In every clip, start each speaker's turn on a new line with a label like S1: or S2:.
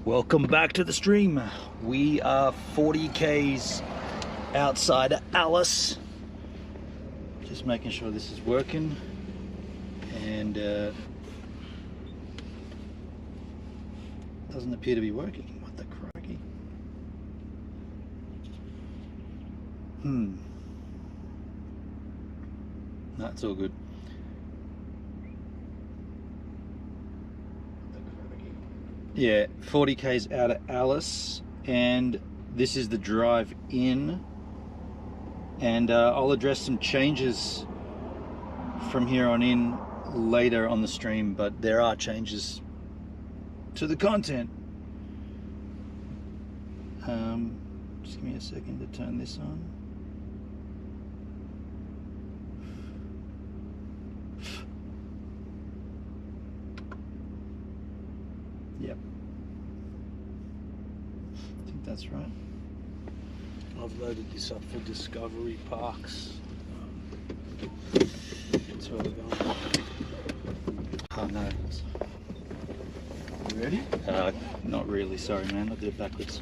S1: Welcome back to the stream. We are 40 k's outside Alice. Just making sure this is working, and doesn't appear to be working. What the crikey? No, it's all good. Yeah, 40 k's out of Alice, and this is the drive in, and I'll address some changes from here on in later on the stream, but there are changes to the content. Just give me a second to turn this on. Yep. I think that's right. I've loaded this up for Discovery Parks. That's where we're going. Oh no. You ready? Not really, sorry man, I'll do it backwards.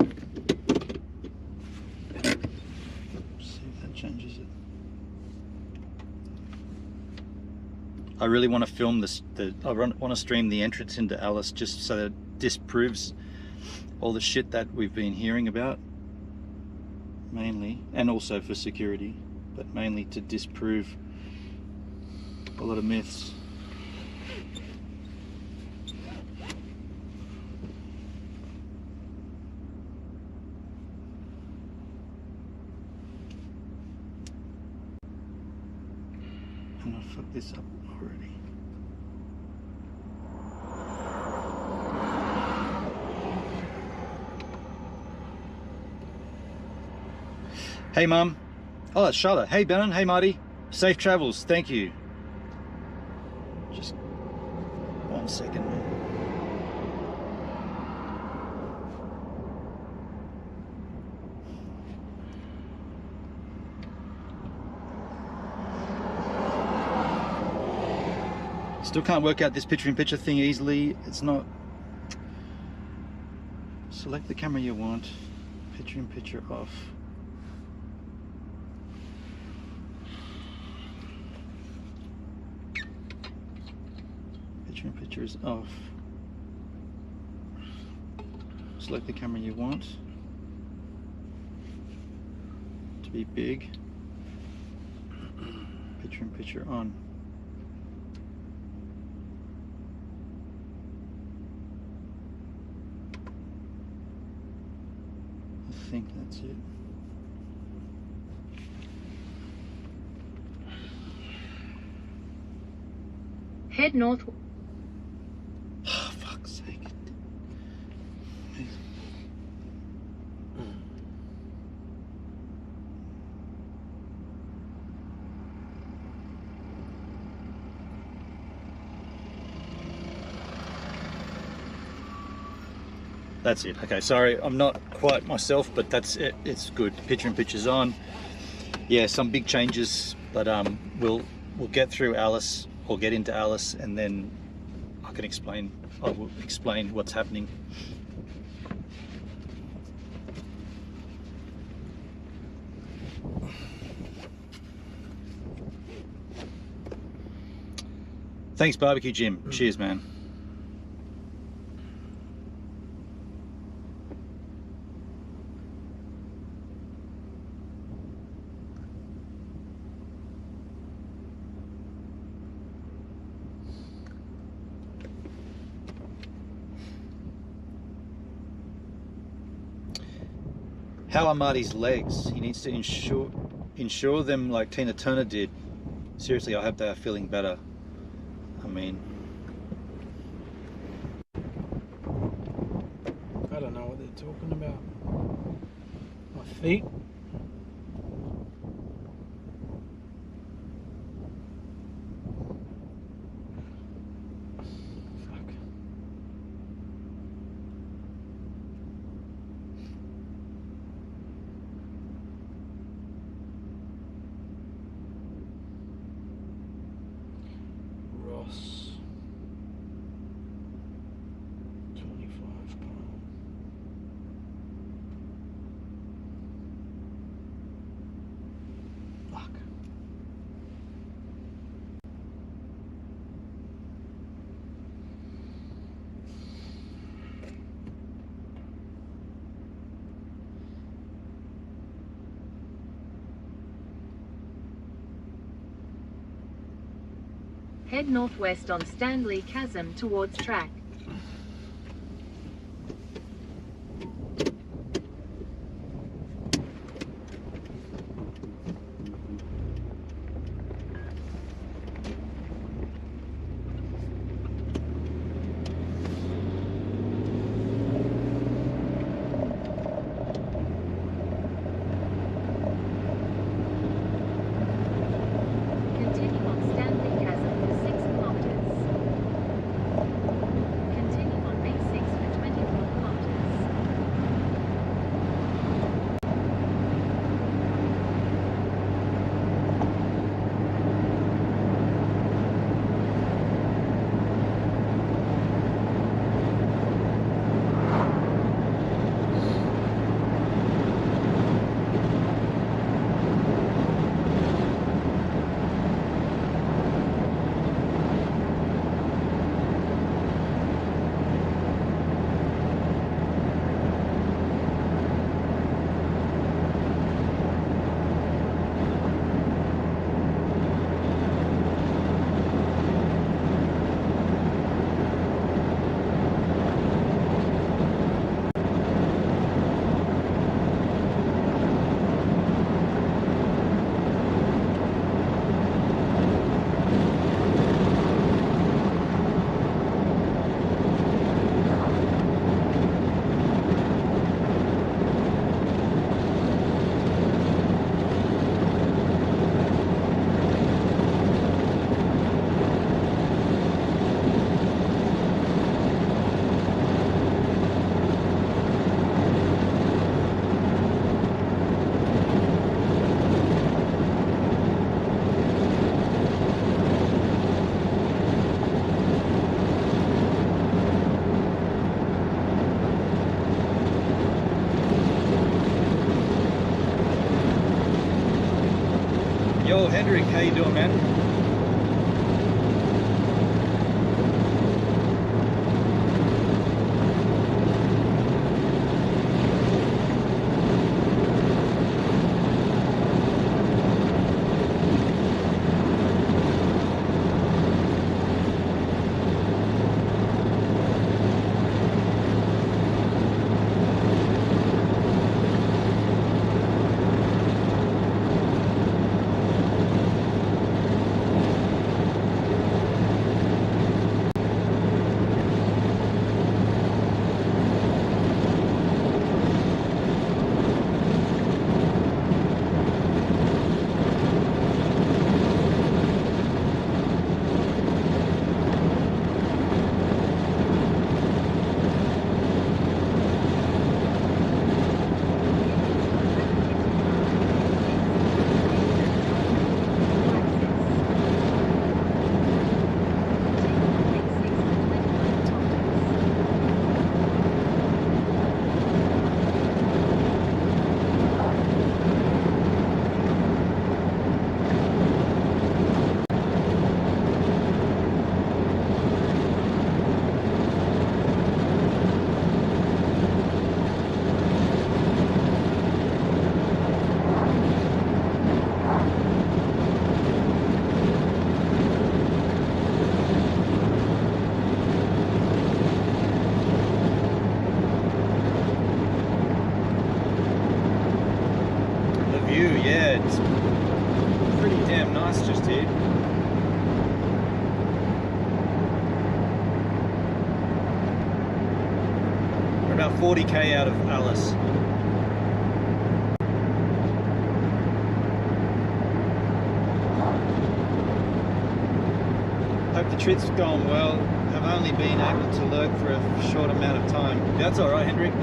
S1: I really want to film this. I want to stream the entrance into Alice just so that it disproves all the shit that we've been hearing about, mainly, and also for security, but mainly to disprove a lot of myths. I'm gonna fuck this up already. Hey Mum. Oh, it's Charlotte. Hey Ben. Hey Marty. Safe travels. Thank you. Just 1 second. Still can't work out this picture-in-picture thing easily. It's not. Select the camera you want. Picture-in-picture off. Picture-in-picture is off. Select the camera you want to be big. Picture-in-picture on. I think that's it.
S2: Head north.
S1: Oh, fuck's sake. That's it. Okay, sorry, I'm not quite myself, but that's it. It's good. Picture-in-picture's on. Yeah, some big changes, but we'll get through Alice, or get into Alice, and then I will explain what's happening. Thanks, Barbecue Jim. Cheers, man. How are Marty's legs? He needs to ensure them like Tina Turner did. Seriously, I hope they are feeling better. I mean,
S3: I don't know what they're talking about. My feet. Fuck. Ross. 25 pound. Fuck.
S2: Head northwest on Stanley Chasm towards track. Continue on Stanley Chasm for 6 kilometers.
S1: Yo, Hendrik, how you doing, man? Yeah, it's pretty damn nice just here. We're about 40k out of Alice. Hope the trip's gone well. I've only been able to lurk for a short amount of time. That's all right, Hendrik.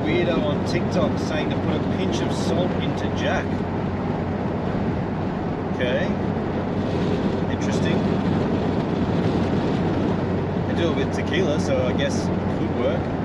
S1: weirdo on TikTok saying to put a pinch of salt into Jack. Okay. Interesting. I do it with tequila, so I guess it could work.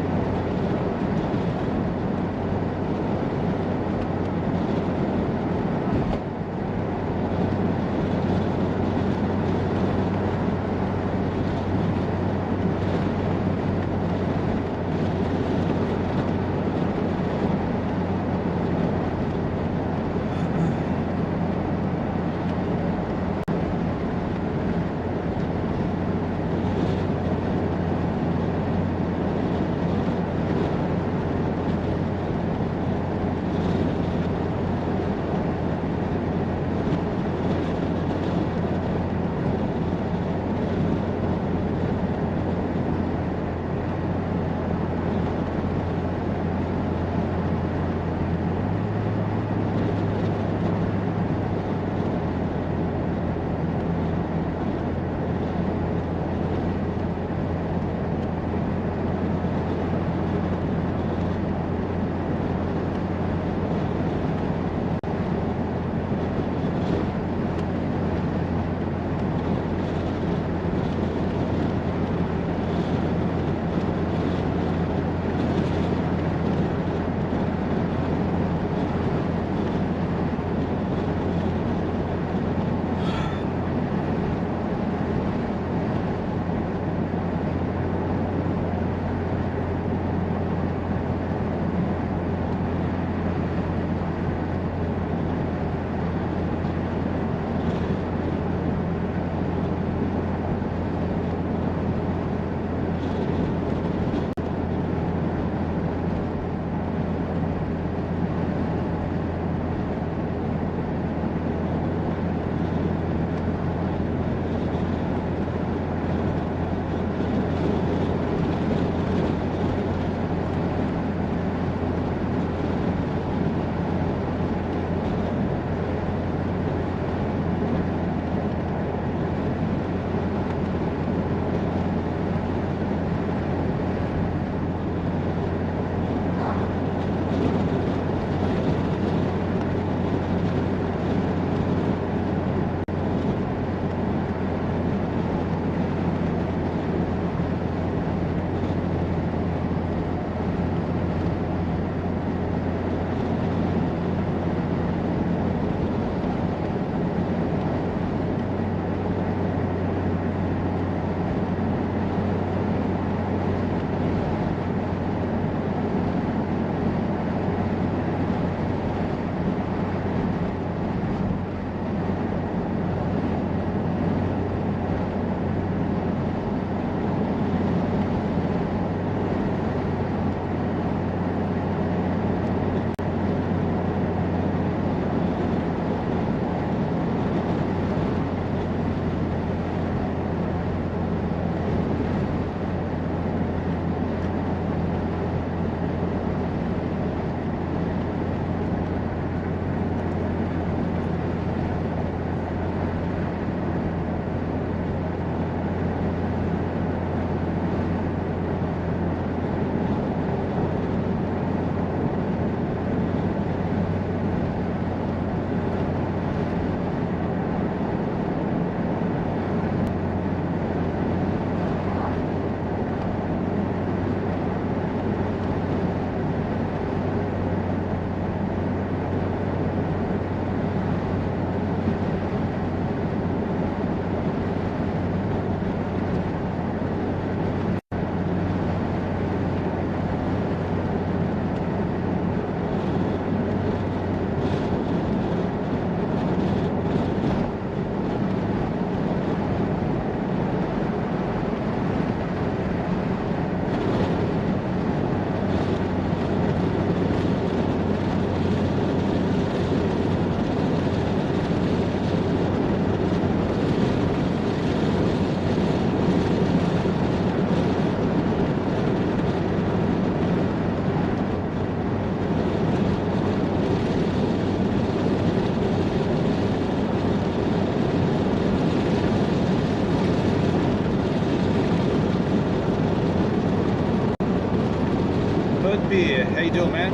S1: Beer. How you doing, man?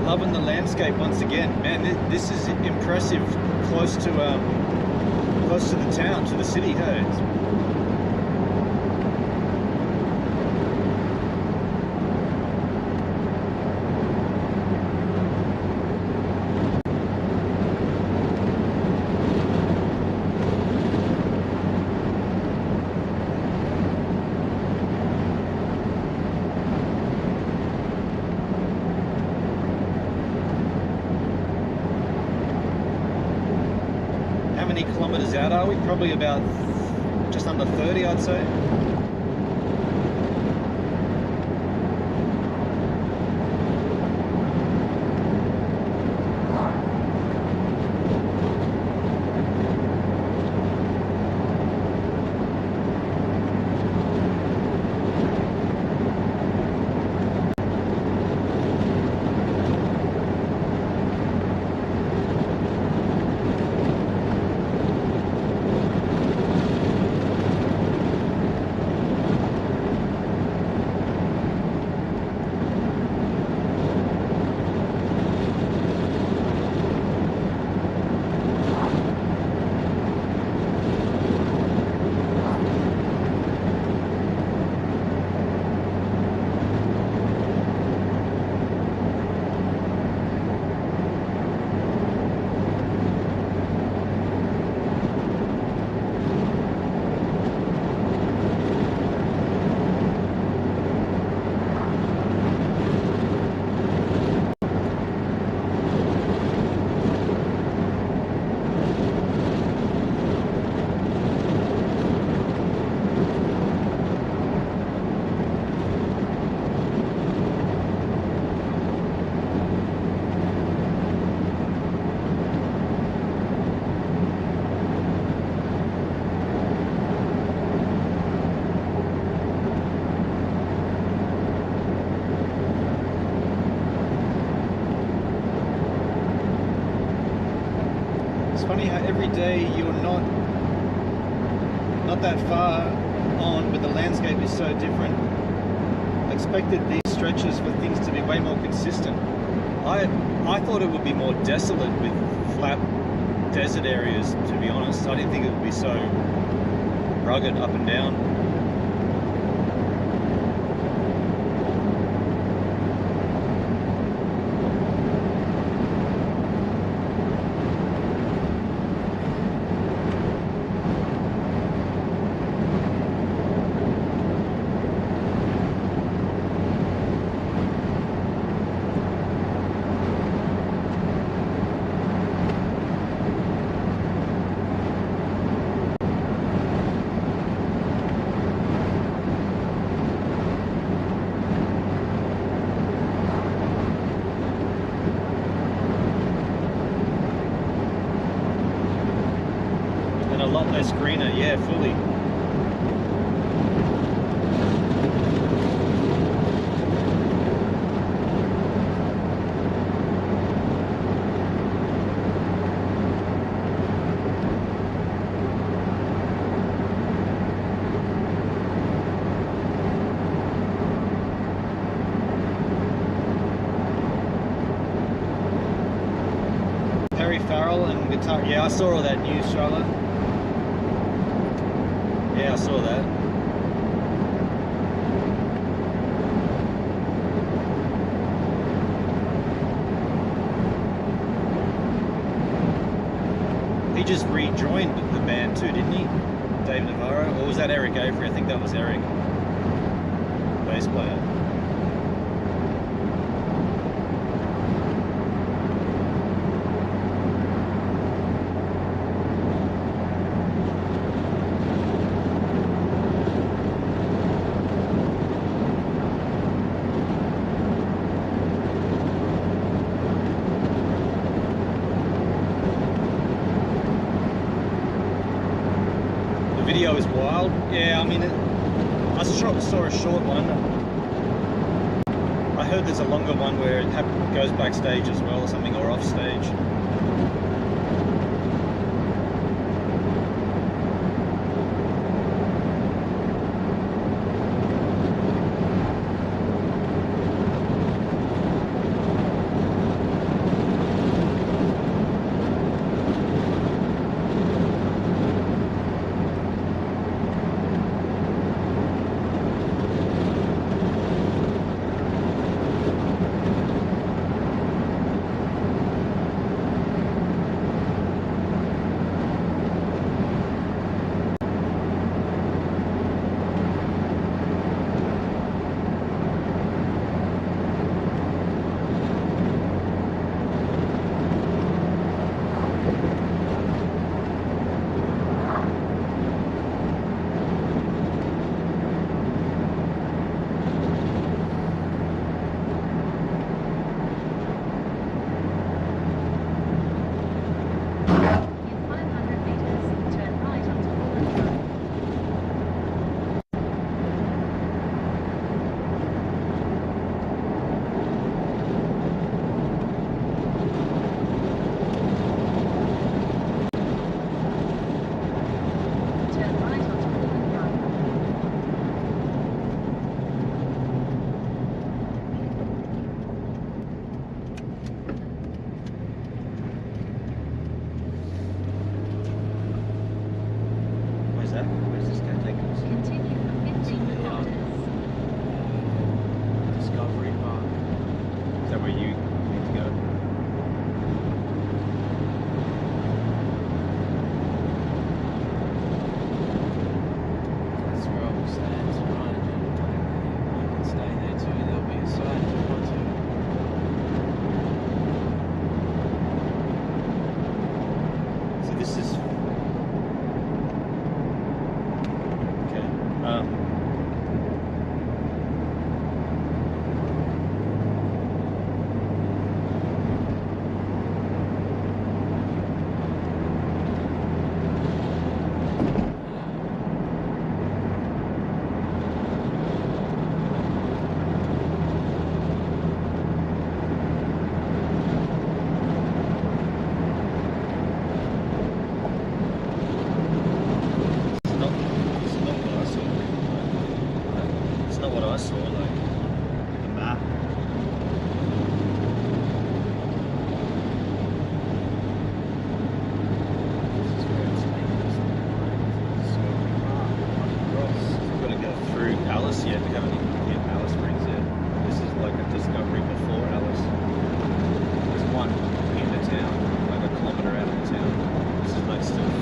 S1: Loving the landscape once again, man. This is impressive. Close to the town, to the city. Hey. How many kilometers out are we? Probably about just under 30, I'd say. It's funny how every day you're not that far on, but the landscape is so different. I expected these stretches for things to be way more consistent. I thought it would be more desolate with flat desert areas, to be honest. I didn't think it would be so rugged up and down. A lot less greener, yeah, fully. Perry Farrell and guitar, yeah, I saw all that news, Charlotte. Yeah, I saw that. He just rejoined the band too, didn't he? Dave Navarro? Or was that Eric Avery? I think that was Eric, bass player. Video is wild. Yeah, I mean, saw a short one. I heard there's a longer one where it goes backstage as well or something, or off stage. Where's this going to take us?
S2: Continue for 15 kilometers.
S3: Discovery Park.
S1: Is that where you need to go?
S3: That's where I will stand tonight. You can stay there too. There'll be a sign if you want to.
S1: So this is okay. It's not what I saw. Like the map.
S3: This is where it's taking us to Discovery Park. Across.
S1: We've got to go through Alice yet. We haven't even hit Alice Springs yet. This is like a discovery before Alice. There's one in the town, like a kilometre out of the town. This is like still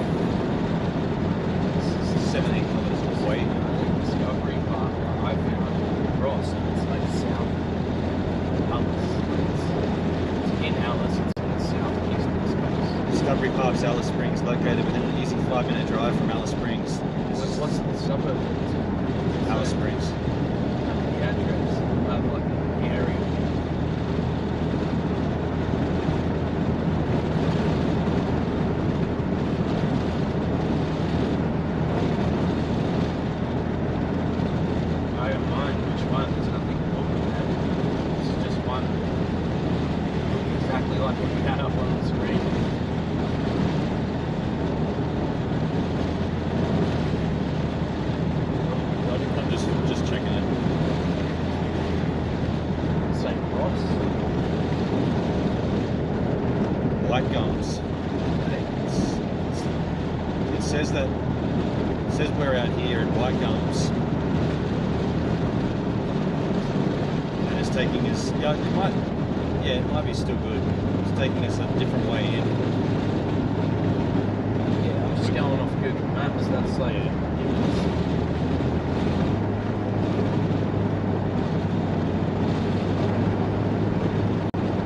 S1: 17 kilometres away.
S3: Discovery Park. I found across, and it's like south Alice. It's in Alice. It's in the southeastern space.
S1: Discovery Park's Alice Springs, located within an easy 5-minute drive from Alice Springs. This is
S3: What's the suburb?
S1: Alice Springs.
S3: The address, like the area. I don't mind which one. There's nothing wrong with that. This is just one. Exactly like what we had up on the screen.
S1: I'm just checking it.
S3: St. Ross.
S1: Black gums. It says that. It says we're out here in Black Gums. And it's taking us. Yeah, it might be still good. It's taking us a different way in.
S3: Yeah, I'm just going off Google Maps. That's like.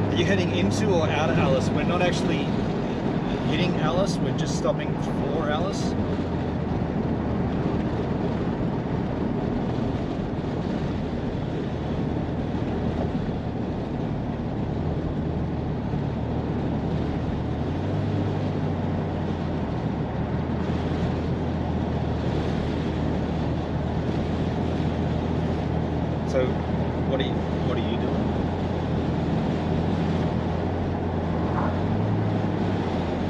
S1: Are you heading into or out of Alice? We're not actually hitting Alice, we're just stopping for Alice. So, what are you doing?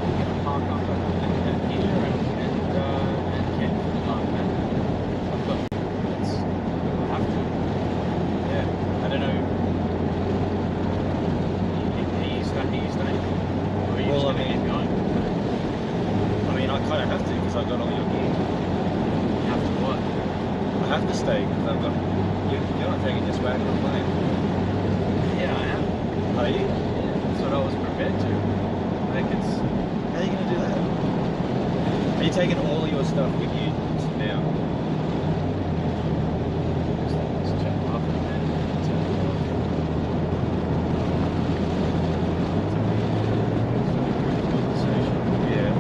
S3: I'm gonna park up at here and camp for the night, man. I've got it's I have to. Yeah. I don't know. Are you staying? Or are you just gonna keep going?
S1: I mean, I kind of have to because I've got all your gear.
S3: You have to what?
S1: I have to stay because I've got. You're not taking this wagon or plane.
S3: Yeah, I am.
S1: Are you?
S3: Yeah, that's what I was prepared to. I think it's.
S1: How are you going to do that? Are you taking all your stuff with you now?
S3: Let's check after that.
S1: Yeah.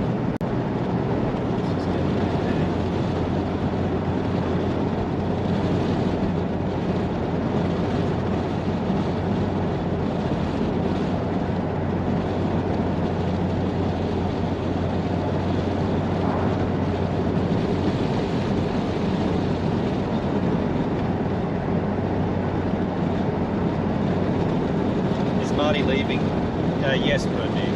S1: Is Marty leaving? Yes, Bernie.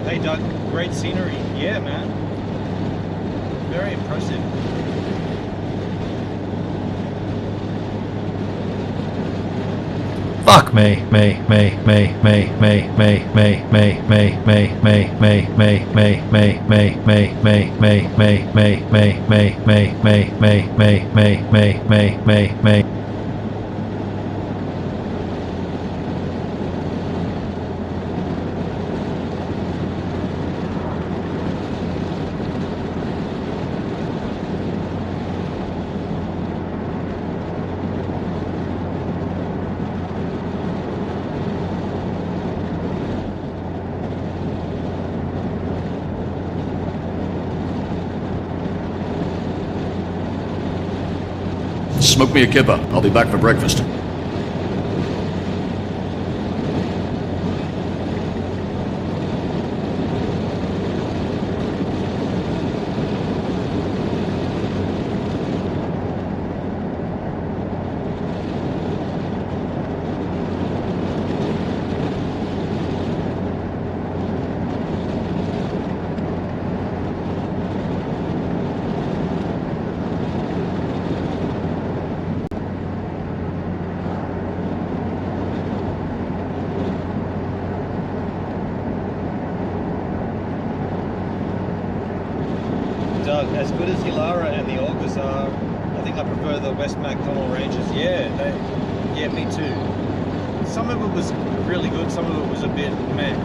S1: Hey Doug, great scenery. Yeah, man. Very impressive.
S4: Fuck me.
S5: Smoke me a kipper. I'll be back for breakfast.
S1: as good as Hilara and the Augurs are, I think I prefer the West MacDonnell Rangers. Yeah, me too. Some of it was really good, some of it was a bit meh.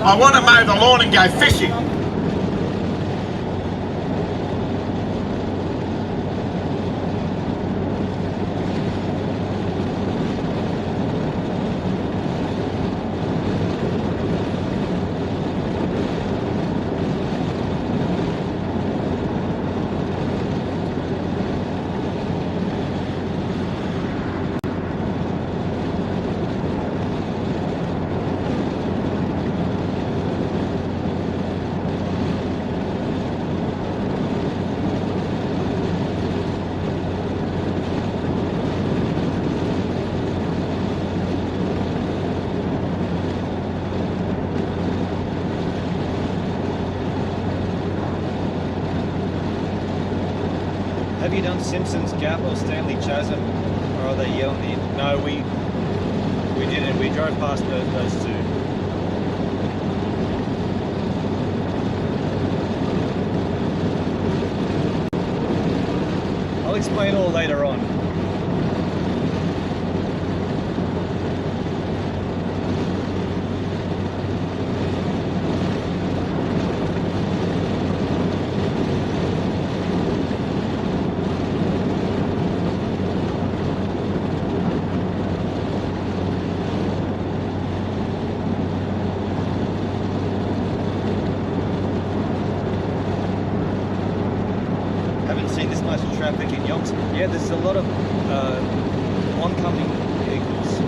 S4: I want to mow the lawn and go fishing.
S1: Have you done Simpsons Gap or Stanley Chasm? Or are they yelling in? No, we didn't. We drove past those two. I'll explain all later on. Haven't seen this much traffic in Yonks. Yeah, there's a lot of oncoming vehicles.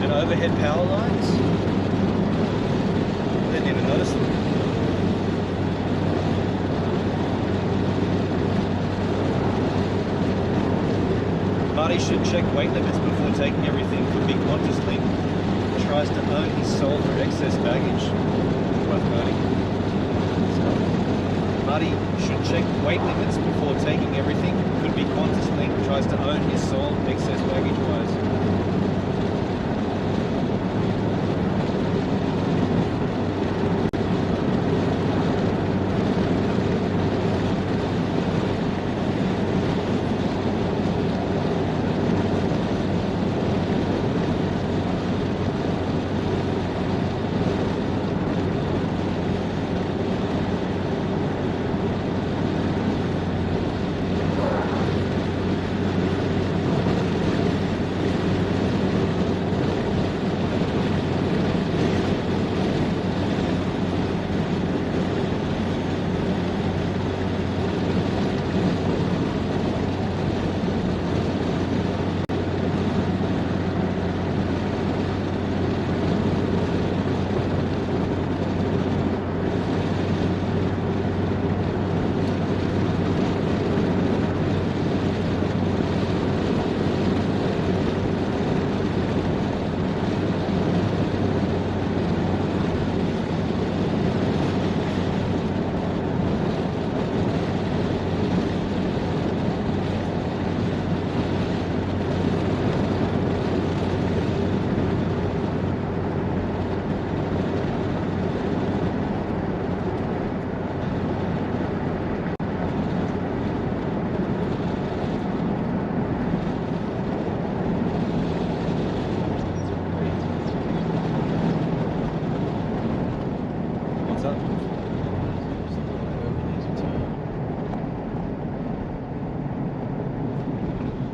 S1: And overhead power lines. I didn't even notice them. Marty should check weight limits before taking everything. Could be Qantas Link tries to own his soul for excess baggage. Worth noting. Marty should check weight limits before taking everything. Could be Qantas Link tries to own his soul excess baggage wise.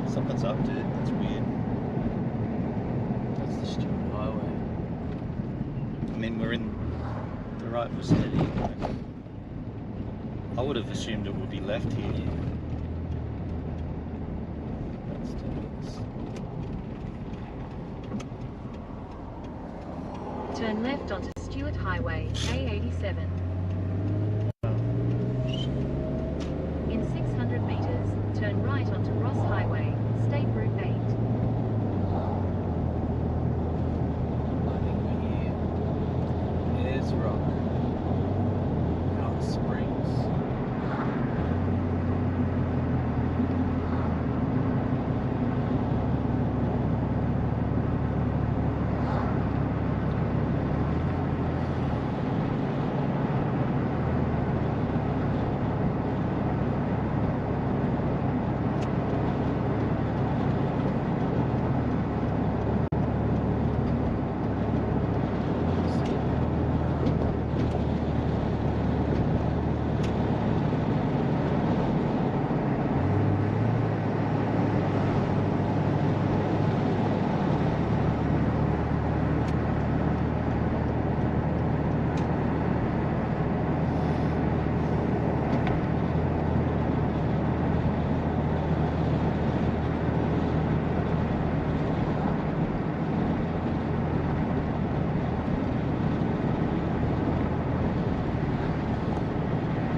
S1: Something's up, dude. That's weird.
S3: That's the stupid highway.
S1: I mean, we're in the right vicinity. I would have assumed it would be left here.
S2: Turn left onto Stewart Highway, A87. In 600 meters, turn right onto Ross Highway, State Route 8.
S3: I think we're here. Ayers Rock. Alice Springs.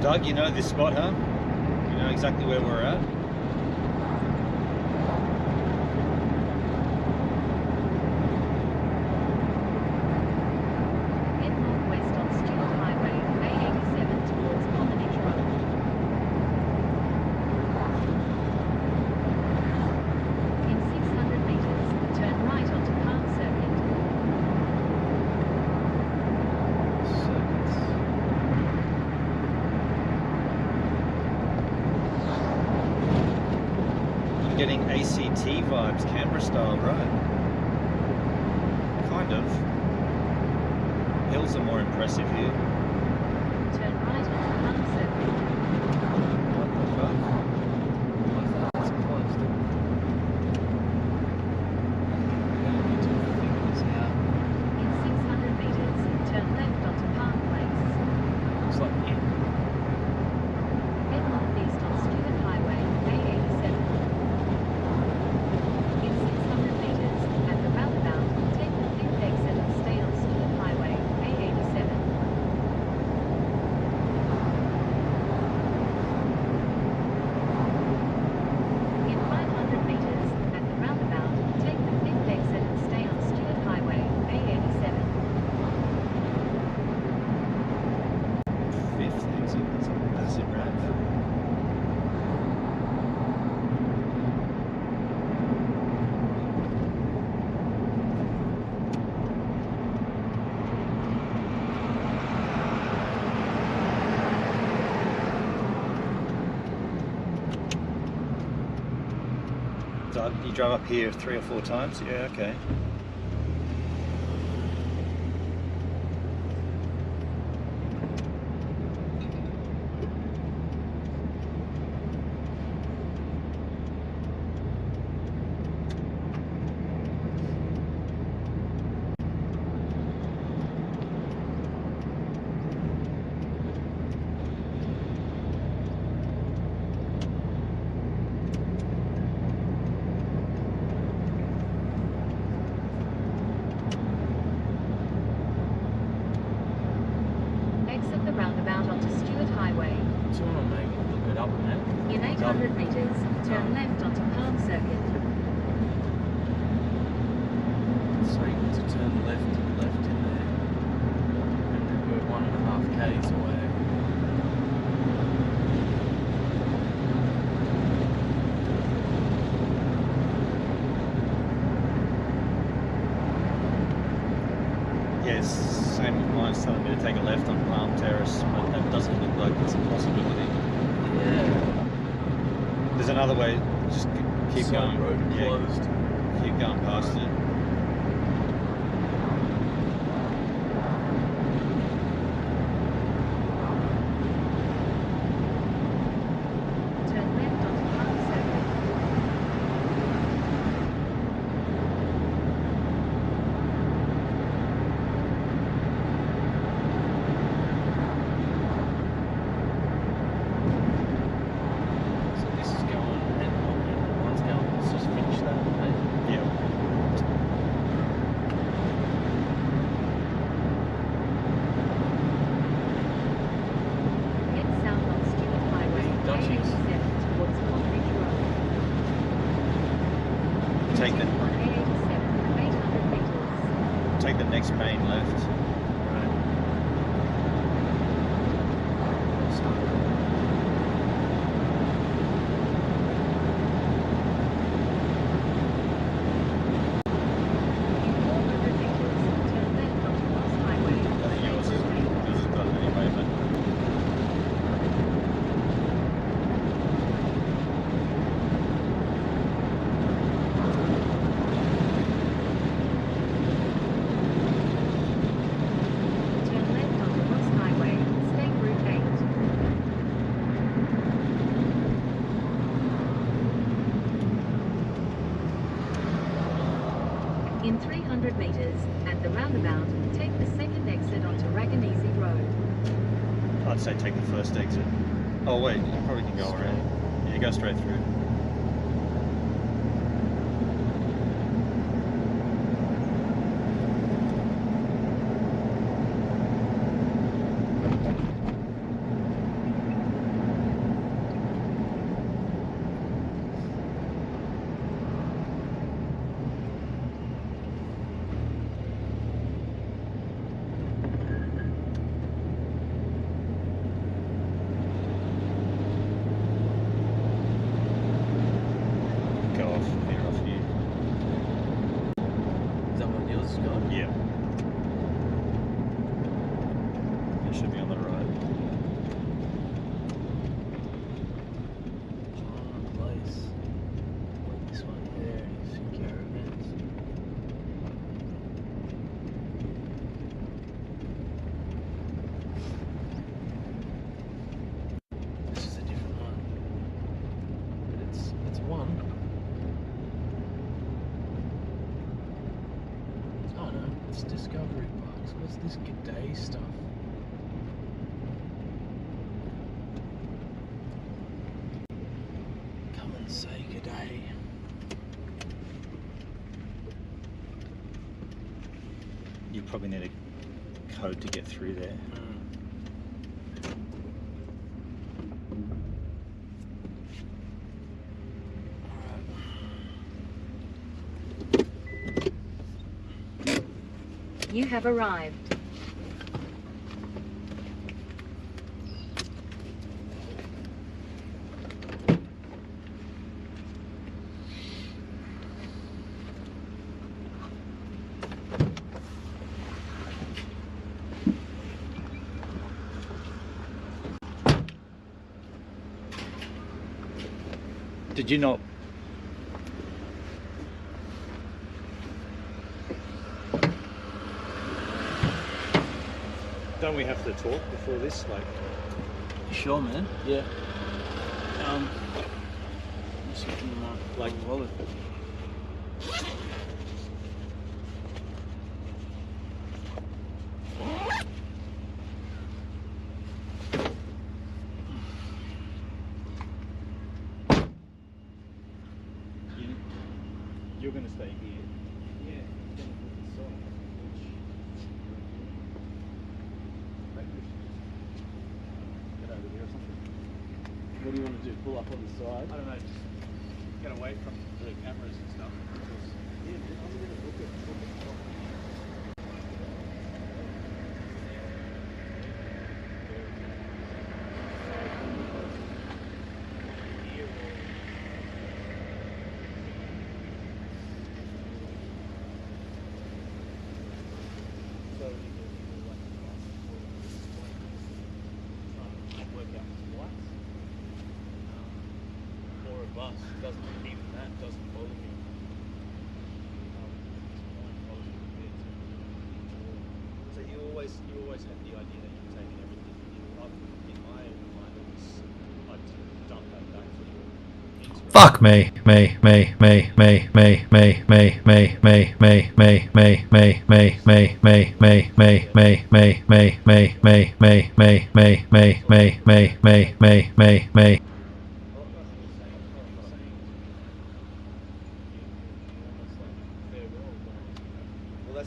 S1: Doug, you know this spot, huh? You know exactly where we're at?
S2: Head northwest on Stewart Highway, A87 towards Commonage Road. In 600 meters, turn right onto Palm Circuit.
S1: I'm getting ACT vibes, Canberra style, right? Kind of. Hills are more impressive here.
S2: Turn right onto Palm Circuit.
S1: What the fuck?
S3: I thought it's closed. We don't need to figure this out.
S2: In 600 meters, turn left onto Park Place.
S3: Looks like it.
S2: Head northeast on Stewart Highway, A87. In 600 meters, at the roundabout, take the fifth exit and stay on Stewart Highway, A87. In 500 meters, at the roundabout, take the fifth exit and stay on Stewart Highway, A87.
S1: Fifth exit, that's a massive ramp. So you drove up here 3 or 4 times? Yeah, okay.
S2: Exit the roundabout onto Stewart Highway.
S3: Do you want to maybe look it up on that?
S2: In 800 meters, turn left onto Palm Circuit.
S3: So you need to turn left in there. And then we're 1.5 k's away.
S1: Yes, same with mine. It's telling me to take a left on Palm Terrace, but that doesn't look like it's a possibility.
S3: Yeah.
S1: There's another way, just keep
S3: Side
S1: going.
S3: road closed.
S1: Keep going past it.
S2: Turn left onto Palm Circuit.
S3: So this is going, and one's going, let's just finish left. Right.
S2: In 400 meters, turn left onto Ross Highway.
S3: I think yours is got it anyway, but
S2: Turn left onto Ross Highway, State Route 8. In 300 meters, at the roundabout, take the second exit onto Raganese Road.
S3: I'd say take the first exit. Oh wait, you probably can go around. Yeah, go straight through. Go off here, off here.
S5: Is that what yours has got?
S3: Yeah. It should be on the right.
S5: Place. Like this one there is caravans. This is a different one. But it's one. Oh no, it's Discovery Parks. What's this G'day stuff? Come and say G'day.
S3: You probably need a code to get through there.
S2: You have arrived.
S1: Did you not?
S3: Don't we have to talk before this? Like,
S5: Sure, man. Yeah. Just getting my
S3: Like-
S5: wallet.
S3: you're going to stay here.
S5: Yeah.
S3: Get over here or something.
S5: What do you want to do? Pull up on the side?
S3: I don't know, just get away from the cameras and stuff.
S5: Yeah, I'm going to book it.
S3: So you can do like work out flights. Or a bus doesn't, even that doesn't bother me. So you always have the idea that you're taking everything. In my mind, it was I'd dump that back for you.
S1: Fuck me.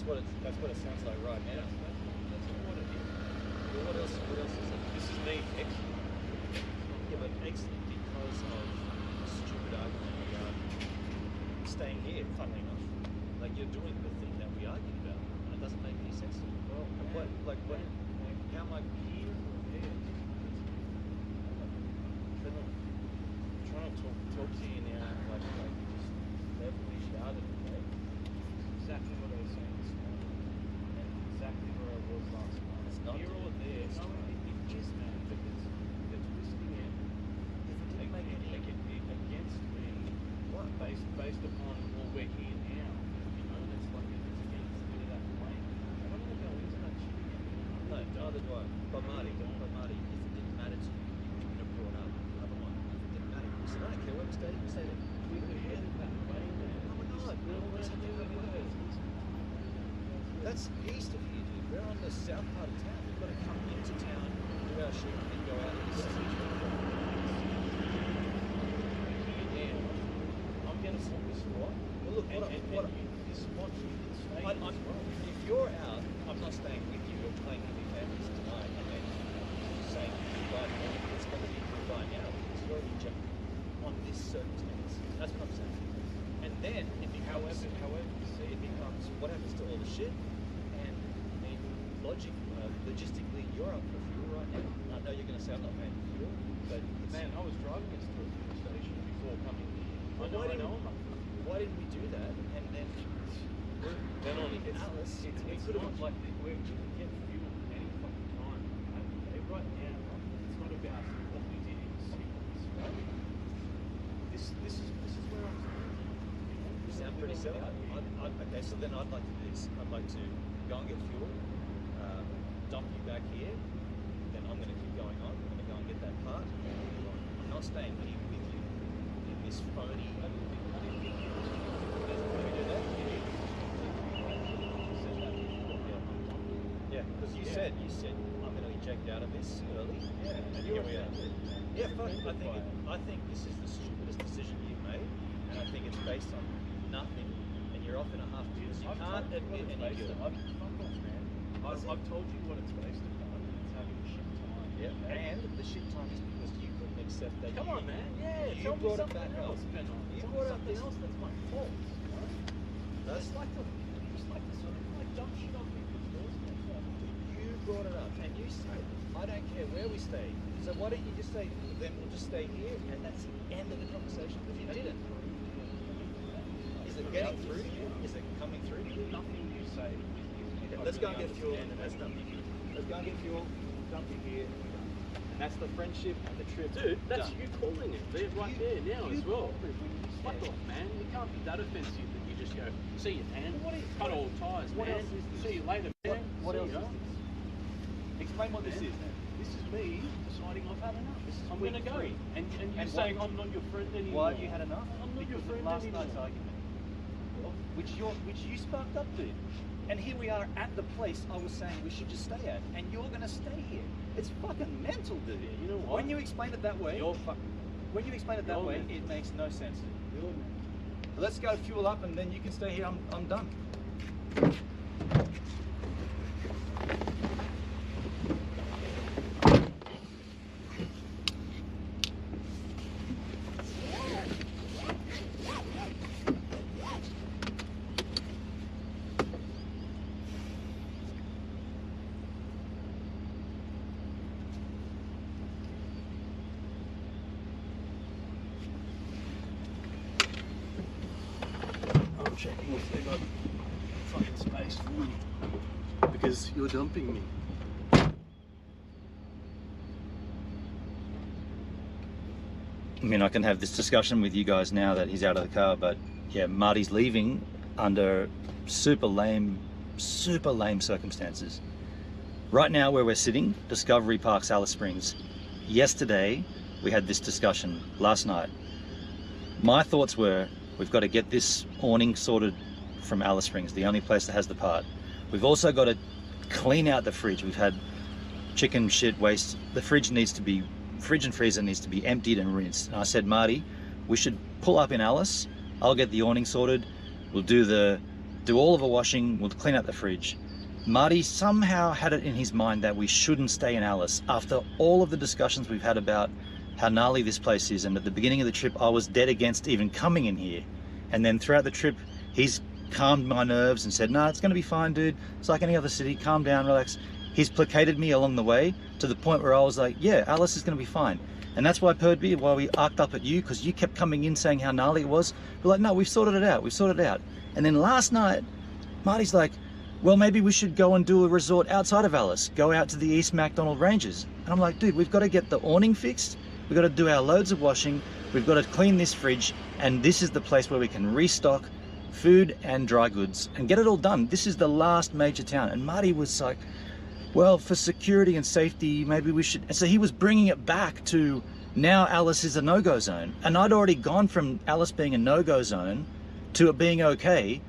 S3: Well, that's what it sounds like right now. That's what it is. Well, what else is it? This is me exiting. Yeah, but exiting because of a stupid argument about staying here, funnily enough. Like, you're doing the thing that we argued about. And it doesn't make any sense. Well, what, like, what, how am I here or there? I'm trying to talk to you now, like just levelly shouted, okay? Exactly what I was saying this morning, and exactly where I was last night. It's not here or there. No, it is, man, but it's twisting it. If it didn't make any against me, what? Based upon, well, we're here now. You know, that's like it's against a bit of that plane. I don't want to go into that shit again. No, neither do I. But Marty, if it didn't matter to you, you wouldn't have brought up the other one. If it didn't matter, you said, I don't care where we stay, we stay there. We're headed that way, man. No, we're not. We're always heading that way. That's east of here, dude. We're on the south part of town. We've got to come into town, do our shit, and then go out into the city. I'm going to set this spot. Well, look, this spot you can stay as well. If you're out, I'm not staying with you. We're playing with your families tonight, and then saying right now, it's going to be right now because you're already jumping on this circumstance. That's what I'm saying. And then, it becomes, however, you see, it becomes what happens to all the shit, and logistically, you're up for fuel right now. I know you're going to say I'm not paying for fuel, but man, I was driving us to a fuel station before coming here. Why didn't we do that? And then only Alice, we could have like we can get fuel any fucking time. Okay, right now, it's not about what we did in sequence. Right? This is where I'm. You sound pretty set up. Okay, so then I'd like to do this. I'd like to go and get fuel, dump you back here. Then I'm going to keep going on. I'm going to go and get that part. I'm not staying here with you in this phony. Yeah, because you said I'm going to eject out of this early. Yeah, and here we are. Yeah, fuck. I think this is the stupidest decision you've made, and I think it's based on nothing. And you're off in a half because you can't admit any guilt. I've told you what it's based upon. It's having shit time. Yeah, and the shit time is because you couldn't accept that. Come on, man. Yeah, you brought it back up. You brought up something else that's my fault. That's like the sort of like dumb shit on people's doorsteps. You brought it up, and you said, I don't care where we stay. So why don't you just say, then we'll just stay here, and that's the end of the conversation. But you didn't. Is it getting through to you? Is it coming through to you? Nothing you say. Okay, let's go and get fuel. Let's go and get fuel. Dump you here. And that's the friendship and the trip.
S5: Dude, that's
S3: done.
S5: you calling it. They're right there now as well. Fuck off, man. It can't be that offensive that you just go, see you, man. Cut all ties,
S3: what
S5: man.
S3: else is this?
S5: See you later, man.
S3: What else
S5: See
S3: is
S5: ya.
S3: this? Explain what this is then.
S5: This is me deciding I've had enough. I'm
S3: week
S5: going to go.
S3: 3.
S5: And you
S3: And
S5: saying
S3: what-
S5: I'm not your friend anymore.
S3: Why have you had enough?
S5: I'm not your
S3: Because
S5: friend
S3: of last
S5: anymore.
S3: night's argument, which you sparked up to. And here we are at the place I was saying we should just stay at, and you're going to stay here. It's fucking mental, dude.
S5: Yeah, you know what?
S3: When you explain it that way,
S5: You're fucking.
S3: when you explain it that way,
S5: mental.
S3: it makes no sense. Let's go fuel up, and then you can stay here. I'm done.
S5: I'm checking if they got fucking space for me. Because you're dumping me.
S1: I mean, I can have this discussion with you guys now that he's out of the car, but yeah, Marty's leaving under super lame circumstances. Right now where we're sitting, Discovery Park, Alice Springs. Yesterday, we had this discussion, last night. My thoughts were, we've got to get this awning sorted from Alice Springs, the only place that has the part. We've also got to clean out the fridge. We've had chicken shit waste. The fridge and freezer needs to be emptied and rinsed. And I said, Marty, we should pull up in Alice. I'll get the awning sorted. We'll do all of the washing. We'll clean out the fridge. Marty somehow had it in his mind that we shouldn't stay in Alice after all of the discussions we've had about how gnarly this place is. And at the beginning of the trip, I was dead against even coming in here. And then throughout the trip, he's calmed my nerves and said, no, it's going to be fine, dude. It's like any other city. Calm down, relax. He's placated me along the way to the point where I was like, yeah, Alice is going to be fine. And that's why Perdby, why we arced up at you, because you kept coming in saying how gnarly it was. We're like, no, we've sorted it out. We've sorted it out. And then last night, Marty's like, well, maybe we should go and do a resort outside of Alice. Go out to the East MacDonald Ranges. And I'm like, dude, we've got to get the awning fixed. We've got to do our loads of washing. We've got to clean this fridge. And this is the place where we can restock food and dry goods and get it all done. This is the last major town. And Marty was like, well, for security and safety, maybe we should. And so he was bringing it back to now Alice is a no-go zone. And I'd already gone from Alice being a no-go zone to it being okay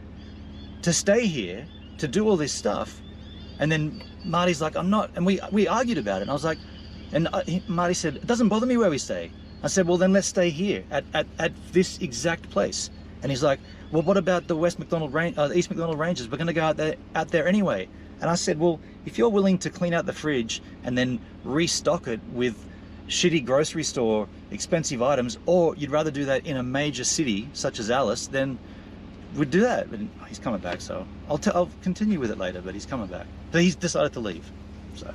S1: to stay here, to do all this stuff. And then Marty's like, I'm not. And we argued about it. And I was like, and Marty said, it doesn't bother me where we stay. I said, well, then let's stay here at this exact place. And he's like, well, what about the East MacDonald Ranges? We're going to go out there anyway. And I said, well, if you're willing to clean out the fridge and then restock it with shitty grocery store expensive items, or you'd rather do that in a major city such as Alice, then we'd do that. But he's coming back, so I'll continue with it later, but he's coming back. But he's decided to leave, so.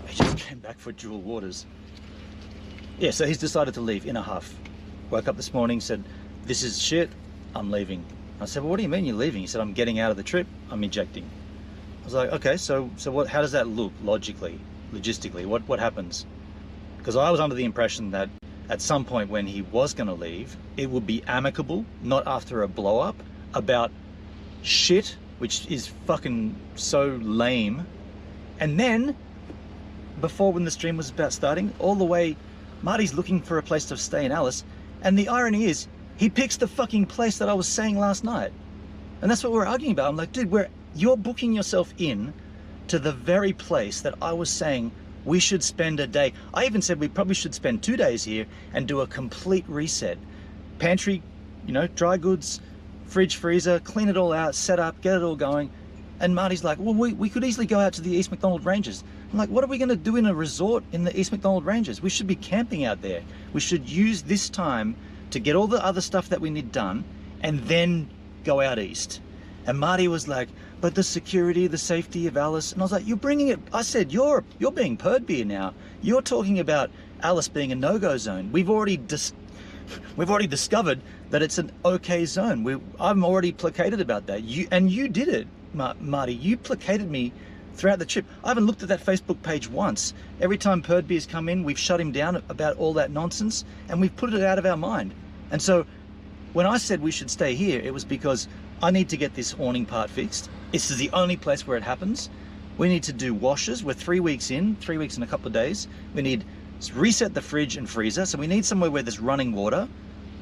S1: He just came back for dual waters. Yeah, so he's decided to leave in a huff. Woke up this morning, said, this is shit, I'm leaving. I said, well, what do you mean you're leaving? He said, I'm getting out of the trip, I'm ejecting. I was like, okay, so what? How does that look logically, logistically? What happens? Because I was under the impression that at some point when he was going to leave, it would be amicable, not after a blow up about shit, which is fucking so lame. And then, before when the stream was about starting, all the way, Marty's looking for a place to stay in Alice, and the irony is, he picks the fucking place that I was saying last night. And that's what we're arguing about. I'm like, dude, you're booking yourself in to the very place that I was saying we should spend a day. I even said we probably should spend 2 days here and do a complete reset. Pantry, dry goods, fridge, freezer, clean it all out, set up, get it all going. And Marty's like, well, we could easily go out to the East MacDonald Ranges. I'm like, what are we going to do in a resort in the East MacDonald Ranges? We should be camping out there. We should use this time to get all the other stuff that we need done and then go out east. And Marty was like, but the security, the safety of Alice. And I was like, you're bringing it. I said, you're being Perdby now. You're talking about Alice being a no-go zone. We've already discovered that it's an okay zone. I'm already placated about that. You did it, Marty. You placated me throughout the trip. I haven't looked at that Facebook page once. Every time Perdby has come in, we've shut him down about all that nonsense and we've put it out of our mind. And so when I said we should stay here, it was because I need to get this awning part fixed. This is the only place where it happens. We need to do washes. We're 3 weeks in, 3 weeks and a couple of days. We need to reset the fridge and freezer. So we need somewhere where there's running water.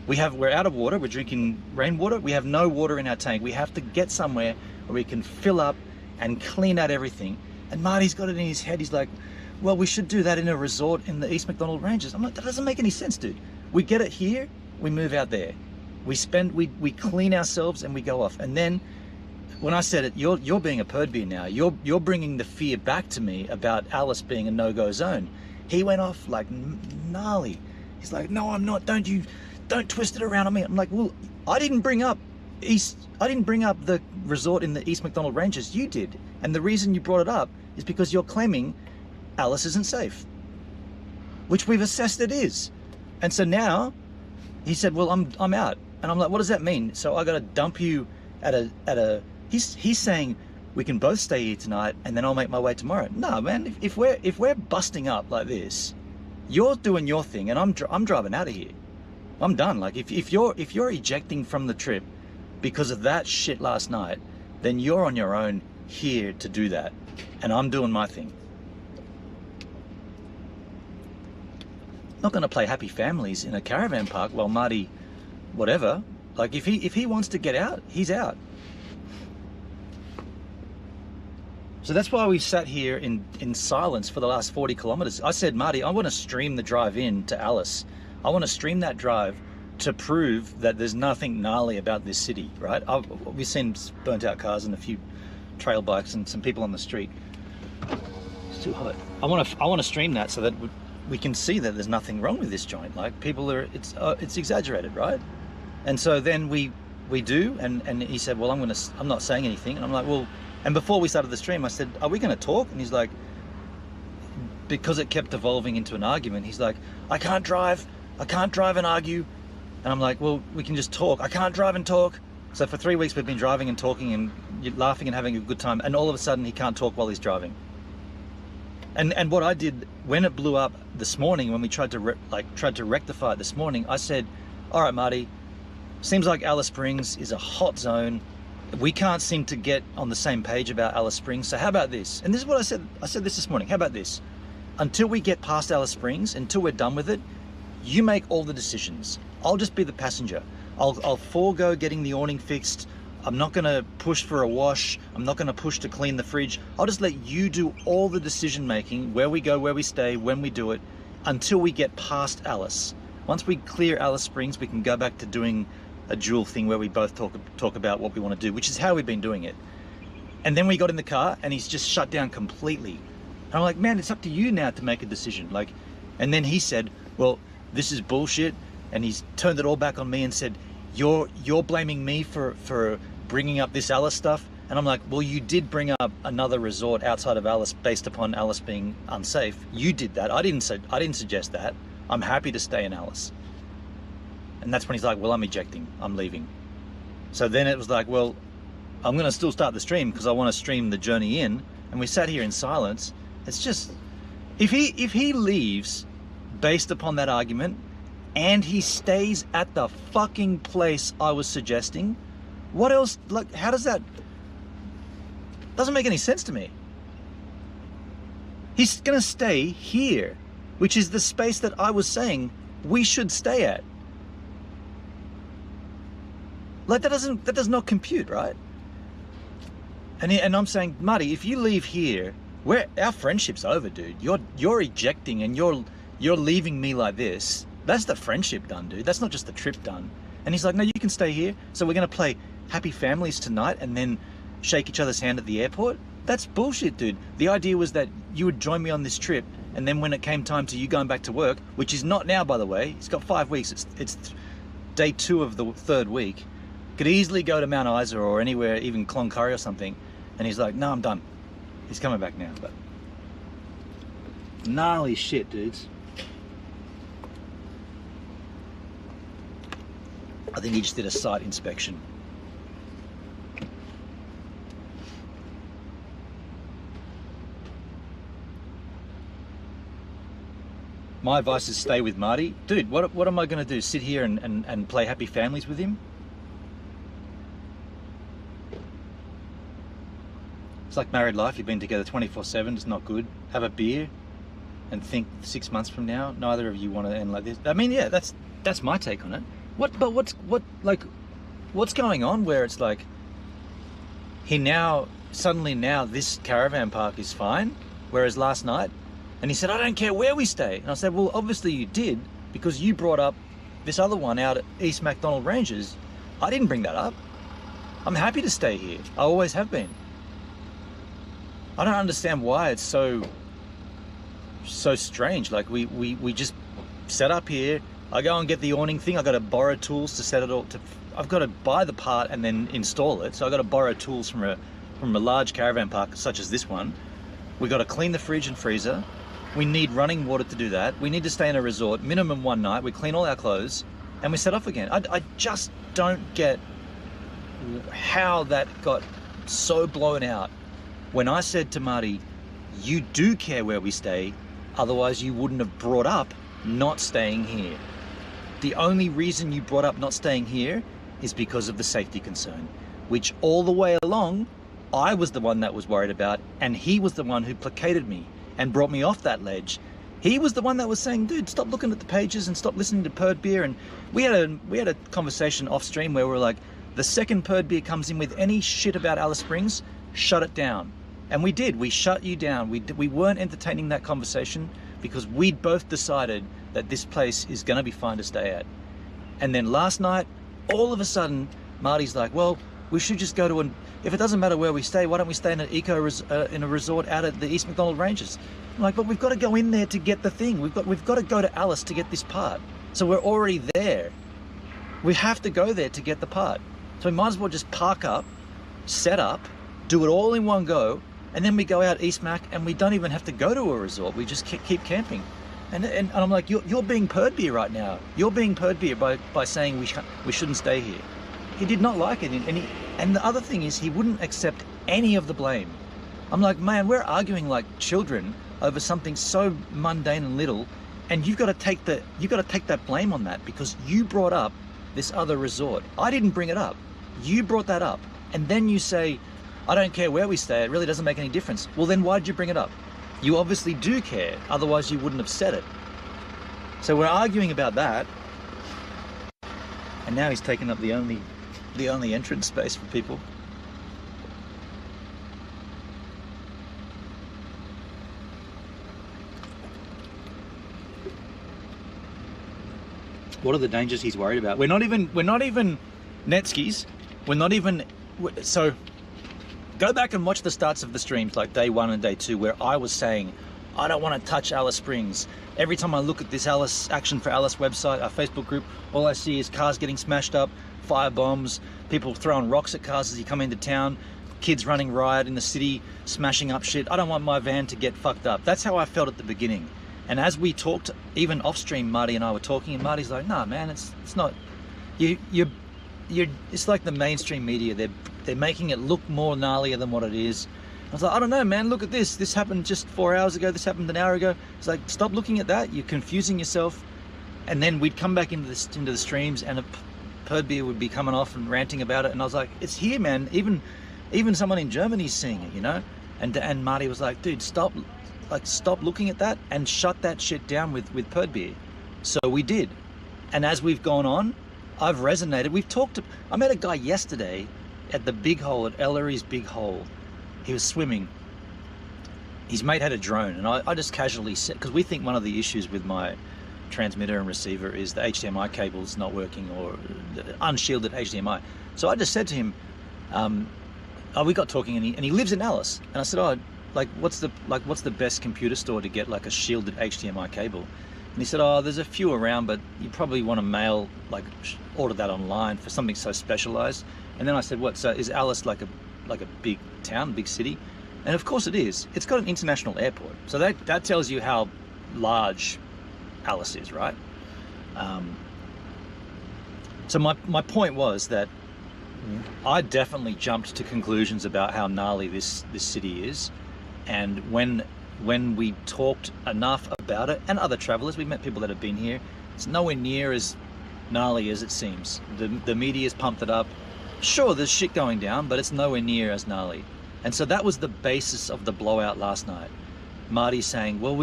S1: We're out of water. We're drinking rainwater. We have no water in our tank. We have to get somewhere where we can fill up and clean out everything. And Marty's got it in his head. He's like, well, we should do that in a resort in the East MacDonald Ranges. I'm like, that doesn't make any sense, dude. We get it here, we move out there. We clean ourselves and we go off. And then when I said it, you're being a Perdby now. You're bringing the fear back to me about Alice being a no-go zone. He went off like gnarly. He's like, no, I'm not. Don't twist it around on me. I'm like, well, I didn't bring up the resort in the East MacDonald Ranges. You did. And the reason you brought it up is because you're claiming Alice isn't safe, which we've assessed it is. And so now he said, well, I'm out. And I'm like, what does that mean? So I got to dump you at a, he's saying we can both stay here tonight and then I'll make my way tomorrow. No, man, if we're busting up like this, you're doing your thing and I'm driving out of here. I'm done. Like if you're ejecting from the trip because of that shit last night, then you're on your own here to do that. And I'm doing my thing. Not going to play happy families in a caravan park while Marty, whatever. Like if he wants to get out, he's out. So that's why we sat here in silence for the last 40 kilometers. I said, Marty, I want to stream the drive in to Alice. I want to stream that drive to prove that there's nothing gnarly about this city, right? We've seen burnt out cars and a few trail bikes and some people on the street. too hot. I want to stream that so that we can see that there's nothing wrong with this joint. Like people are, it's exaggerated, right? And so then we do, and he said, well, I'm not saying anything. And I'm like, well, and before we started the stream, I said, are we going to talk? And he's like, because it kept evolving into an argument, he's like, I can't drive and argue. And I'm like, well, we can just talk. I can't drive and talk. So for 3 weeks we've been driving and talking and laughing and having a good time, and all of a sudden he can't talk while he's driving. And what I did when it blew up this morning, when we tried to rectify it this morning, I said, all right, Marty, seems like Alice Springs is a hot zone. We can't seem to get on the same page about Alice Springs. So how about this? And this is what I said. I said this morning. How about this? Until we get past Alice Springs, until we're done with it, you make all the decisions. I'll just be the passenger. I'll forego getting the awning fixed. I'm not gonna push for a wash. I'm not gonna push to clean the fridge. I'll just let you do all the decision making, where we go, where we stay, when we do it, until we get past Alice. Once we clear Alice Springs, we can go back to doing a dual thing where we both talk about what we want to do, which is how we've been doing it. And then we got in the car and he's just shut down completely. And I'm like, man, it's up to you now to make a decision. Like, and then he said, well, this is bullshit. And he's turned it all back on me and said, you're blaming me for bringing up this Alice stuff. And I'm like, well, you did bring up another resort outside of Alice based upon Alice being unsafe. You did that. I didn't suggest that. I'm happy to stay in Alice. And that's when he's like, well, I'm ejecting. I'm leaving. So then it was like, well, I'm going to still start the stream because I want to stream the journey in. And we sat here in silence. It's just, if he leaves based upon that argument and he stays at the fucking place I was suggesting, what else, like, how does that, doesn't make any sense to me. He's going to stay here, which is the space that I was saying we should stay at. Like, that does not compute, right? And I'm saying, Marty, if you leave here, our friendship's over, dude. You're ejecting and you're leaving me like this. That's the friendship done, dude. That's not just the trip done. And he's like, no, you can stay here. So we're gonna play Happy Families tonight and then shake each other's hand at the airport. That's bullshit, dude. The idea was that you would join me on this trip, and then when it came time to you going back to work, which is not now, by the way, it's got 5 weeks. It's day 2 of the 3rd week. Could easily go to Mount Isa or anywhere, even Cloncurry or something. And he's like, no, I'm done. He's coming back now, but gnarly shit, dudes. I think he just did a site inspection. My advice is stay with Marty. Dude, what am I going to do? Sit here and play Happy Families with him? It's like married life. You've been together 24/7. It's not good. Have a beer and think 6 months from now, neither of you want to end like this. I mean, yeah, that's my take on it. What's going on where it's like suddenly now this caravan park is fine, whereas last night, and he said, I don't care where we stay. And I said, well, obviously you did, because you brought up this other one out at East MacDonald Ranges. I didn't bring that up. I'm happy to stay here. I always have been. I don't understand why it's so strange. Like we just set up here. I go and get the awning thing. I got to borrow tools to set it all. I've got to buy the part and then install it. So I got to borrow tools from a large caravan park such as this one. We got to clean the fridge and freezer. We need running water to do that. We need to stay in a resort minimum 1 night. We clean all our clothes and we set off again. I just don't get how that got so blown out. When I said to Marty, you do care where we stay, otherwise you wouldn't have brought up not staying here. The only reason you brought up not staying here is because of the safety concern, which all the way along, I was the one that was worried about, and he was the one who placated me and brought me off that ledge. He was the one that was saying, dude, stop looking at the pages and stop listening to Perd Beer. And we had a conversation off stream where we were like, the second Perd Beer comes in with any shit about Alice Springs, shut it down. And we did. We shut you down. We weren't entertaining that conversation because we'd both decided that this place is going to be fine to stay at. And then last night, all of a sudden, Marty's like, well, we should just go to an, if it doesn't matter where we stay, why don't we stay in an in a resort out at the East McDonald Ranges? I'm like, but we've got to go in there to get the thing. We've got to go to Alice to get this part. So we're already there. We have to go there to get the part. So we might as well just park up, set up, do it all in one go, and then we go out East Mac and we don't even have to go to a resort. We just keep camping. And I'm like, you're being purd beer right now. You're being purd beer by saying we shouldn't stay here. He did not like it, and the other thing is he wouldn't accept any of the blame. I'm like, man, we're arguing like children over something so mundane and little, and you've got to take that blame on that because you brought up this other resort. I didn't bring it up. You brought that up, and then you say, I don't care where we stay. It really doesn't make any difference. Well, then why did you bring it up? You obviously do care. Otherwise, you wouldn't have said it. So we're arguing about that, and now he's taken up the only entrance space for people. What are the dangers he's worried about? We're not even net skis. We're not even, so go back and watch the starts of the streams like day 1 and day 2 where I was saying I don't want to touch Alice Springs. Every time I look at this Alice Action for Alice website, our Facebook group, all I see is cars getting smashed up, fire bombs, people throwing rocks at cars as you come into town, kids running riot in the city, smashing up shit. I don't want my van to get fucked up. That's how I felt at the beginning. And as we talked, even off stream, Marty and I were talking, and Marty's like, "Nah, man, it's not. You're. It's like the mainstream media. They're making it look more gnarlier than what it is." I was like, "I don't know, man. Look at this. This happened just 4 hours ago. This happened an hour ago." It's like, stop looking at that. You're confusing yourself. And then we'd come back into the streams, and a purd beer would be coming off and ranting about it. And I was like, "It's here, man. Even someone in Germany's seeing it, you know." And Marty was like, "Dude, stop looking at that and shut that shit down with purd beer." So we did. And as we've gone on, I've resonated. I met a guy yesterday at the big hole, at Ellery's big hole. He was swimming. His mate had a drone, and I just casually said, because we think one of the issues with my transmitter and receiver is the HDMI cable's not working, or the unshielded HDMI. So I just said to him, we got talking, and he lives in Alice. And I said, what's the best computer store to get like a shielded HDMI cable? And he said, there's a few around, but you probably want to order that online for something so specialized. And then I said, so is Alice like a big town, big city? And of course it is. It's got an international airport. So that tells you how large Alice is, right? So my point was that I definitely jumped to conclusions about how gnarly this city is. And when we talked enough about it, and other travelers, we met people that have been here, it's nowhere near as gnarly as it seems. The media's pumped it up. Sure, there's shit going down, but it's nowhere near as gnarly. And so that was the basis of the blowout last night. Marty saying, well,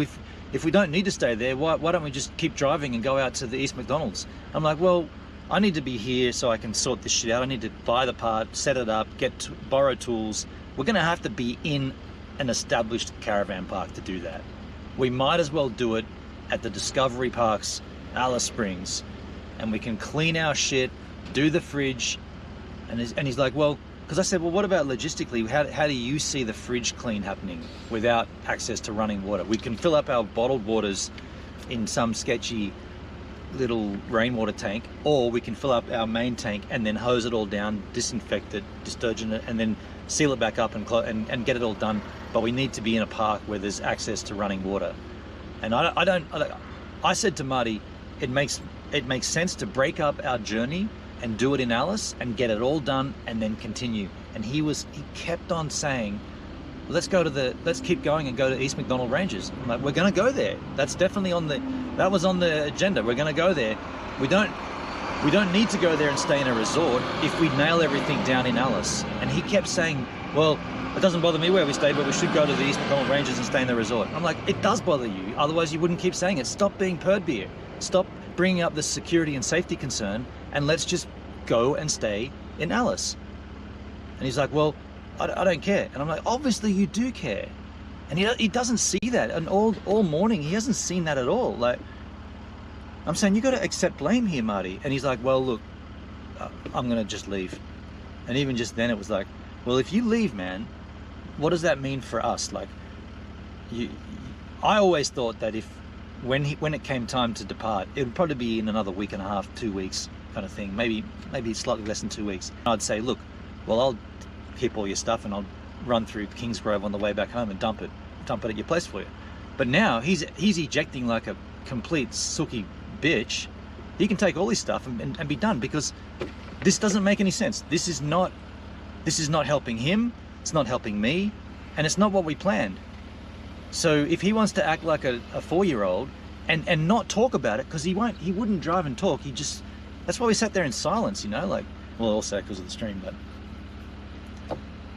S1: if we don't need to stay there, why don't we just keep driving and go out to the East McDonald's? I'm like, well, I need to be here so I can sort this shit out. I need to buy the part, set it up, borrow tools. We're going to have to be in an established caravan park to do that. We might as well do it at the Discovery Parks, Alice Springs, and we can clean our shit, do the fridge. And he's like, well, because I said, well, what about logistically? How do you see the fridge clean happening without access to running water? We can fill up our bottled waters in some sketchy little rainwater tank, or we can fill up our main tank and then hose it all down, disinfect it, disturgent it, and then seal it back up and get it all done. But we need to be in a park where there's access to running water. And I said to Marty, it makes sense to break up our journey and do it in Alice and get it all done and then continue. And he kept on saying, let's keep going and go to East McDonald Ranges. I'm like, we're going to go there. That's definitely that was on the agenda. We're going to go there. We don't need to go there and stay in a resort if we nail everything down in Alice. And he kept saying, well, it doesn't bother me where we stay, but we should go to the East McDonald Ranges and stay in the resort. I'm like, it does bother you. Otherwise you wouldn't keep saying it. Stop being purd beer. Stop bringing up the security and safety concern, and let's just go and stay in Alice. And he's like, well, I don't care. And I'm like, obviously you do care. And he doesn't see that. And all morning he hasn't seen that at all. Like, I'm saying, you got to accept blame here, Marty. And he's like, well, look, I'm going to just leave. And even just then it was like, well, if you leave, man, what does that mean for us? Like, I always thought that when it came time to depart, it would probably be in another week and a half, 2 weeks kind of thing, maybe slightly less than 2 weeks. I'd say, look, well, I'll keep all your stuff and I'll run through Kingsgrove on the way back home and dump it at your place for you. But now he's ejecting like a complete sooky bitch. He can take all his stuff and be done, because this doesn't make any sense. This is not helping him, it's not helping me, and it's not what we planned. So if he wants to act like a 4-year-old and not talk about it, because he wouldn't drive and talk, that's why we sat there in silence, you know, like, well, also because of the stream. But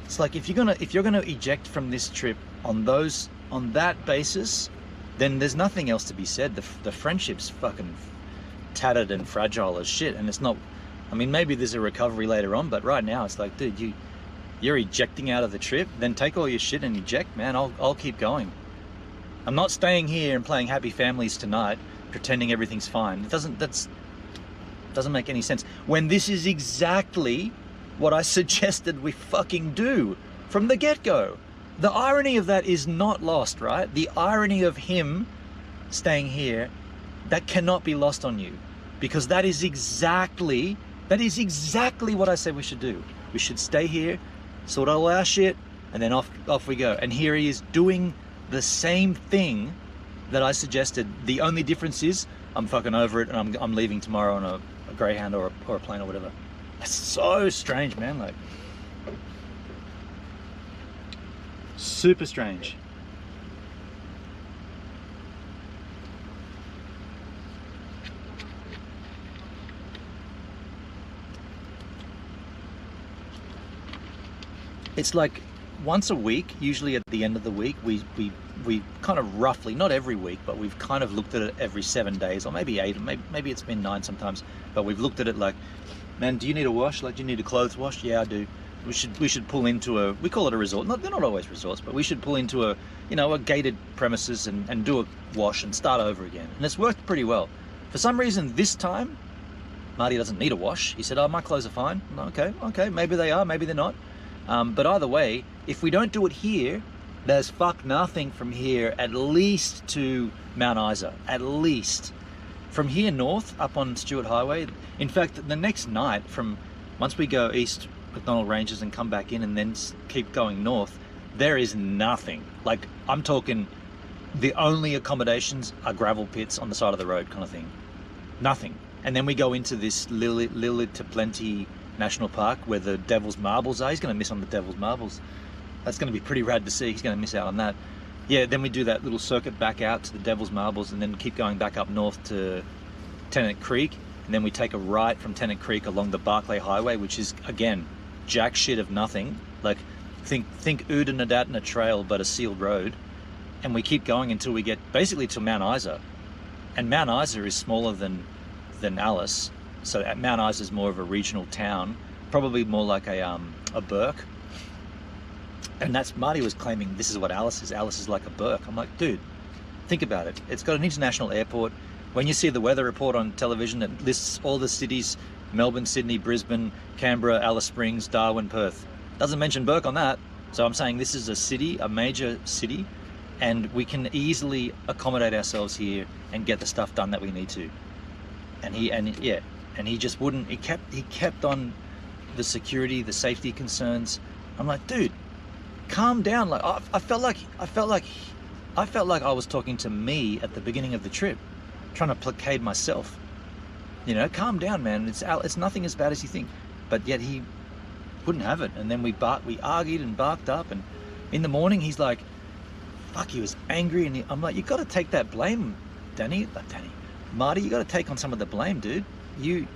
S1: it's like, if you're gonna eject from this trip on that basis, then there's nothing else to be said. The friendship's fucking tattered and fragile as shit, and it's not. I mean, maybe there's a recovery later on, but right now it's like, dude, you're ejecting out of the trip, then take all your shit and eject, man. I'll keep going. I'm not staying here and playing Happy Families tonight, pretending everything's fine. That doesn't make any sense. When this is exactly what I suggested we fucking do from the get-go. The irony of that is not lost, right? The irony of him staying here, that cannot be lost on you, because that is exactly what I said we should do. We should stay here, sort all our shit, and then off we go. And here he is doing the same thing that I suggested. The only difference is I'm fucking over it, and I'm leaving tomorrow on a Greyhound or a plane or whatever. That's so strange, man. Like, super strange. It's like once a week, usually at the end of the week, we kind of roughly, not every week, but we've kind of looked at it every 7 days, or maybe 8, or maybe it's been 9 sometimes, but we've looked at it like, man, do you need a wash? Like, do you need a clothes wash? Yeah, I do. We should pull into we call it a resort. They're not always resorts, but we should pull into a gated premises and do a wash and start over again. And it's worked pretty well. For some reason this time, Marty doesn't need a wash. He said, oh, my clothes are fine. Okay, maybe they are, maybe they're not. But either way, if we don't do it here, there's fuck nothing from here at least to Mount Isa, at least. From here north, up on Stewart Highway, in fact, the next night, once we go east McDonald Ranges and come back in and then keep going north, there is nothing. Like, I'm talking, the only accommodations are gravel pits on the side of the road kind of thing. Nothing. And then we go into this Lily to Plenty National Park where the Devil's Marbles are. He's going to miss on the Devil's Marbles. That's going to be pretty rad to see. He's going to miss out on that. Yeah, then we do that little circuit back out to the Devil's Marbles and then keep going back up north to Tennant Creek. And then we take a right from Tennant Creek along the Barclay Highway, which is, again, jack shit of nothing. Like, think Udinadatna Trail, but a sealed road. And we keep going until we get basically to Mount Isa. And Mount Isa is smaller than Alice. So Mount Isa is more of a regional town, probably more like a burg. And Marty was claiming this is what Alice is. Alice is like a burg. I'm like, dude, think about it. It's got an international airport. When you see the weather report on television, it lists all the cities: Melbourne, Sydney, Brisbane, Canberra, Alice Springs, Darwin, Perth. Doesn't mention Burke on that. So I'm saying this is a city, a major city, and we can easily accommodate ourselves here and get the stuff done that we need to. And he just wouldn't. He kept on the security, the safety concerns. I'm like, dude, calm down. Like, I felt like I was talking to me at the beginning of the trip, trying to placate myself. You know, calm down, man. It's nothing as bad as you think. But yet he wouldn't have it. And then we argued and barked up. And in the morning, he's like, fuck, he was angry. And I'm like, you got to take that blame, Marty. You got to take on some of the blame, dude. You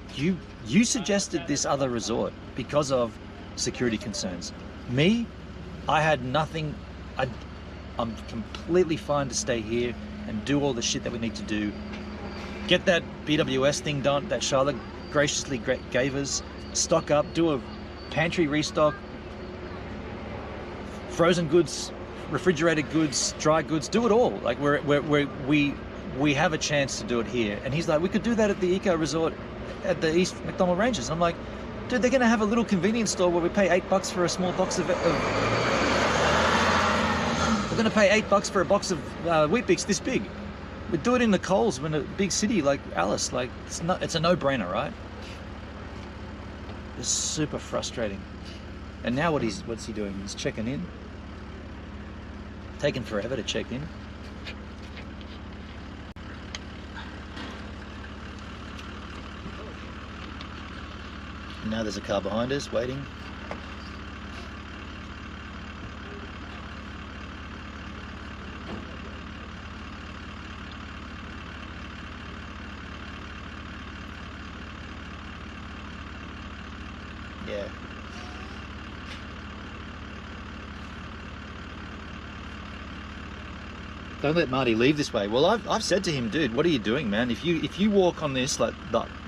S1: suggested this other resort because of security concerns. Me, I had nothing. I'm completely fine to stay here and do all the shit that we need to do. Get that BWS thing done that Charlotte graciously gave us. Stock up, do a pantry restock, frozen goods, refrigerated goods, dry goods, do it all. Like we have a chance to do it here. And he's like, we could do that at the eco resort at the East McDonald Ranges. I'm like, Dude, they're going to have a little convenience store where we pay $8 for a small box of we're going to pay $8 for a box of Wheat Bix this big. We do it in the Coles in a big city like Alice. Like, it's a no-brainer, right? It's super frustrating. And now what's he doing? He's checking in. Taking forever to check in. And now there's a car behind us waiting. Yeah. Don't let Marty leave this way. Well, I've said to him, dude, what are you doing, man? If you walk on this like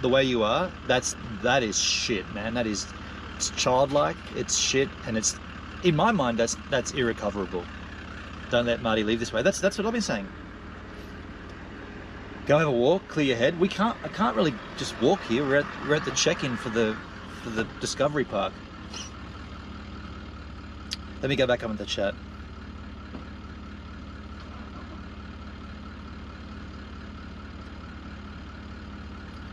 S1: the way you are, that is shit, man. It's childlike, it's shit, and it's, in my mind, that's irrecoverable. Don't let Marty leave this way. That's what I've been saying. Go have a walk, clear your head. I can't really just walk here. We're at the check-in for the Discovery Park. Let me go back up into the chat.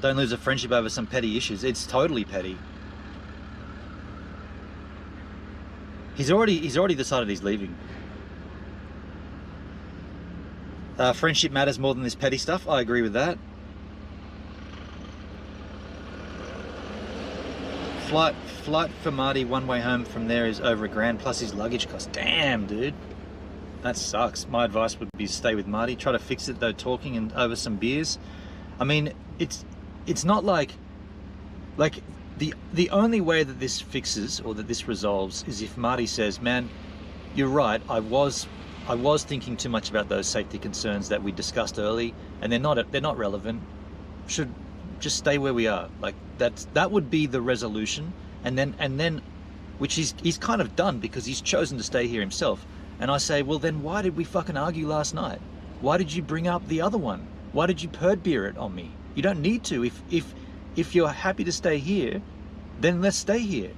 S1: Don't lose a friendship over some petty issues. It's totally petty. He's already decided he's leaving. Friendship matters more than this petty stuff. I agree with that. Flight for Marty one way home from there is over $1,000 plus his luggage cost. Damn, dude. That sucks. My advice would be stay with Marty. Try to fix it though, talking and over some beers. I mean, it's not like the only way that this fixes or that this resolves is if Marty says, man, you're right, I was thinking too much about those safety concerns that we discussed early, and they're not relevant. Should just stay where we are. Like that would be the resolution, and then which he's kind of done because he's chosen to stay here himself. And I say, well then why did we fucking argue last night? Why did you bring up the other one? Why did you purd beer it on me? You don't need to. If you're happy to stay here, then let's stay here.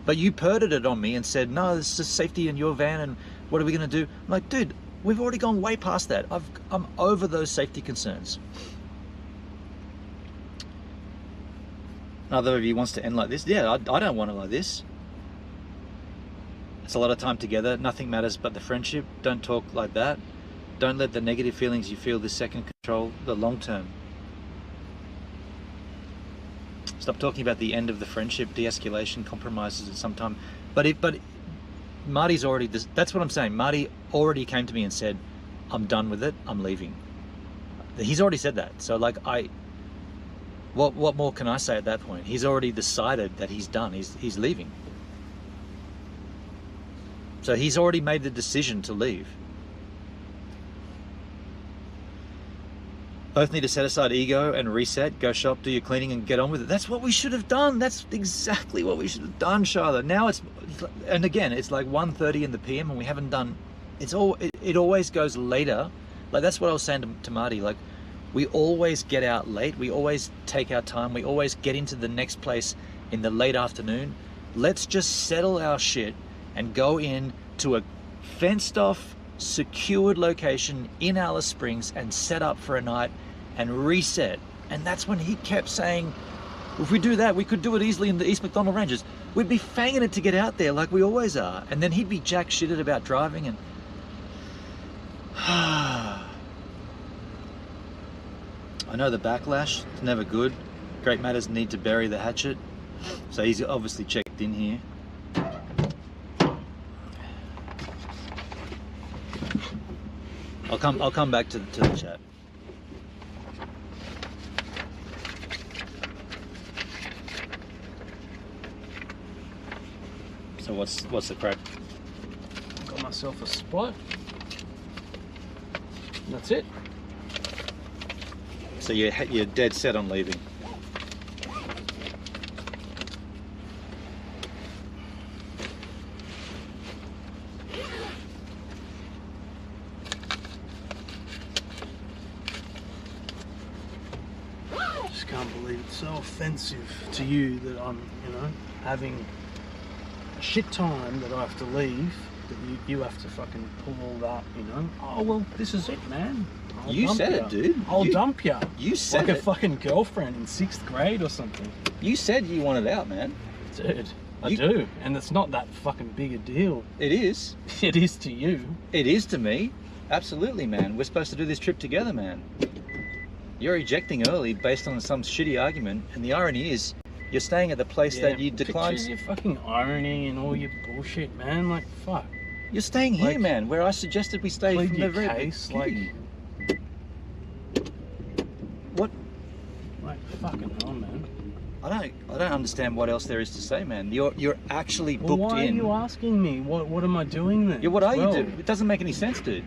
S1: But you purred it on me and said, no, this is safety in your van and what are we going to do? I'm like, dude, we've already gone way past that. I'm over those safety concerns. Another of you wants to end like this. Yeah, I don't want it like this. It's a lot of time together. Nothing matters but the friendship. Don't talk like that. Don't let the negative feelings you feel this second control the long term. Stop talking about the end of the friendship, de-escalation, compromises at some time. But Marty's already, that's what I'm saying. Marty already came to me and said, I'm done with it, I'm leaving. He's already said that. So like what more can I say at that point? He's already decided that he's done, he's leaving. So he's already made the decision to leave. Both need to set aside ego and reset, go shop, do your cleaning and get on with it. That's what we should have done. That's exactly what we should have done, Charlotte. Now and again, it's like 1:30 in the PM and we haven't done, it always goes later. Like that's what I was saying to Marty, like we always get out late. We always take our time. We always get into the next place in the late afternoon. Let's just settle our shit and go in to a fenced off, secured location in Alice Springs and set up for a night and reset. And that's when he kept saying, if we do that, we could do it easily in the East McDonald Ranges. We'd be fanging it to get out there like we always are. And then he'd be jack shitted about driving and I know the backlash, it's never good. Great matters need to bury the hatchet. So he's obviously checked in here. I'll come back to the chat. So what's the crack?
S5: Got myself a spot. That's it.
S1: So you're dead set on leaving.
S5: Just can't believe so offensive to you that I'm, you know, having a shit time that I have to leave, that you have to fucking pull all that, you know? Oh, well, this is it, man.
S1: You said it, dude.
S5: I'll dump you.
S1: You said
S5: like
S1: it.
S5: a fucking girlfriend in 6th grade or something.
S1: You said you wanted out, man.
S5: Dude, I do. And it's not that fucking big a deal.
S1: It is.
S5: It is to you.
S1: It is to me. Absolutely, man. We're supposed to do this trip together, man. You're ejecting early based on some shitty argument, and the irony is, you're staying at the place that you declined.
S5: Pictures your fucking irony and all your bullshit, man. Like, fuck.
S1: You're staying here,
S5: Like,
S1: man, where I suggested we stay
S5: plead
S1: from the
S5: your
S1: very
S5: case,
S1: beginning. What?
S5: Like, fucking hell, man.
S1: I don't understand what else there is to say, man. You're actually
S5: Well,
S1: booked
S5: why
S1: in.
S5: are you asking me? What am I doing then?
S1: Yeah, what are
S5: Well,
S1: you doing? It doesn't make any sense, dude.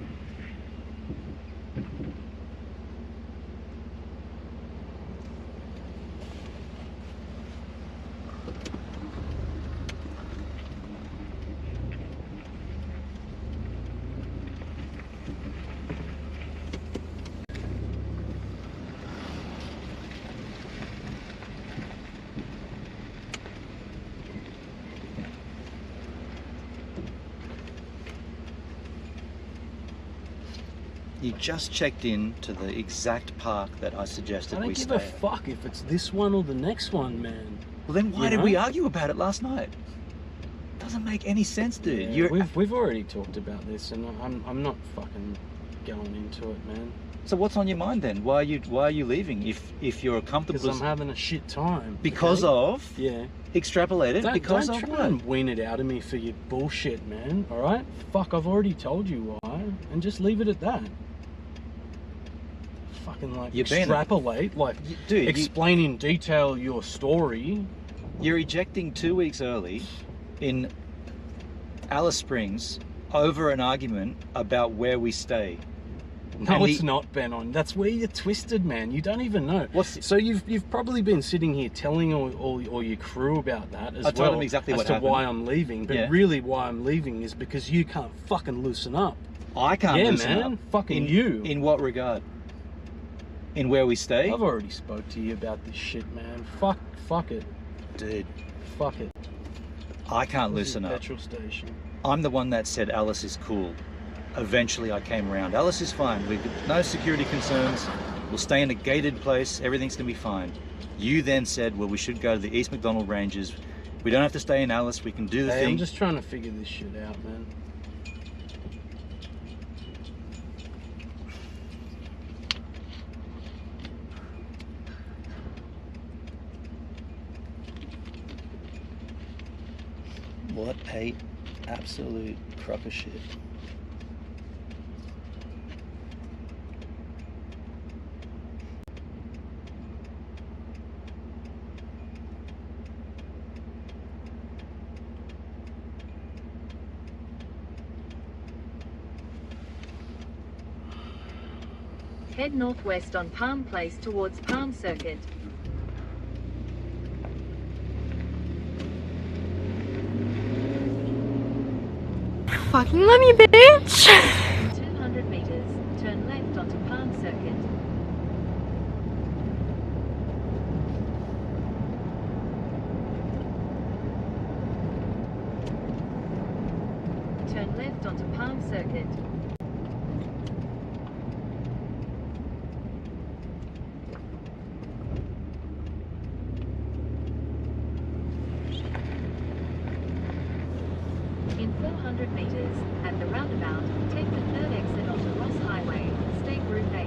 S1: You just checked in to the exact park that I suggested
S5: I don't
S1: we
S5: give
S1: stay
S5: a
S1: at.
S5: fuck if it's this one or the next one, man.
S1: Well, then why
S5: You
S1: did
S5: know?
S1: we argue about it last night? Doesn't make any sense, dude.
S5: Yeah, we've already talked about this, and I'm not fucking going into it, man.
S1: So what's on your mind then? Why are you leaving if you're comfortable?
S5: Because I'm having a shit time.
S1: Because
S5: okay?
S1: of
S5: Yeah.
S1: extrapolate it. Because
S5: don't
S1: of
S5: try
S1: what?
S5: and wean it out of me for your bullshit, man. All right? Fuck, I've already told you why, and just leave it at that. Fucking like
S1: You're being
S5: extrapolate, like
S1: Dude,
S5: explain in detail your story.
S1: you're ejecting 2 weeks early in Alice Springs over an argument about where we stay.
S5: No,
S1: And
S5: it's not, Ben. On that's where you're twisted, man. You don't even know. So you've probably been sitting here telling all your crew about that as
S1: I
S5: well.
S1: told them exactly
S5: as
S1: what
S5: to
S1: happened.
S5: why I'm leaving, but
S1: Yeah.
S5: really why I'm leaving is because you can't fucking loosen up.
S1: I can't
S5: Yeah,
S1: loosen
S5: man.
S1: up.
S5: Fucking
S1: in,
S5: you.
S1: In what regard? In where we stay?
S5: I've already spoke to you about this shit, man. Fuck it,
S1: Dude,
S5: fuck it.
S1: I can't
S5: This is
S1: loosen up.
S5: Petrol station.
S1: I'm the one that said Alice is cool. Eventually I came around. Alice is fine. We've got no security concerns. We'll stay in a gated place. Everything's gonna be fine. You then said, well, we should go to the East McDonald Ranges. We don't have to stay in Alice. We can do the
S5: Hey,
S1: thing.
S5: I'm just trying to figure this shit out, man.
S1: What a absolute crock of shit.
S2: Head northwest on Palm Place towards Palm Circuit.
S6: Fucking love you, bitch!
S2: 200 meters, turn left onto Palm Circuit. Turn left onto Palm Circuit. In 400 meters, at the roundabout, take the third exit onto Ross Highway, State Route 8.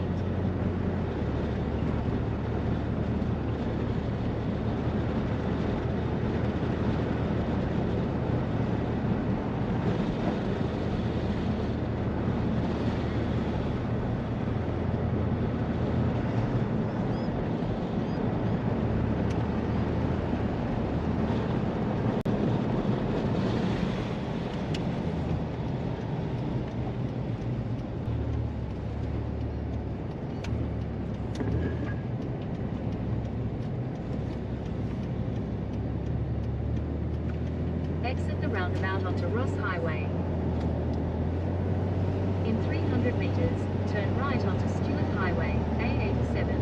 S2: Exit the roundabout onto Ross Highway. In 300 meters, turn right onto Stewart Highway, A87.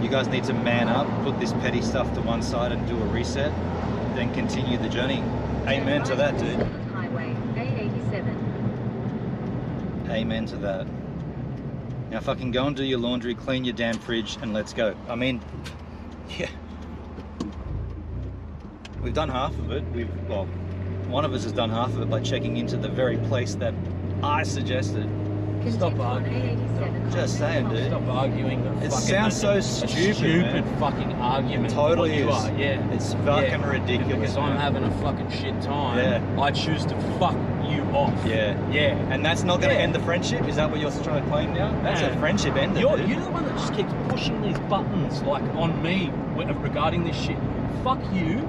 S1: You guys need to man up, put this petty stuff to one side and do a reset, then continue the journey. Amen to that, dude.
S2: Highway A87.
S1: Amen to that. Now fucking go and do your laundry, clean your damn fridge, and let's go. I mean, yeah. We've done half of it. Well, one of us has done half of it by checking into the very place that I suggested.
S5: Stop
S2: Continue on
S5: arguing.
S2: A87.
S1: Just saying, dude.
S5: Stop arguing.
S1: It
S5: Fucking-
S1: sounds so
S5: a
S1: stupid,
S5: stupid
S1: man.
S5: fucking argument.
S1: Totally
S5: what you
S1: is.
S5: are, yeah.
S1: It's fucking
S5: Yeah.
S1: ridiculous,
S5: Because I'm
S1: man.
S5: having a fucking shit time.
S1: Yeah.
S5: I choose to fuck you off.
S1: Yeah.
S5: Yeah.
S1: And that's not going to
S5: Yeah.
S1: end the friendship? Is that what you're trying to claim now? That's
S5: Man.
S1: a friendship ender,
S5: You're
S1: dude.
S5: the one that just keeps pushing these buttons like on me regarding this shit. Fuck you.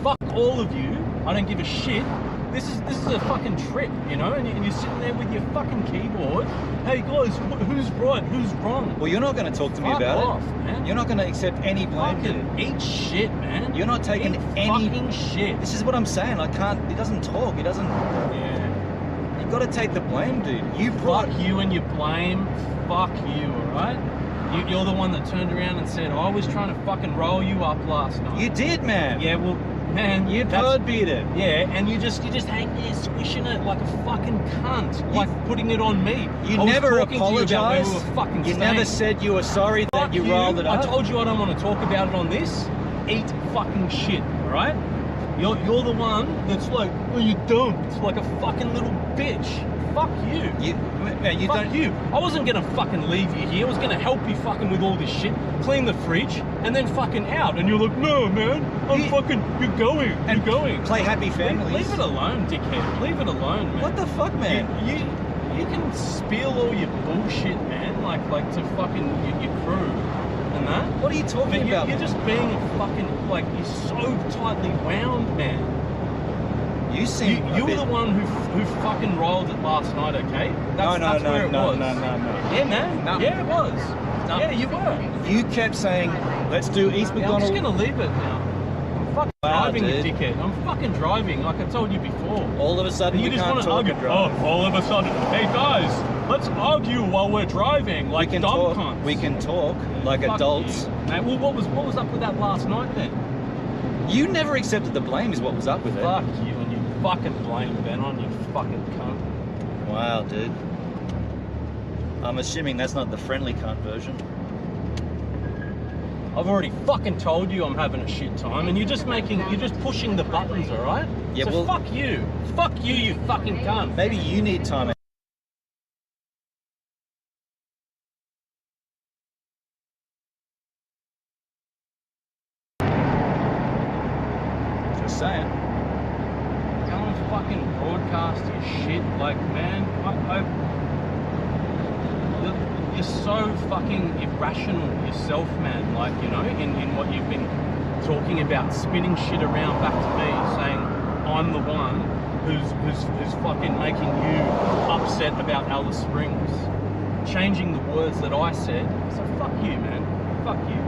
S5: Fuck all of you. I don't give a shit. This is a fucking trip, you know, and you're sitting there with your fucking keyboard. Hey guys, who's right? Who's wrong?
S1: Well, you're not going to talk to me
S5: Fuck
S1: about
S5: off,
S1: it.
S5: man.
S1: You're not going to accept any blame.
S5: Fucking eat shit, man.
S1: You're not taking
S5: Eat
S1: any.
S5: fucking shit.
S1: This is what I'm saying. I can't. He doesn't talk. He doesn't.
S5: Yeah.
S1: You've got to take the blame, dude. You brought.
S5: Fuck you and your blame. Fuck you, alright? You're the one that turned around and said, I was trying to fucking roll you up last night.
S1: You did, man.
S5: Yeah, well, man,
S1: You
S5: that's-
S1: bird beat it.
S5: Yeah, and you just hang there squishing it like a fucking cunt, like putting it on me.
S1: You
S5: I was
S1: never
S5: talking to you about where
S1: apologized.
S5: we were fucking
S1: You never
S5: staying.
S1: said you were sorry that
S5: Fuck
S1: you rolled it
S5: I
S1: up.
S5: told you I don't want to talk about it on this. Eat fucking shit, alright? You're the one that's like, oh, you don't. It's like a fucking little bitch. Fuck you.
S1: Man, you
S5: Fuck
S1: don't.
S5: you. I wasn't gonna fucking leave you here. I was gonna help you fucking with all this shit, clean the fridge, and then fucking out. And you're like, no, man, you're going.
S1: And
S5: You're going.
S1: play happy families.
S5: Leave it alone, dickhead. Leave it alone, man.
S1: What the fuck, man?
S5: You can spill all your bullshit, man, like to fucking your crew and that.
S1: What are you talking
S5: But
S1: about?
S5: you're just being a fucking, like, you're so tightly wound, man.
S1: You seem.
S5: You were the one who fucking rolled it last night, okay? That's where it was.
S1: no.
S5: Yeah, man.
S1: No.
S5: Yeah, it was.
S1: No.
S5: Yeah, you were.
S1: You kept saying, let's do East
S5: Yeah, I'm just
S1: McDonald.
S5: gonna leave it now. I'm fucking
S1: Wow,
S5: driving, you
S1: dude.
S5: dickhead. I'm fucking driving, like I told you before.
S1: All of a sudden,
S5: And you
S1: we
S5: just
S1: can't
S5: want to
S1: talk
S5: argue.
S1: and drive.
S5: Oh, all of a sudden, hey guys, let's argue while we're driving, like
S1: we can
S5: dumb
S1: talk.
S5: cunts.
S1: We can talk like
S5: Fuck
S1: adults.
S5: you. Mate, well, what was up with that last night then?
S1: You never accepted the blame, is what was up with it.
S5: Fuck you and you fucking blame Ben on you fucking cunt.
S1: Wow, dude. I'm assuming that's not the friendly cunt version.
S5: I've already fucking told you I'm having a shit time, and you're just pushing the buttons, all right?
S1: Yeah,
S5: so
S1: well-
S5: fuck you, you fucking cunt.
S1: Maybe you need time. Just saying.
S5: Go and fucking broadcast your shit, like, man. You're so fucking irrational yourself, man. Like, you know, in what you've been talking about, spinning shit around back to me, saying I'm the one who's fucking making you upset about Alice Springs, changing the words that I said. So fuck you, man. Fuck you.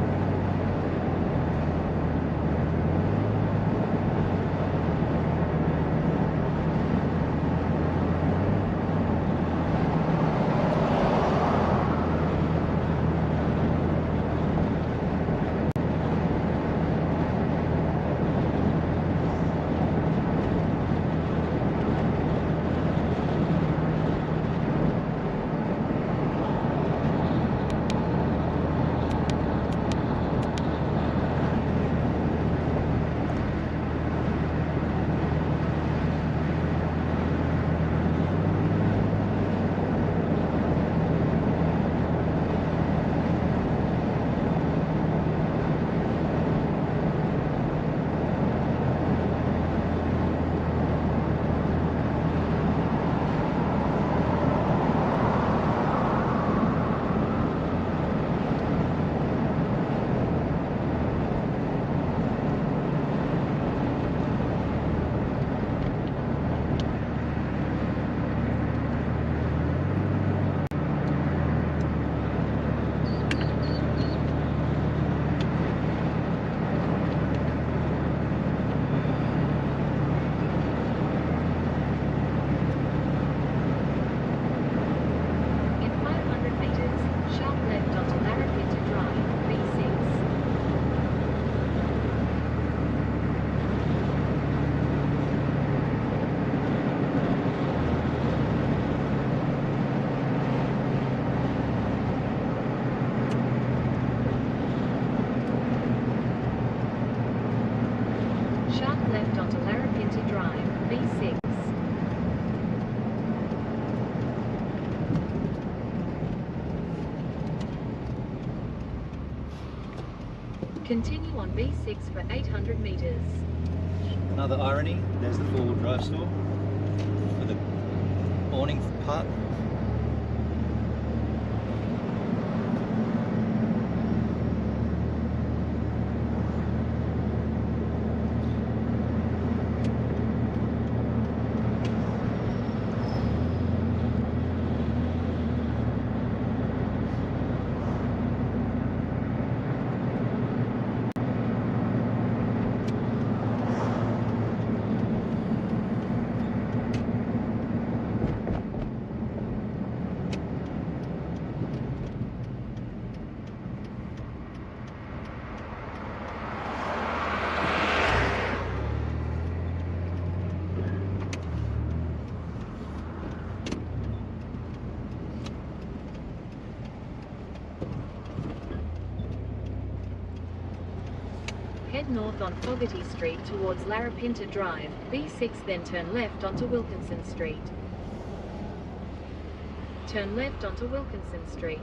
S2: Continue on B6 for 800 meters.
S1: Another irony, there's the four-wheel drive store for the awning part.
S2: Head north on Fogarty Street towards Larapinta Drive, B6, then turn left onto Wilkinson Street. Turn left onto Wilkinson Street.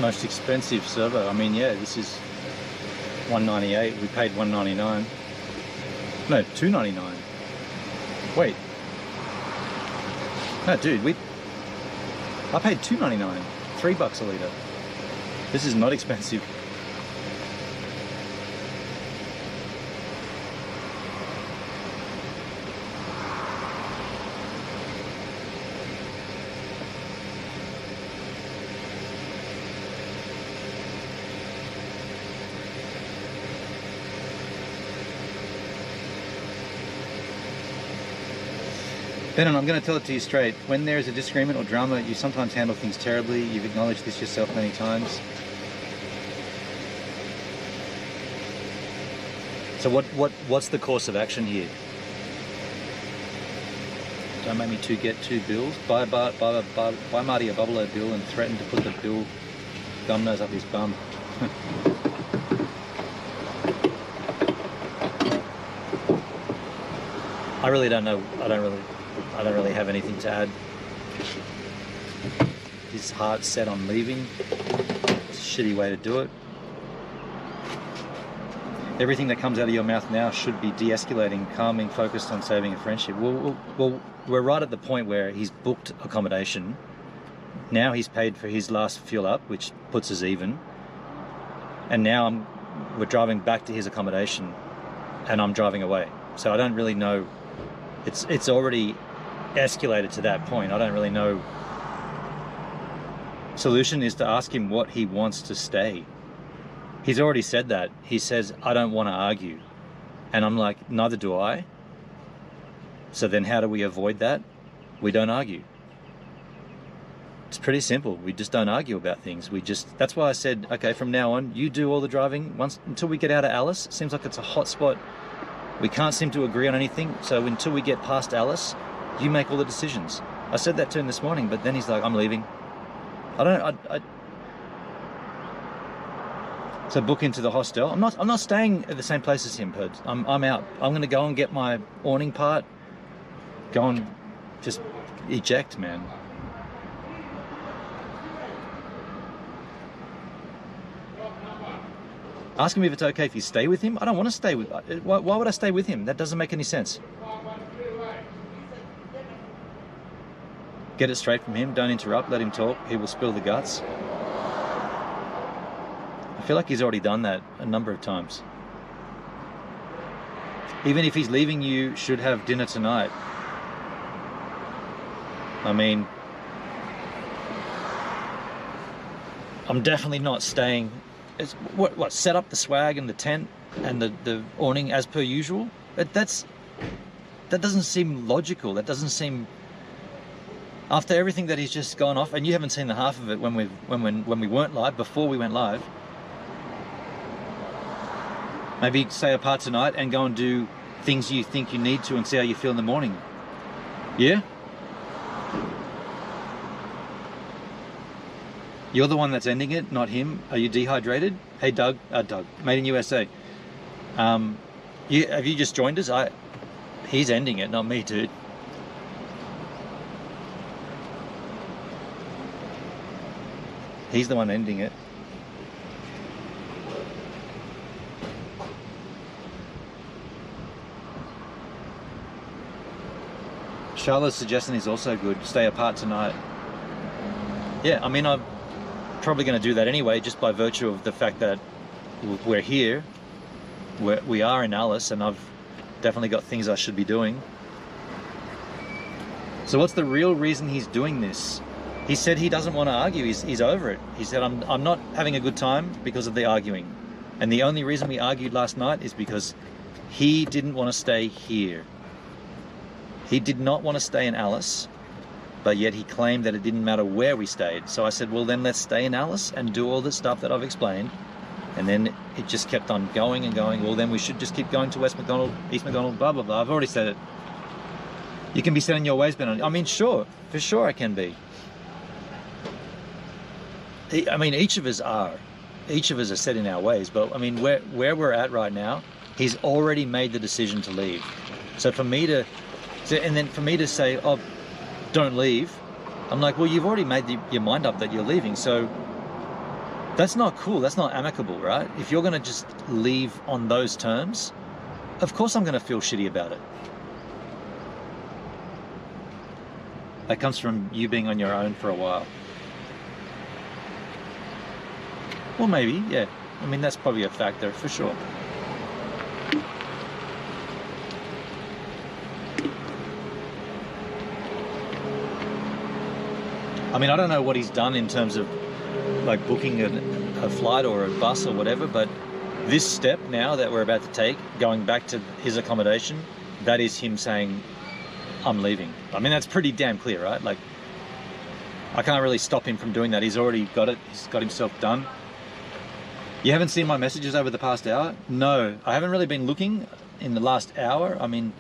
S1: Most expensive servo. I mean, yeah, this is $198. We paid $199. No, $299. Wait. No, dude, I paid $2.99. $3 a litre. This is not expensive. Benon, I'm going to tell it to you straight. When there is a disagreement or drama, you sometimes handle things terribly. You've acknowledged this yourself many times. So what's the course of action here? Don't make me get two bills. Buy Marty a buffalo bill and threaten to put the bill gum nose up his bum. I really don't know. I don't really have anything to add. His heart's set on leaving. It's a shitty way to do it. Everything that comes out of your mouth now should be de-escalating, calming, focused on saving a friendship. Well, we're right at the point where he's booked accommodation. Now he's paid for his last fuel up, which puts us even. And now we're driving back to his accommodation, and I'm driving away. So I don't really know. It's already escalated to that point. I don't really know. Solution is to ask him what he wants to stay. He's already said that. He says, I don't want to argue. And I'm like, neither do I. So then how do we avoid that? We don't argue. It's pretty simple. We just don't argue about things. That's why I said, okay, from now on, you do all the driving until we get out of Alice. It seems like it's a hot spot. We can't seem to agree on anything. So until we get past Alice, you make all the decisions. I said that to him this morning, but then he's like, I'm leaving. So book into the hostel. I'm not staying at the same place as him, Purds. I'm out. I'm gonna go and get my awning part. Go and just eject, man. Ask him if it's okay if you stay with him. I don't want to stay with. Why would I stay with him? That doesn't make any sense. Get it straight from him. Don't interrupt. Let him talk. He will spill the guts. I feel like he's already done that a number of times. Even if he's leaving, you should have dinner tonight. I mean, I'm definitely not staying. It's, what? Set up the swag and the tent and the awning as per usual. That doesn't seem logical. That doesn't seem. After everything that he's just gone off, and you haven't seen the half of it when we weren't live, before we went live. Maybe stay apart tonight and go and do things you think you need to and see how you feel in the morning. Yeah? You're the one that's ending it, not him. Are you dehydrated? Hey, Doug, made in USA. Have you just joined us? He's ending it, not me, dude. He's the one ending it. Charlotte's suggestion is also good. Stay apart tonight. Yeah, I mean, I'm probably going to do that anyway, just by virtue of the fact that we're here. We are in Alice, and I've definitely got things I should be doing. So what's the real reason he's doing this? He said he doesn't want to argue. He's over it. He said, I'm not having a good time because of the arguing. And the only reason we argued last night is because he didn't want to stay here. He did not want to stay in Alice, but yet he claimed that it didn't matter where we stayed. So I said, well, then let's stay in Alice and do all the stuff that I've explained. And then it just kept on going and going. Well, then we should just keep going to West McDonald, East McDonald, blah, blah, blah. I've already said it. You can be set in your ways, Ben. I mean, sure, for sure I can be. I mean, each of us are. Each of us are set in our ways. But, I mean, where we're at right now, he's already made the decision to leave. So for me to... And then for me to say, oh, don't leave, I'm like, well, you've already made your mind up that you're leaving. So that's not cool. That's not amicable, right? If you're going to just leave on those terms, of course I'm going to feel shitty about it. That comes from you being on your own for a while. Well, maybe, yeah. I mean, that's probably a factor for sure. I mean, I don't know what he's done in terms of like booking a flight or a bus or whatever, but this step now that we're about to take, going back to his accommodation, that is him saying, I'm leaving. I mean, that's pretty damn clear, right? Like, I can't really stop him from doing that. He's already got it. He's got himself done. You haven't seen my messages over the past hour? No, I haven't really been looking in the last hour. I mean,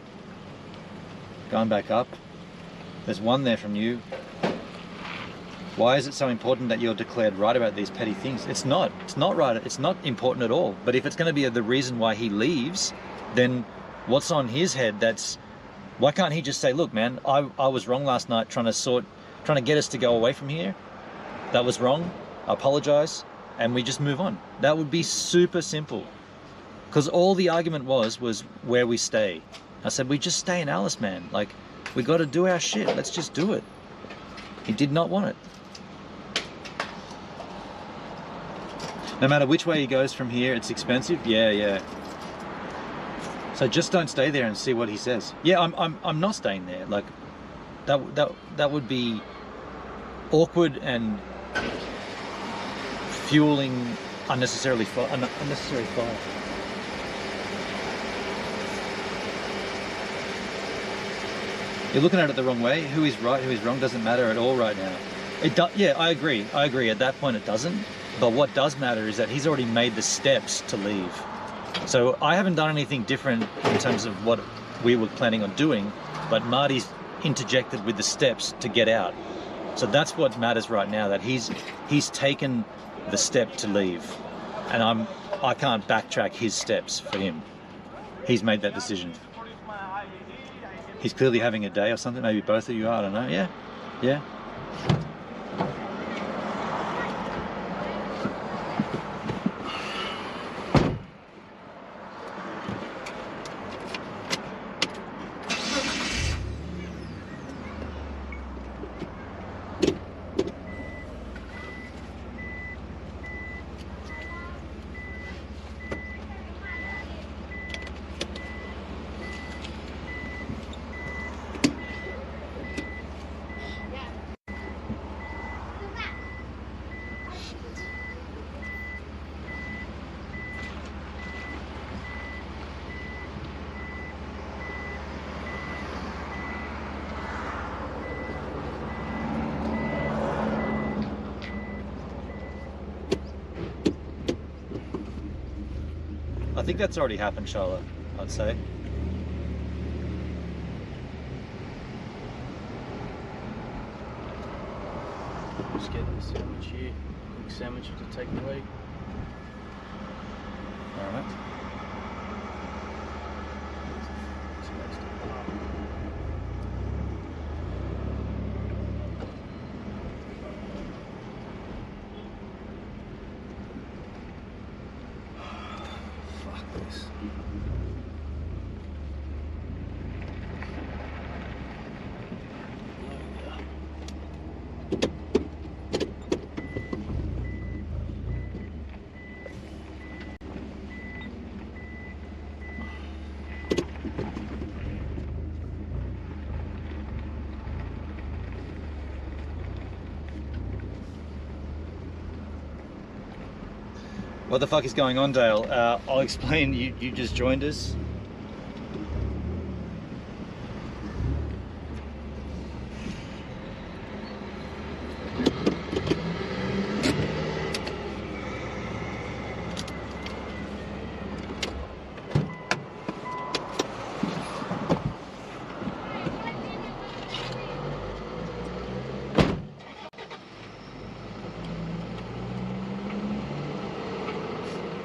S1: going back up, there's one there from you. Why is it so important that you're declared right about these petty things? It's not right, it's not important at all. But if it's going to be the reason why he leaves, then what's on his head? Why can't he just say, look, man, I was wrong last night trying to get us to go away from here. That was wrong, I apologize, and we just move on. That would be super simple. Because all the argument was where we stay. I said, we just stay in Alice, man. Like, we got to do our shit, let's just do it. He did not want it. No matter which way he goes from here, it's expensive. Yeah. So just don't stay there and see what he says. Yeah, I'm not staying there. Like, that would be awkward and fueling unnecessary fire. You're looking at it the wrong way. Who is right, who is wrong doesn't matter at all right now. Yeah, I agree. At that point, it doesn't. But what does matter is that he's already made the steps to leave. So I haven't done anything different in terms of what we were planning on doing, but Marty's interjected with the steps to get out. So that's what matters right now, that he's taken the step to leave. And I can't backtrack his steps for him. He's made that decision. He's clearly having a day or something, maybe both of you are, I don't know. Yeah. I think that's already happened, Charlotte, I'd say.
S5: Just getting the sandwich here. Quick sandwich to take away.
S1: Alright. What the fuck is going on, Dale? I'll explain. You just joined us.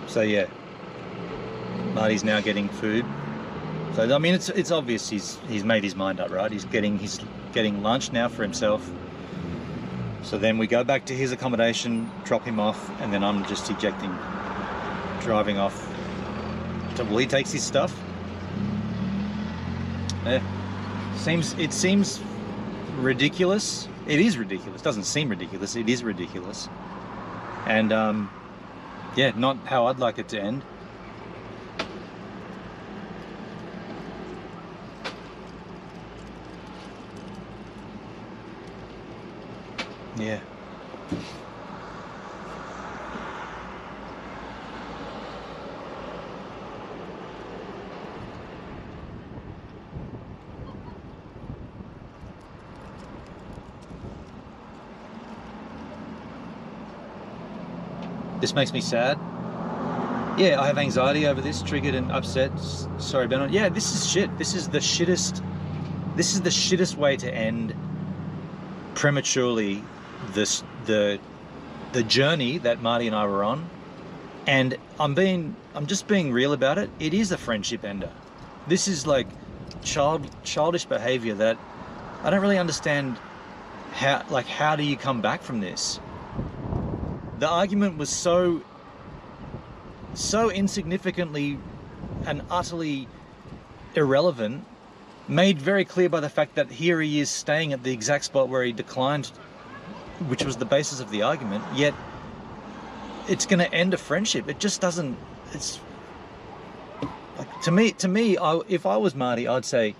S1: So yeah, Marty's now getting food. So I mean, it's obvious he's made his mind up, right? He's getting lunch now for himself. So then we go back to his accommodation, drop him off, and then I'm just driving off. So well, he takes his stuff. Yeah, it seems ridiculous. It is ridiculous. It doesn't seem ridiculous. It is ridiculous. And yeah, not how I'd like it to end. Yeah. This makes me sad. Yeah, I have anxiety over this, triggered and upset. Sorry, Ben. Yeah, this is shit. This is the shittest way to end prematurely the journey that Marty and I were on. And I'm just being real about it. It is a friendship ender. This is like childish behavior that I don't really understand. How do you come back from this? The argument was so insignificantly and utterly irrelevant, made very clear by the fact that here he is staying at the exact spot where he declined, which was the basis of the argument, yet it's going to end a friendship. It just doesn't. It's like, to me, if I was Marty, I'd say,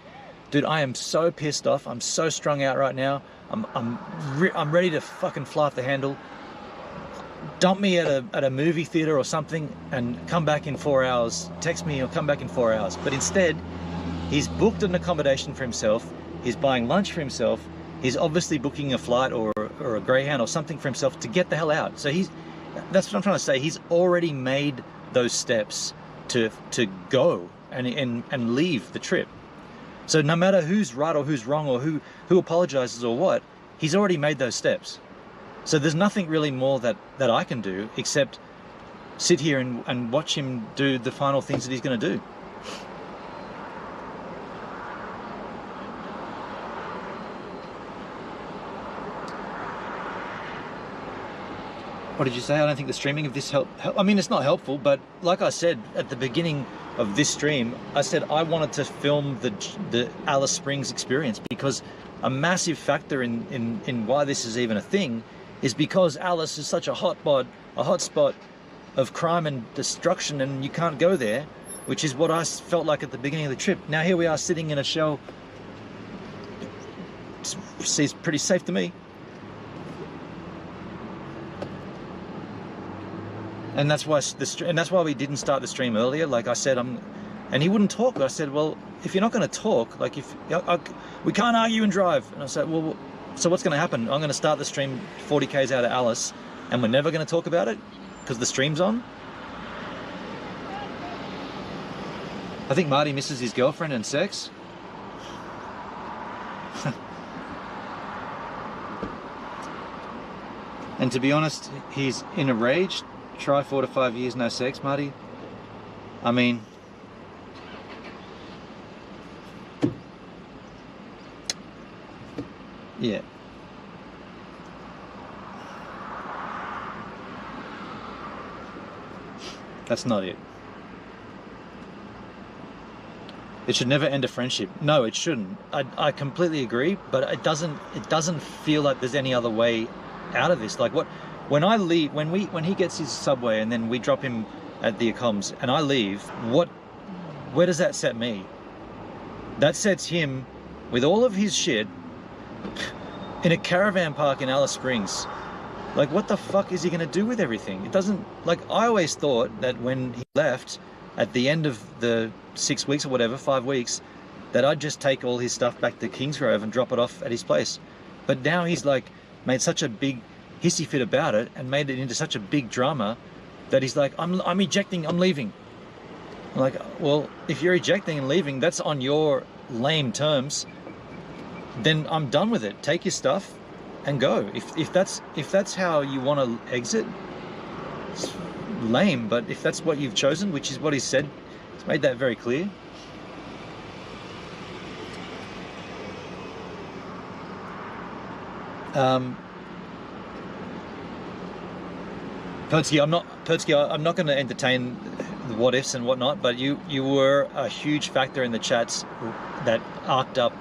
S1: dude, I am so pissed off. I'm so strung out right now. I'm ready to fucking fly off the handle. Dump me at a movie theater or something and come back in 4 hours. Text me or come back in 4 hours. But instead, he's booked an accommodation for himself. He's buying lunch for himself. He's obviously booking a flight or a Greyhound or something for himself to get the hell out. So that's what I'm trying to say. He's already made those steps to go and leave the trip. So no matter who's right or who's wrong or who apologizes or what, he's already made those steps. So there's nothing really more that I can do except sit here and watch him do the final things that he's going to do. What did you say? I don't think the streaming of this help. I mean, it's not helpful, but like I said at the beginning of this stream, I said I wanted to film the Alice Springs experience because a massive factor in why this is even a thing is because Alice is such a hotspot of crime and destruction, and you can't go there, which is what I felt like at the beginning of the trip. Now here we are sitting in a shell. Seems pretty safe to me. And that's why we didn't start the stream earlier. Like I said, and he wouldn't talk. I said, well, if you're not going to talk, like we can't argue and drive. And I said, well, so what's going to happen? I'm going to start the stream 40 k's out of Alice, and we're never going to talk about it because the stream's on. I think Marty misses his girlfriend and sex. And to be honest, he's in a rage. Try 4 to 5 years no sex, Marty. I mean, yeah. That's not it. It should never end a friendship. No, it shouldn't. I completely agree, but it doesn't feel like there's any other way out of this. Like when I leave, when he gets his subway and then we drop him at the accoms and I leave, where does that set me? That sets him with all of his shit in a caravan park in Alice Springs. Like, what the fuck is he gonna do with everything? It doesn't, like, I always thought that when he left at the end of the 6 weeks or whatever, 5 weeks, that I'd just take all his stuff back to Kingsgrove and drop it off at his place. But now he's like made such a big hissy fit about it and made it into such a big drama that he's like, I'm ejecting, I'm leaving. I'm like, well, if you're ejecting and leaving, that's on your lame terms. Then I'm done with it. Take your stuff and go. If that's how you want to exit, it's lame. But if that's what you've chosen, which is what he said, he's made that very clear. Pertsky, I'm not going to entertain the what ifs and whatnot, but you were a huge factor in the chats that arced up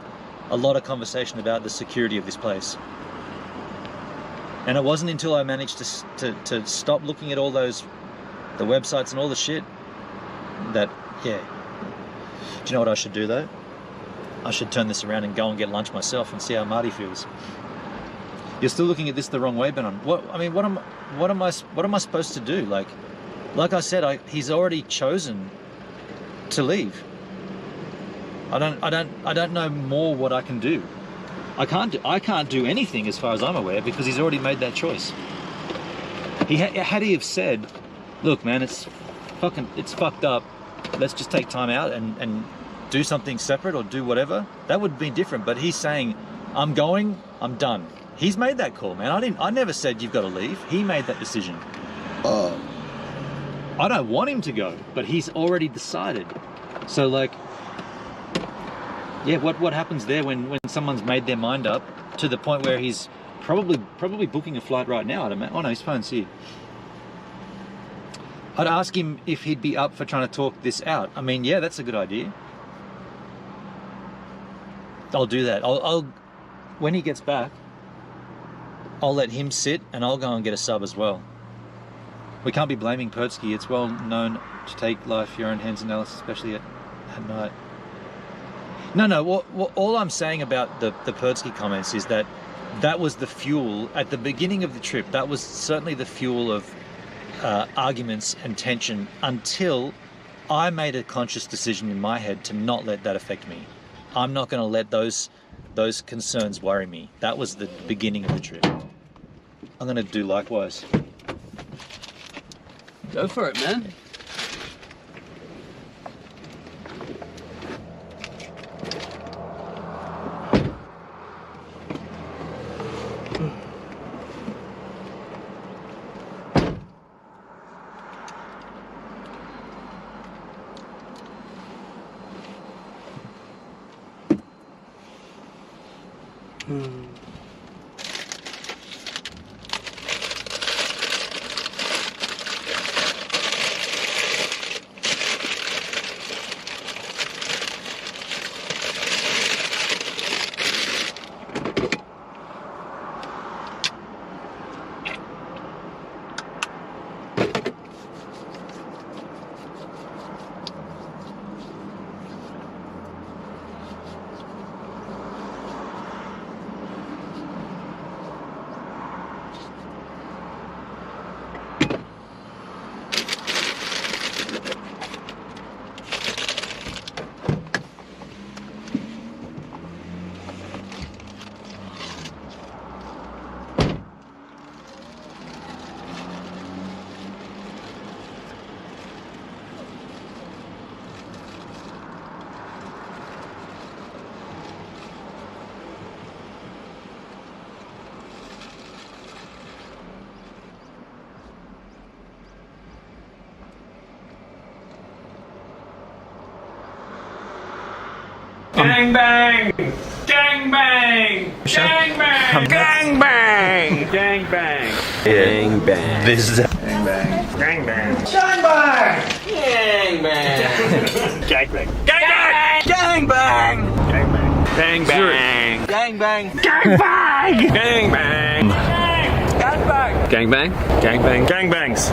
S1: a lot of conversation about the security of this place. And it wasn't until I managed to stop looking at all the websites and all the shit that, yeah. Do you know what I should do though? I should turn this around and go and get lunch myself and see how Marty feels. You're still looking at this the wrong way, Benon. What am I supposed to do? Like I said, he's already chosen to leave. I don't know more what I can do. I can't do anything as far as I'm aware because he's already made that choice. Had he have said, look man, it's it's fucked up. Let's just take time out and do something separate or do whatever. That would be different. But he's saying, I'm going, I'm done. He's made that call, man. I never said you've got to leave. He made that decision. I don't want him to go, but he's already decided. So like, yeah, what happens there when someone's made their mind up to the point where he's probably booking a flight right now? Oh no, his phone's here. I'd ask him if he'd be up for trying to talk this out. I mean, yeah, that's a good idea. I'll do that. I'll when he gets back, I'll let him sit and I'll go and get a sub as well. We can't be blaming Pertsky. It's well known to take life your own hands in Alice, especially at night. No, all I'm saying about the Pertsky comments is that was the fuel at the beginning of the trip. That was certainly the fuel of arguments and tension until I made a conscious decision in my head to not let that affect me. I'm not going to let those concerns worry me. That was the beginning of the trip. I'm going to do likewise.
S5: Go for it, man.
S3: Gang bang! Gang bang! Gang bang! Gang bang! Gang bang!
S7: Gang bang.
S1: This is
S3: Gang bang! Gang bang!
S7: Gang bang.
S3: Gang bang! Gang bang!
S7: Gang bang.
S3: Gang bang! Bang bang!
S7: Gang bang.
S3: Gang bang! Gang bang!
S7: Gang bang.
S3: Gang bang! Gang bang! Gang bangs!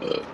S3: It's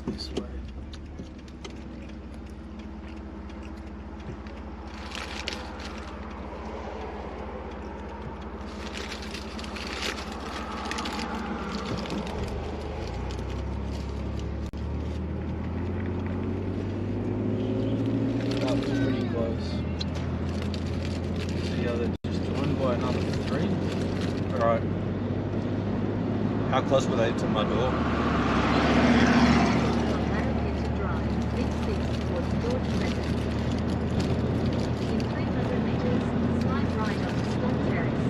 S5: this way. That was pretty close. So yeah, they're just joined by another 3.
S1: Alright. How close were they to my door?
S2: On Marrakesh Drive, make 6 towards George Crescent. In 300 meters, slide right onto Scott Terrace.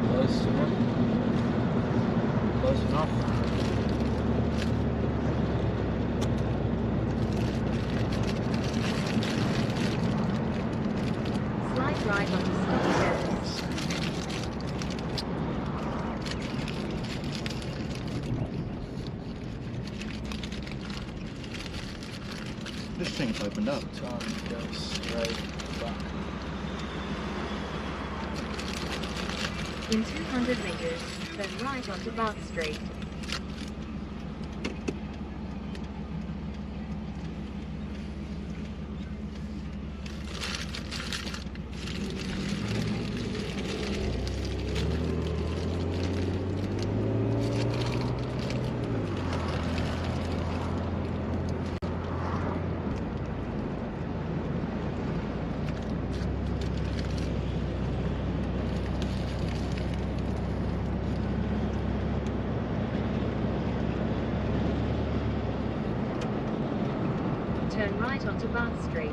S5: Close enough. Close enough.
S2: Slide right onto Scott Terrace.
S1: This thing's opened up.
S5: Time to go straight back.
S2: In 200 meters, turn right onto Bath Street. Turn right onto Bath Street.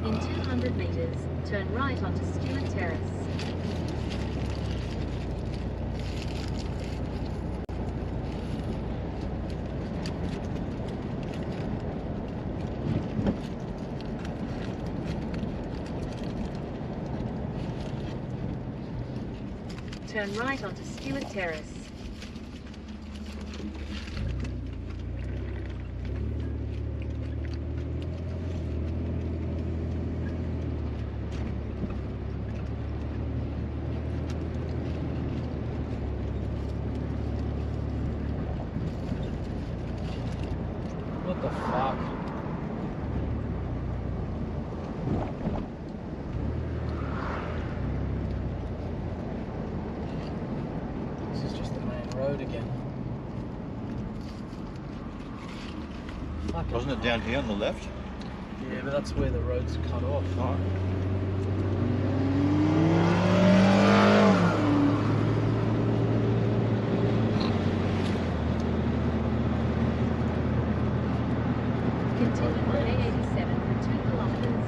S2: In 200 meters, turn right onto Stewart Terrace. Turn right onto Stewart Terrace.
S5: What the fuck? This is just the main road again. Fuck.
S1: Wasn't it down here on the left?
S5: Yeah, but that's where the road's cut off.
S1: Alright.
S2: Continue on A87 for 2 kilometers.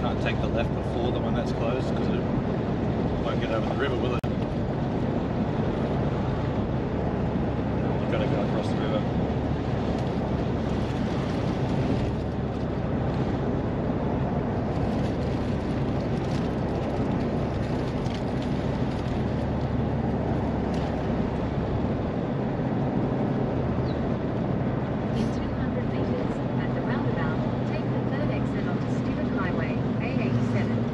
S1: can't take the left before the one that's closed because it won't get over the river, will it? You've got to go across the river.
S2: In 200 meters, at the roundabout, take the third exit onto Stewart Highway, A87.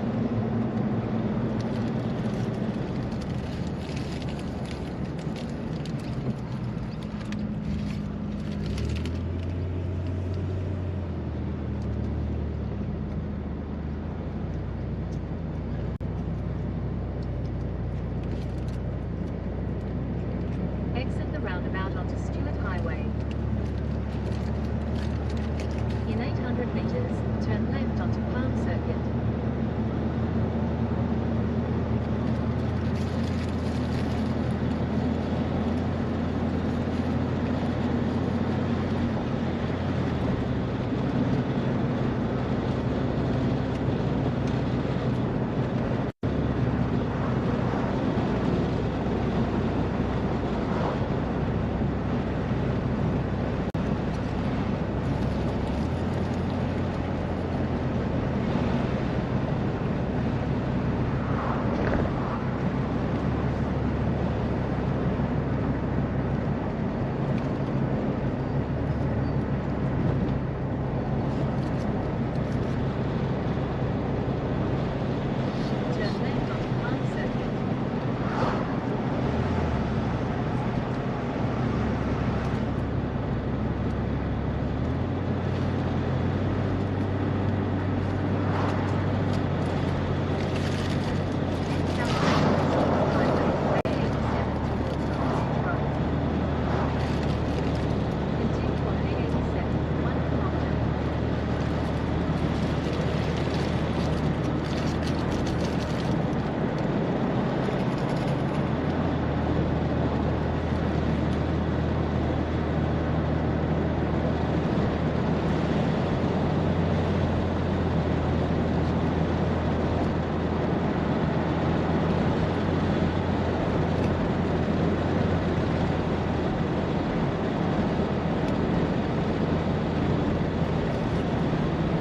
S2: Exit the roundabout onto Stewart Highway. In 800 meters, turn left onto Farm Circuit. Turn left onto Farm Circuit.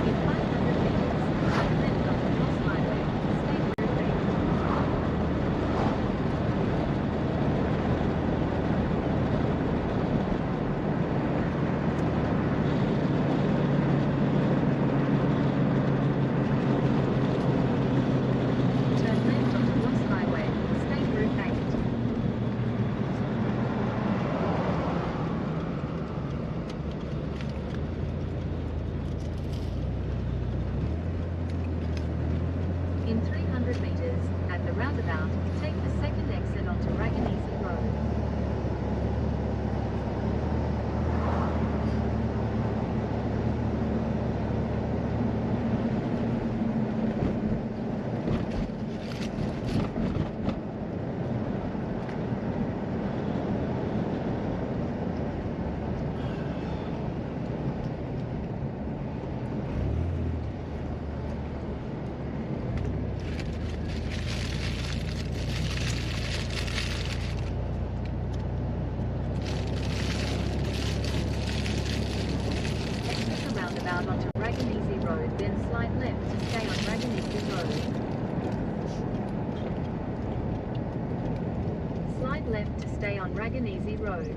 S2: In 500 meters, turn left onto Ross Highway, State Route 8. Turn left onto Ross Highway, State Route 8. In 300 meters, at the roundabout, take the second exit onto Raganese Road. Exit the roundabout onto Raganese Road, then slide left to stay on Raganese Road. Slide left to stay on Raganese Road.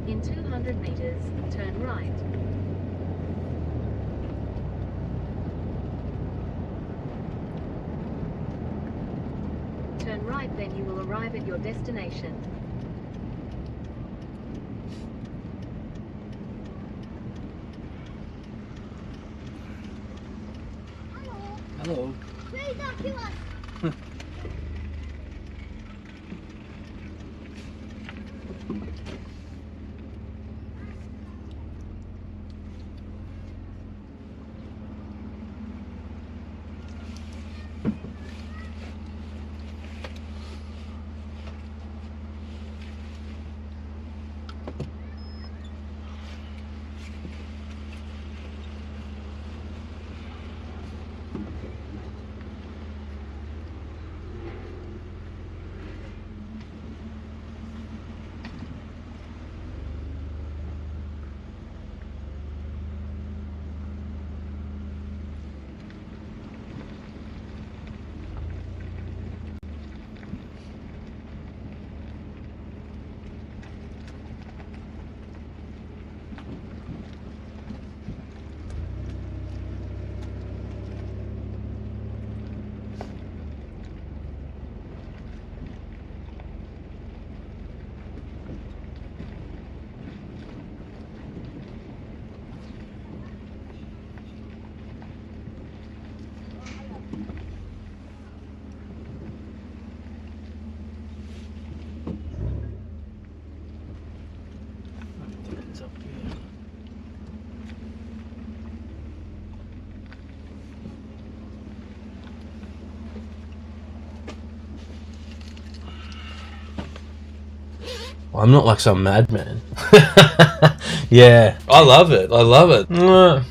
S2: In 200 meters, turn right. Turn right, then you will arrive at your destination.
S1: Hello.
S6: Please don't kill us.
S5: I'm not like some madman. Yeah, I love it. I love it. Mwah.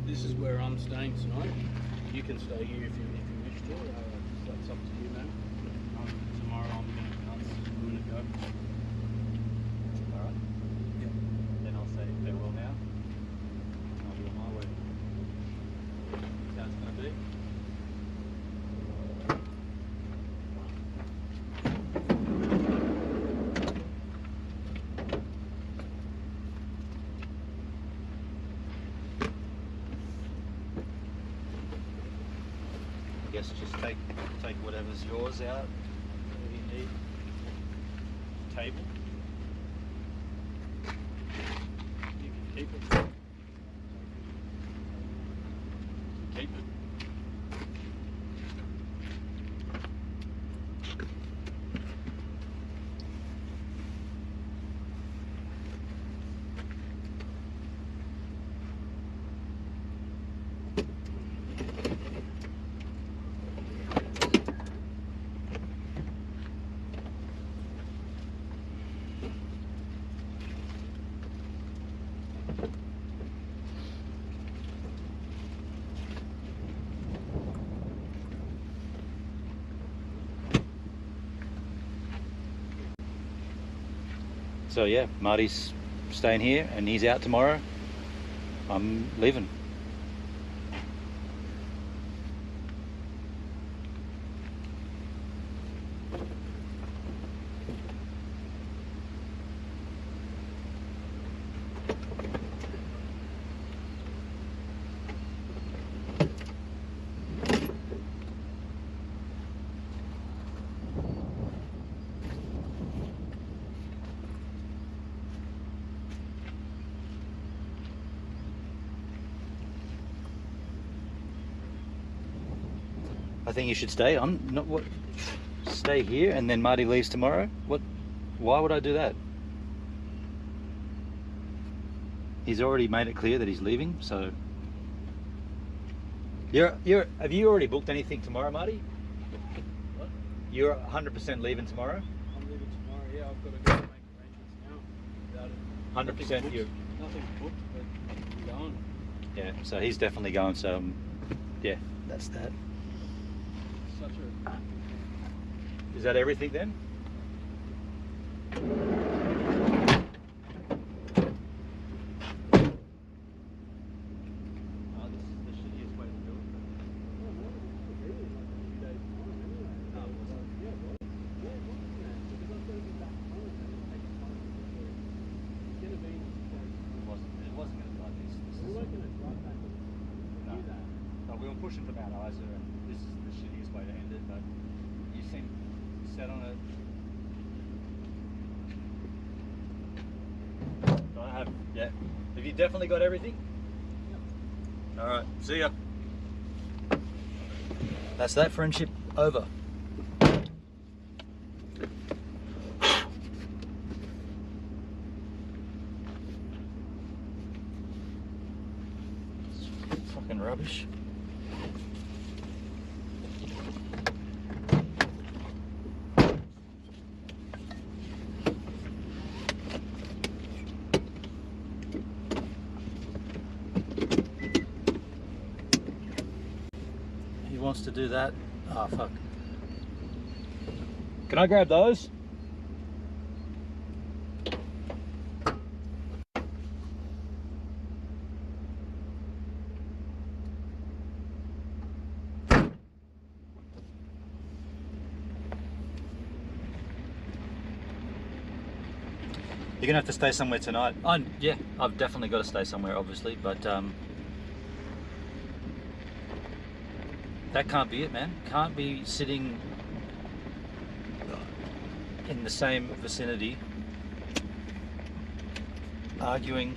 S5: This is where I'm staying tonight. You can stay here if you wish to. That's up to you, man. Tomorrow I'm going to go.
S3: Alright.
S5: Yep.
S3: Then I'll say farewell now. I'll be on my way. That's how it's going to be.
S1: guess just take whatever's yours out. Whatever you need. Table. You can keep it. Keep it. So yeah, Marty's staying here and he's out tomorrow. I'm leaving. I think you should stay. I'm not what. Stay here and then Marty leaves tomorrow. What? Why would I do that? He's already made it clear that he's leaving. So. Have you already booked anything tomorrow, Marty?
S5: What?
S1: You're 100% leaving tomorrow.
S5: I'm leaving tomorrow. Yeah, I've got to go and make arrangements now. Without it.
S1: 100% you.
S5: Nothing's booked, but I'm going.
S1: Yeah. So he's definitely going. So yeah, that's that.
S5: Such a.
S1: Is that everything then?
S3: Oh, this is the shittiest way to do it.
S1: It wasn't going to be like this. No, we were pushing for Mount Isa, and this is the shittiest way to end it. But you seem set on it. Do I have? Yeah. Have you definitely got everything? Yep. All right. See ya. That's that friendship over. Fucking rubbish. He wants to do that. Oh fuck. Can I grab those? You're gonna have to stay somewhere tonight. Yeah, I've definitely got to stay somewhere, obviously, but that can't be it, man. Can't be sitting in the same vicinity, arguing.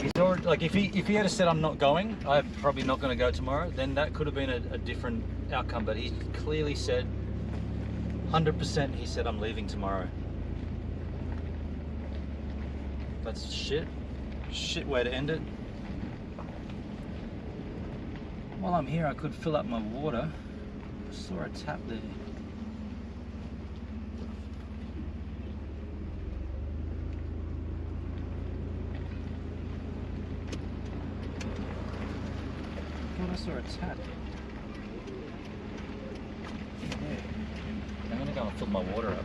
S1: He's already, like, if he had said I'm not going, I'm probably not going to go tomorrow, then that could have been a different outcome. But he clearly said, 100%, he said I'm leaving tomorrow. That's shit way to end it. While I'm here, I could fill up my water. I saw a tap there. I thought I saw a tap. Yeah. I'm gonna go and fill my water up.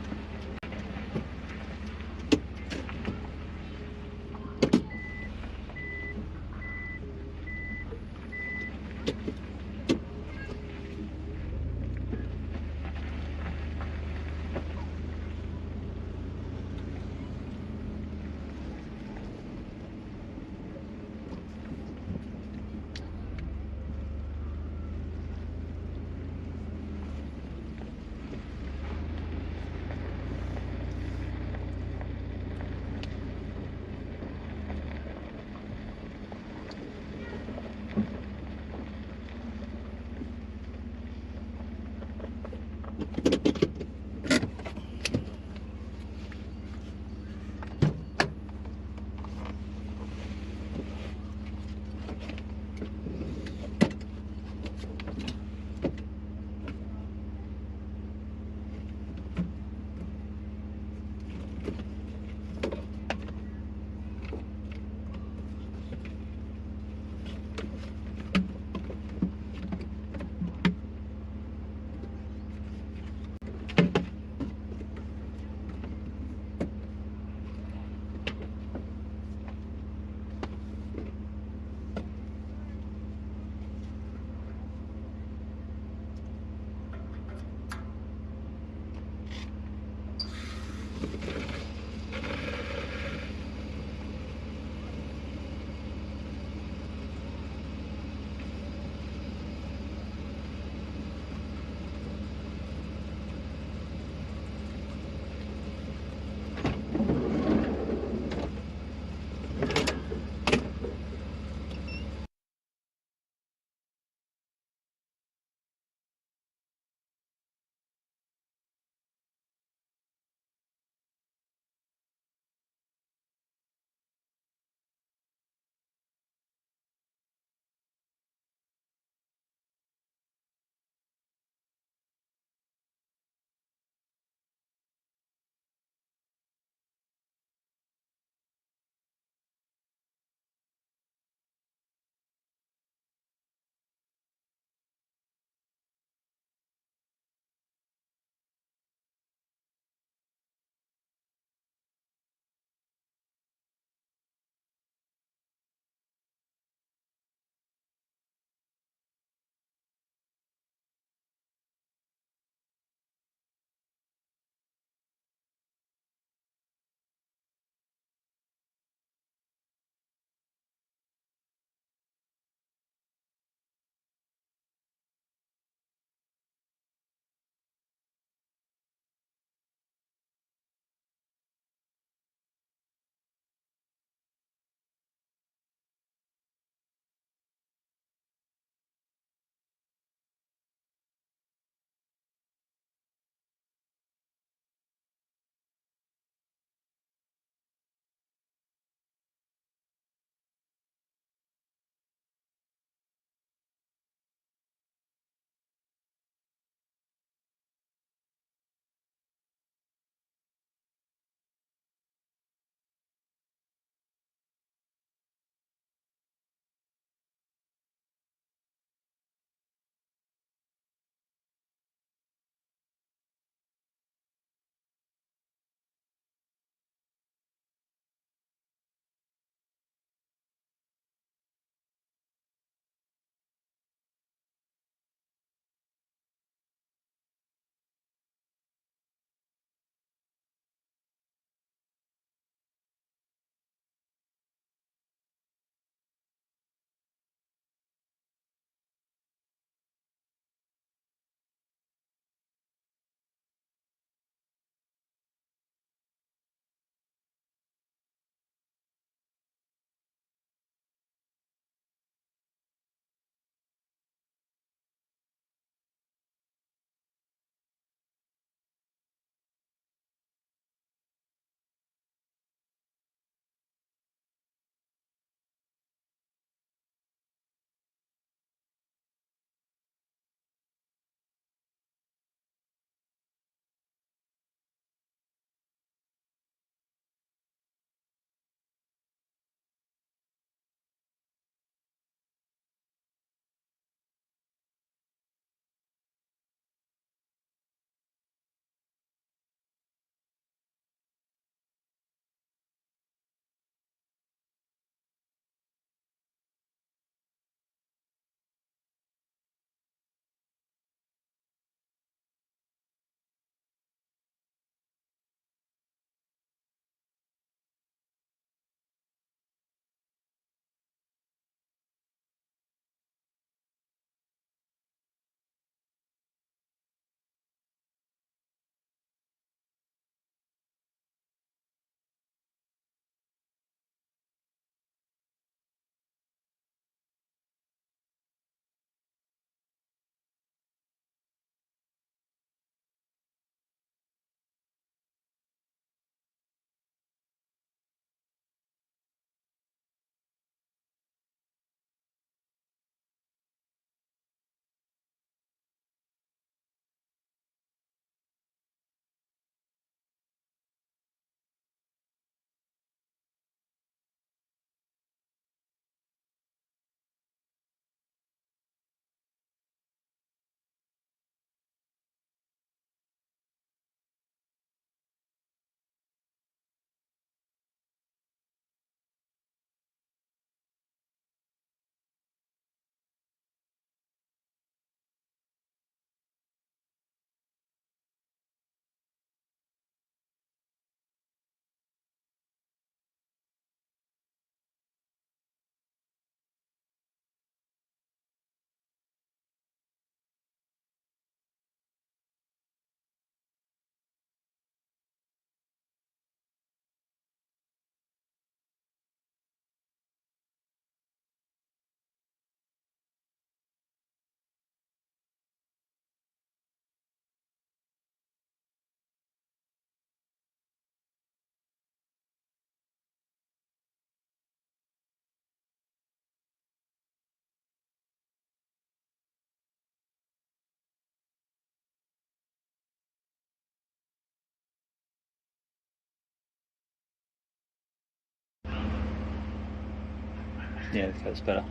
S1: Yeah, that's better.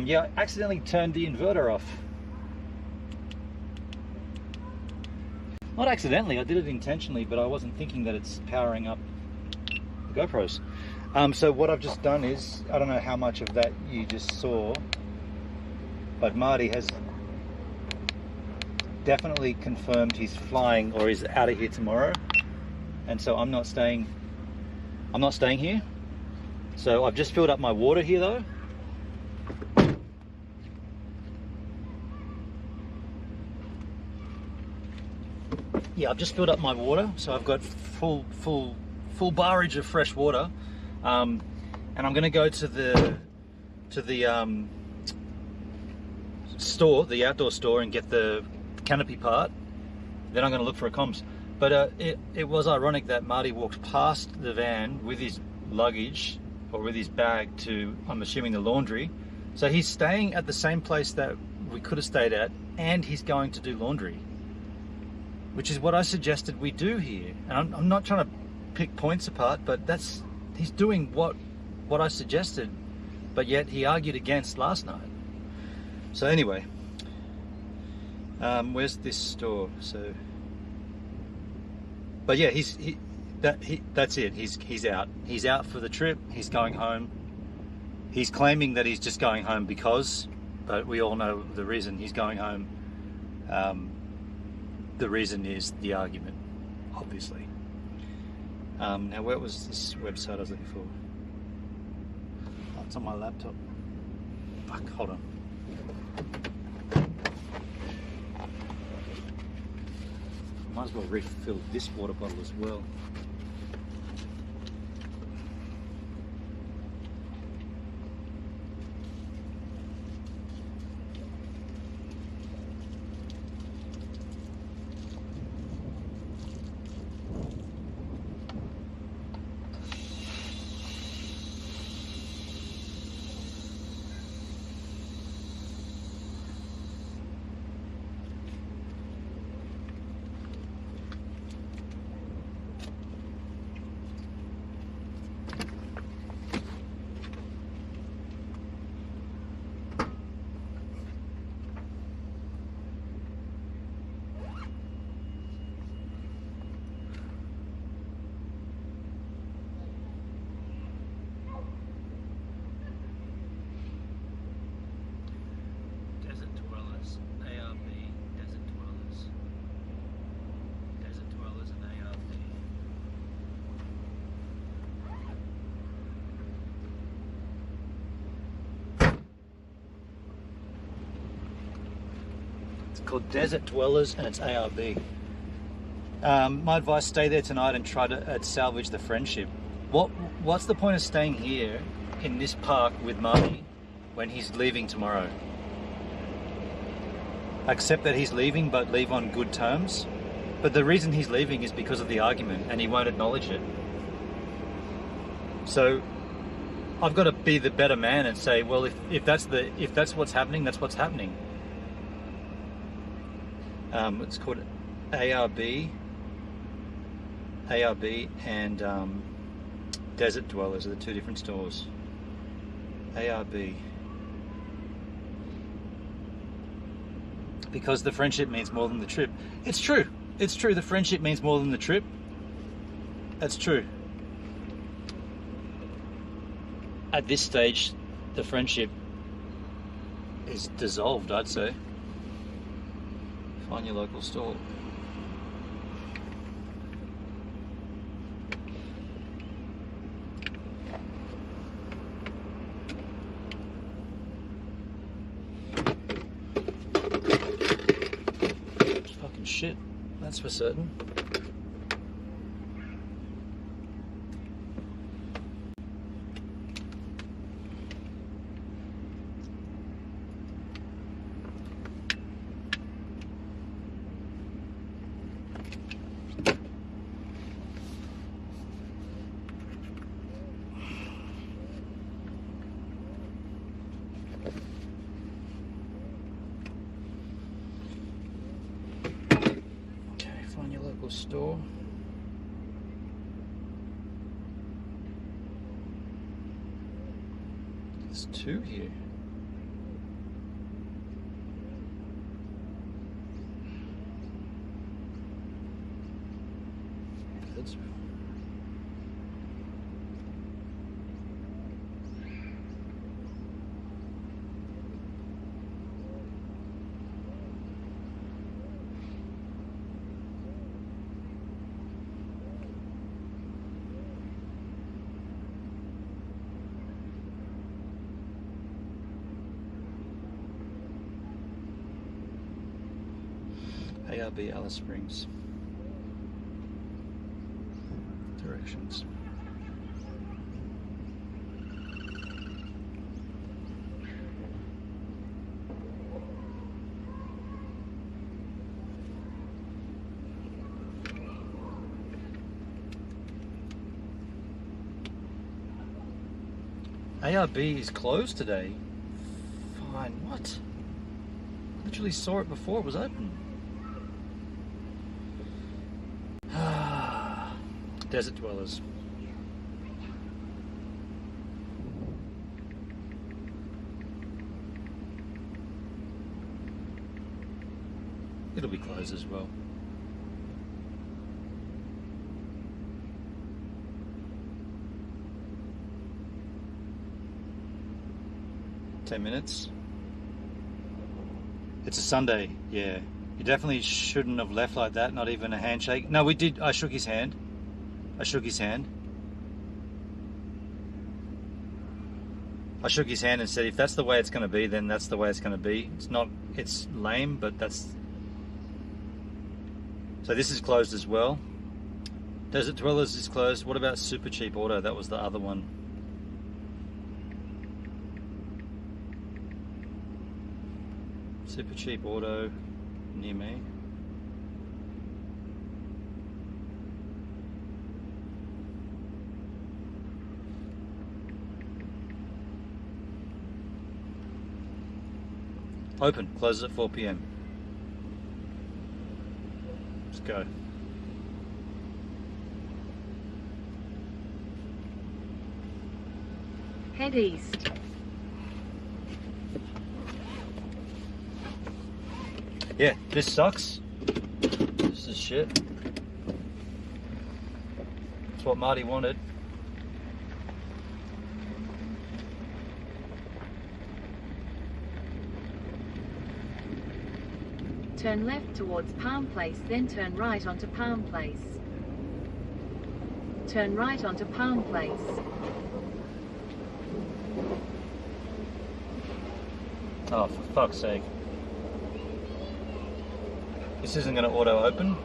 S1: Yeah, I accidentally turned the inverter off. Not accidentally, I did it intentionally, but I wasn't thinking that it's powering up the GoPros. So what I've just done is, I don't know how much of that you just saw, but Marty has definitely confirmed he's flying or he's out of here tomorrow. And so I'm not staying here. So I've just filled up my water here though. Yeah, I've just filled up my water, so I've got full barrage of fresh water, and I'm going to go to the store, the outdoor store, and get the canopy part. Then I'm going to look for a comms. But it was ironic that Marty walked past the van with his luggage or with his bag to, I'm assuming, the laundry. So he's staying at the same place that we could have stayed at, and he's going to do laundry, which is what I suggested we do here. And I'm not trying to pick points apart, but he's doing what I suggested, but yet he argued against last night. So anyway, where's this store? So, but yeah, that's it. He's out. He's out for the trip. He's going home. He's claiming that he's just going home because, but we all know the reason he's going home. The reason is the argument, obviously. Now, where was this website I was looking for? Oh, it's on my laptop. Fuck, hold on. Might as well refill this water bottle as well. Called Desert Dwellers, and it's ARB. My advice: stay there tonight and try to salvage the friendship. What's the point of staying here in this park with Marty when he's leaving tomorrow? Accept that he's leaving, but leave on good terms. But the reason he's leaving is because of the argument, and he won't acknowledge it. So I've got to be the better man and say, well, if that's what's happening, that's what's happening. It's called ARB and Desert Dwellers are the two different stores. ARB. Because the friendship means more than the trip. It's true. It's true. The friendship means more than the trip. That's true. At this stage, the friendship is dissolved, I'd say. Find your local store. It's fucking shit, that's for certain. Store. There's two here. That's ARB Alice Springs. Directions. ARB is closed today. Fine, what? Literally saw it before it was open. Desert Dwellers. It'll be closed as well. $10. It's a Sunday, yeah. You definitely shouldn't have left like that, not even a handshake. No, we did, I shook his hand. I shook his hand. I shook his hand and said, if that's the way it's going to be, then that's the way it's going to be. It's not, it's lame, but that's... So this is closed as well. Desert Dwellers is closed. What about Super Cheap Auto? That was the other one. Super Cheap Auto near me. Open, closes at 4 p.m. Let's go.
S2: Head east.
S1: Yeah, this sucks. This is shit. That's what Marty wanted.
S2: Turn left towards Palm Place, then turn right onto Palm Place. Turn right onto Palm Place.
S1: Oh, for fuck's sake. This isn't going to auto open.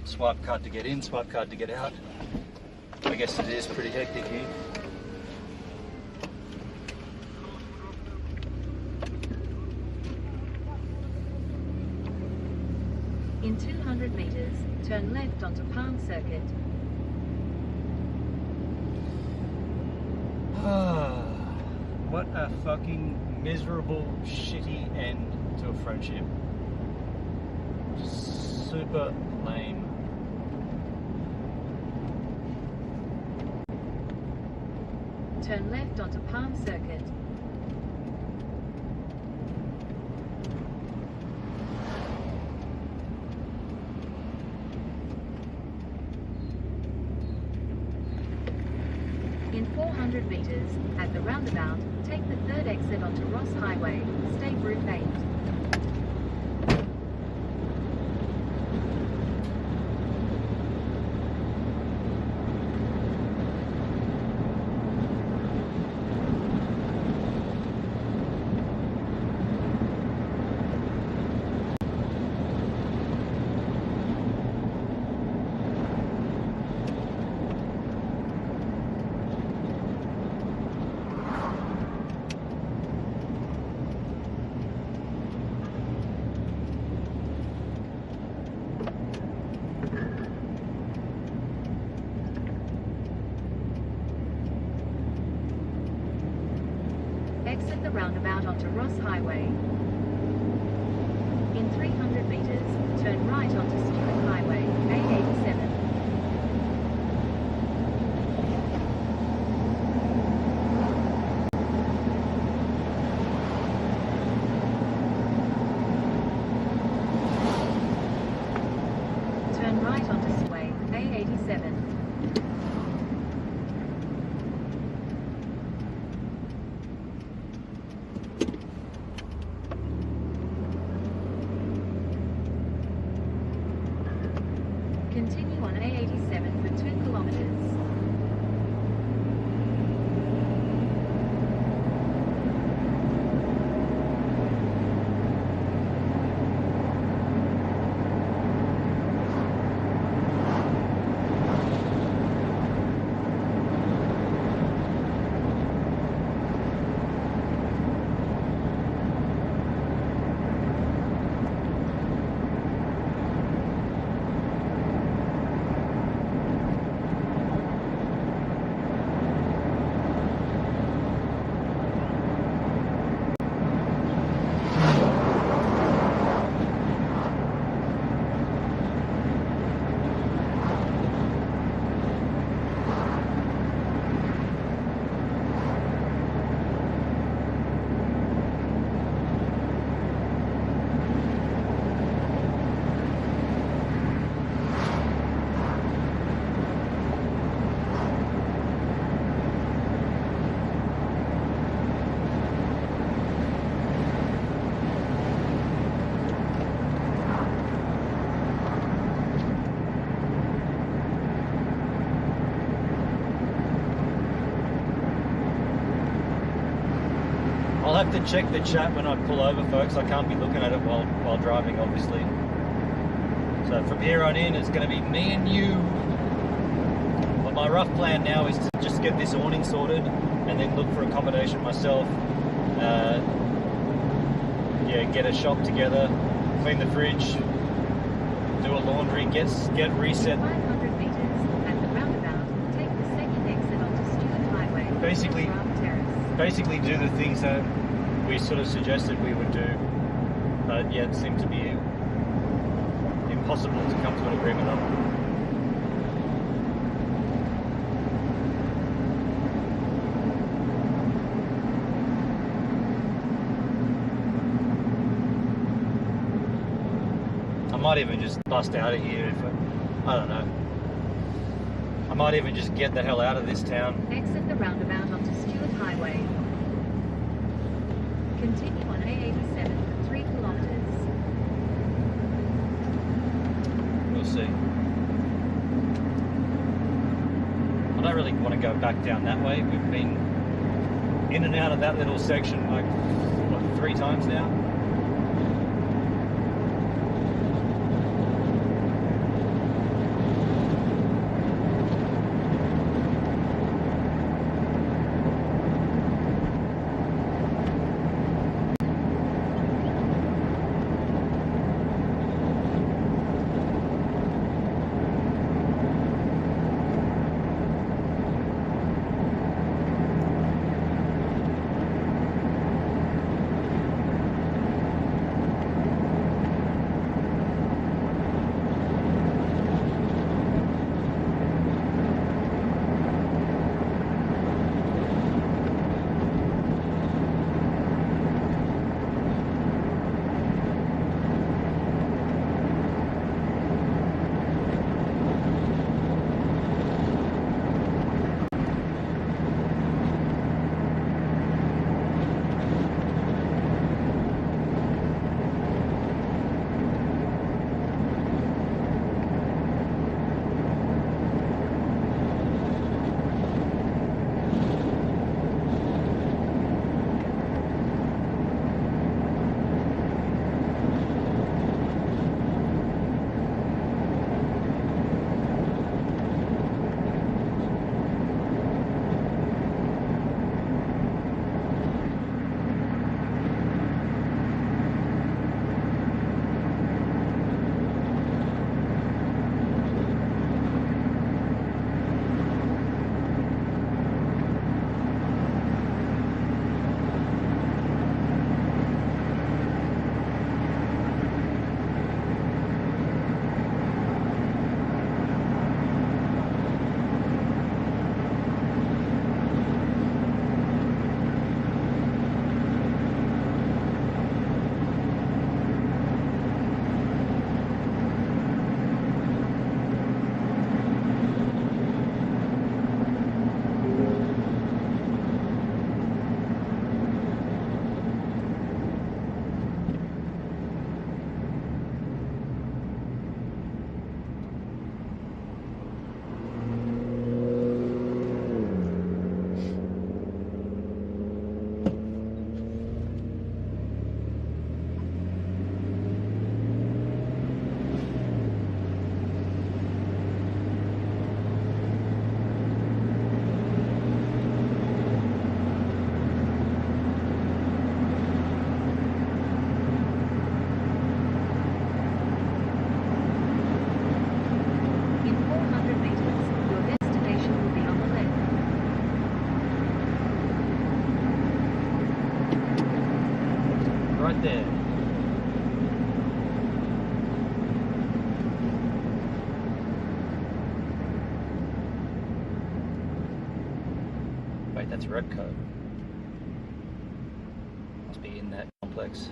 S1: Swipe card to get in, swipe card to get out. I guess it is pretty hectic here.
S2: In 200 meters, turn left onto Palm Circuit.
S1: What a fucking miserable, shitty end to a friendship. Just super lame.
S2: turn left onto Palm Circuit. In 400 meters, at the roundabout, take the third exit onto Ross Highway, State Route 8. Exit the roundabout onto Ross Highway. In 300 meters, turn right onto Stewart Highway, A87. Turn right onto Sway, A87. Continue on A87 for 2 kilometers.
S1: I'll have to check the chat when I pull over, folks. I can't be looking at it while driving, obviously. So from here on in, it's going to be me and you. But my rough plan now is to just get this awning sorted and then look for accommodation myself. Yeah, get a shop together, clean the fridge, do a laundry, get reset.
S2: 500 meters, at the roundabout, take the second exit onto Stewart Highway.
S1: Basically-
S2: Round Terrace.
S1: Basically do the things that we sort of suggested we would do, but yet seem to be impossible to come to an agreement on. I might even just bust out of here if I don't know. I might even just get the hell out of this town.
S2: Exit the roundabout onto Stewart Highway. Continue on A87 for 3 kilometers.
S1: We'll see. I don't really want to go back down that way. We've been in and out of that little section like, what, 3 times now?
S5: get there.
S1: Wait, that's Repco. Must be in that complex.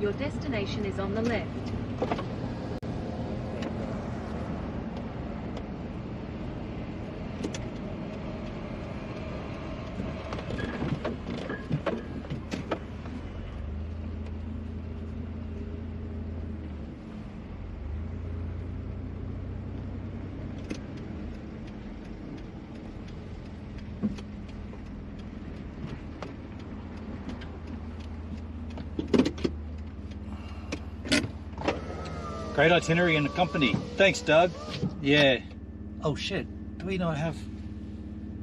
S2: Your destination is on the left.
S1: Great itinerary and company. Thanks, Doug. Yeah. Oh shit. Do we not have?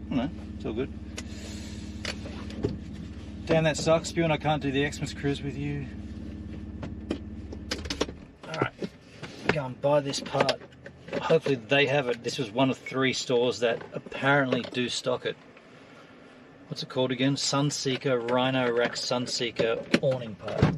S1: No, it's all good. Damn, that sucks. Spew, and I can't do the Xmas cruise with you. Alright. Go and buy this part. Hopefully they have it. This was one of 3 stores that apparently do stock it. What's it called again? Sunseeker, Rhino Rack Sunseeker awning part.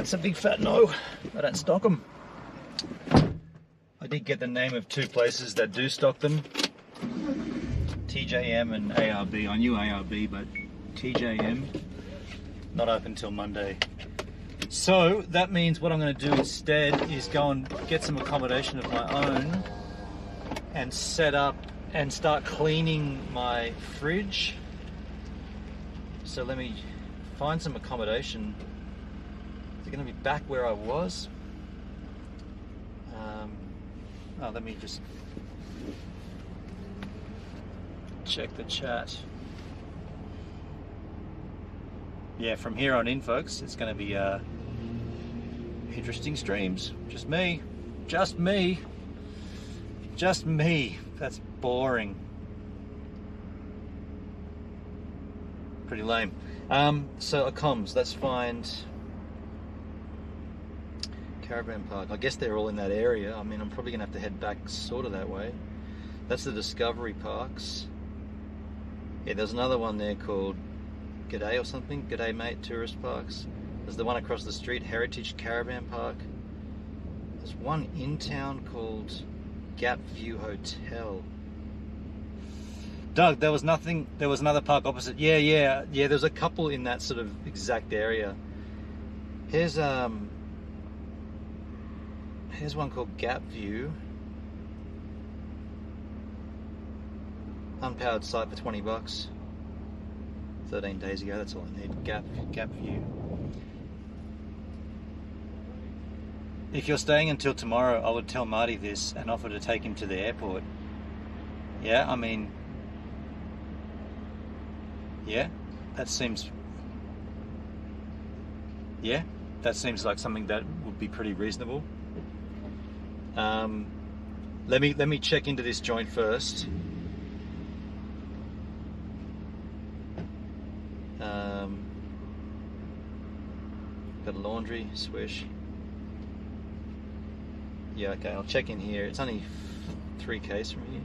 S1: That's a big fat no. I don't stock them. I did get the name of 2 places that do stock them. TJM and ARB. I knew ARB, but TJM not open till Monday. So that means what I'm going to do instead is go and get some accommodation of my own and set up and start cleaning my fridge. So let me find some accommodation. Is it going to be back where I was? Let me just check the chat. Yeah, from here on in, folks, it's going to be interesting streams. Just me. Just me. Just me. That's boring. Pretty lame. So a comms, let's find Caravan Park. I guess they're all in that area. I mean, I'm probably gonna have to head back sort of that way. That's the Discovery Parks. Yeah, there's another one there called G'day or something. G'day Mate Tourist Parks. There's the one across the street, Heritage Caravan Park. There's one in town called Gap View Hotel. Doug, there was nothing. There was another park opposite. Yeah. There's a couple in that sort of exact area. Here's one called Gap View. Unpowered site for $20. 13 days ago. That's all I need. Gap View. If you're staying until tomorrow, I would tell Marty this and offer to take him to the airport. Yeah, I mean, yeah, that seems like something that would be pretty reasonable. Let me check into this joint first. Got a laundry, swish. Yeah, okay, I'll check in here. It's only 3 k's from here.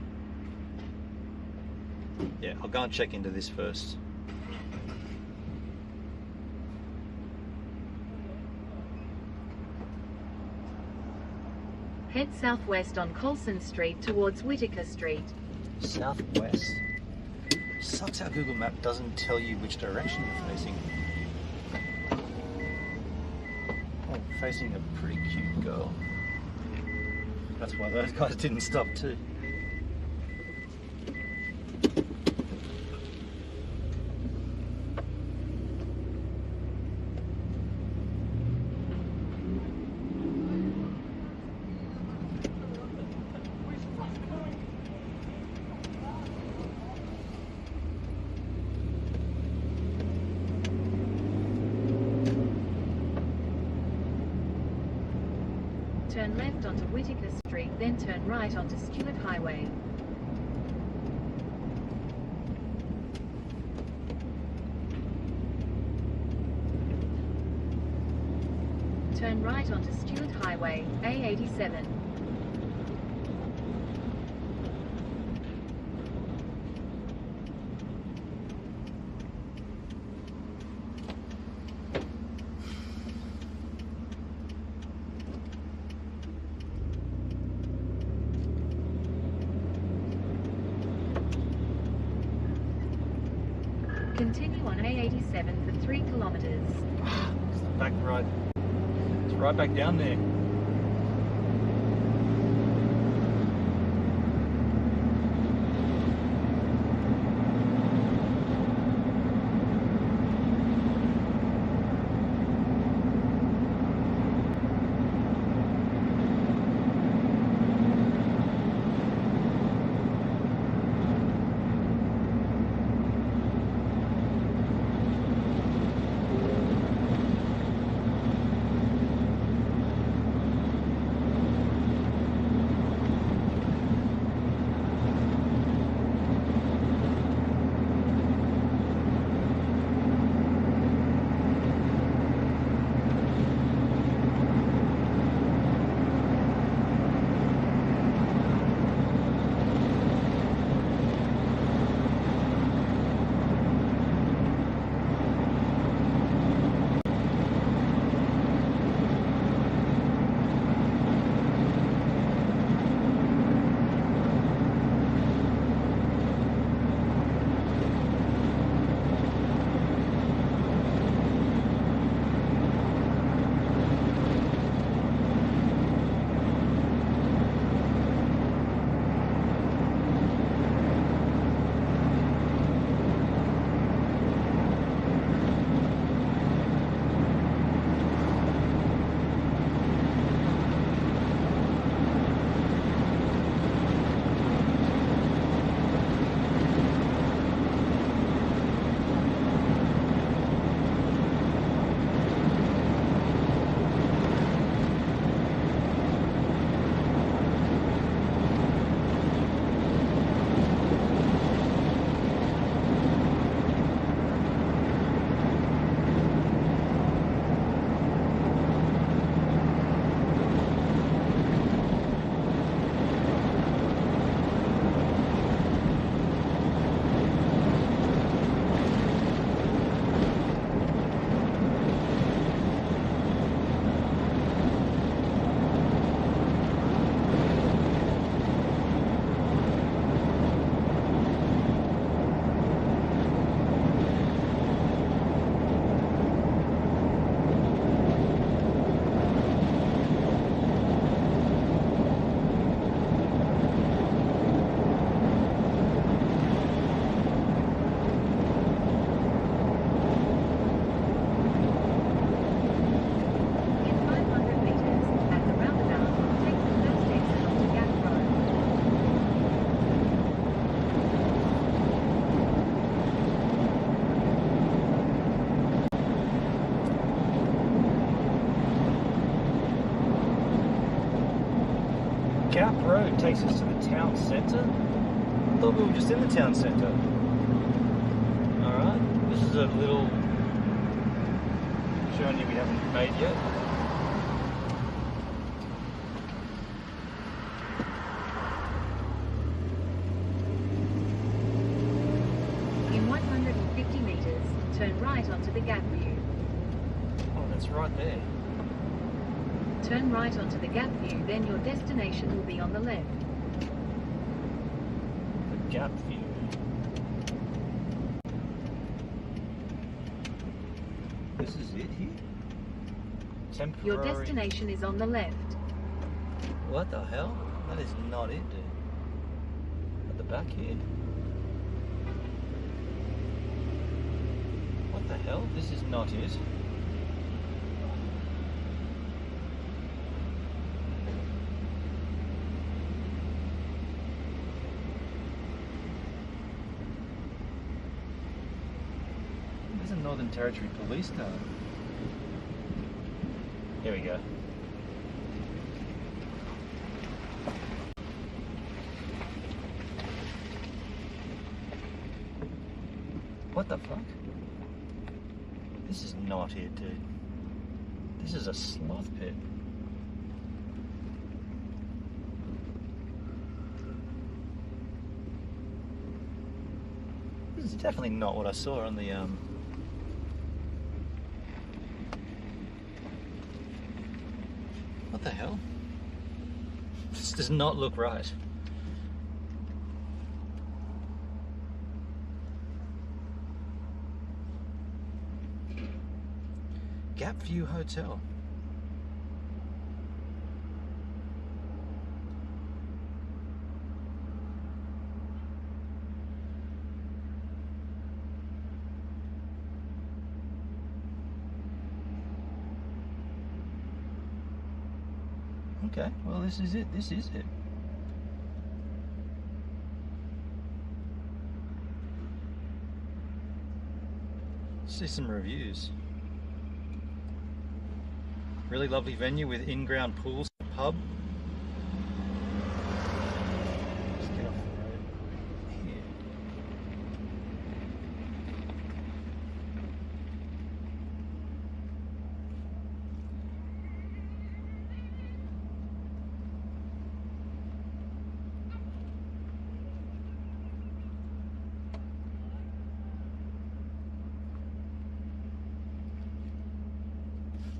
S1: Yeah, I'll go and check into this first.
S2: Head southwest on Colson Street towards Whitaker Street.
S1: Southwest. Sucks how Google Map doesn't tell you which direction you're facing. Oh, facing a pretty cute girl. That's why those guys didn't stop too.
S2: Turn left onto Whitaker Street, then turn right onto Stewart Highway. Turn right onto Stewart Highway, A87. Continue on A87 for 3 kilometers.
S1: It's the back right. It's right back down there.
S3: Gap Road takes us to the town centre. I thought we were just in the town centre. Alright, this is a little journey we haven't made yet.
S2: In 150 meters, turn right onto the Gap View.
S3: Oh, that's right there.
S2: Turn right onto the Gap View, then your destination will be on the left.
S3: The Gap View. This is it here? Temporary.
S2: Your destination is on the left.
S3: What the hell? That is not it, dude. At the back here. What the hell? This is not it. There's a Northern Territory police car. Here we go. What the fuck? This is not it, dude. This is a sloth pit. This is definitely not what I saw on the What the hell? This does not look right. Gap View Hotel. Okay, well this is it. This is it. See some reviews. Really lovely venue with in-ground pools, pub. Let's get off the road here.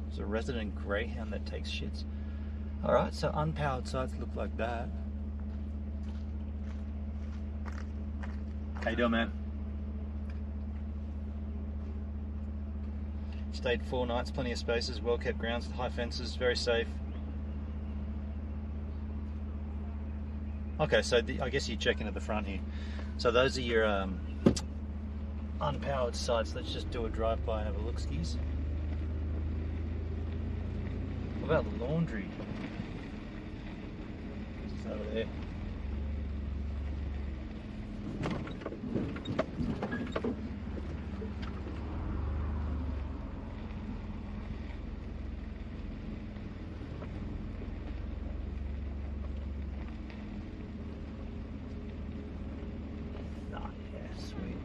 S3: There's a resident greyhound that takes shits. Alright, so unpowered sites look like that. How you doing, man? Stayed 4 nights, plenty of spaces, well kept grounds with high fences, very safe. Okay, so I guess you check in at the front here. So those are your unpowered sites. Let's just do a drive-by and have a look, skis. What about the laundry? It's over there. Ah, yeah, sweet.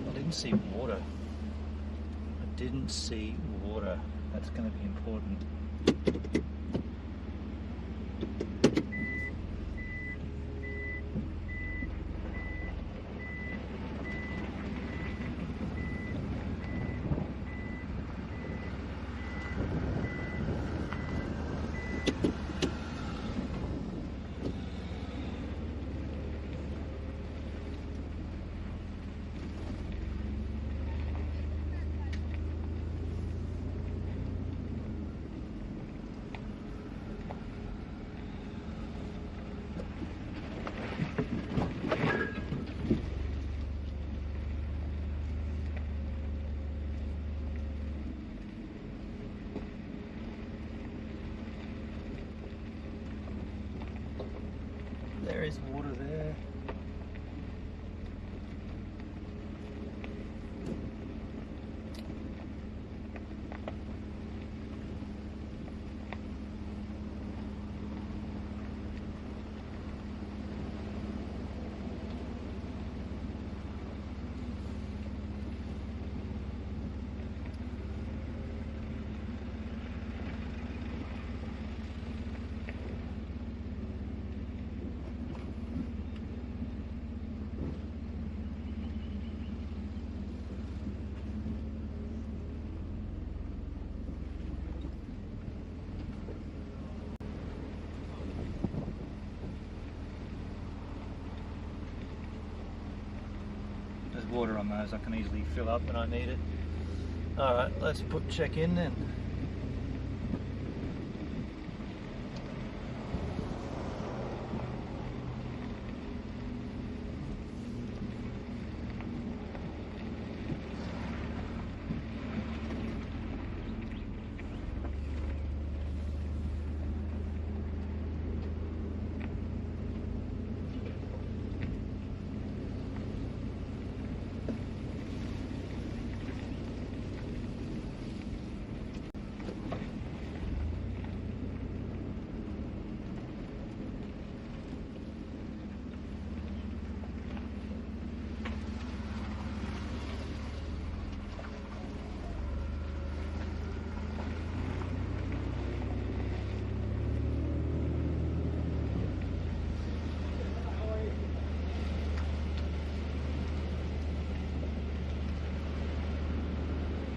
S3: I didn't see water. I didn't see water. That's going to be important.
S1: is water there. There's water on those, I can easily fill up when I need it. Alright, let's put check in then.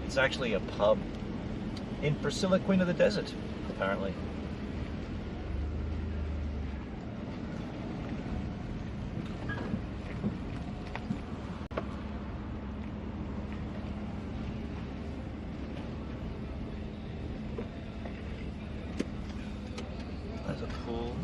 S1: It's actually a pub in Priscilla, Queen of the Desert, apparently. There's a pool.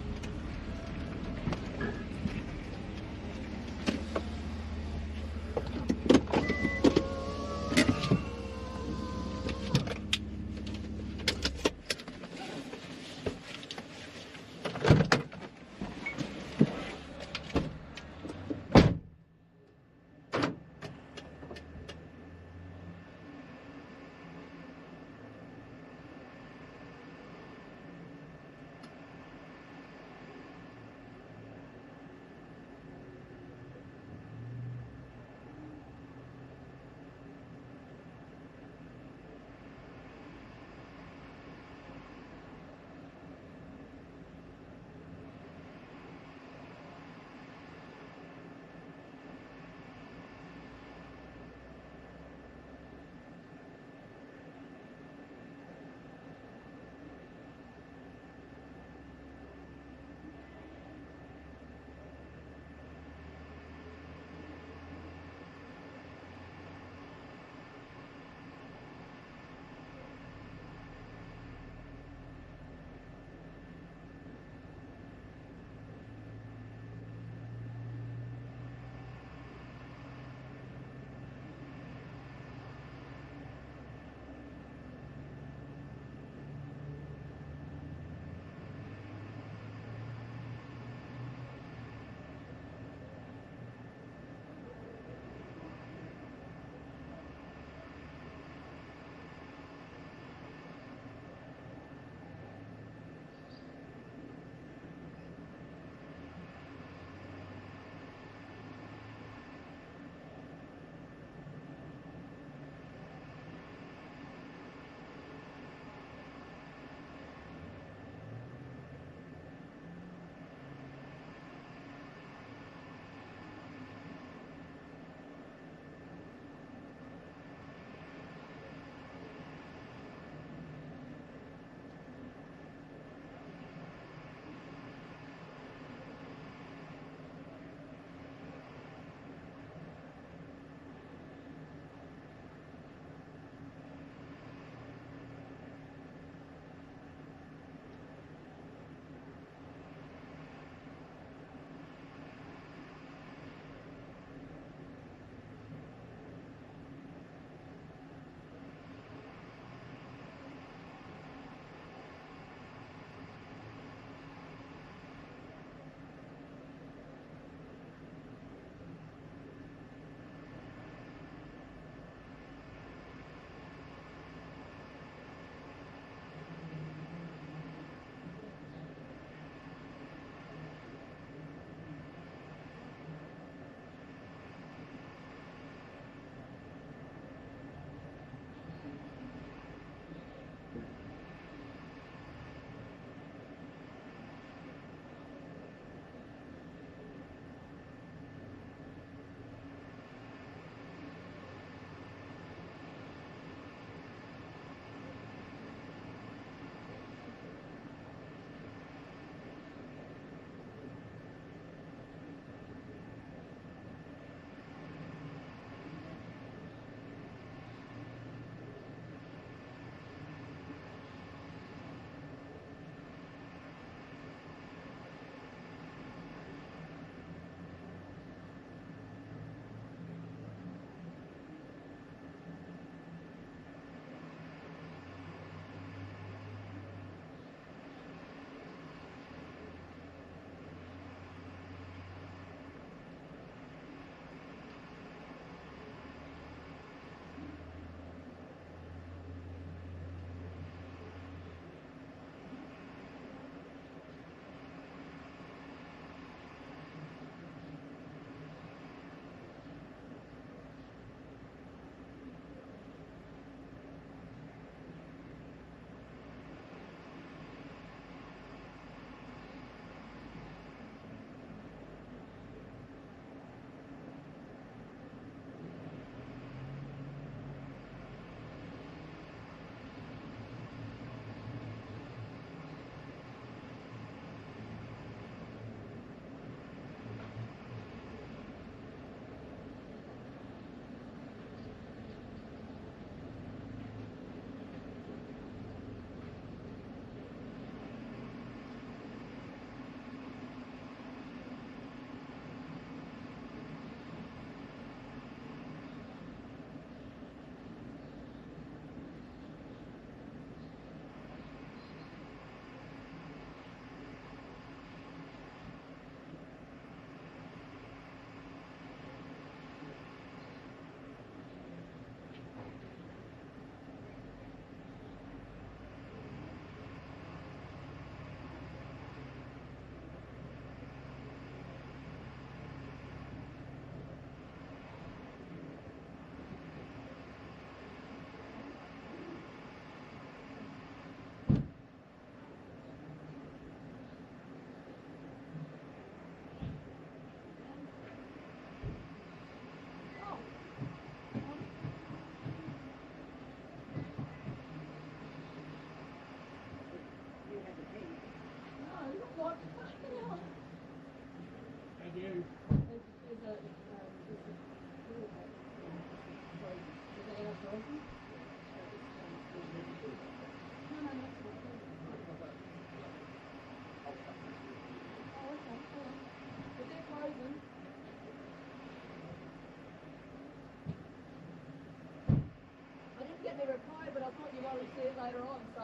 S2: Get the reply, but I thought you might see it later on, so.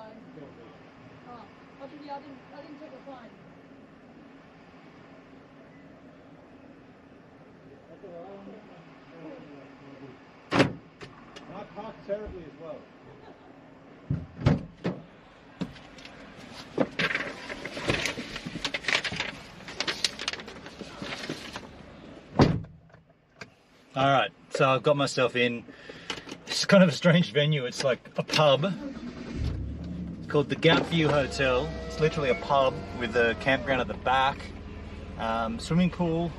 S2: Oh, I didn't check the phone.
S3: I parked terribly as well.
S1: All right, so I've got myself in. It's kind of a strange venue. It's like a pub. It's called the Gap View Hotel. It's literally a pub with a campground at the back, swimming pool,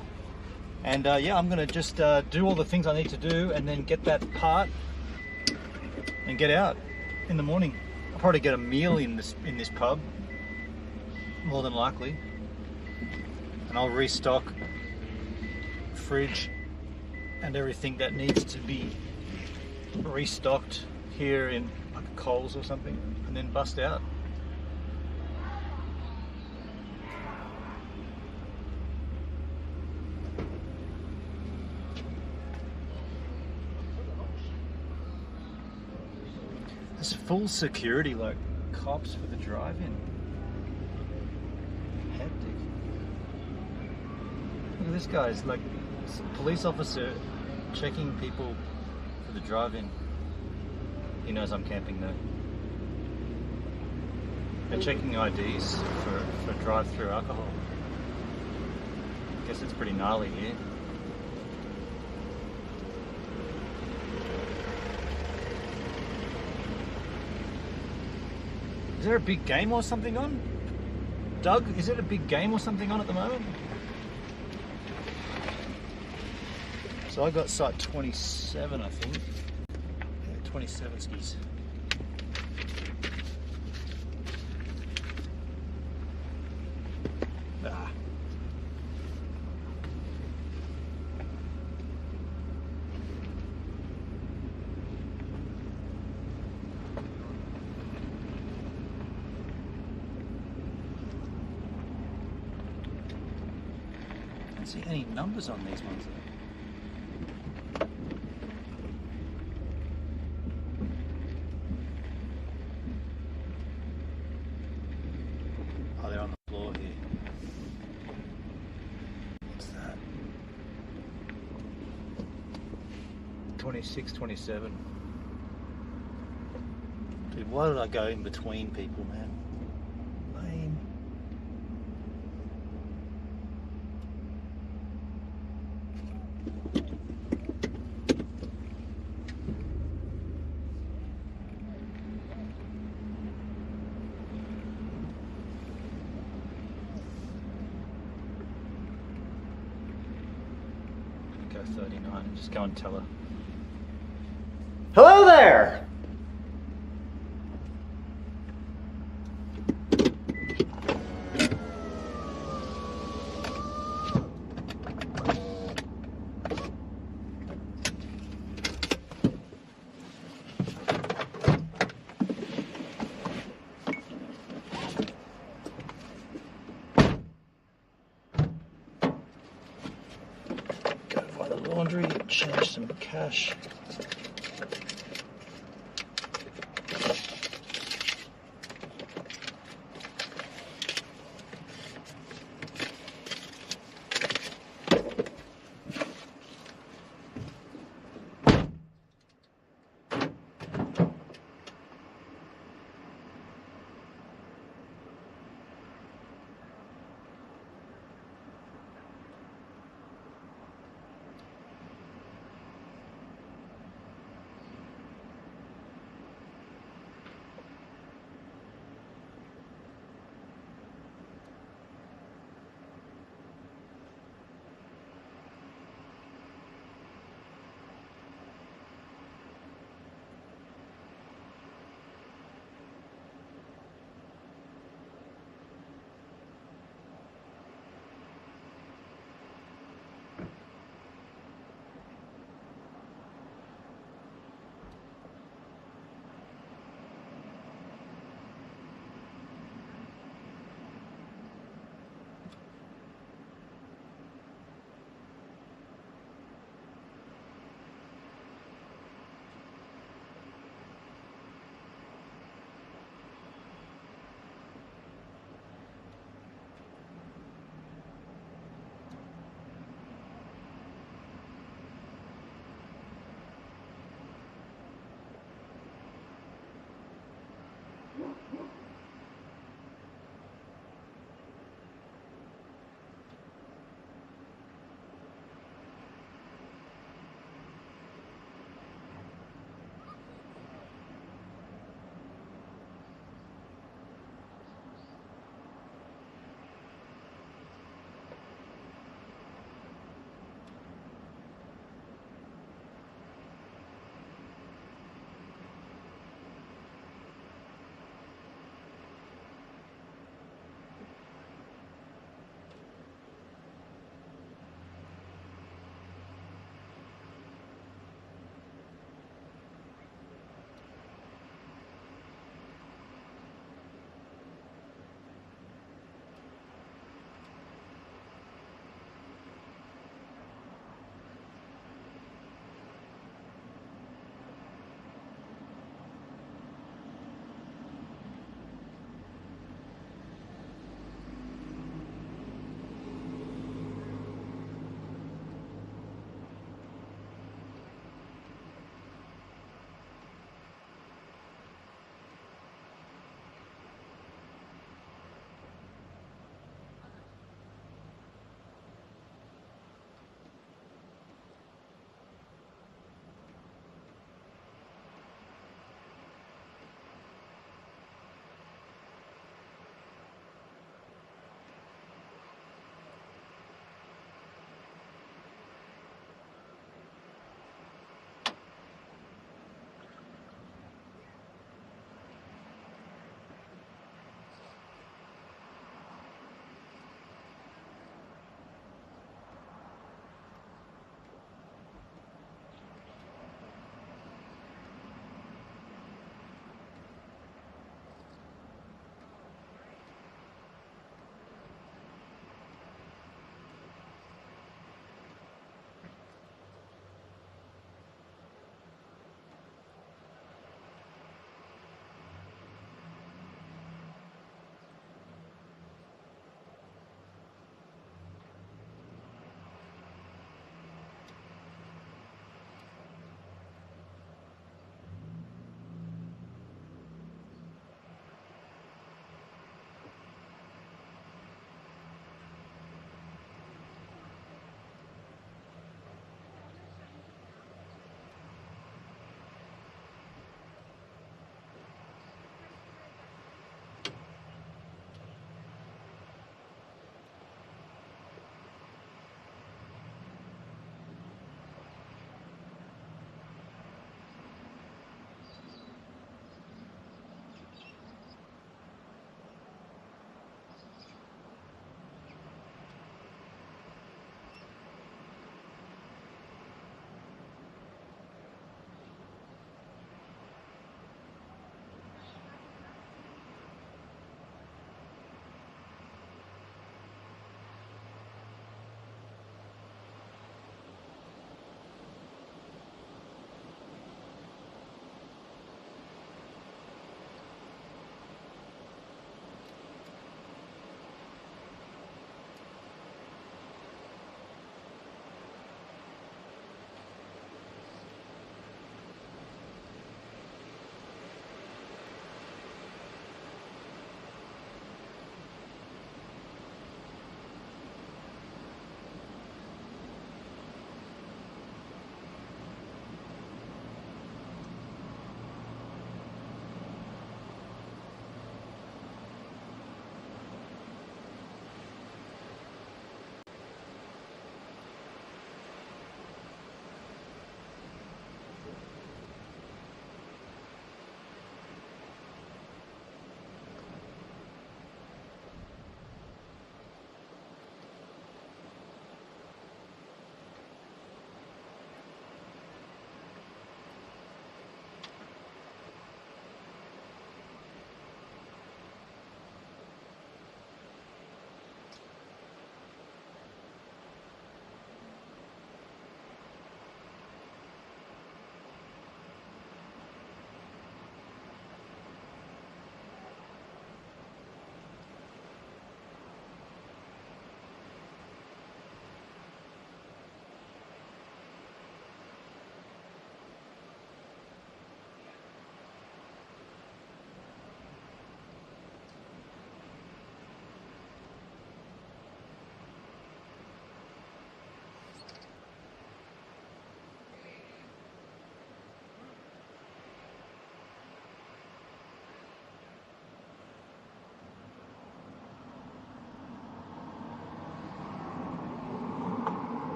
S1: and yeah, I'm gonna just do all the things I need to do and then get that part and get out in the morning. I'll probably get a meal in this pub, more than likely, and I'll restock fridge and everything that needs to be restocked here in like a Coles or something, and then bust out. There's full security, like cops for the drive-in. Hectic. Look at this guy's like police officer checking people for the drive-in. He knows I'm camping though. They're checking IDs for drive-through alcohol. Guess it's pretty gnarly here. Is there a big game or something on? Doug, is it a big game or something on at the moment? So I got site 27, I think. Yeah, 27 skis. Ah. I don't see any numbers on these ones though. Oh, they're on the floor here. What's that? 26, 27. Dude, why did I go in between people, man? Lame. Go 39 and just go and tell her.
S7: Hello there!
S1: Go by the laundry, change some cash.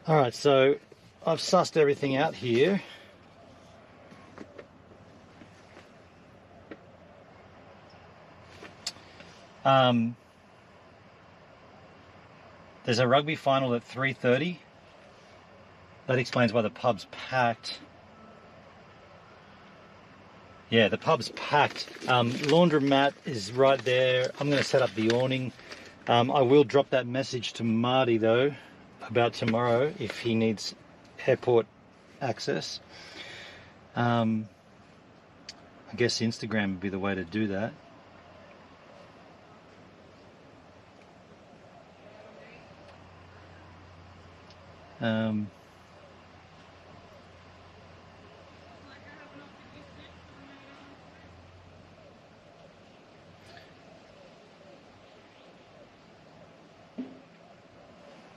S1: Alright, so I've sussed everything out here. There's a rugby final at 3:30. That explains why the pub's packed. Yeah, the pub's packed. Laundromat is right there. I'm going to set up the awning. I will drop that message to Marty though about tomorrow if he needs airport access. I guess Instagram would be the way to do that.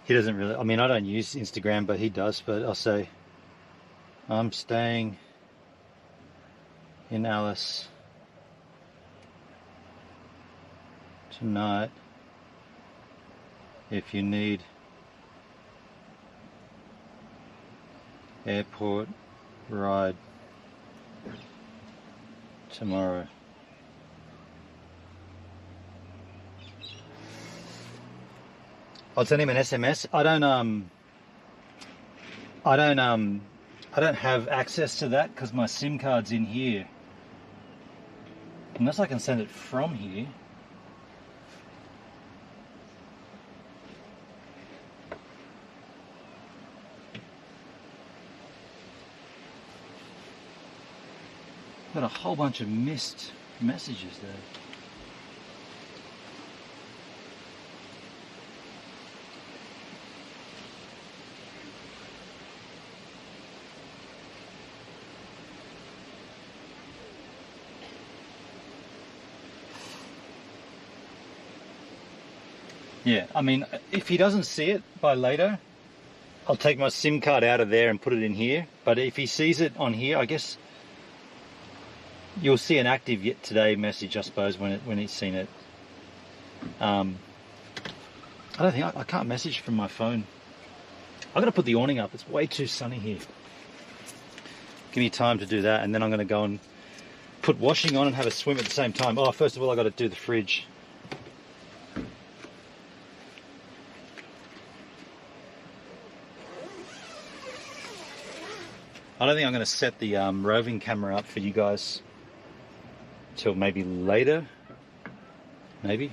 S1: He doesn't really, I mean, I don't use Instagram, but he does. But I'll say, I'm staying in Alice tonight if you need airport ride tomorrow. I'll send him an SMS. I don't have access to that because my SIM card's in here. Unless I can send it from here. Got a whole bunch of missed messages there. Yeah, I mean, if he doesn't see it by later, I'll take my SIM card out of there and put it in here. But if he sees it on here, I guess you'll see an active yet today message, I suppose, when he's seen it. I don't think I can't message from my phone. I've got to put the awning up. It's way too sunny here. Give me time to do that, and then I'm going to go and put washing on and have a swim at the same time. Oh, first of all, I've got to do the fridge. I don't think I'm going to set the roving camera up for you guys till maybe later. Maybe.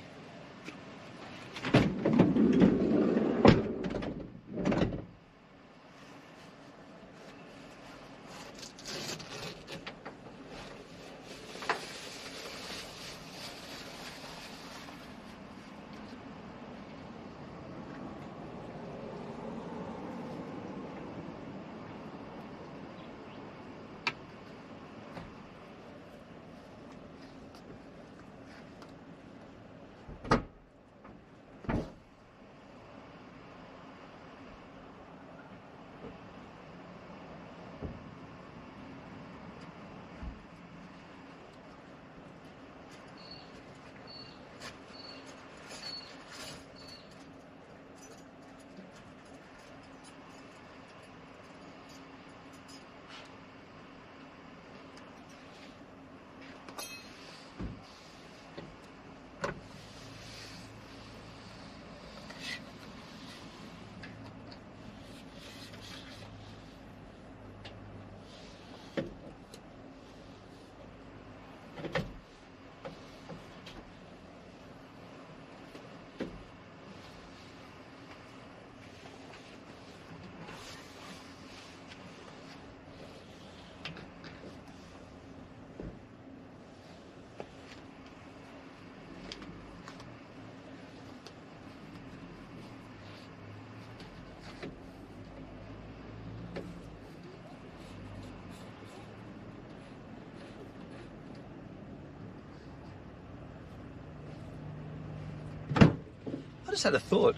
S1: I just had a thought.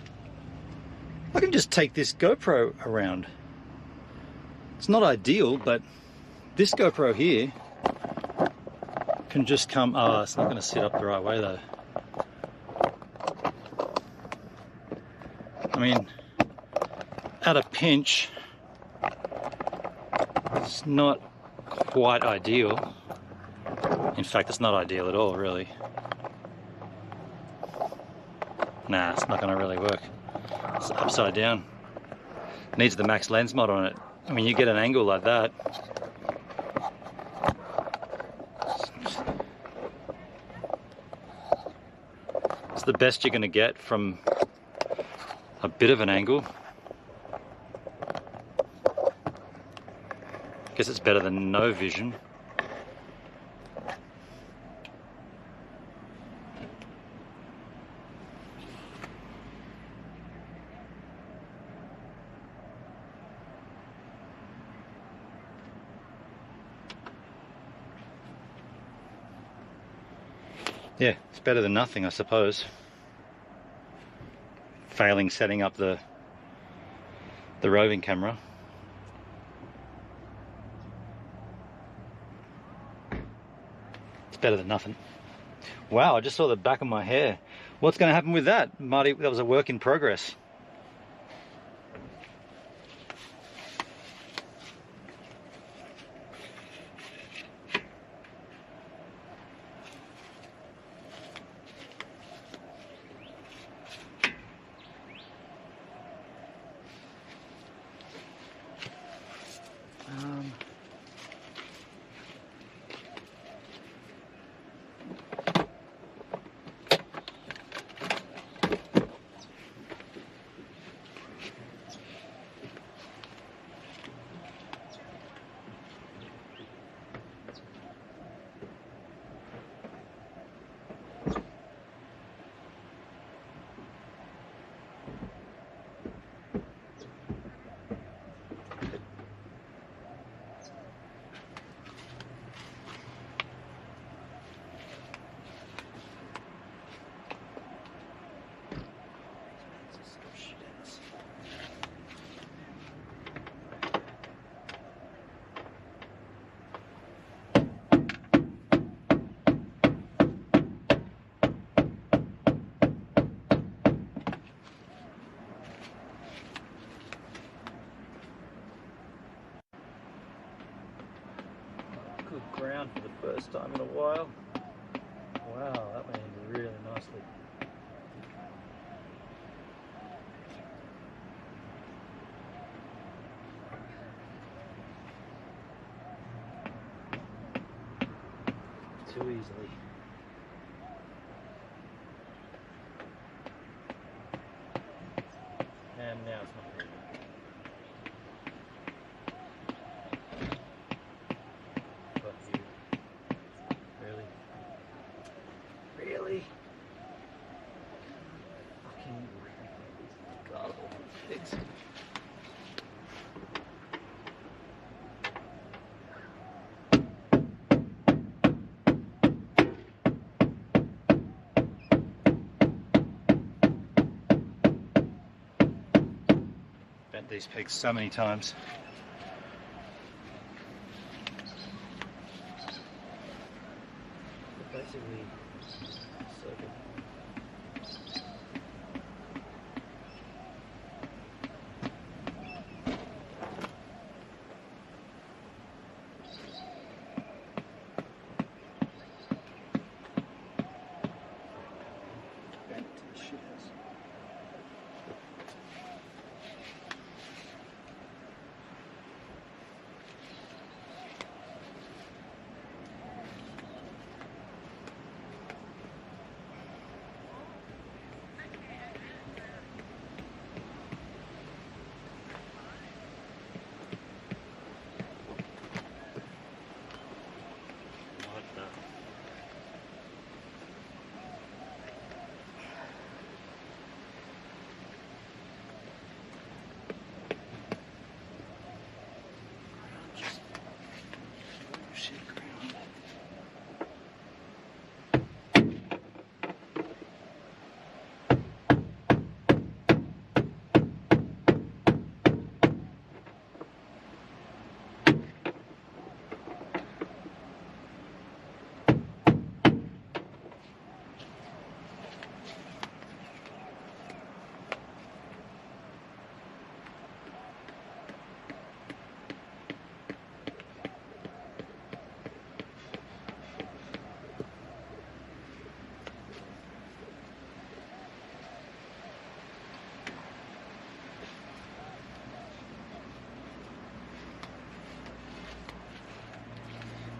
S1: I can just take this GoPro around. It's not ideal, but this GoPro here can just come. Oh, it's not going to sit up the right way though. I mean, at a pinch, it's not quite ideal. In fact, it's not ideal at all, really. Nah, it's not going to really work. It's upside down. It needs the max lens mod on it. I mean, you get an angle like that. It's the best you're going to get from a bit of an angle. Guess it's better than no vision. Yeah, it's better than nothing, I suppose. Failing setting up the roving camera. It's better than nothing. Wow, I just saw the back of my hair. What's going to happen with that, Marty? That was a work in progress. Good ground for the first time in a while. Wow, that went in really nicely. Too easily. And now it's not very good. Really? Fucking God, pigs. Bent these pigs so many times. Basically, so good.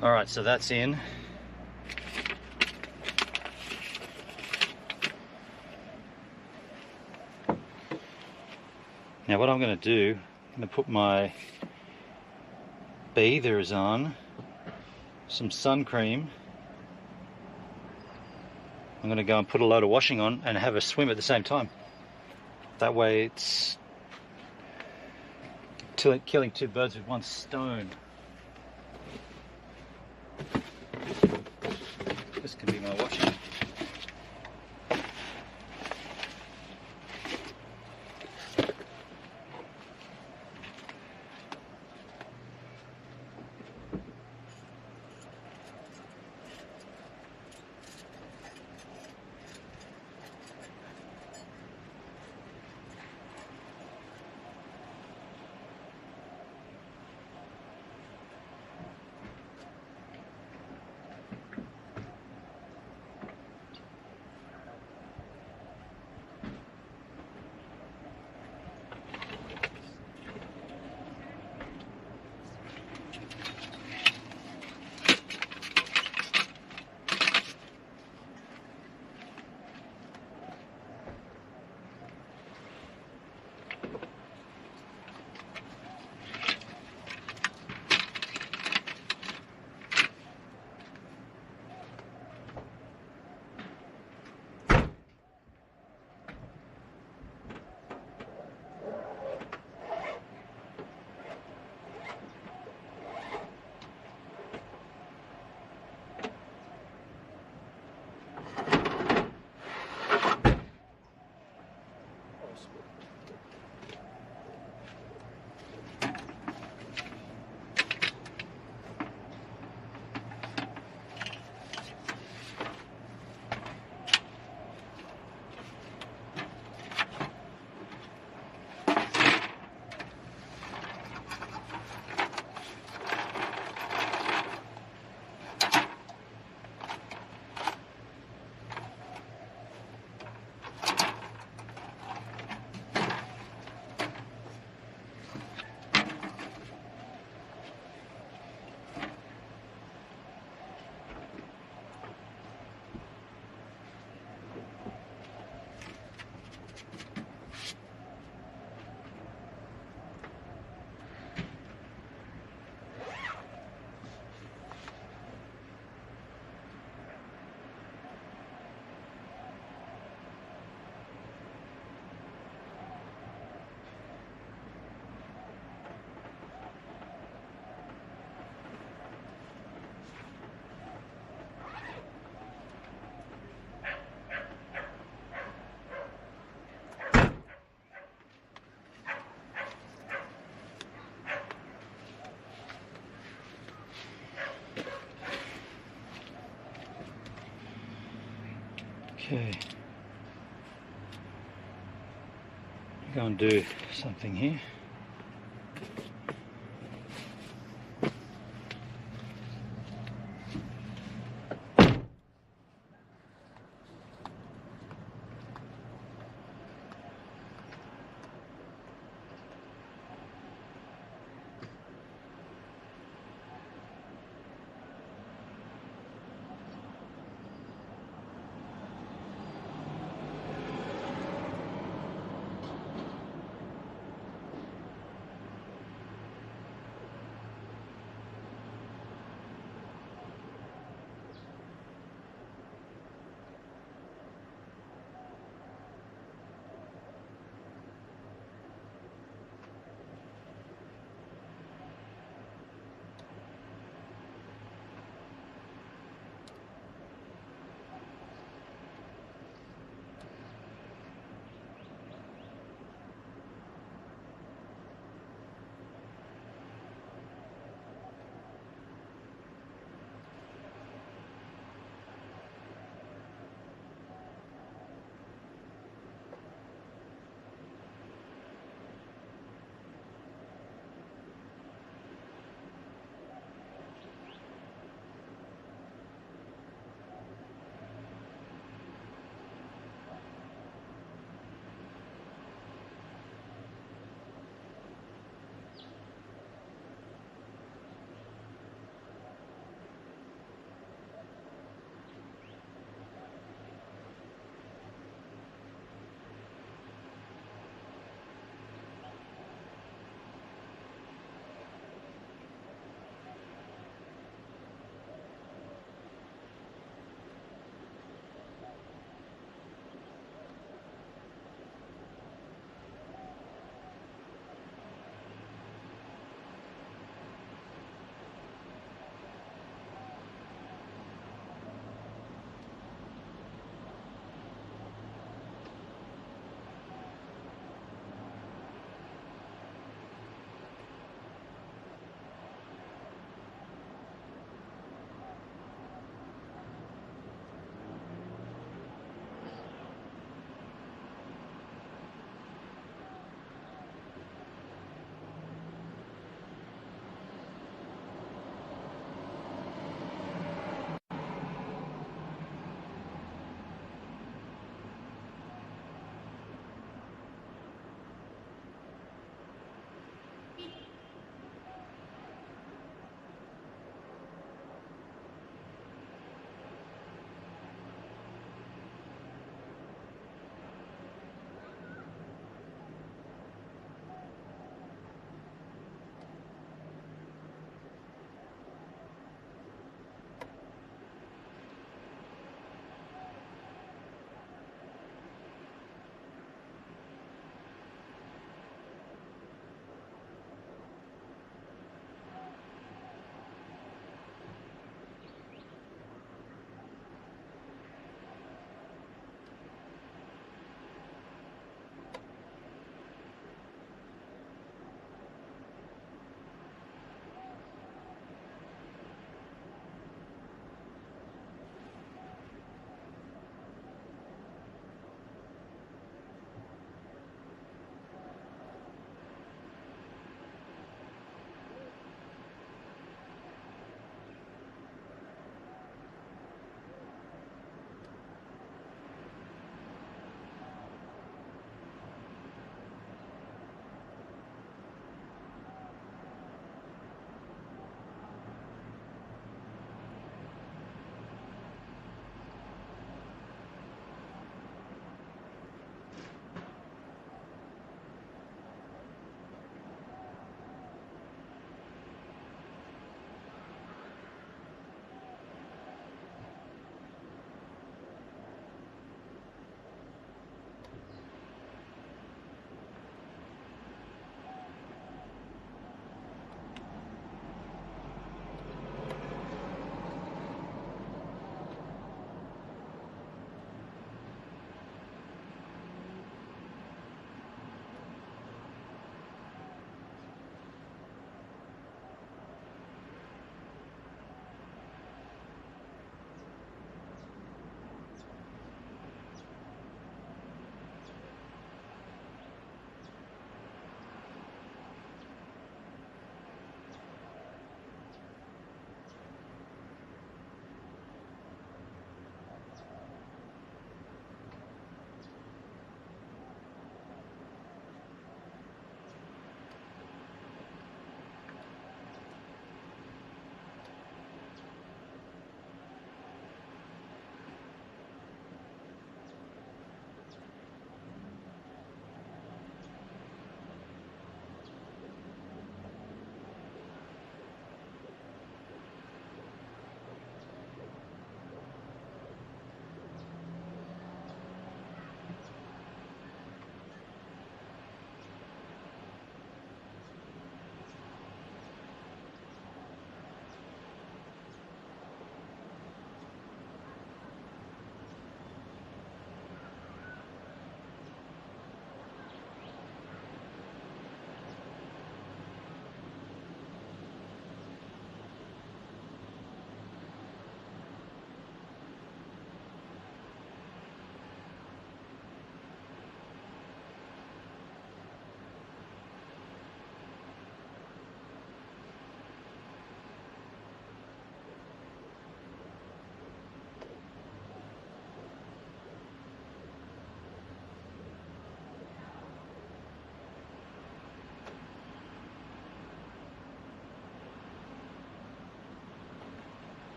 S1: All right, so that's in. Now what I'm going to do, I'm going to put my bathers on, some sun cream. I'm going to go and put a load of washing on and have a swim at the same time. That way it's killing two birds with one stone. This can be my washing. Okay, go and do something here.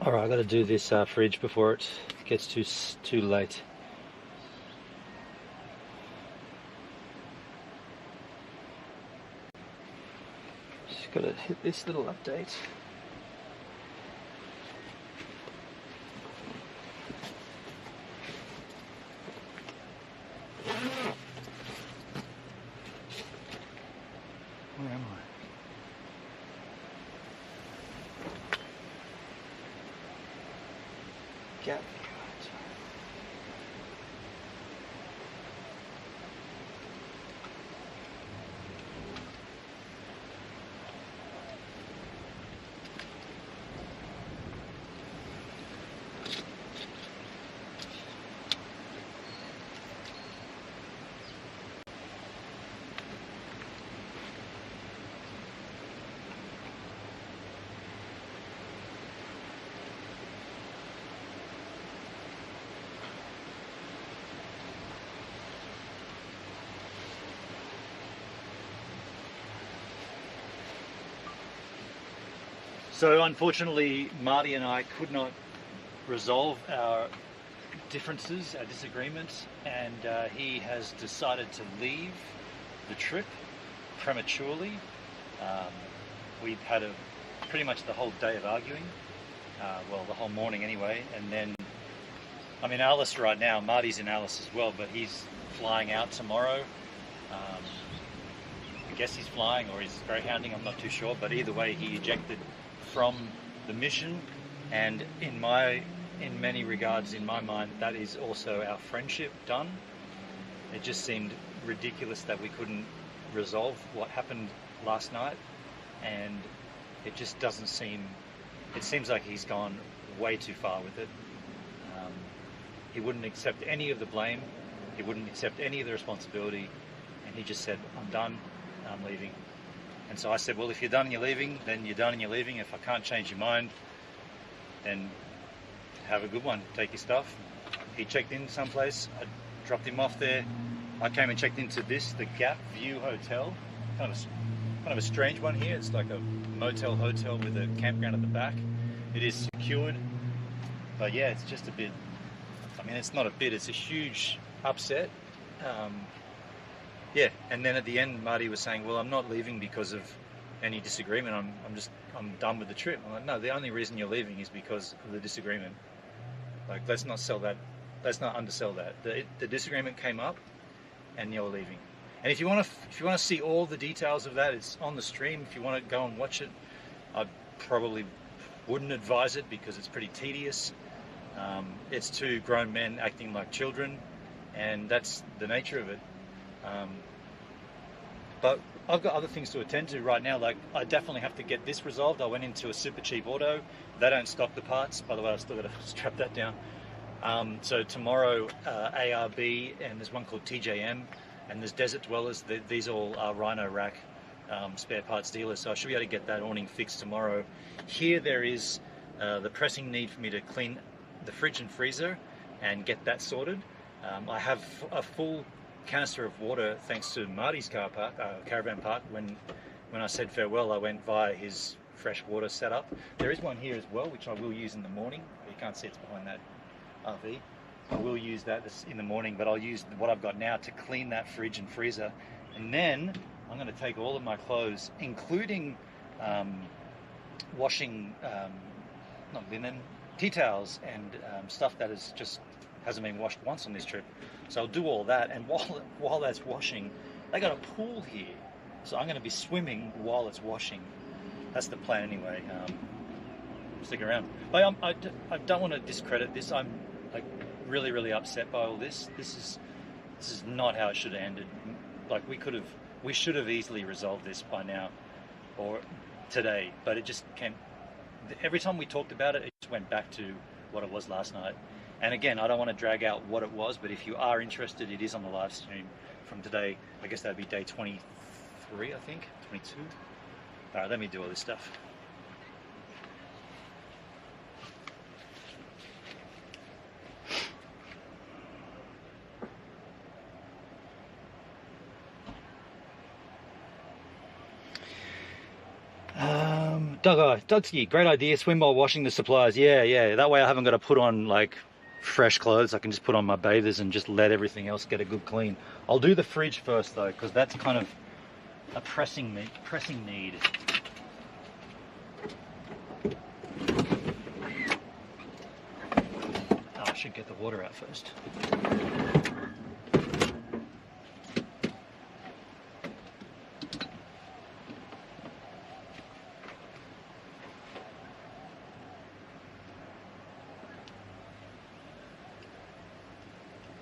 S1: All right, I got to do this fridge before it gets too late. Just got to hit this little update. Where am I? Gap. So unfortunately, Marty and I could not resolve our differences, our disagreements, and he has decided to leave the trip prematurely. We've had pretty much the whole day of arguing, well, the whole morning anyway, and then I'm in Alice right now. Marty's in Alice as well, but he's flying out tomorrow. I guess he's flying or he's greyhounding, I'm not too sure, but either way he ejected from the mission, and in many regards, in my mind, that is also our friendship done. It just seemed ridiculous that we couldn't resolve what happened last night, and it just doesn't seem, it seems like he's gone way too far with it. He wouldn't accept any of the blame, he wouldn't accept any of the responsibility, and he just said, I'm done, I'm leaving. And so I said, well, if you're done and you're leaving, then you're done and you're leaving. If I can't change your mind, then have a good one. Take your stuff. He checked in someplace. I dropped him off there. I came and checked into the Gap View Hotel. Kind of a strange one here. It's like a motel hotel with a campground at the back. It is secured. But yeah, it's just a bit, I mean, it's not a bit, it's a huge upset. Yeah, and then at the end, Marty was saying, well, I'm not leaving because of any disagreement. I'm done with the trip. I'm like, no, the only reason you're leaving is because of the disagreement. Like, let's not undersell that. The disagreement came up, and you're leaving. And if you want to see all the details of that, it's on the stream. If you want to go and watch it, I probably wouldn't advise it because it's pretty tedious. It's two grown men acting like children, and that's the nature of it. But I've got other things to attend to right now. Like, I definitely have to get this resolved. I went into a super cheap auto. They don't stock the parts. By the way, I've still got to strap that down. So tomorrow, ARB, and there's one called TJM, and there's Desert Dwellers. These all are Rhino Rack spare parts dealers. So I should be able to get that awning fixed tomorrow. Here there is the pressing need for me to clean the fridge and freezer and get that sorted. I have a full canister of water thanks to Marty's caravan park. When I said farewell, I went via his fresh water setup. There is one here as well, which I will use in the morning. You can't see it's behind that RV. I will use that in the morning, but I'll use what I've got now to clean that fridge and freezer. And then I'm going to take all of my clothes, including washing, not linen, tea towels and stuff that hasn't been washed once on this trip. So I'll do all that, and while that's washing, they got a pool here, so I'm going to be swimming while it's washing. That's the plan anyway. Stick around. But I don't want to discredit this. I'm like really, really upset by all this. This is not how it should have ended. Like, we should have easily resolved this by now or today, but it just came. Every time we talked about it, it just went back to what it was last night. And again, I don't want to drag out what it was, but if you are interested, it is on the live stream from today. I guess that'd be day 23, I think, 22. All right, let me do all this stuff. Dogsky, great idea. Swim while washing the supplies. Yeah. That way I haven't got to put on like fresh clothes. I can just put on my bathers and just let everything else get a good clean. I'll do the fridge first though, because that's kind of a pressing need. Oh, I should get the water out first.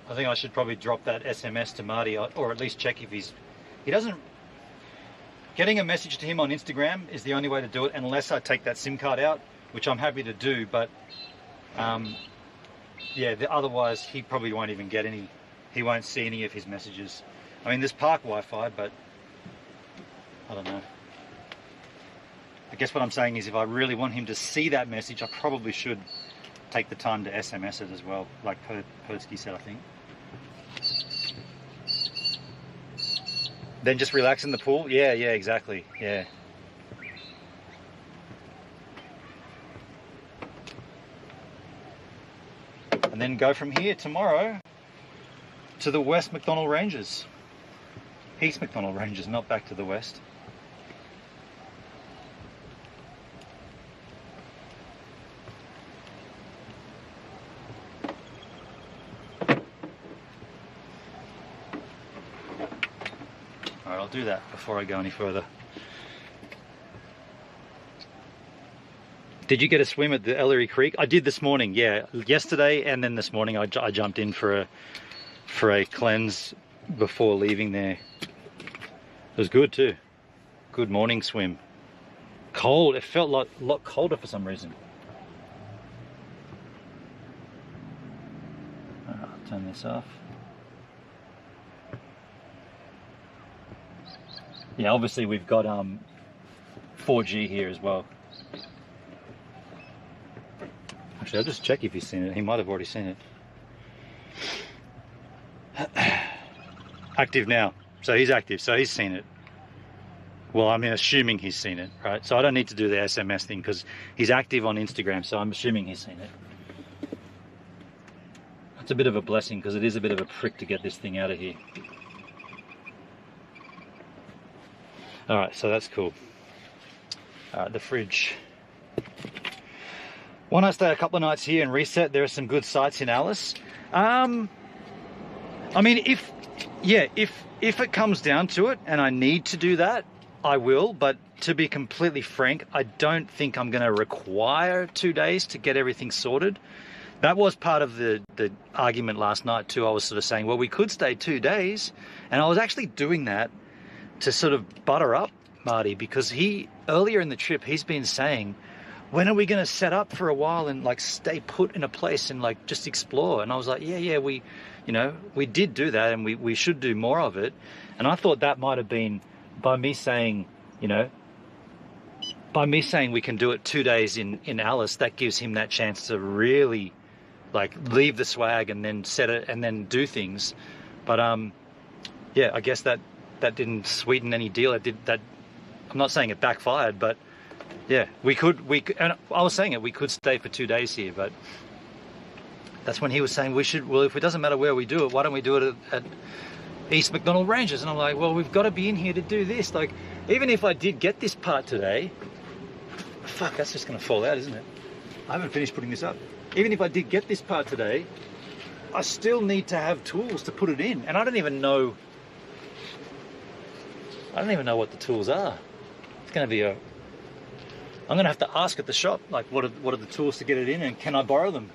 S1: I think I should probably drop that SMS to Marty, or at least check if he doesn't. Getting a message to him on Instagram is the only way to do it, unless I take that SIM card out, which I'm happy to do, but yeah, otherwise he probably won't even get any, he won't see any of his messages. I mean, there's park Wi-Fi, but I don't know. I guess what I'm saying is if I really want him to see that message, I probably should take the time to SMS it as well, like Perdsky said, I think. Then just relax in the pool? Yeah, exactly, yeah. And then go from here tomorrow to the West McDonnell Ranges. East McDonnell Ranges, not back to the west. Alright, I'll do that before I go any further. Did you get a swim at the Ellery Creek? I did this morning, yeah. Yesterday and then this morning I jumped in for a cleanse before leaving there. It was good too. Good morning swim. Cold, it felt a lot colder for some reason. Alright, I'll turn this off. Yeah, obviously we've got 4G here as well. Actually, I'll just check if he's seen it. He might have already seen it. Active now. So he's active, so he's seen it. Well, I mean, assuming he's seen it, right? So I don't need to do the SMS thing because he's active on Instagram, so I'm assuming he's seen it. It's a bit of a blessing because it is a bit of a prick to get this thing out of here. All right, so that's cool. All right, the fridge. When I stay a couple of nights here and reset, there are some good sites in Alice. I mean, if it comes down to it and I need to do that, I will. But to be completely frank, I don't think I'm going to require 2 days to get everything sorted. That was part of the argument last night too. I was sort of saying, well, we could stay 2 days. And I was actually doing that to sort of butter up Marty, because earlier in the trip, he's been saying, when are we going to set up for a while and like stay put in a place and like just explore? And I was like, yeah, we did do that and we should do more of it. And I thought that might have been by me saying, we can do it 2 days in Alice, that gives him that chance to really like leave the swag and then set it and then do things. But yeah, I guess that didn't sweeten any deal. It did that. I'm not saying it backfired, but yeah, we could, and I was saying we could stay for 2 days here, but that's when he was saying well, if it doesn't matter where we do it, why don't we do it at East McDonnell Ranges? And I'm like, well, we've got to be in here to do this. Like, even if I did get this part today, fuck, that's just going to fall out, isn't it? I haven't finished putting this up. Even if I did get this part today, I still need to have tools to put it in. And I don't even know what the tools are. It's going to be I'm going to have to ask at the shop, like, what are the tools to get it in, and can I borrow them?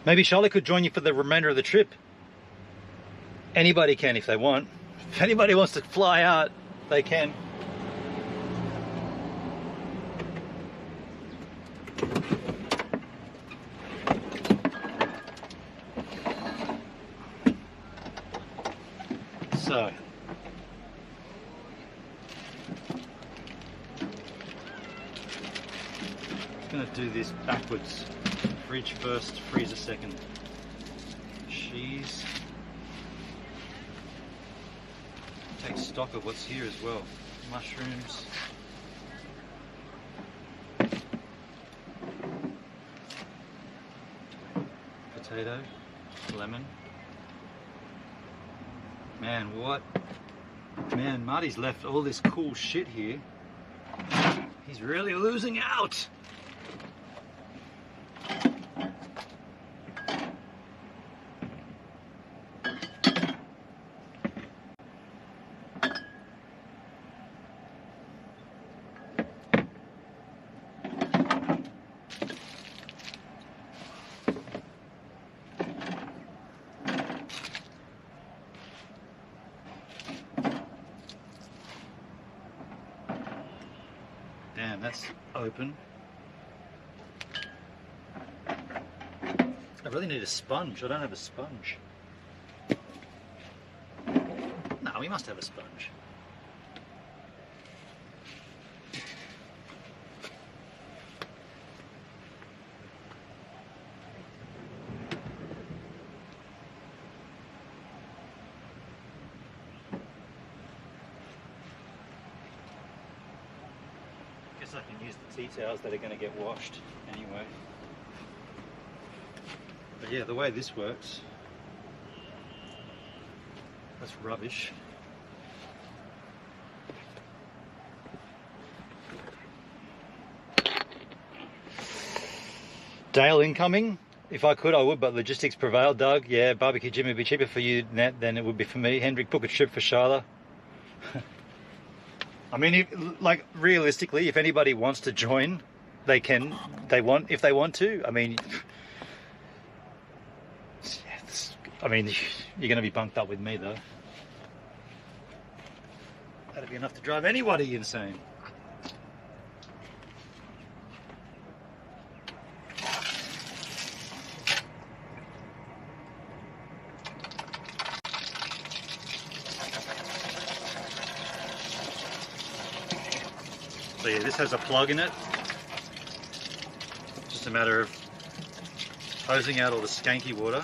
S1: Maybe Charlotte could join you for the remainder of the trip. Anybody can if they want. If anybody wants to fly out, they can. So, I'm gonna do this backwards. Fridge first, freezer second. Cheese. Take stock of what's here as well. Mushrooms. Potato. Lemon. Man, what? Man, Marty's left all this cool shit here. He's really losing out. Damn, that's open. I really need a sponge. I don't have a sponge. No, we must have a sponge. I can use the tea towels that are going to get washed anyway. But yeah, the way this works, that's rubbish. Dale incoming. If I could, I would, but logistics prevail. Doug, yeah, barbecue Jimmy would be cheaper for you than it would be for me. Hendrik, book a trip for Charla. I mean, if, like, realistically, if anybody wants to join, they can. If they want to. I mean, you're going to be bunked up with me, though. That'd be enough to drive anybody insane. So yeah, this has a plug in it. Just a matter of hosing out all the skanky water.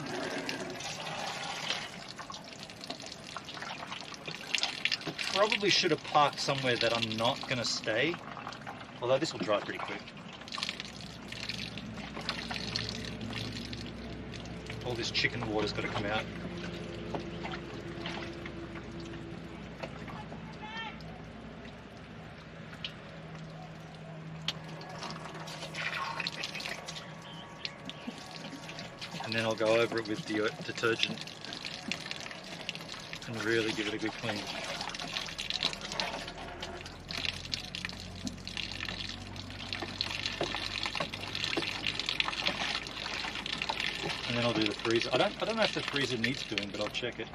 S1: Probably should have parked somewhere that I'm not going to stay, although this will dry pretty quick. All this chicken water's got to come out. And then I'll go over it with detergent and really give it a good clean. And then I'll do the freezer. I don't know if the freezer needs doing, but I'll check it.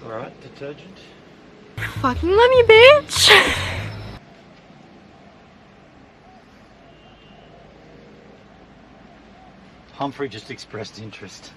S1: Alright, detergent.
S6: Fucking love you, bitch!
S1: Humphrey just expressed interest.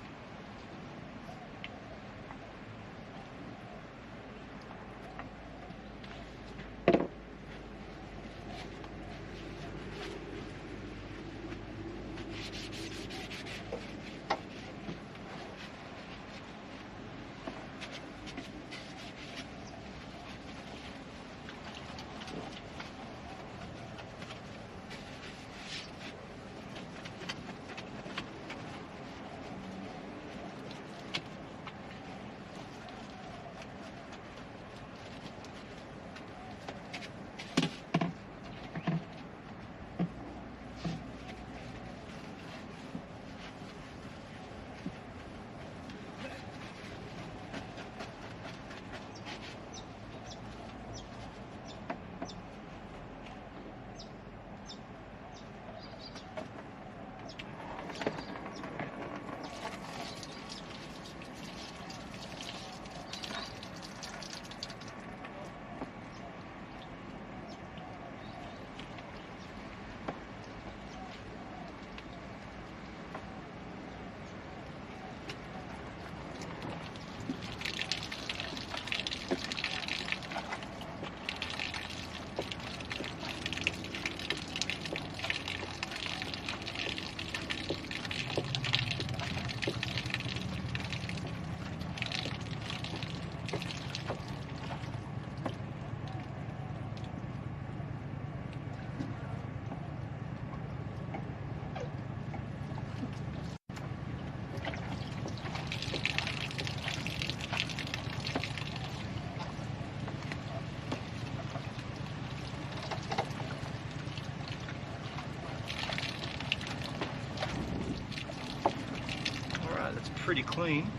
S1: That's pretty clean.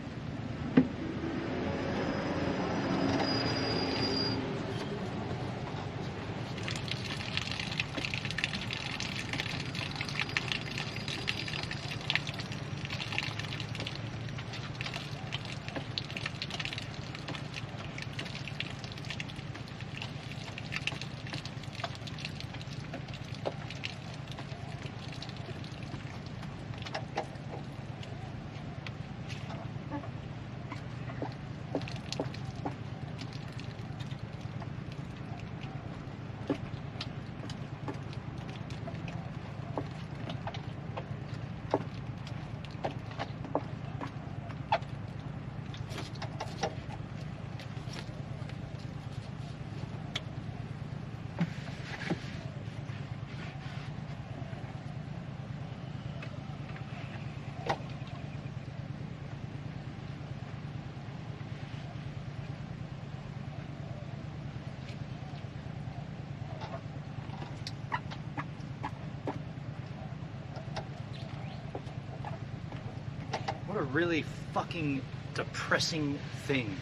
S1: What a really fucking depressing thing.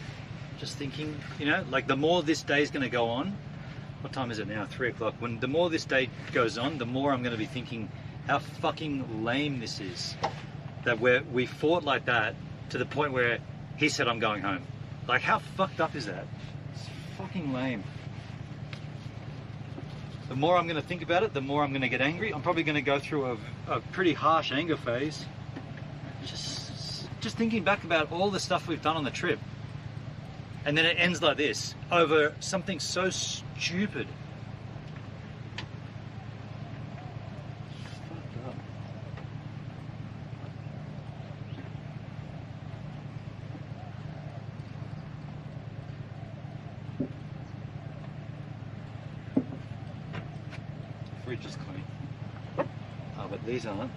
S1: Just thinking, you know, like the more this day's going to go on, what time is it now? 3 o'clock. When the more this day goes on, the more I'm going to be thinking how fucking lame this is. That we fought like that to the point where he said I'm going home. Like, how fucked up is that? It's fucking lame. The more I'm going to think about it, the more I'm going to get angry. I'm probably going to go through a pretty harsh anger phase. Just thinking back about all the stuff we've done on the trip. And then it ends like this, over something so stupid. Fucked up. Fridge is clean. Oh, but these aren't.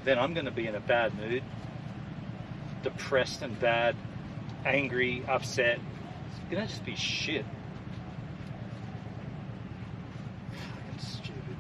S1: Then I'm going to be in a bad mood, depressed and bad, angry, upset. It's going to just be shit. Fucking stupid.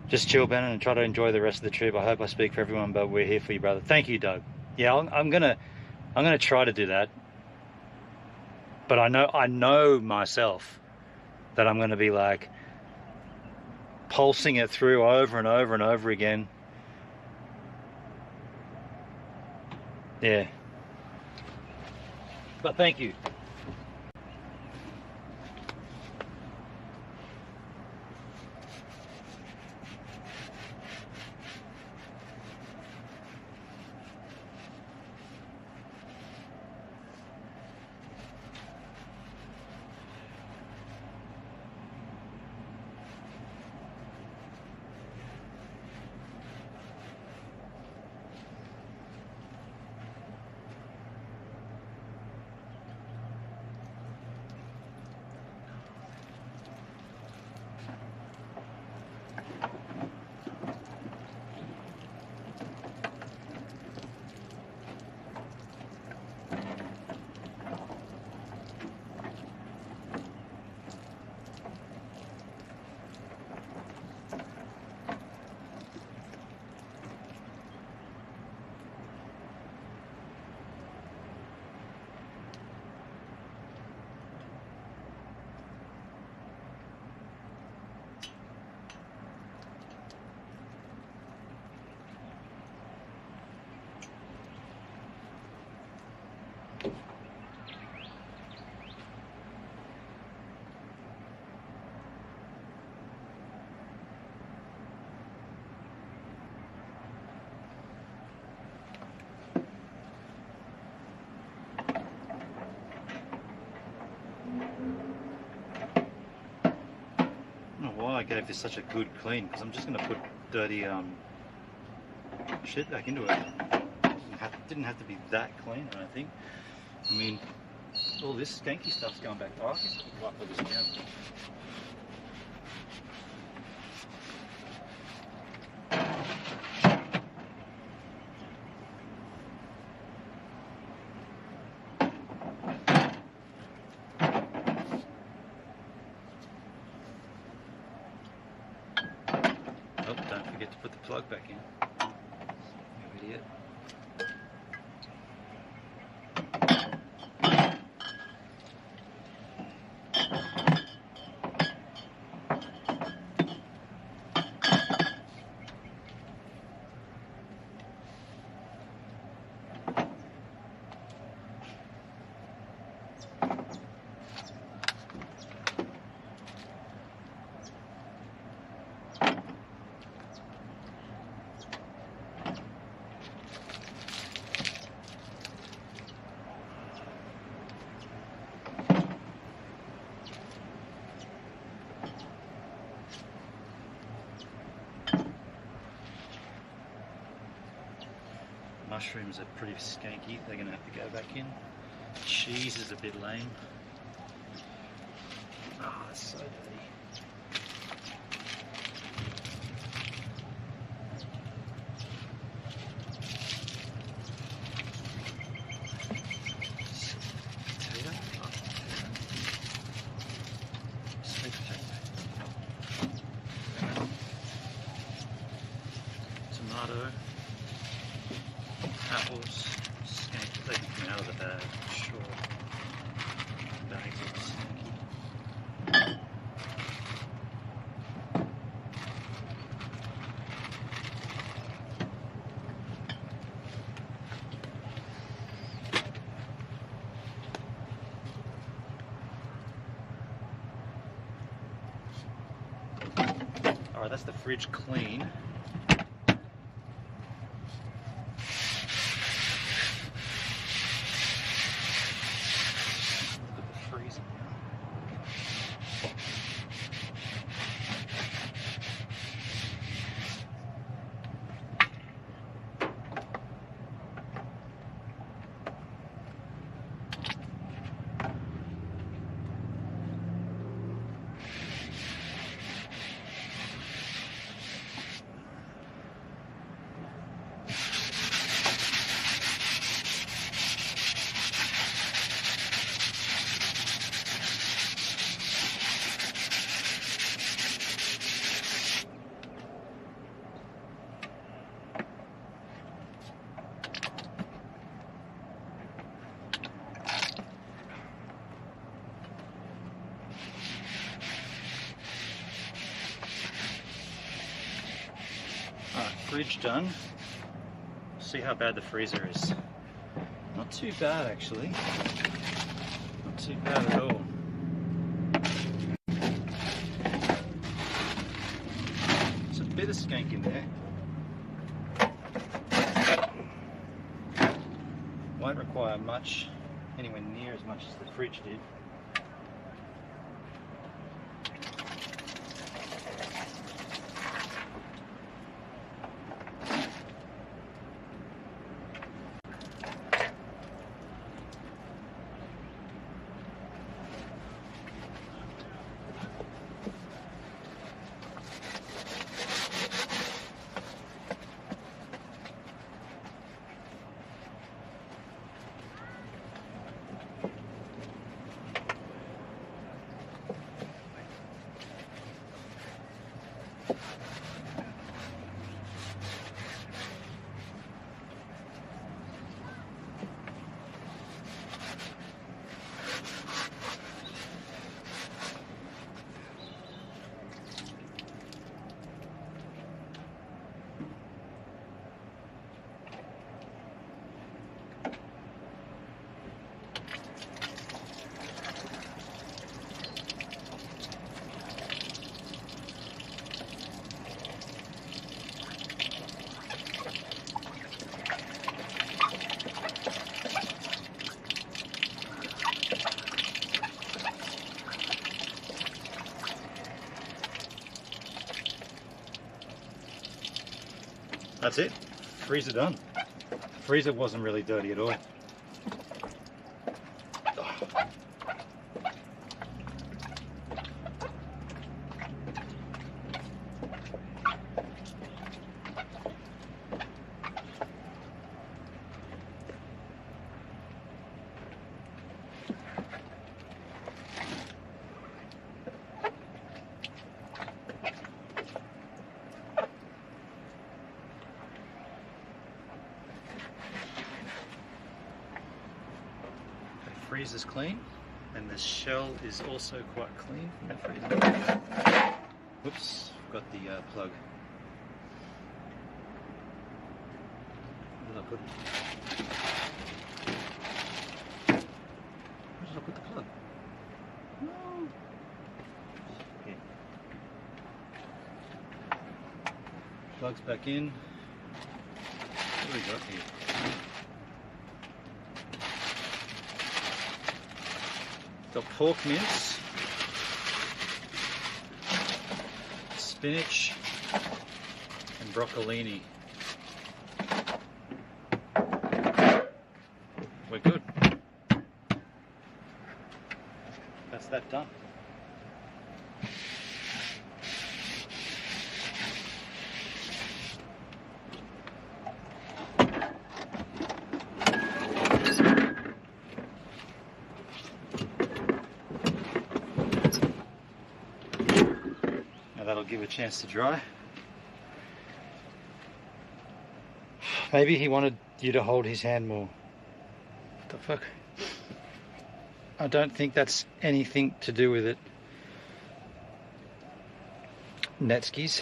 S1: just chill, Bennett, and try to enjoy the rest of the trip. I hope I speak for everyone, but we're here for you, brother. Thank you, Doug. Yeah, I'm gonna try to do that. But I know myself that I'm gonna be like pulsing it through over and over and over again. Yeah. But thank you. I don't know why I gave this such a good clean, because I'm just going to put dirty shit back into it. Didn't have to be that clean, I don't think. I mean, all this skanky stuff's going back. Oh, I can wipe all this down. Oh, don't forget to put the plug back in. You idiot. Mushrooms are pretty skanky, they're going to have to go back in. Cheese is a bit lame. Ah, it's so dirty. Potato? Oh, sweet potato. Tomato. Apples, skanky, they can come out of the bag, sure. Bags are skanky. Alright, that's the fridge clean. fridge done. See how bad the freezer is. Not too bad actually. Not too bad at all. There's a bit of skank in there. Won't require much, anywhere near as much as the fridge did. That's it. Freezer done. Freezer wasn't really dirty at all. Freezer's clean, and the shell is also quite clean from that freezer. Whoops, got the plug. Where did I put it? Where did I put the plug? No. Here. Plug's back in. What do we got here? Got pork mince, spinach, and broccolini. We're good. That's that done. That'll give it a chance to dry. Maybe he wanted you to hold his hand more. What the fuck? I don't think that's anything to do with it. Netskis.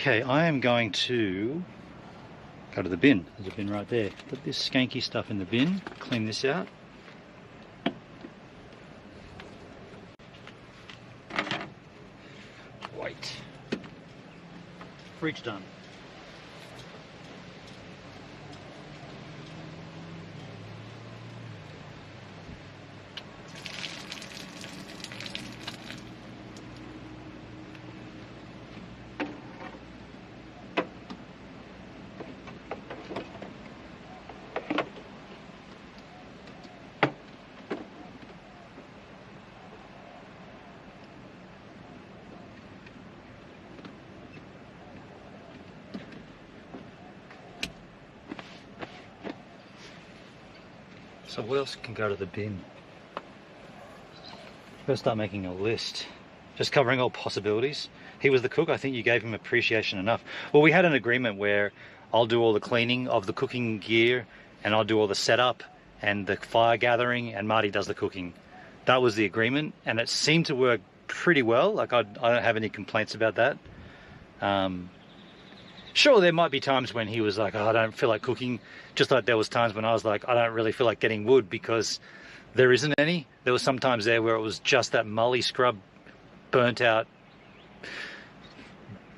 S1: Okay, I am going to go to the bin. There's a bin right there. Put this skanky stuff in the bin, clean this out. Wait. Fridge done. So what else can go to the bin? Gotta start making a list. Just covering all possibilities. He was the cook, I think you gave him appreciation enough. Well, we had an agreement where I'll do all the cleaning of the cooking gear and I'll do all the setup and the fire gathering and Marty does the cooking. That was the agreement and it seemed to work pretty well. Like I don't have any complaints about that. Sure, there might be times when he was like, oh, I don't feel like cooking. Just like there was times when I was like, I don't really feel like getting wood because there isn't any. There was some times there where it was just that mully scrub, burnt out,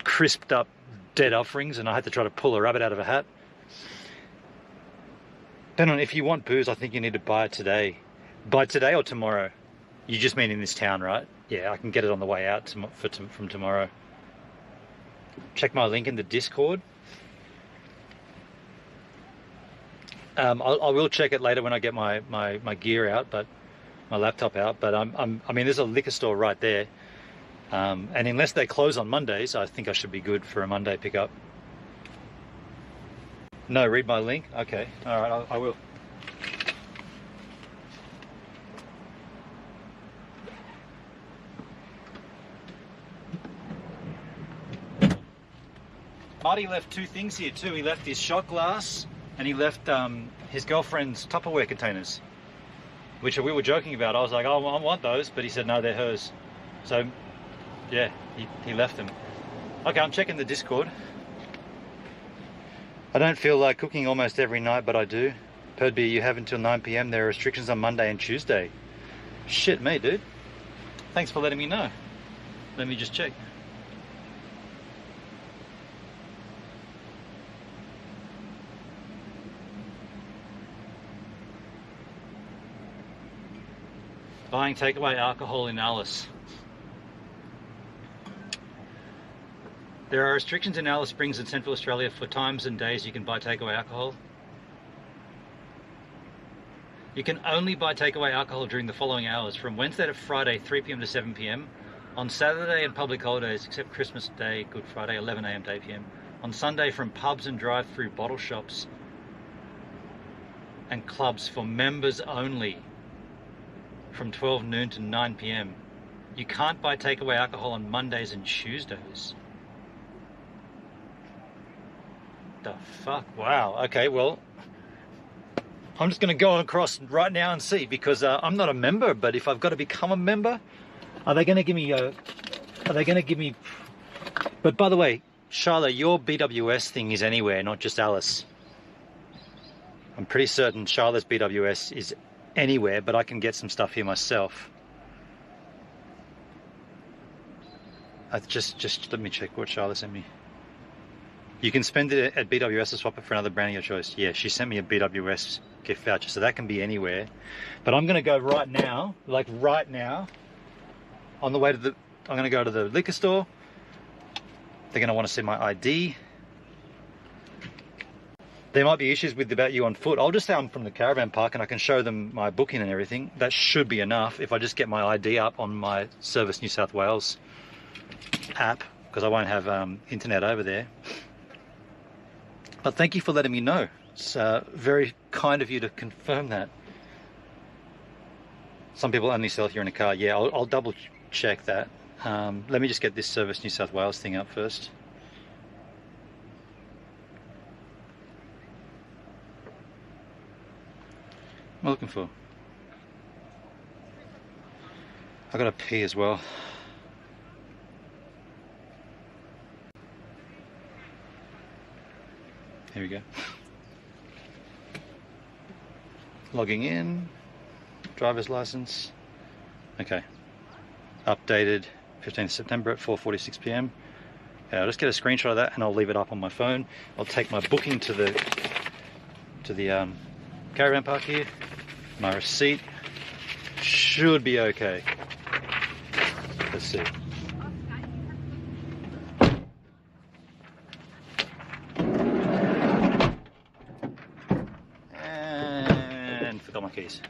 S1: crisped up dead offerings and I had to try to pull a rabbit out of a hat. Depending on if you want booze, I think you need to buy it today. Buy today or tomorrow? You just mean in this town, right? Yeah, I can get it on the way out from tomorrow. Check my link in the Discord. I will check it later when I get my gear out, but my laptop out. But I mean, there's a liquor store right there, and unless they close on Mondays, I think I should be good for a Monday pickup. No, read my link. Okay, all right, I will. Marty left two things here too. He left his shot glass and he left his girlfriend's Tupperware containers, which we were joking about. I was like, oh, I want those, but he said, no, they're hers. So, yeah, he left them. Okay, I'm checking the Discord. I don't feel like cooking almost every night, but I do. Perdby, you have until 9 PM. There are restrictions on Monday and Tuesday. Shit me, dude. Thanks for letting me know. Let me just check. Buying takeaway alcohol in Alice. There are restrictions in Alice Springs and Central Australia for times and days you can buy takeaway alcohol. You can only buy takeaway alcohol during the following hours, from Wednesday to Friday, 3 PM to 7 PM. On Saturday and public holidays, except Christmas Day, Good Friday, 11 AM to 8 PM. On Sunday, from pubs and drive-through bottle shops and clubs for members only, from 12 noon to 9 PM. You can't buy takeaway alcohol on Mondays and Tuesdays. The fuck? Wow. Okay, well, I'm just going to go across right now and see, because I'm not a member, but if I've got to become a member, are they going to give me But by the way, Charlotte, your BWS thing is anywhere, not just Alice. I'm pretty certain Charlotte's BWS is anywhere, but I can get some stuff here myself. Just let me check what Charlotte sent me. You can spend it at BWS or swap it for another brand of your choice. Yeah, she sent me a BWS gift voucher, so that can be anywhere. But I'm gonna go right now, like right now, on the way to the, I'm gonna go to the liquor store. They're gonna want to see my ID. There might be issues with about you on foot. I'll just say I'm from the caravan park and I can show them my booking and everything. That should be enough if I just get my ID up on my Service New South Wales app, because I won't have internet over there. But thank you for letting me know. It's very kind of you to confirm that. Some people only sell here in a car. Yeah, I'll double check that. Let me just get this Service New South Wales thing up first. What am I looking for? I gotta pee as well. There we go. Logging in, driver's license. Okay, updated 15th September at 4:46 p.m. I'll just get a screenshot of that and I'll leave it up on my phone. I'll take my booking to the caravan park here. My receipt should be okay. Let's see. And forgot my keys.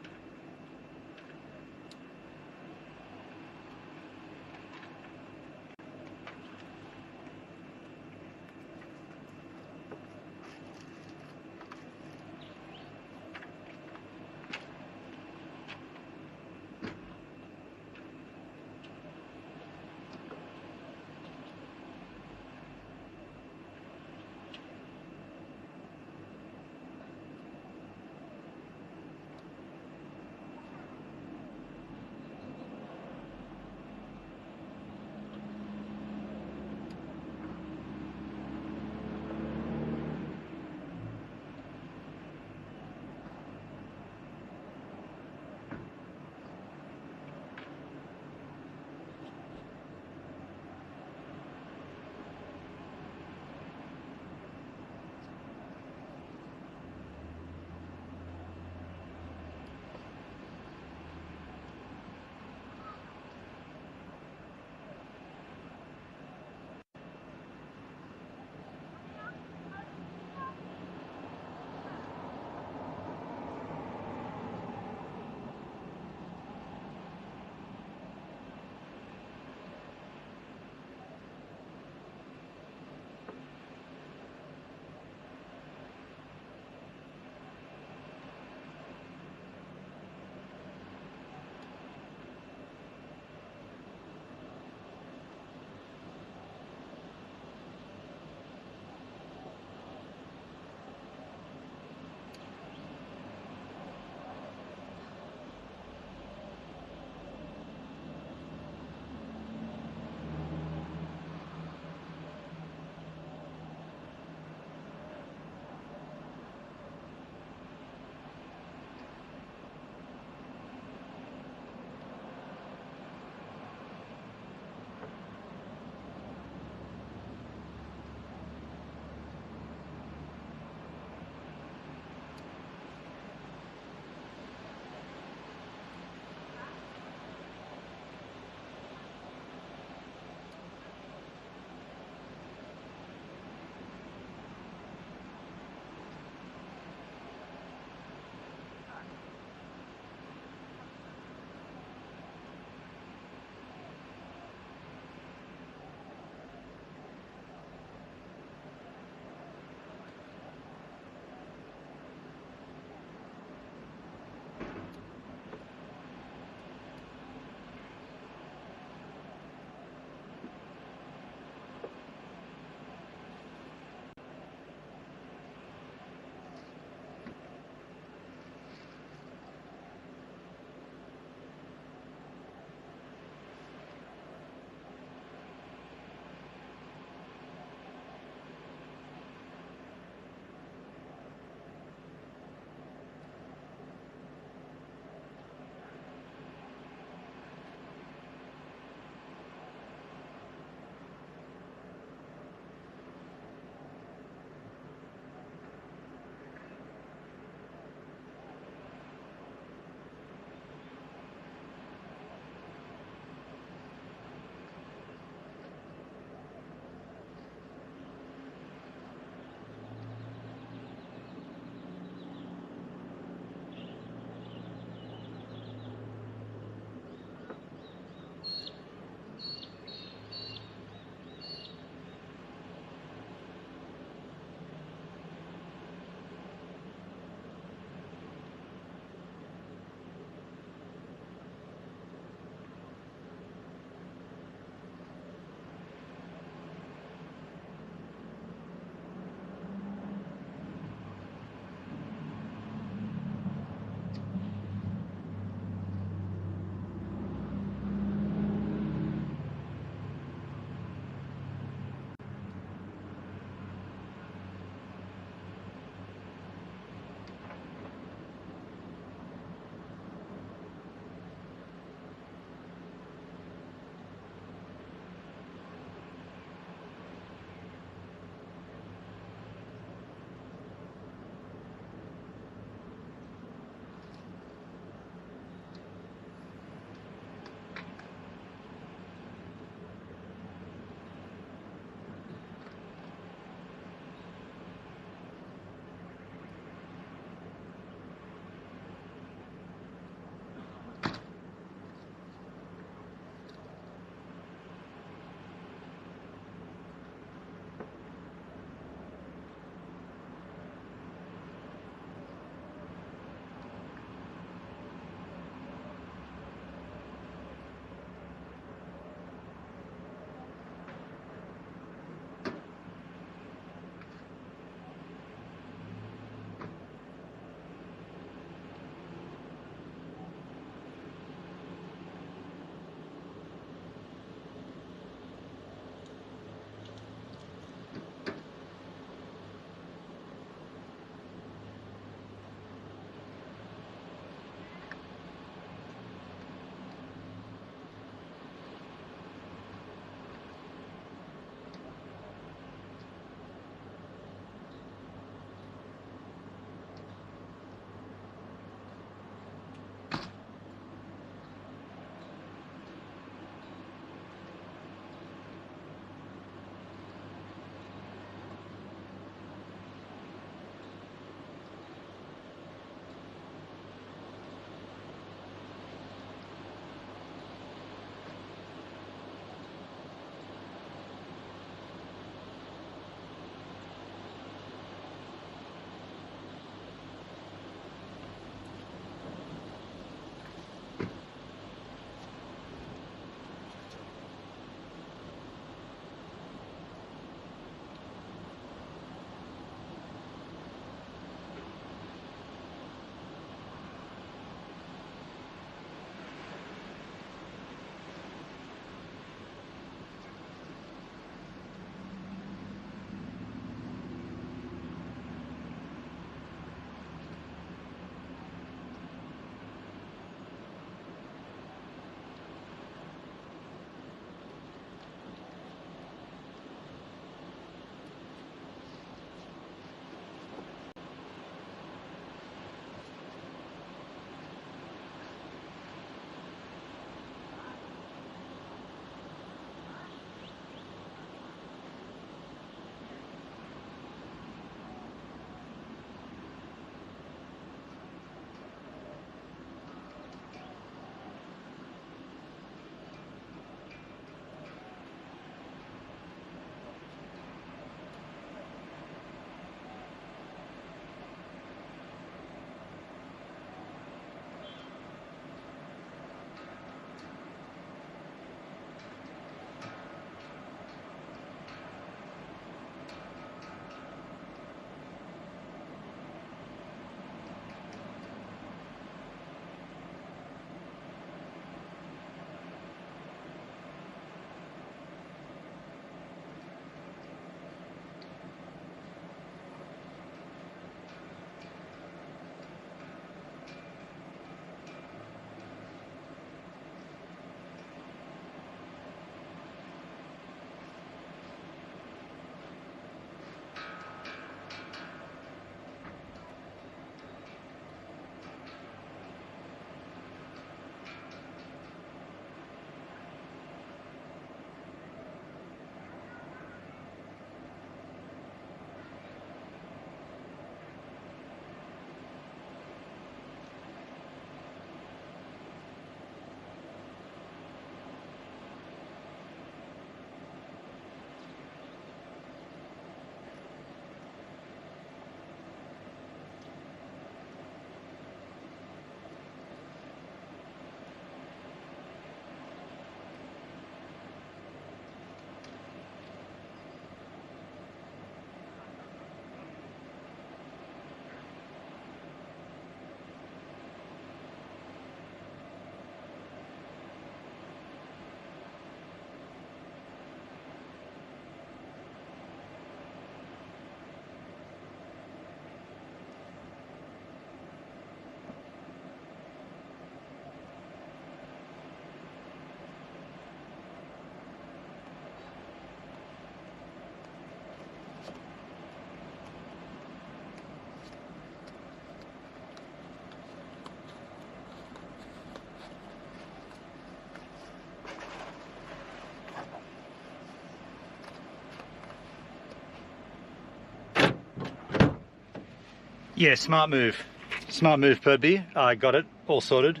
S1: Yeah, smart move. Smart move, Perdby. I got it all sorted.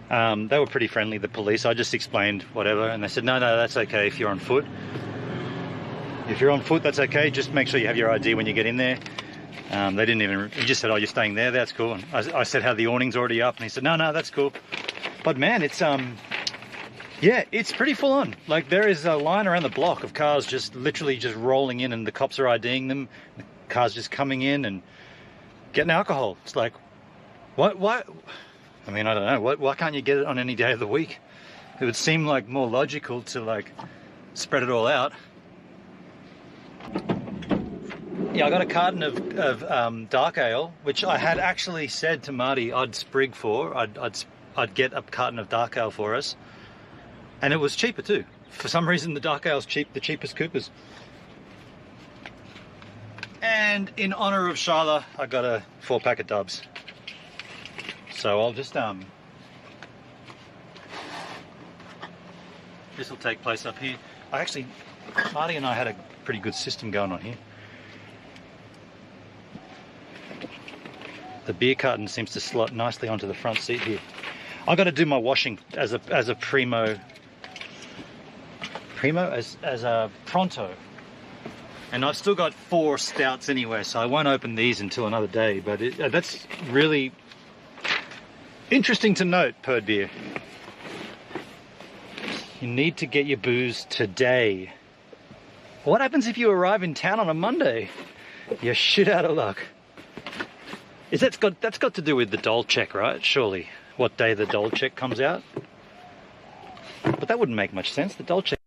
S1: They were pretty friendly, the police. I just explained whatever, and they said, no, that's okay if you're on foot. If you're on foot, that's okay. Just make sure you have your ID when you get in there. They didn't even, he just said, oh, you're staying there? That's cool. And I said how the awning's already up, and he said, no, that's cool. But man, it's, yeah, it's pretty full on. Like, there is a line around the block of cars just literally just rolling in, and the cops are IDing them. The cars just coming in and getting alcohol. It's like, why? I mean, I don't know. Why can't you get it on any day of the week? It would seem like more logical to like spread it all out. Yeah, I got a carton of dark ale, which I had actually said to Marty I'd sprig for. I'd get a carton of dark ale for us, and it was cheaper too. For some reason, the dark ale's cheap, the cheapest Coopers. And in honor of Shyla, I got a 4-pack of Dubs. So I'll just this will take place up here. Marty and I had a pretty good system going on here. The beer carton seems to slot nicely onto the front seat here. I've got to do my washing as a pronto. And I've still got 4 stouts anyway, so I won't open these until another day. But that's really interesting to note, Perd Beer. You need to get your booze today. What happens if you arrive in town on a Monday? You're shit out of luck. That's got to do with the dole check, right? Surely. What day the dole check comes out? But that wouldn't make much sense. The dole check.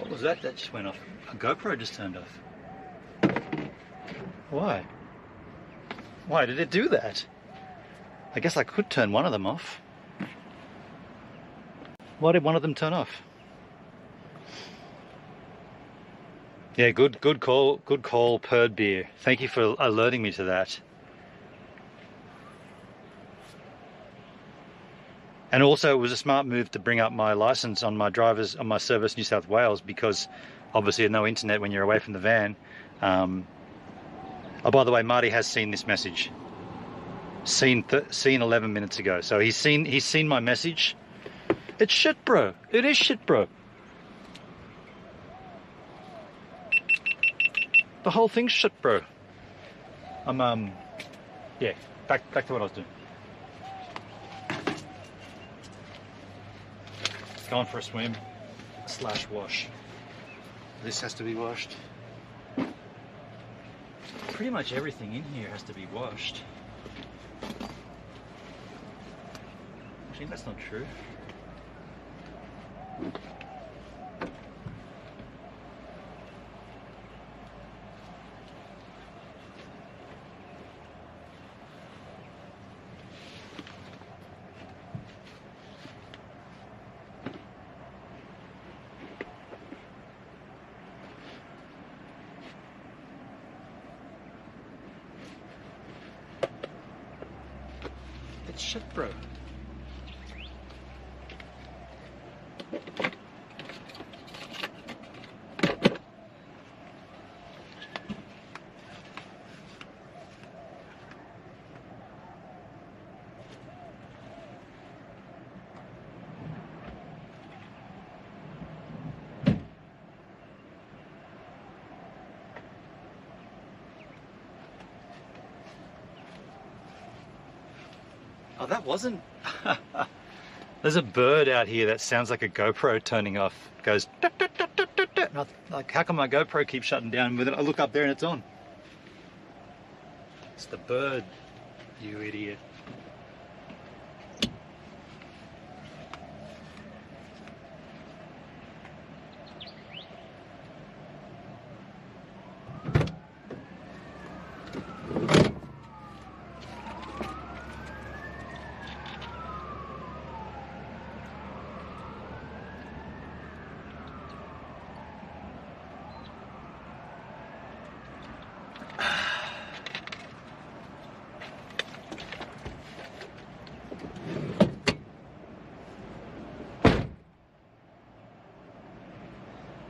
S1: What was that just went off? A GoPro just turned off. Why? Why did it do that? I guess I could turn one of them off. Why did one of them turn off? Yeah, good call, Perd Beer. Thank you for alerting me to that. And also, it was a smart move to bring up my license on my Service New South Wales, because obviously no internet when you're away from the van. Oh, by the way, Marty has seen this message. Seen 11 minutes ago. So he's seen my message. It's shit, bro. It is shit, bro. The whole thing's shit, bro. Yeah, back to what I was doing. Going for a swim / wash. This has to be washed. Pretty much everything in here has to be washed. Actually, that's not true. It's shit, bro. Oh, that wasn't... There's a bird out here that sounds like a GoPro turning off. It goes... Dut, dut, dut, dut, dut, dut. And like, how come my GoPro keeps shutting down? With it, I look up there and it's on. It's the bird, you idiot.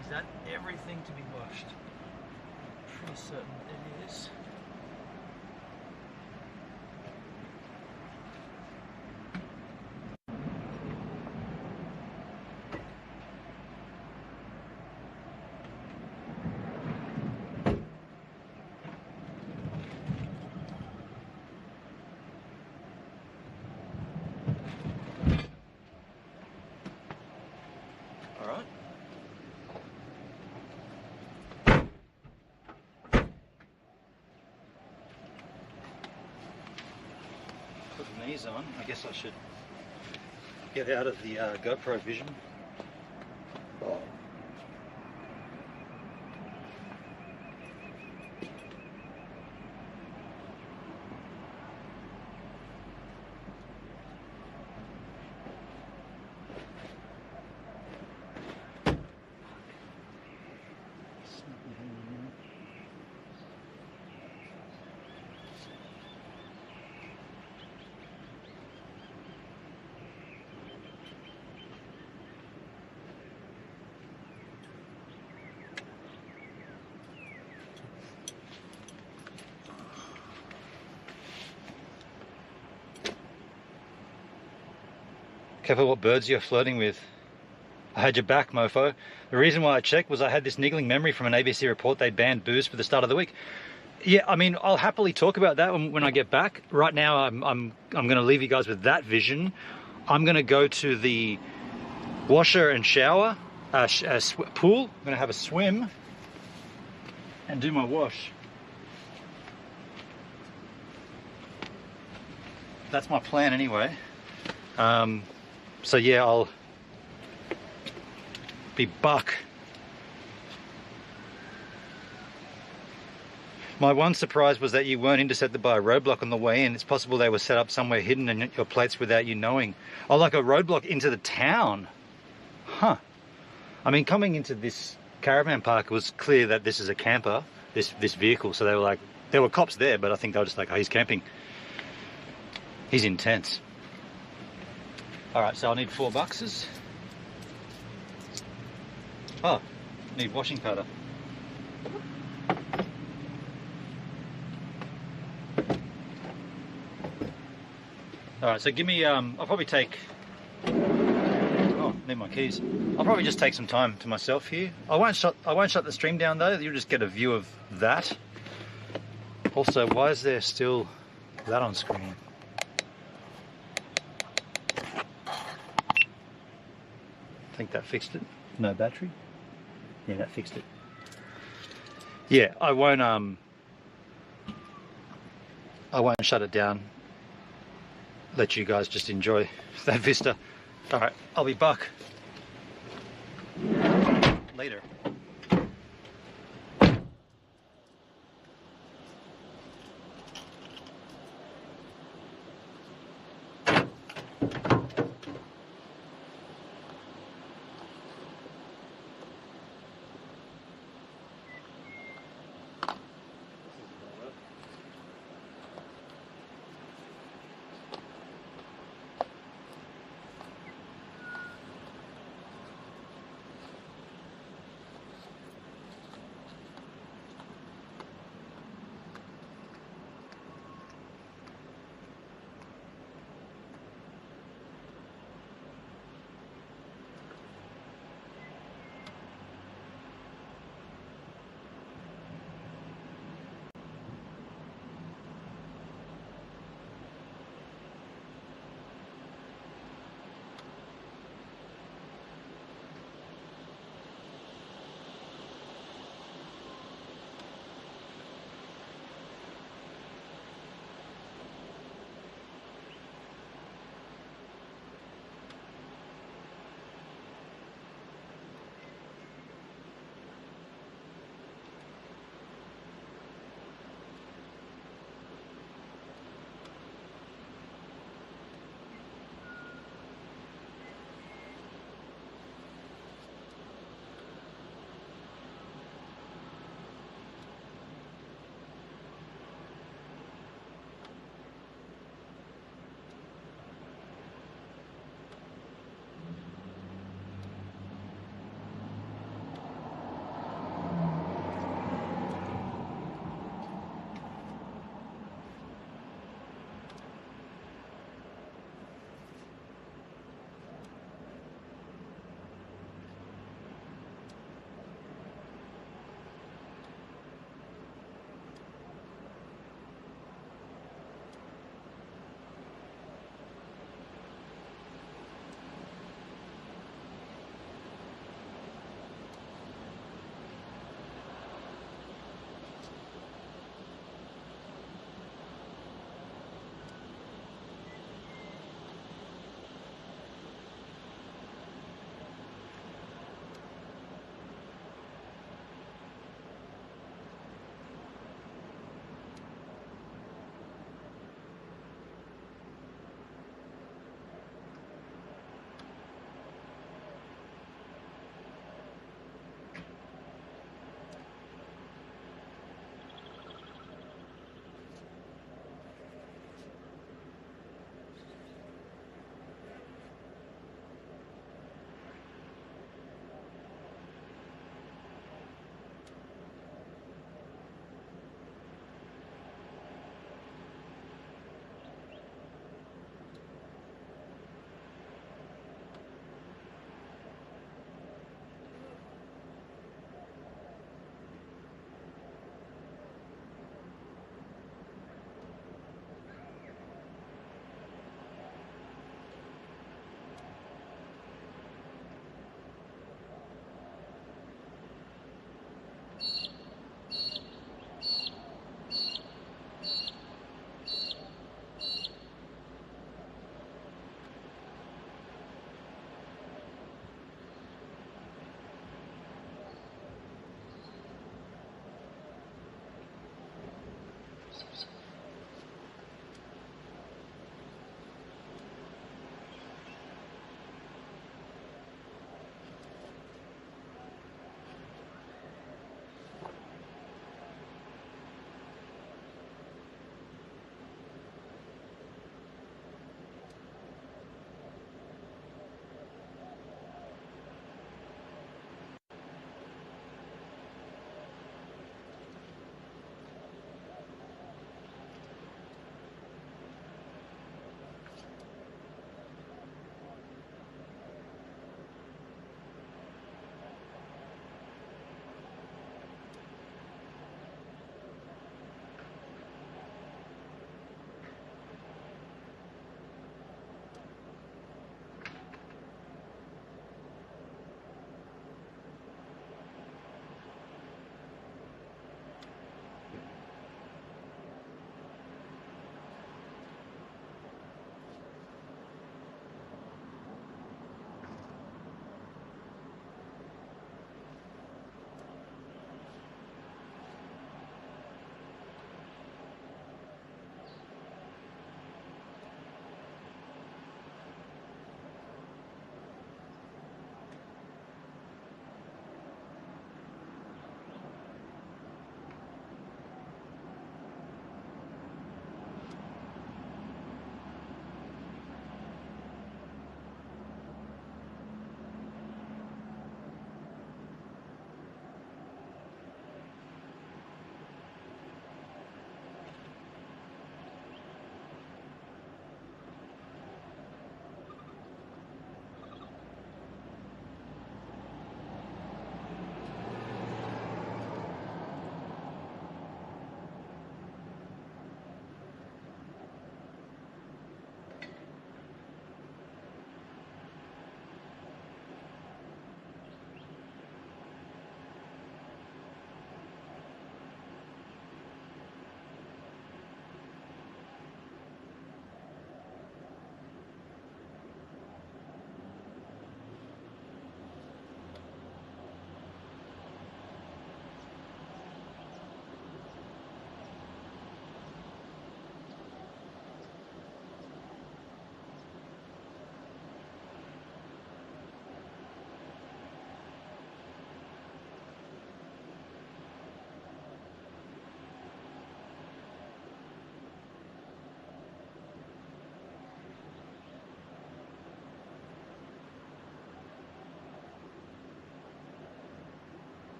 S1: Is that everything to be washed? Pretty certain it is. All right. Put these on. I guess I should get out of the GoPro vision. Careful what birds you're flirting with. I had your back, mofo. The reason why I checked was I had this niggling memory from an ABC report they banned booze for the start of the week. Yeah, I mean, I'll happily talk about that when I get back. Right now, I'm going to leave you guys with that vision. I'm going to go to the washer and shower, pool. I'm going to have a swim and do my wash. That's my plan anyway. So yeah, I'll be buck. My one surprise was that you weren't intercepted by a roadblock on the way in. It's possible they were set up somewhere hidden in your plates without you knowing. Oh, like a roadblock into the town. Huh. I mean, coming into this caravan park, it was clear that this is a camper, this vehicle. So they were like, there were cops there, but I think they were just like, oh, he's camping. He's intense. All right, so I need 4 boxes. Oh, Need washing powder. Alright, so give me, I'll probably take, oh, need my keys. I'll probably just take some time to myself here. I won't shut the stream down though, you'll just get a view of that. Also, why is there still that on screen? I think that fixed it. No battery? Yeah, that fixed it. Yeah, I won't shut it down. Let you guys just enjoy that vista. Alright, I'll be back later.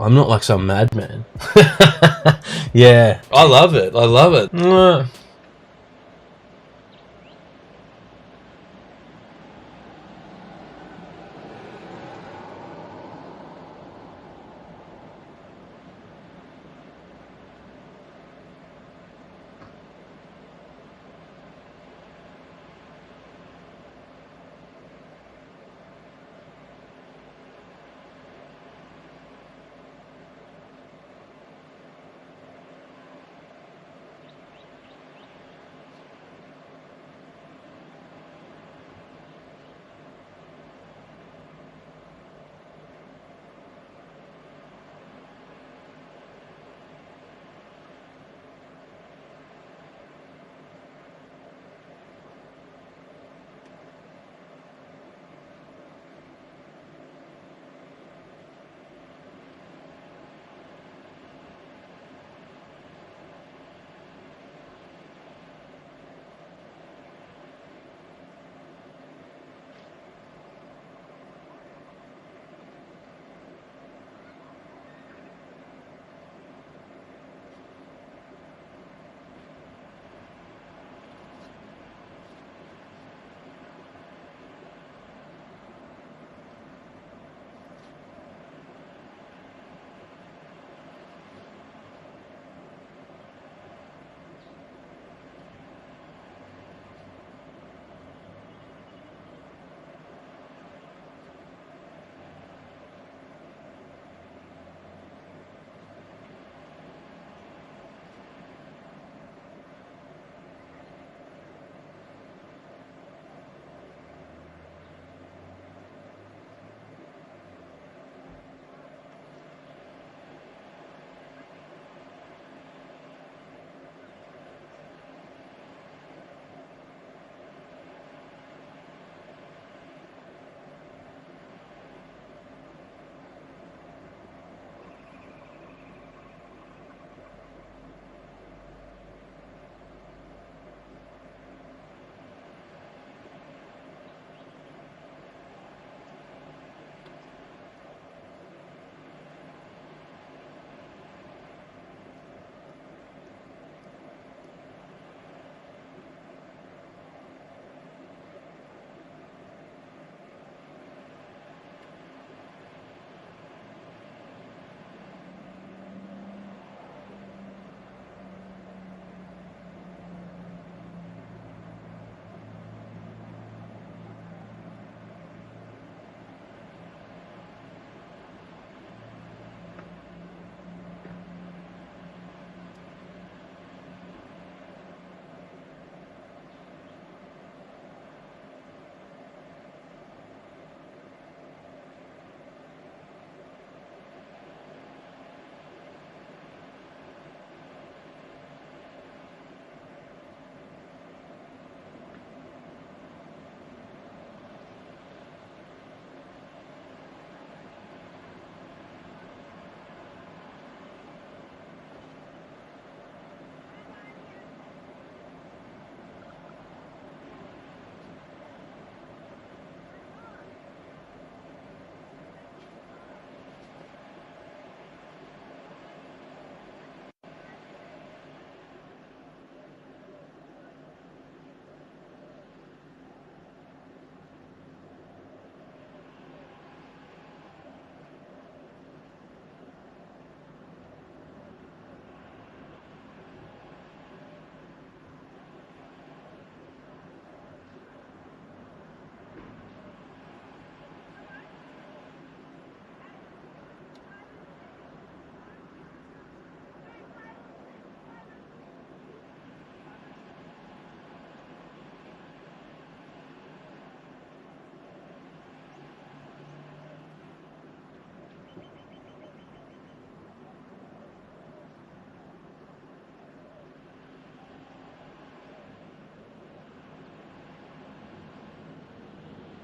S8: I'm not like some madman. Yeah, I love it. I love it.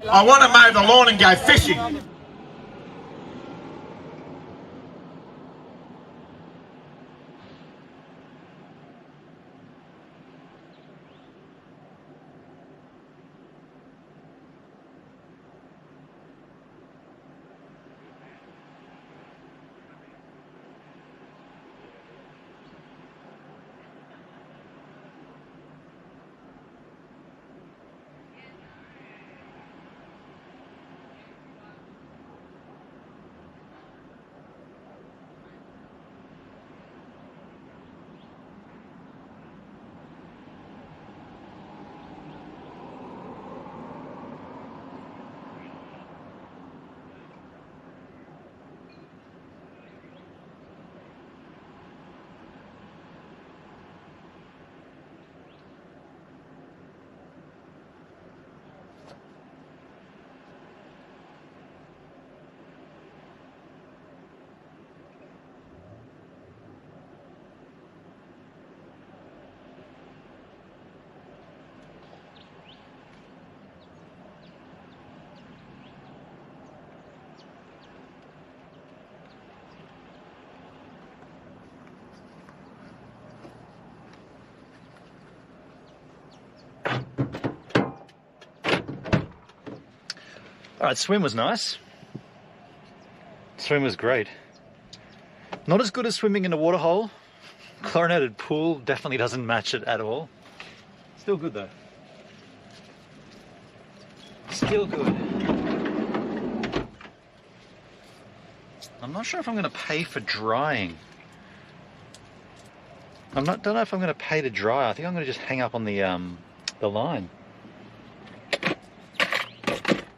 S4: I want to mow the lawn and go fishing.
S1: Alright, swim was nice. Swim was great. Not as good as swimming in a waterhole. Chlorinated pool definitely doesn't match it at all. Still good though. Still good. I'm not sure if I'm going to pay for drying. Don't know if I'm going to pay to dry. I think I'm going to just hang up on the line.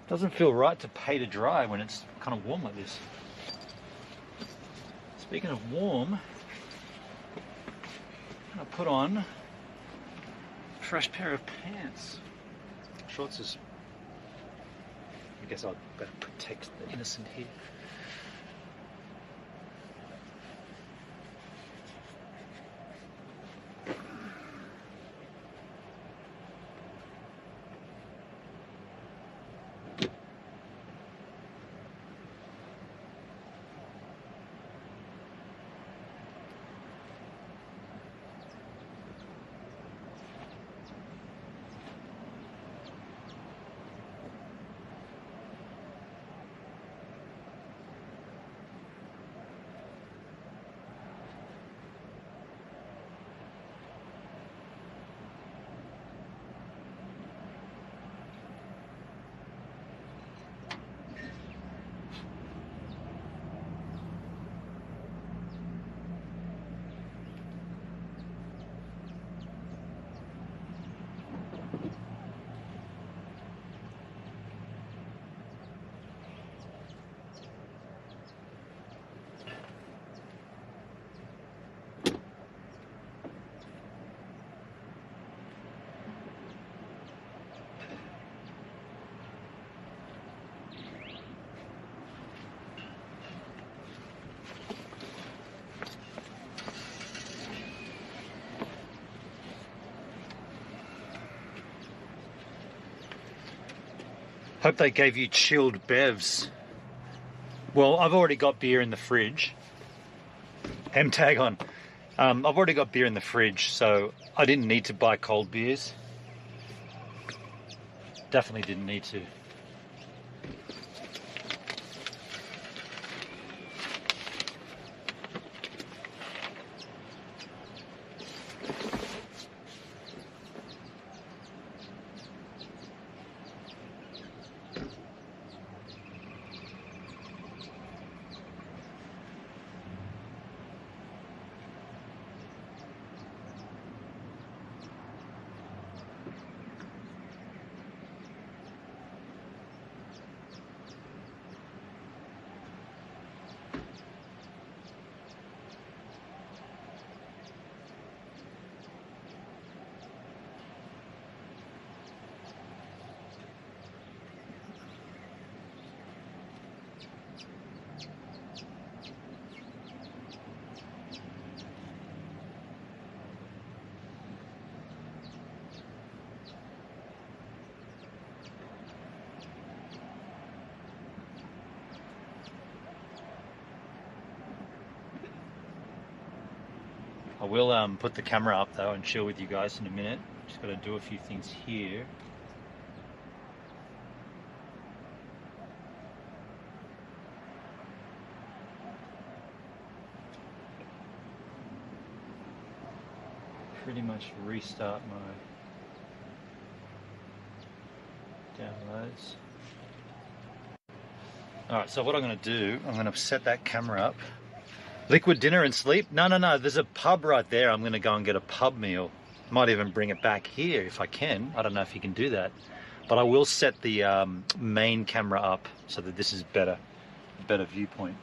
S1: Doesn't feel right to pay to dry when it's kind of warm like this. Speaking of warm, I'm going to put on a fresh pair of pants. Shorts is, I guess I'll better protect the innocent here. Hope they gave you chilled bevs. Well, I've already got beer in the fridge. M-tag on. I've already got beer in the fridge, so I didn't need to buy cold beers. Definitely didn't need to. I will put the camera up though and chill with you guys in a minute. Just got to do a few things here. Pretty much restart my downloads. Alright, so what I'm going to do, I'm going to set that camera up. Liquid dinner and sleep? No, there's a pub right there. I'm going to go and get a pub meal. Might even bring it back here if I can. I don't know if you can do that. But I will set the main camera up so that this is a better viewpoint.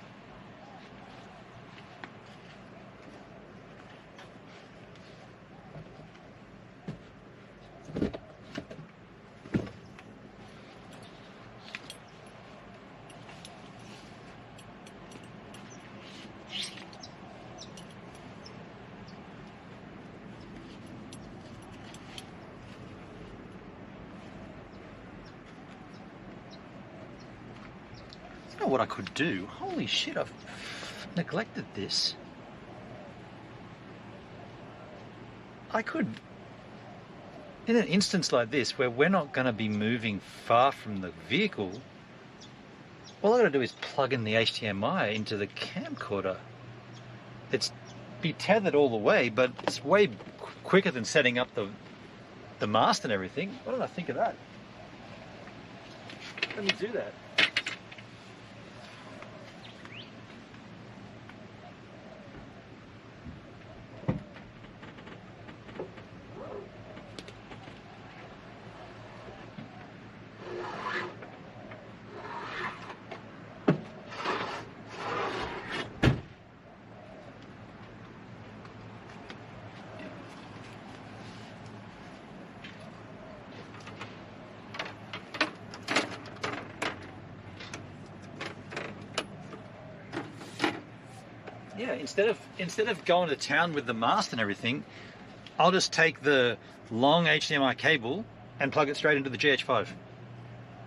S1: You know what I could do? Holy shit, I've neglected this. I could, in an instance like this where we're not going to be moving far from the vehicle, all I gotta do is plug in the HDMI into the camcorder. It's be tethered all the way, but it's way quicker than setting up the mast and everything. What did I think of that? Let me do that. Yeah, instead of going to town with the mast and everything, I'll just take the long HDMI cable and plug it straight into the GH5.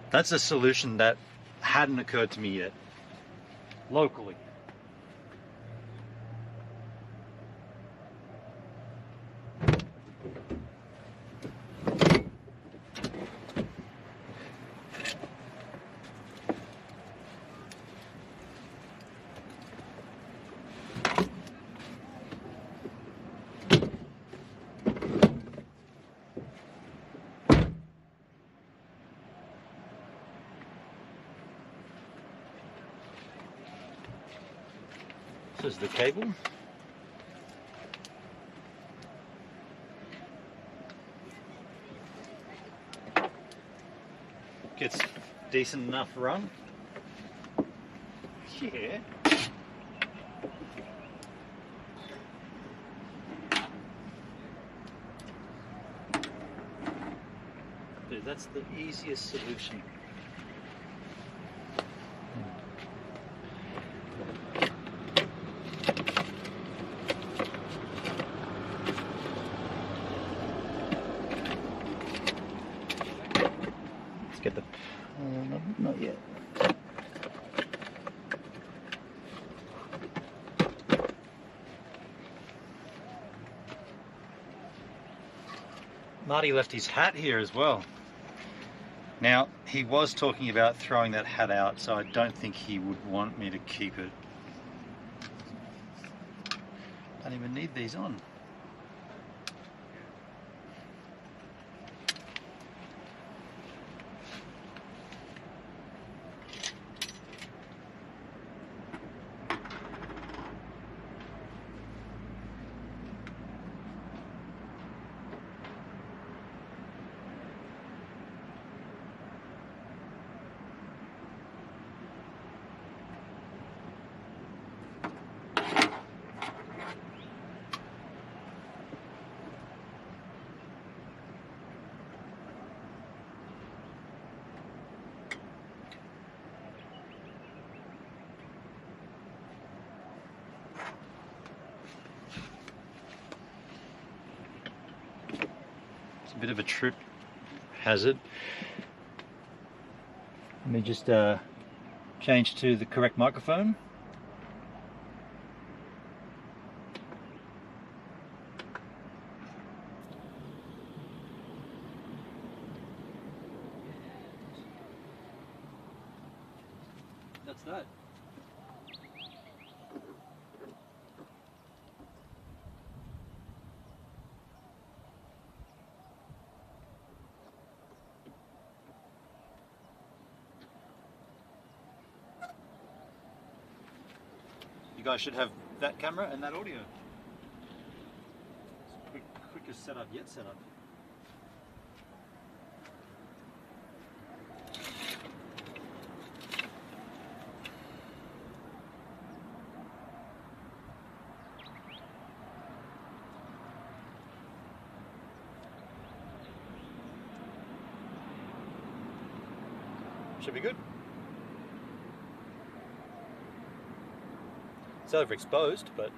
S1: That's a solution that hadn't occurred to me yet, locally. This is the cable. Gets decent enough run. Yeah. Dude, that's the easiest solution. Let's get the... not yet. Marty left his hat here as well. Now, he was talking about throwing that hat out, so I don't think he would want me to keep it. Don't even need these on. It's a bit of a trip hazard. Let me just change to the correct microphone. That's that. You guys should have that camera and that audio. It's quickest setup yet setup. Should be good. It's overexposed, but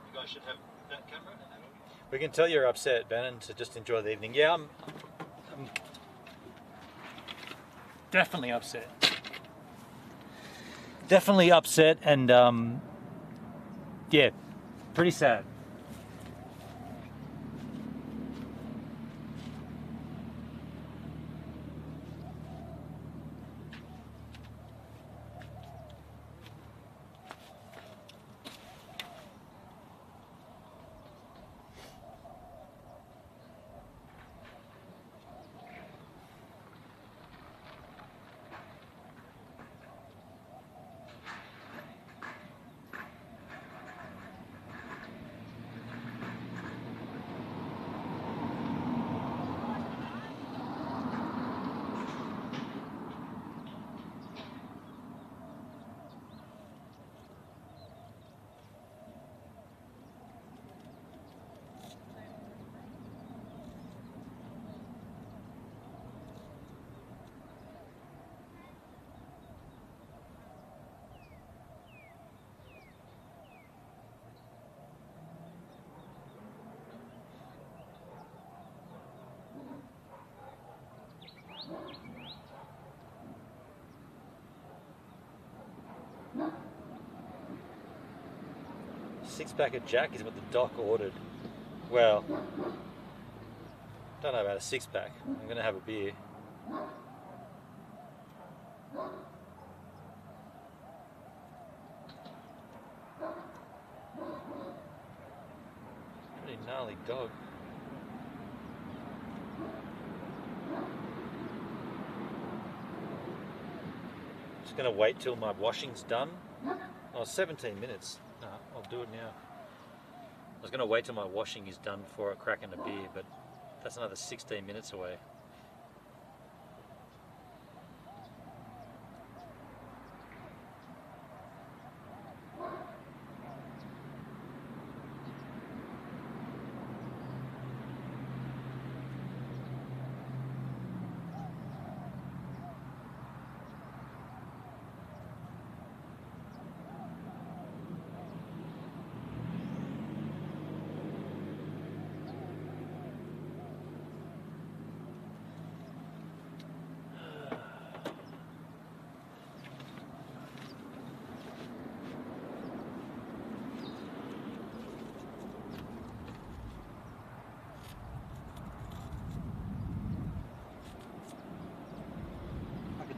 S1: you guys should have that camera and that audio. We can tell you're upset, Ben, to just enjoy the evening. Yeah, I'm definitely upset. Definitely upset, and yeah, pretty sad. 6-pack of Jack is what the doc ordered. Well, don't know about a 6-pack. I'm gonna have a beer. Pretty gnarly dog. Just gonna wait till my washing's done. Oh, 17 minutes. No, I'll do it now. I was gonna wait till my washing is done before I crack in a beer, but that's another 16 minutes away.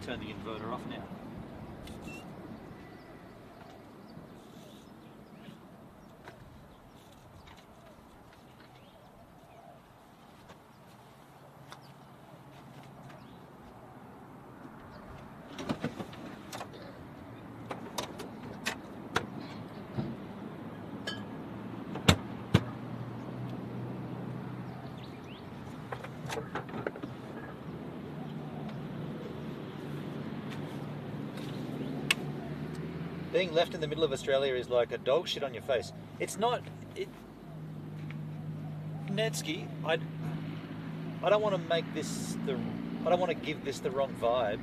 S1: Turn the inverter off now. Being left in the middle of Australia is like a dog shit on your face. It's not. Netsky, I don't want to make this I don't want to give this the wrong vibe.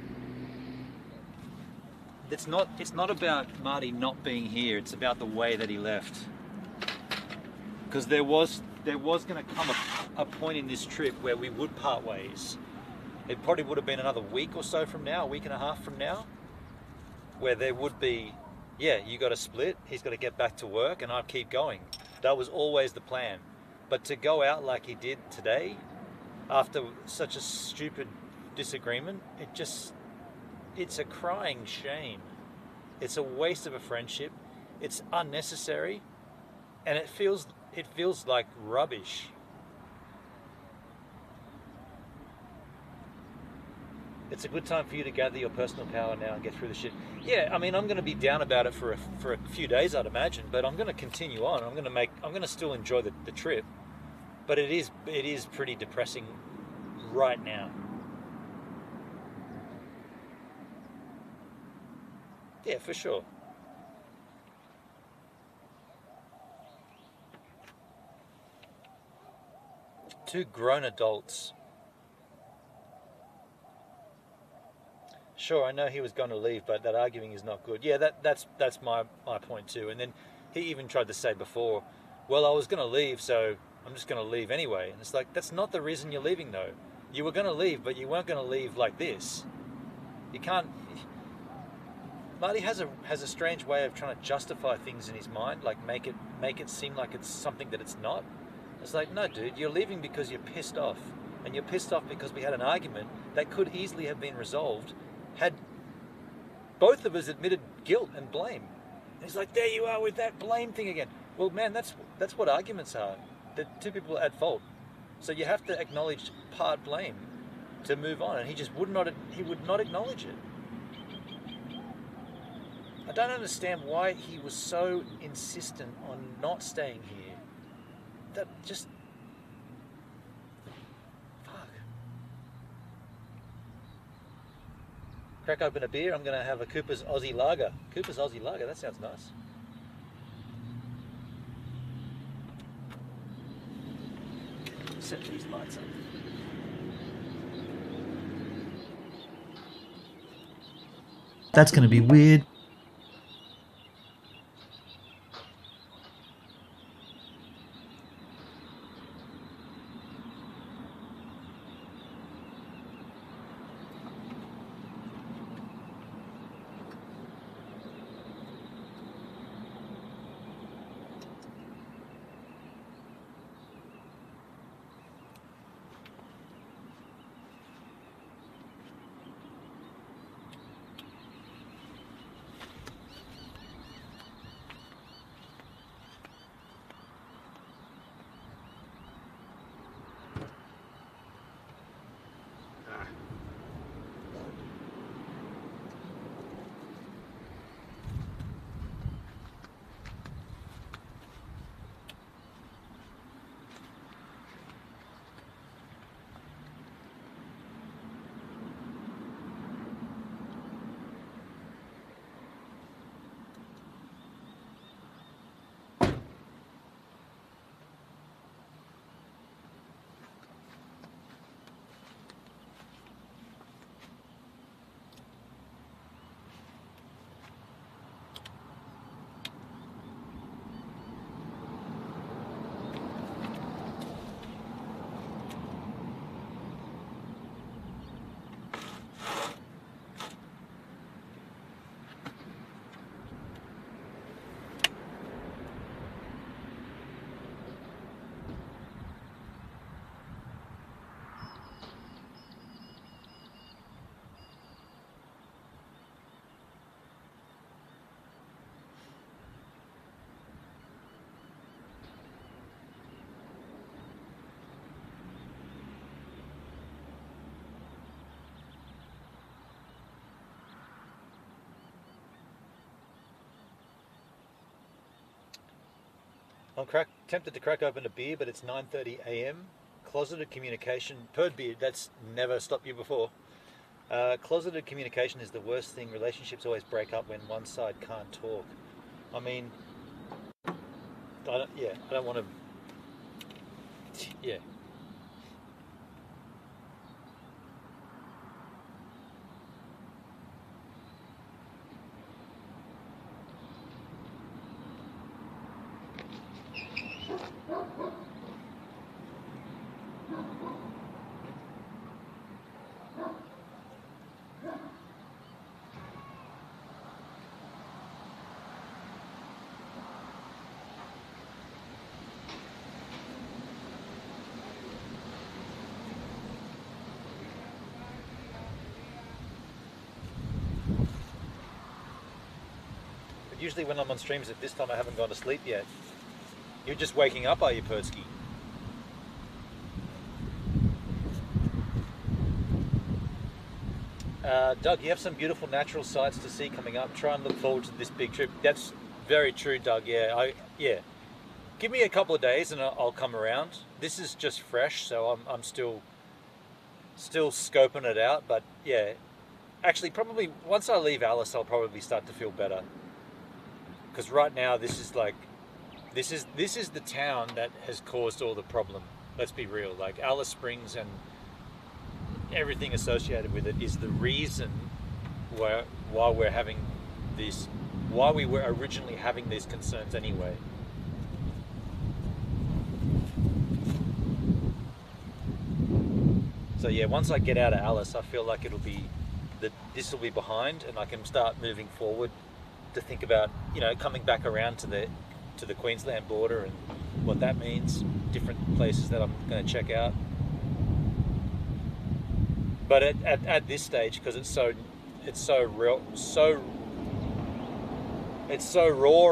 S1: It's not about Marty not being here. It's about the way that he left. Because there was going to come a point in this trip where we would part ways. It probably would have been another week or so from now, a week and a half from now, where there would be, yeah, you got to split, he's got to get back to work, and I'd keep going. That was always the plan. But to go out like he did today, after such a stupid disagreement, it's a crying shame. It's a waste of a friendship. It's unnecessary, and it feels like rubbish. It's a good time for you to gather your personal power now and get through the shit. Yeah, I mean, I'm going to be down about it for a few days, I'd imagine, but I'm going to continue on. I'm going to still enjoy the trip, but it is pretty depressing right now. Yeah, for sure. Two grown adults. Sure, I know he was going to leave, but that arguing is not good. Yeah, that's my point too. And then he even tried to say before, well, I was going to leave, so I'm just going to leave anyway. And it's like, that's not the reason you're leaving, though. You were going to leave, but you weren't going to leave like this. You can't. Marty has a strange way of trying to justify things in his mind, like make it seem like it's something that it's not. It's like, no, dude, you're leaving because you're pissed off, and you're pissed off because we had an argument that could easily have been resolved had both of us admitted guilt and blame. And he's like, there you are with that blame thing again. Well, man, that's what arguments are. The two people are at fault, so you have to acknowledge part blame to move on. And he would not acknowledge it. I don't understand why he was so insistent on not staying here. That just... fuck. Crack open a beer, I'm going to have a Cooper's Aussie Lager. Cooper's Aussie Lager, that sounds nice. Set these lights up. That's going to be weird. I'm tempted to crack open a beer, but it's 9:30 a.m. Closeted communication, purred beer, that's never stopped you before. Closeted communication is the worst thing. Relationships always break up when one side can't talk. I mean, I don't want to, yeah. Usually when I'm on streams at this time, I haven't gone to sleep yet. You're just waking up, are you, Persky? Doug, you have some beautiful natural sights to see coming up. Try and look forward to this big trip. That's very true, Doug. Yeah, give me a couple of days and I'll come around. This is just fresh, so I'm still scoping it out. But yeah, actually, probably once I leave Alice, I'll probably start to feel better. Because right now, this is the town that has caused all the problem. Let's be real. Like Alice Springs and everything associated with it is the reason why we're having this, why we were originally having these concerns anyway. So yeah, once I get out of Alice, I feel like this will be behind, and I can start moving forward to think about, coming back around to the Queensland border and what that means, different places that I'm going to check out. But at this stage, because it's so raw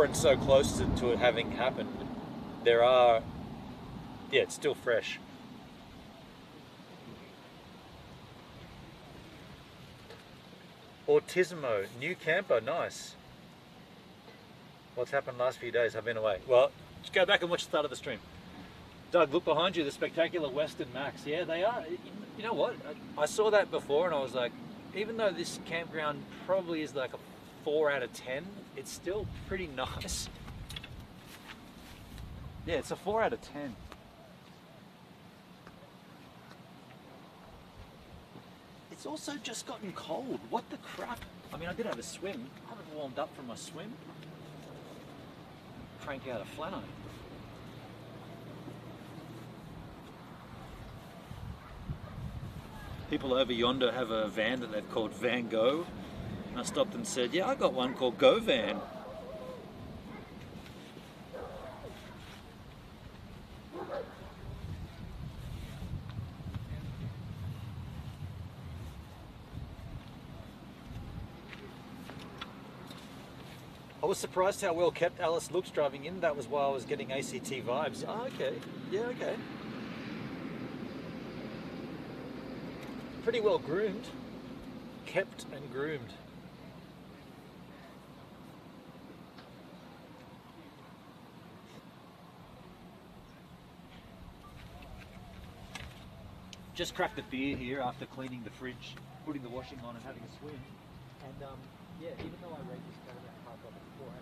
S1: and so close to it having happened, it's still fresh. Autismo, new camper, nice. What's happened last few days? I've been away. Well, just go back and watch the start of the stream. Doug, look behind you, the spectacular Western Max. Yeah, they are. You know what? I saw that before and I was like, even though this campground probably is like a 4 out of 10, it's still pretty nice. Yeah, it's a 4 out of 10. It's also just gotten cold. What the crap? I mean, I did have a swim. I haven't warmed up from my swim. Crank out a flannel. People over yonder have a van that they've called Van Go. And I stopped and said, yeah, I got one called Go Van. I was surprised how well kept Alice looks driving in. That was why I was getting ACT vibes. Oh, okay. Yeah, okay. Pretty well groomed. Kept and groomed. Just cracked a beer here after cleaning the fridge, putting the washing on and having a swim. And yeah, even though I rate this caravan park off at 400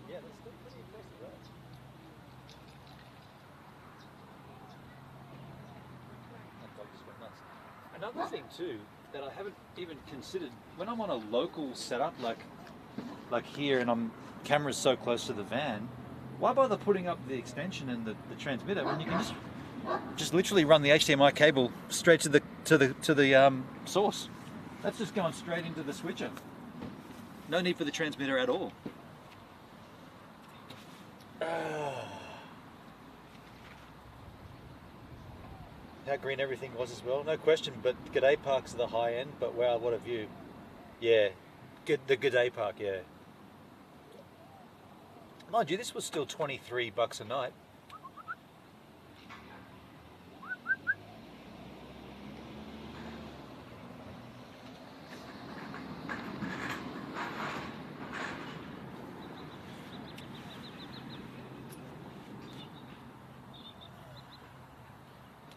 S1: yeah, that's still pretty impressive, right? That dog just went nuts. Another thing too that I haven't even considered, when I'm on a local setup like here and camera's so close to the van, why bother putting up the extension and the transmitter when you can just literally run the HDMI cable straight to the source? That's just going straight into the switcher. No need for the transmitter at all. How green everything was as well, no question. But G'day Park's the high end, but wow, what a view. Yeah, The Good Day Park, yeah. Mind you, this was still $23 a night.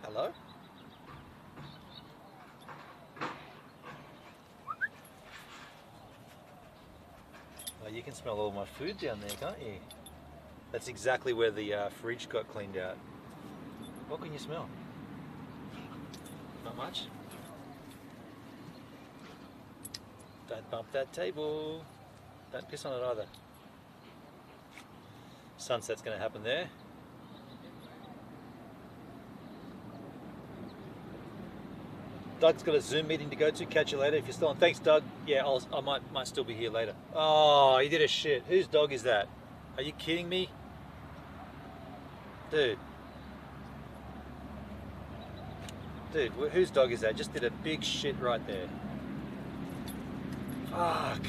S1: Hello? Oh, you can smell all my food down there, can't you? That's exactly where the fridge got cleaned out. What can you smell? Not much? Don't bump that table. Don't piss on it either. Sunset's going to happen there. Doug's got a Zoom meeting to go to. Catch you later if you're still on. Thanks, Doug. Yeah, I might still be here later. Oh, he did a shit. Whose dog is that? Are you kidding me? Dude. Dude, whose dog is that? Just did a big shit right there. Fuck.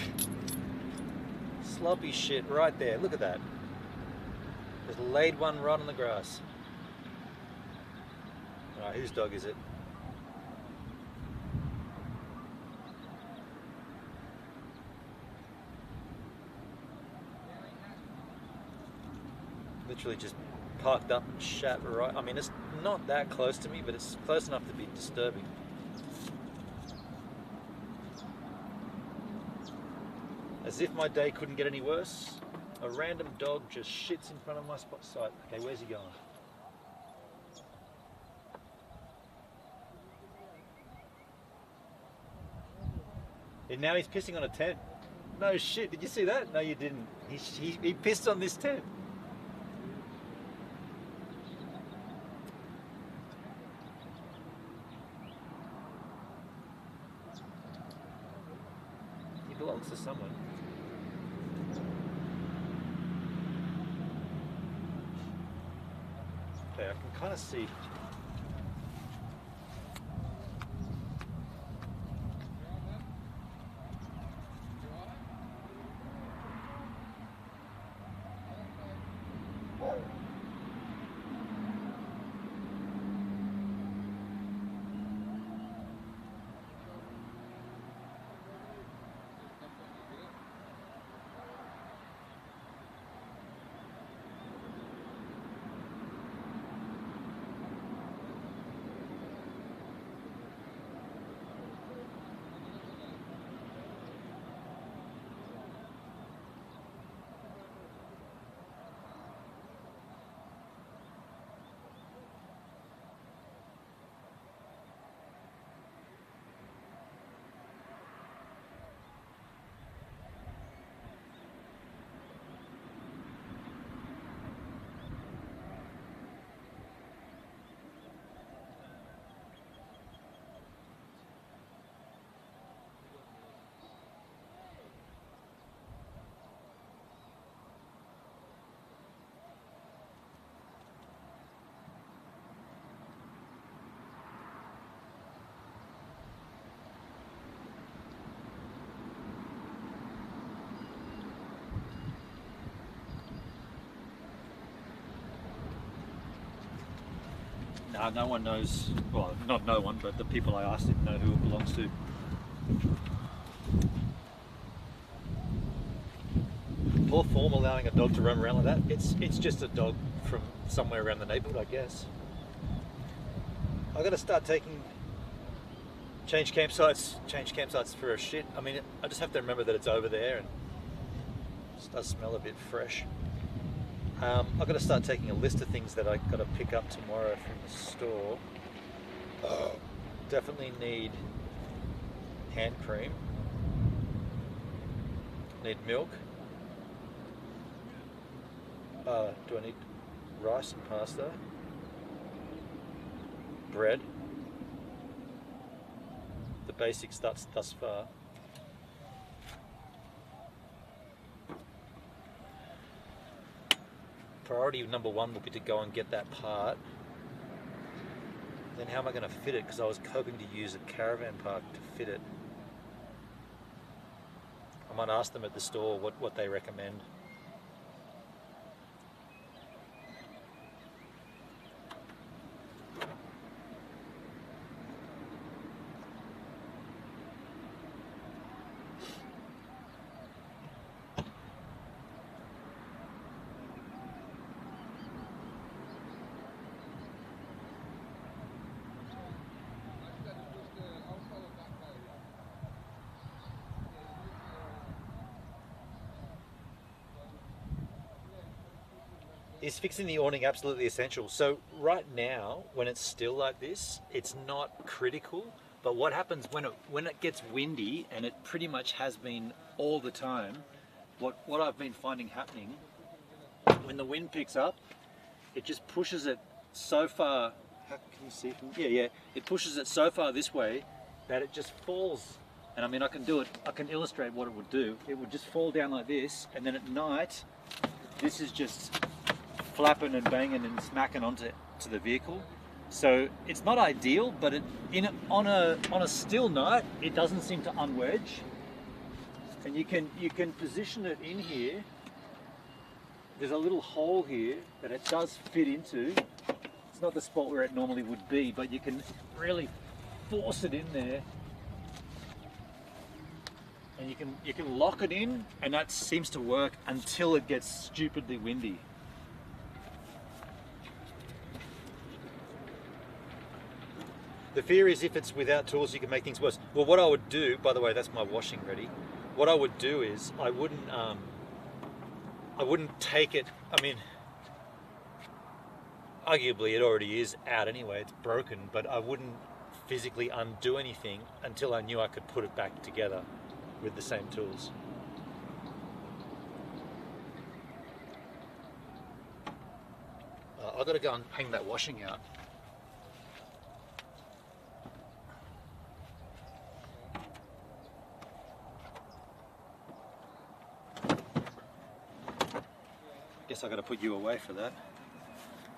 S1: Sloppy shit right there. Look at that. Just laid one right on the grass. Alright, whose dog is it? Literally just parked up and shat right. I mean, it's not that close to me, but it's close enough to be disturbing. As if my day couldn't get any worse, a random dog just shits in front of my spot site. Okay, where's he going? And now he's pissing on a tent. No shit, did you see that? No, you didn't. He pissed on this tent. He belongs to someone. Okay, I can kind of see. No one knows, well, not no one, but the people I asked didn't know who it belongs to. Poor form allowing a dog to run around like that. It's just a dog from somewhere around the neighbourhood, I guess. I've got to start change campsites for a shit. I mean, I just have to remember that it's over there and it does smell a bit fresh. I've got to start taking a list of things that I've got to pick up tomorrow from the store. Definitely need hand cream. Need milk. Do I need rice and pasta? Bread. The basics thus far. Priority number one will be to go and get that part. Then how am I going to fit it? Because I was hoping to use a caravan park to fit it. I might ask them at the store what they recommend. Is fixing the awning absolutely essential? So right now, when it's still like this, it's not critical. But what happens when it gets windy, and it pretty much has been all the time, what I've been finding happening, when the wind picks up, it just pushes it so far. How can you see from? Yeah. It pushes it so far this way that it just falls. And I mean, I can illustrate what it would do. It would just fall down like this, and then at night, this is just flapping and banging and smacking onto the vehicle. So it's not ideal, but on a still night, it doesn't seem to unwedge. And you can position it in here. There's a little hole here that it does fit into. It's not the spot where it normally would be, but you can really force it in there. And you can lock it in, and that seems to work until it gets stupidly windy. The fear is if it's without tools, you can make things worse. Well, what I would do, by the way, that's my washing ready. What I would do is I wouldn't take it. I mean, arguably it already is out anyway. It's broken, but I wouldn't physically undo anything until I knew I could put it back together with the same tools. I've got to go and hang that washing out. Guess I got to put you away for that.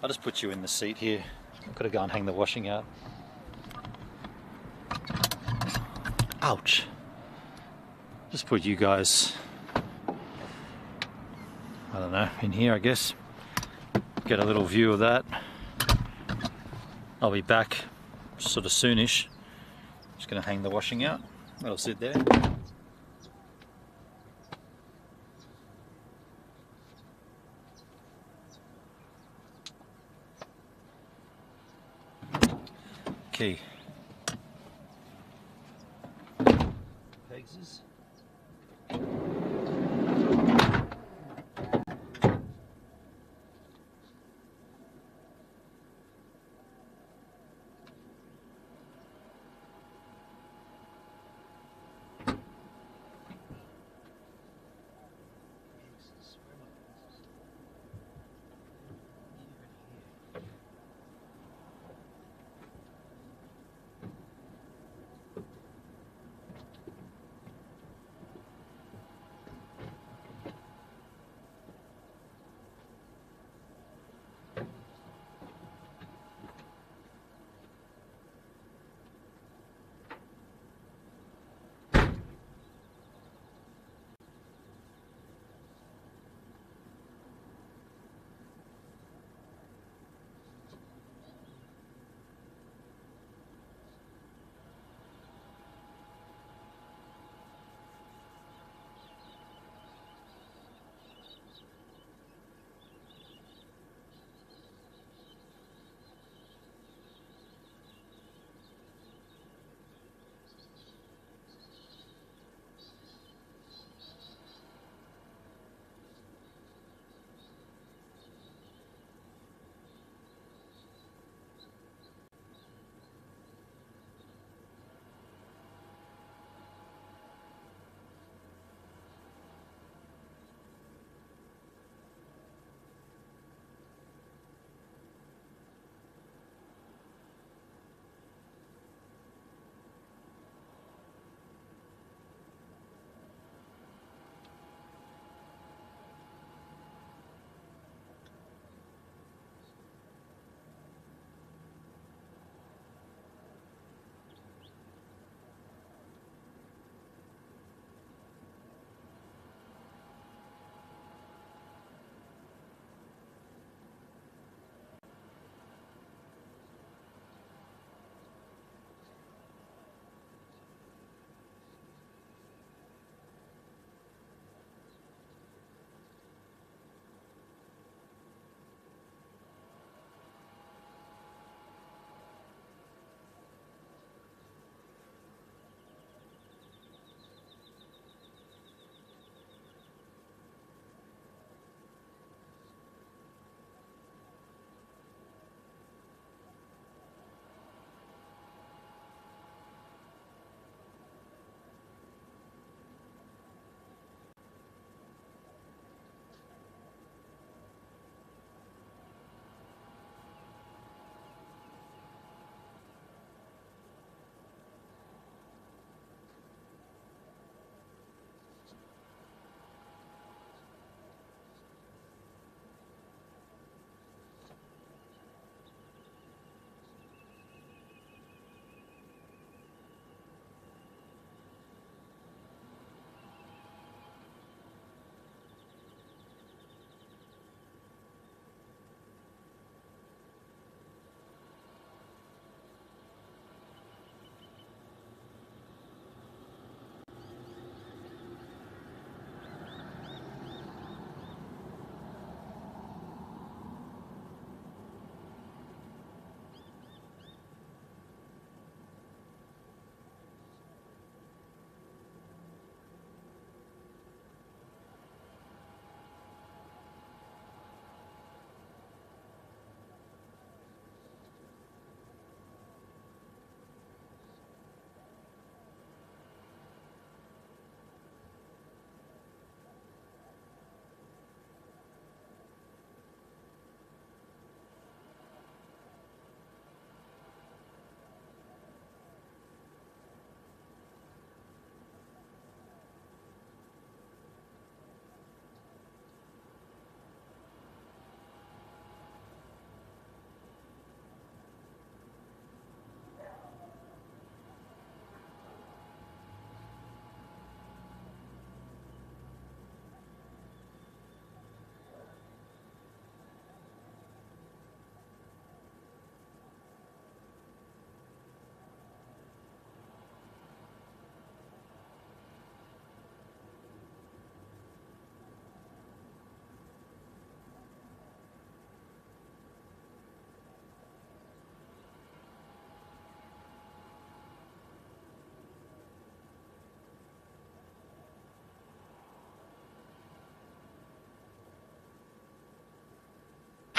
S1: I'll just put you in the seat here. I've got to go and hang the washing out. Ouch. Just put you guys, I don't know, in here I guess. Get a little view of that. I'll be back sort of soonish. Just going to hang the washing out. That'll sit there. Okay. Pegses.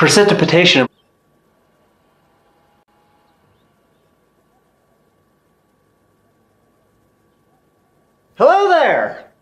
S9: Precipitation. Hello there!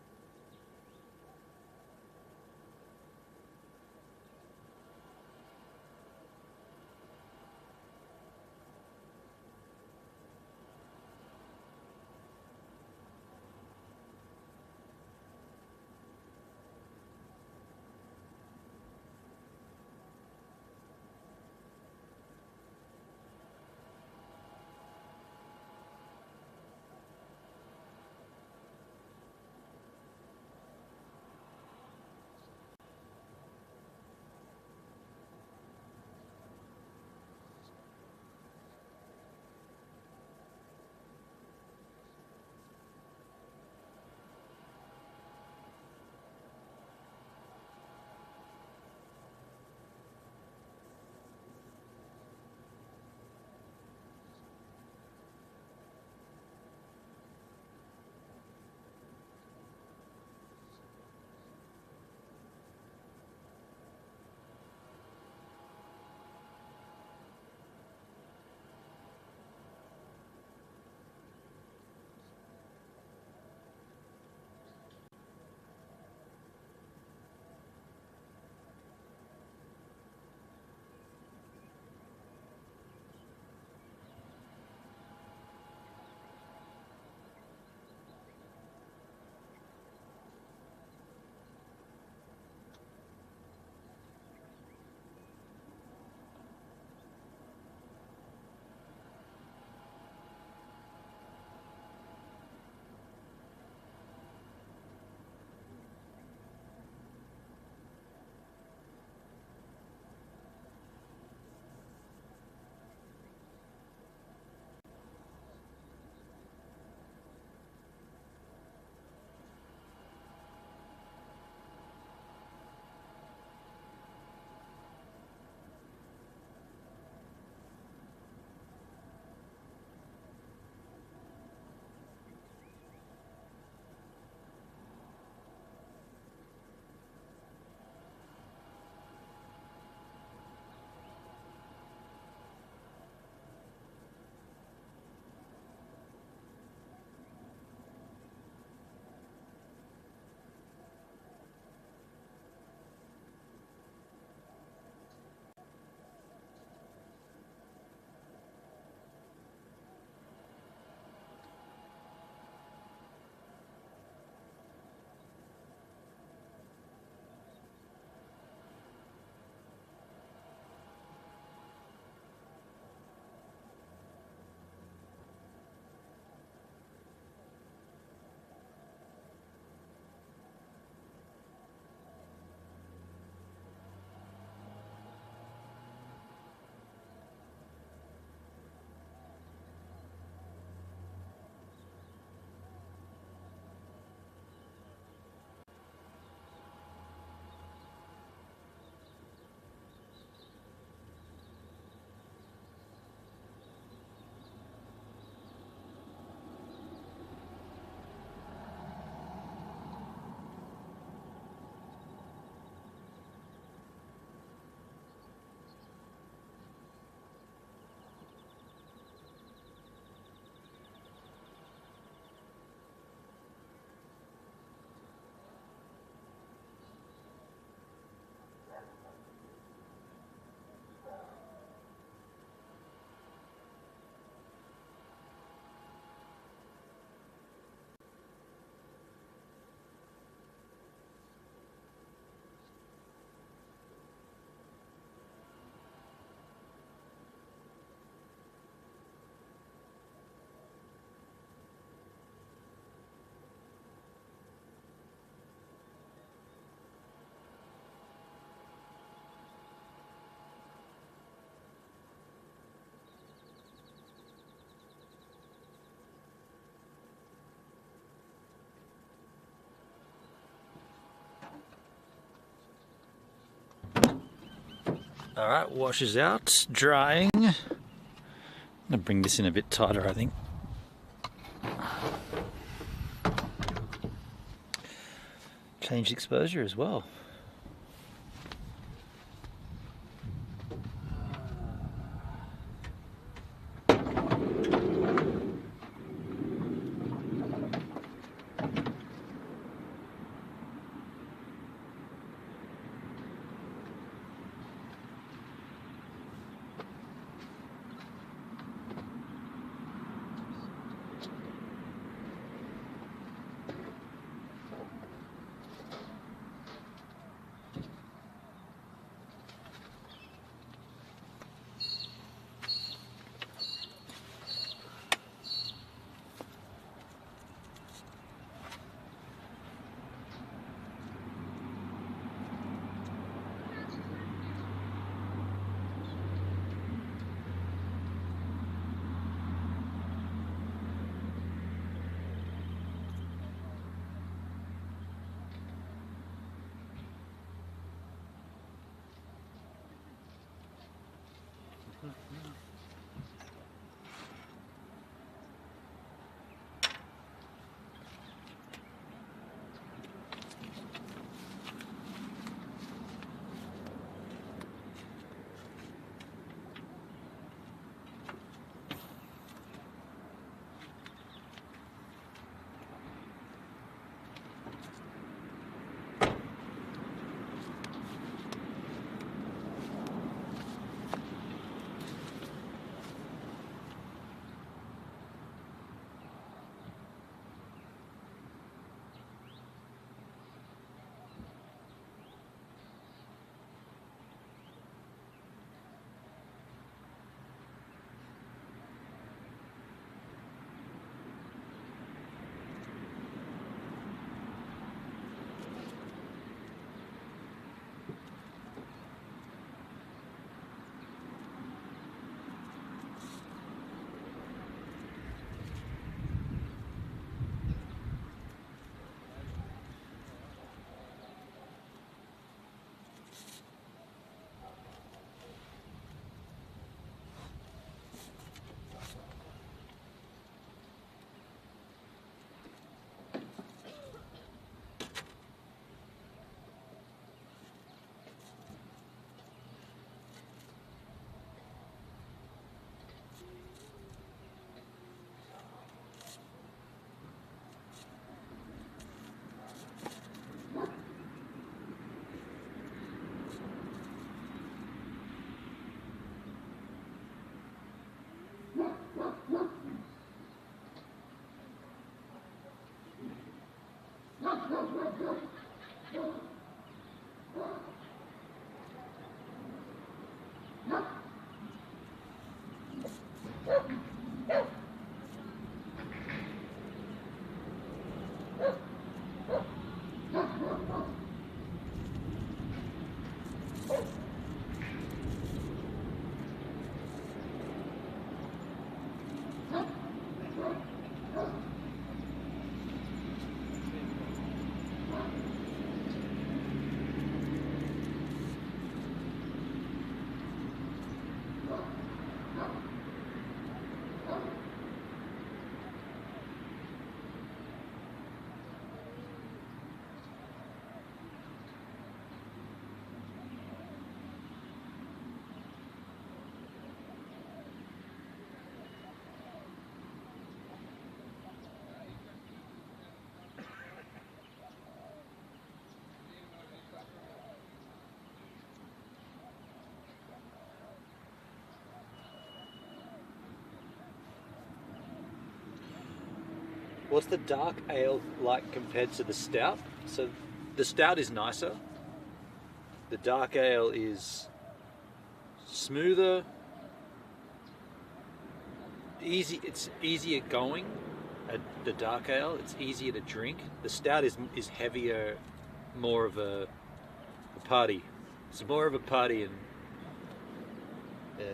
S1: Alright, washes out, drying. I'm going to bring this in a bit tighter, I think. Changed exposure as well. What's the dark ale like compared to the stout? So the stout is nicer. The dark ale is smoother, easy. It's easier going. The dark ale, it's easier to drink. The stout is heavier, more of a party. It's more of a party, and yeah.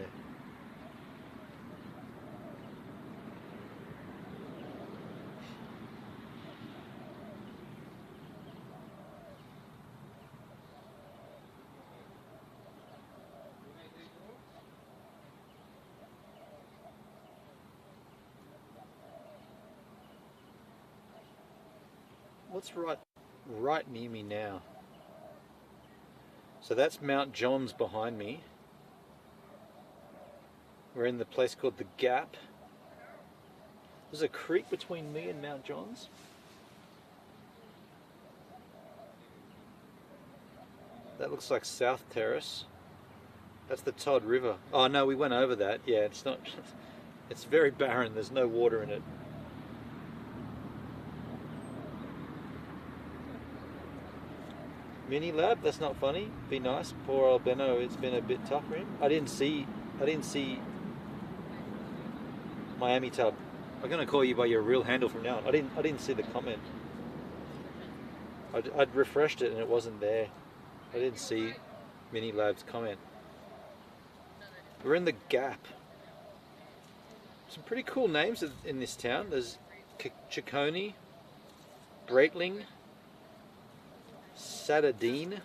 S1: What's right near me now? So that's Mount John's behind me. We're in the place called the Gap. There's a creek between me and Mount John's. That looks like South Terrace. That's the Todd River. Oh no, we went over that. Yeah, it's not. It's very barren. There's no water in it. Mini lab, that's not funny. Be nice. Poor old Benno, it's been a bit tough for him. I didn't see Miami Tub. I'm gonna call you by your real handle from now on. I didn't see the comment. I'd refreshed it and it wasn't there. I didn't see Mini Lab's comment. We're in the Gap. Some pretty cool names in this town. There's Ciccone, Breitling, Satadine.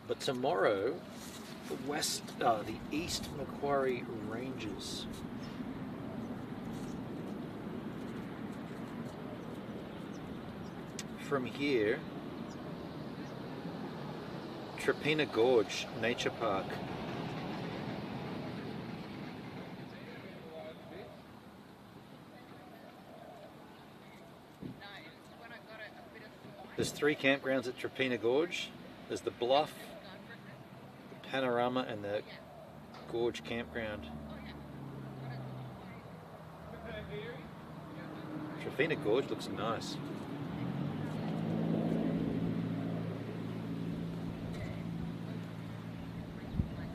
S1: But tomorrow, the East Macquarie Ranges. From here, Trapina Gorge Nature Park. There's 3 campgrounds at Trapina Gorge. There's the Bluff, the Panorama, and the Gorge Campground. Trapina Gorge looks nice.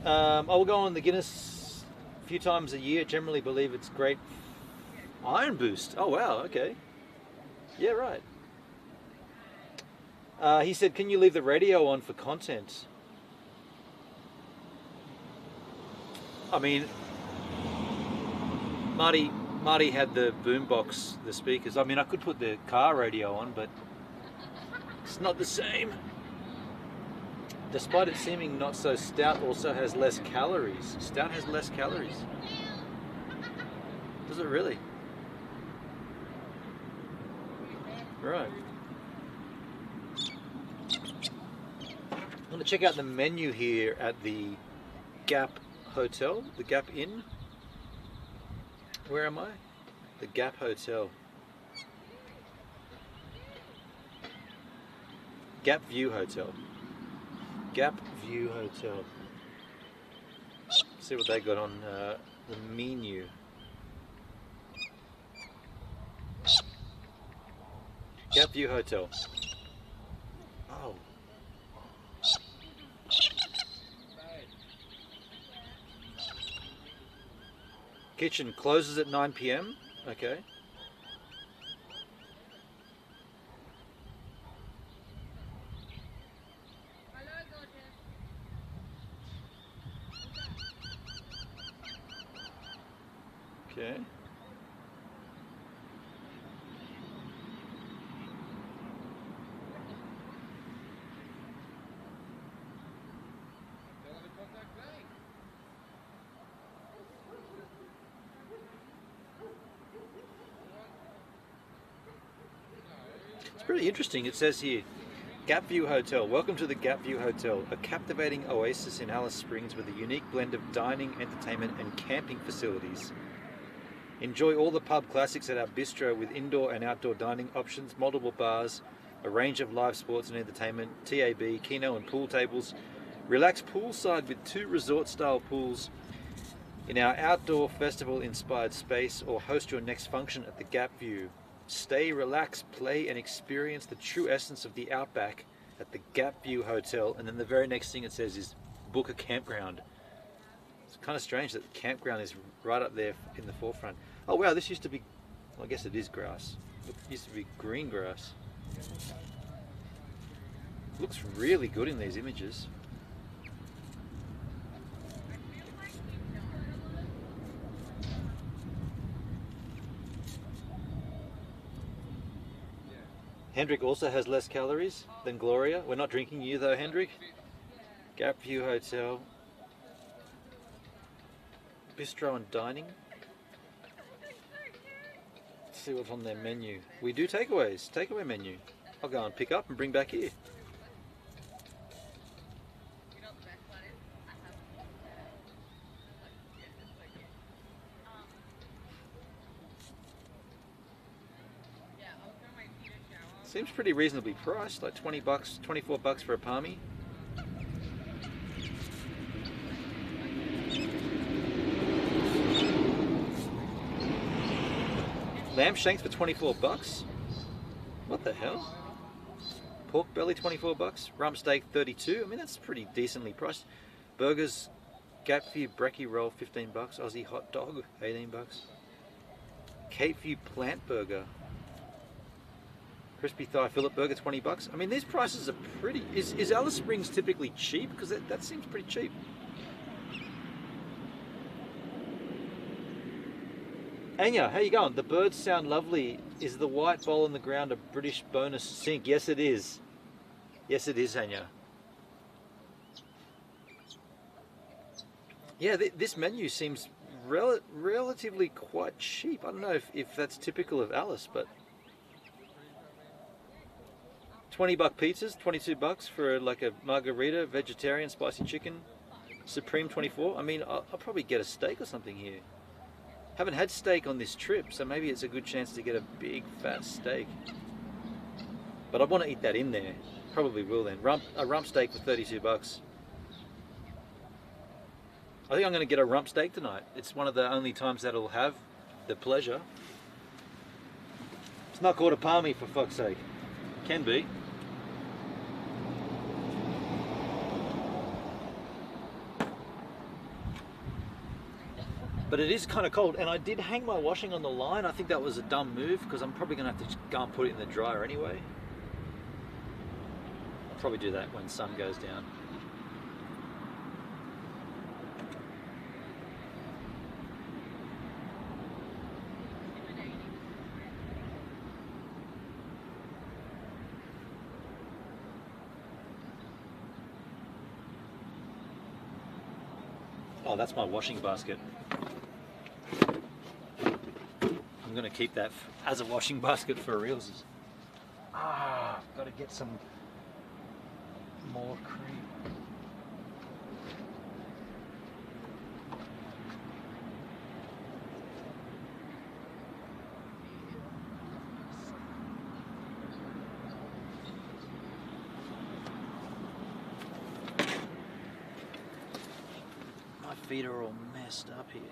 S1: I will go on the Guinness a few times a year. Generally believe it's great. Iron Boost. Oh wow, okay. Yeah, right. He said, can you leave the radio on for content? I mean, Marty had the boombox, the speakers. I mean, I could put the car radio on, but it's not the same. Despite it seeming not so, stout also has less calories. Stout has less calories. Does it really? Right. I'm going to check out the menu here at the Gap Hotel, the Gap Inn. Where am I? The Gap Hotel. Gap View Hotel. Gap View Hotel. See what they got on the menu. Gap View Hotel. Oh. Kitchen closes at 9 p.m. Okay. Okay. It's pretty interesting. It says here, Gap View Hotel. Welcome to the Gap View Hotel, a captivating oasis in Alice Springs with a unique blend of dining, entertainment, and camping facilities. Enjoy all the pub classics at our bistro with indoor and outdoor dining options, multiple bars, a range of live sports and entertainment, TAB, keno and pool tables. Relax poolside with 2 resort-style pools in our outdoor festival-inspired space, or host your next function at the Gap View. Stay, relax, play, and experience the true essence of the outback at the Gap View Hotel. And then the very next thing it says is book a campground. It's kind of strange that the campground is right up there in the forefront. Oh wow, this used to be, well, I guess it is grass. It used to be green grass. Looks really good in these images. Hendrik also has less calories than Gloria. We're not drinking you though, Hendrik. Gap View Hotel. Bistro and dining. Let's see what's on their menu. We do takeaways, takeaway menu. I'll go and pick up and bring back here. Seems pretty reasonably priced, like 20 bucks, 24 bucks for a palmy. Lamb shanks for 24 bucks? What the hell? Pork belly 24 bucks, rump steak 32. I mean, that's pretty decently priced. Burgers, Gap View brekkie roll 15 bucks, Aussie hot dog 18 bucks. Cape View plant burger, crispy thigh fillet burger 20 bucks. I mean, these prices are pretty. Is Alice Springs typically cheap? Because that seems pretty cheap. Anya, how you going? The birds sound lovely. Is the white bowl on the ground a British bonus sink? Yes, it is. Yes, it is, Anya. Yeah, this menu seems relatively quite cheap. I don't know if that's typical of Alice, but 20 buck pizzas, 22 bucks for like a margarita, vegetarian, spicy chicken, supreme 24. I mean, I'll probably get a steak or something here. Haven't had steak on this trip, so maybe it's a good chance to get a big fat steak. But I want to eat that in there. Probably will then. A rump steak for 32 bucks. I think I'm going to get a rump steak tonight. It's one of the only times that I'll have the pleasure. It's not called a palmy, for fuck's sake. Can be. But it is kind of cold, and I did hang my washing on the line. I think that was a dumb move, because I'm probably going to have to go and put it in the dryer anyway. I'll probably do that when the sun goes down. Oh, that's my washing basket. I'm going to keep that as a washing basket for reals. Got to get some more cream. My feet are all messed up here.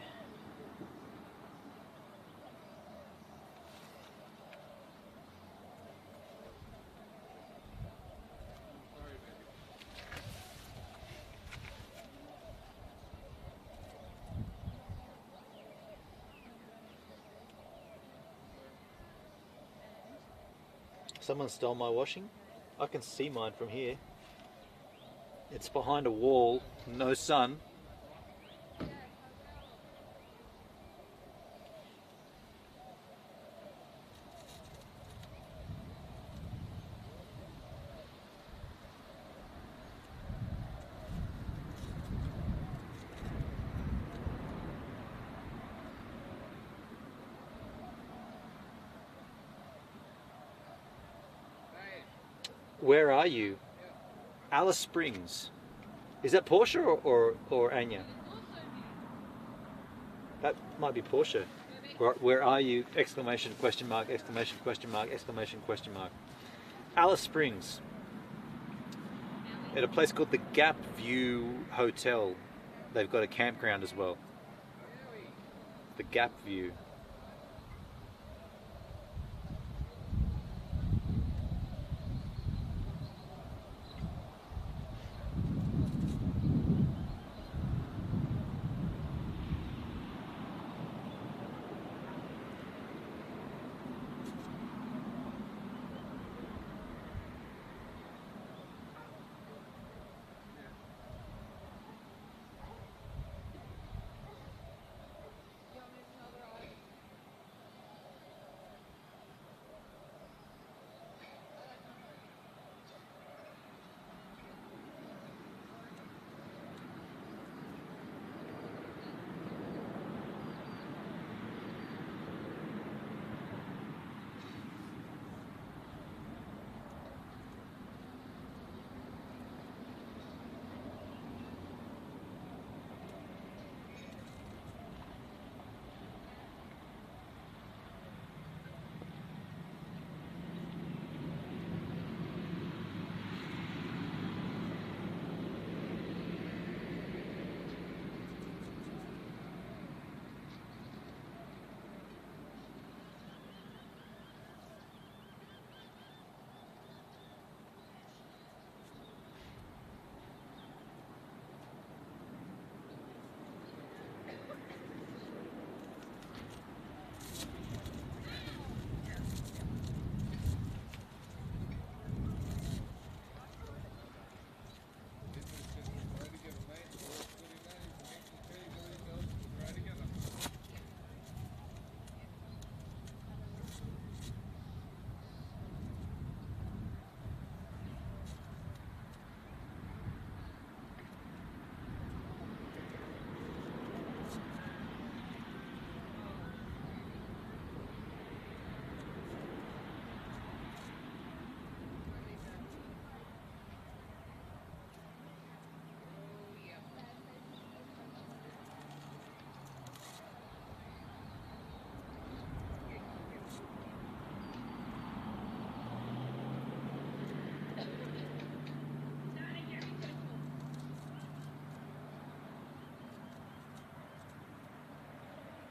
S1: Someone stole my washing. I can see mine from here. It's behind a wall, no sun. Where are you? Alice Springs. Is that Porsche or Anya? That might be Porsche. Where are you? Exclamation, question mark, exclamation, question mark, exclamation, question mark. Alice Springs. At a place called the Gap View Hotel. They've got a campground as well. The Gap View.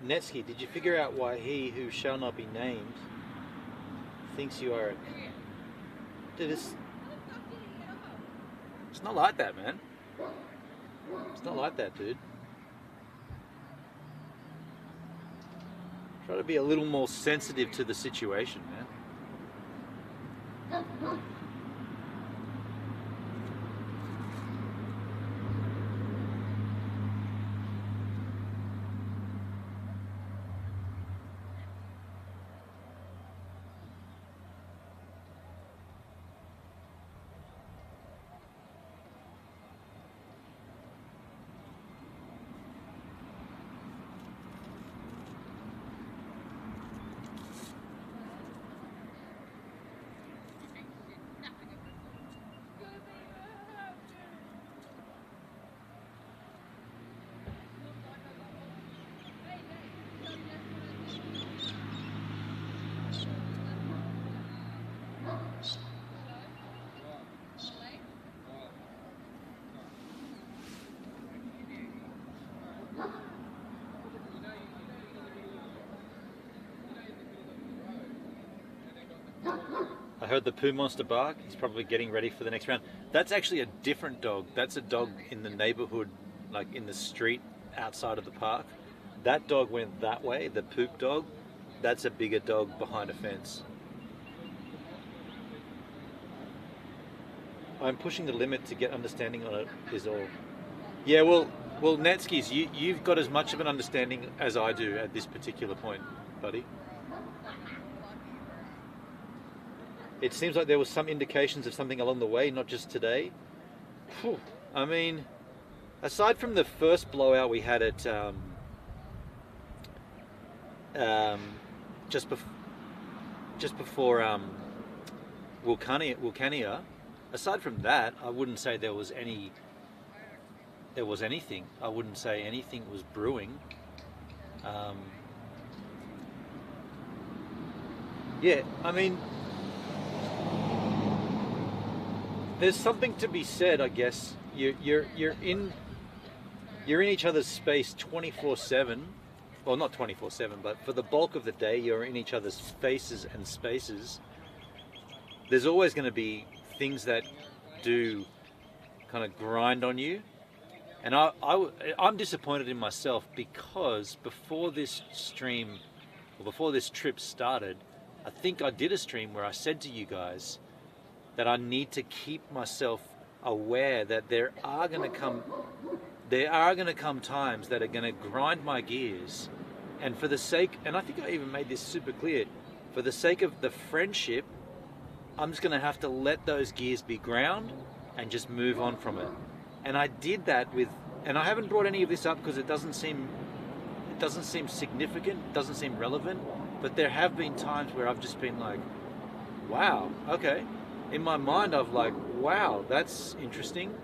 S1: Netsky, did you figure out why he who shall not be named thinks you are... Dude, it's not like that, man. It's not like that, dude. Try to be a little more sensitive to the situation, man. I heard the poo monster bark. He's probably getting ready for the next round. That's actually a different dog. That's a dog in the neighborhood, like in the street outside of the park. That dog went that way, the poop dog. That's a bigger dog behind a fence. I'm pushing the limit to get understanding on it is all. Yeah, well, Netskis, you've got as much of an understanding as I do at this particular point, buddy. It seems like there was some indications of something along the way, not just today. Whew. I mean, aside from the first blowout we had at just before Vulcania, aside from that, I wouldn't say there was anything. I wouldn't say anything was brewing. Yeah, I mean, there's something to be said, I guess. You're in each other's space 24/7. Well, not 24/7, but for the bulk of the day, you're in each other's faces and spaces. There's always going to be things that do kind of grind on you. And I'm disappointed in myself because before this stream, or before this trip started, I think I did a stream where I said to you guys that I need to keep myself aware that there are going to come times that are going to grind my gears. And for the sake, and I think I even made this super clear, for the sake of the friendship, I'm just going to have to let those gears be ground and just move on from it. And I did that with, and I haven't brought any of this up because it doesn't seem significant, doesn't seem relevant, but there have been times where I've just been like, wow, okay. In my mind, I've like, wow, that's interesting.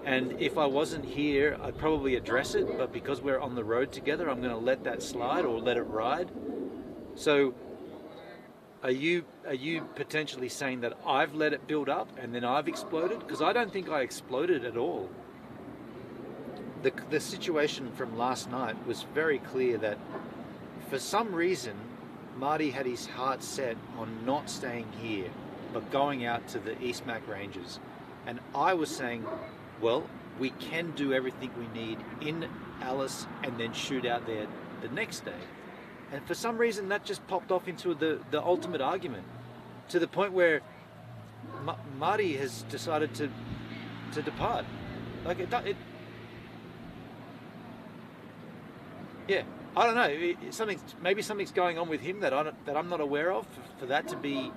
S1: And if I wasn't here, I'd probably address it, but because we're on the road together, I'm going to let that slide or let it ride. So are you potentially saying that I've let it build up and then I've exploded? Because I don't think I exploded at all. The situation from last night was very clear that for some reason, Marty had his heart set on not staying here, but going out to the East Mac Ranges. And I was saying, well, we can do everything we need in Alice and then shoot out there the next day. And for some reason that just popped off into the ultimate argument, to the point where Marty has decided to depart. Like yeah, I don't know. Maybe something's going on with him that I'm not aware of for that to be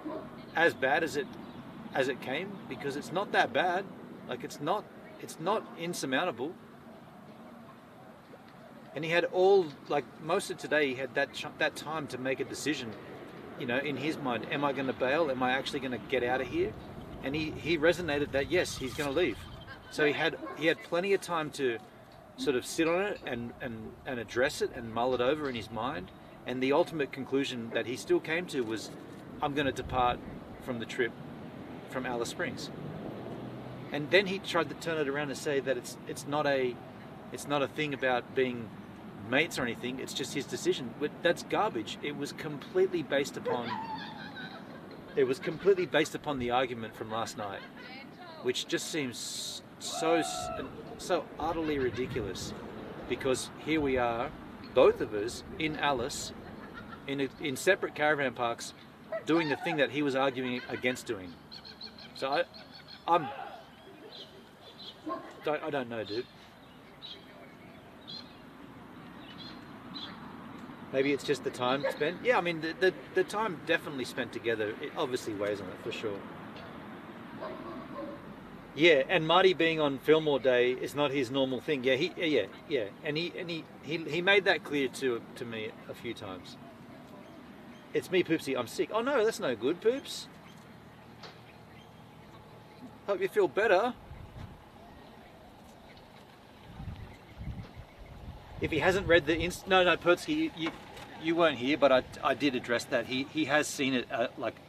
S1: as bad as it came, because it's not that bad. Like it's not insurmountable. And he had most of today, he had that time to make a decision, in his mind. Am I going to bail? Am I actually going to get out of here? And he resonated that, yes, he's going to leave. So he had plenty of time to sort of sit on it and address it and mull it over in his mind. And the ultimate conclusion that he still came to was, I'm going to depart from the trip from Alice Springs. And then he tried to turn it around and say that it's not a thing about being mates or anything, it's just his decision. But that's garbage. It was completely based upon the argument from last night, which just seems so utterly ridiculous, because here we are, both of us in Alice, in separate caravan parks, doing the thing that he was arguing against doing. So I don't know, dude. Maybe it's just the time spent. Yeah, I mean, the time definitely spent together, it obviously weighs on it for sure. Yeah, and Marty being on Fillmore Day is not his normal thing. Yeah, and he made that clear to me a few times. It's me, Poopsie. I'm sick. Oh no, that's no good, Poops. Hope you feel better. If he hasn't read the no, Pertsky, you weren't here, but I did address that. He has seen it,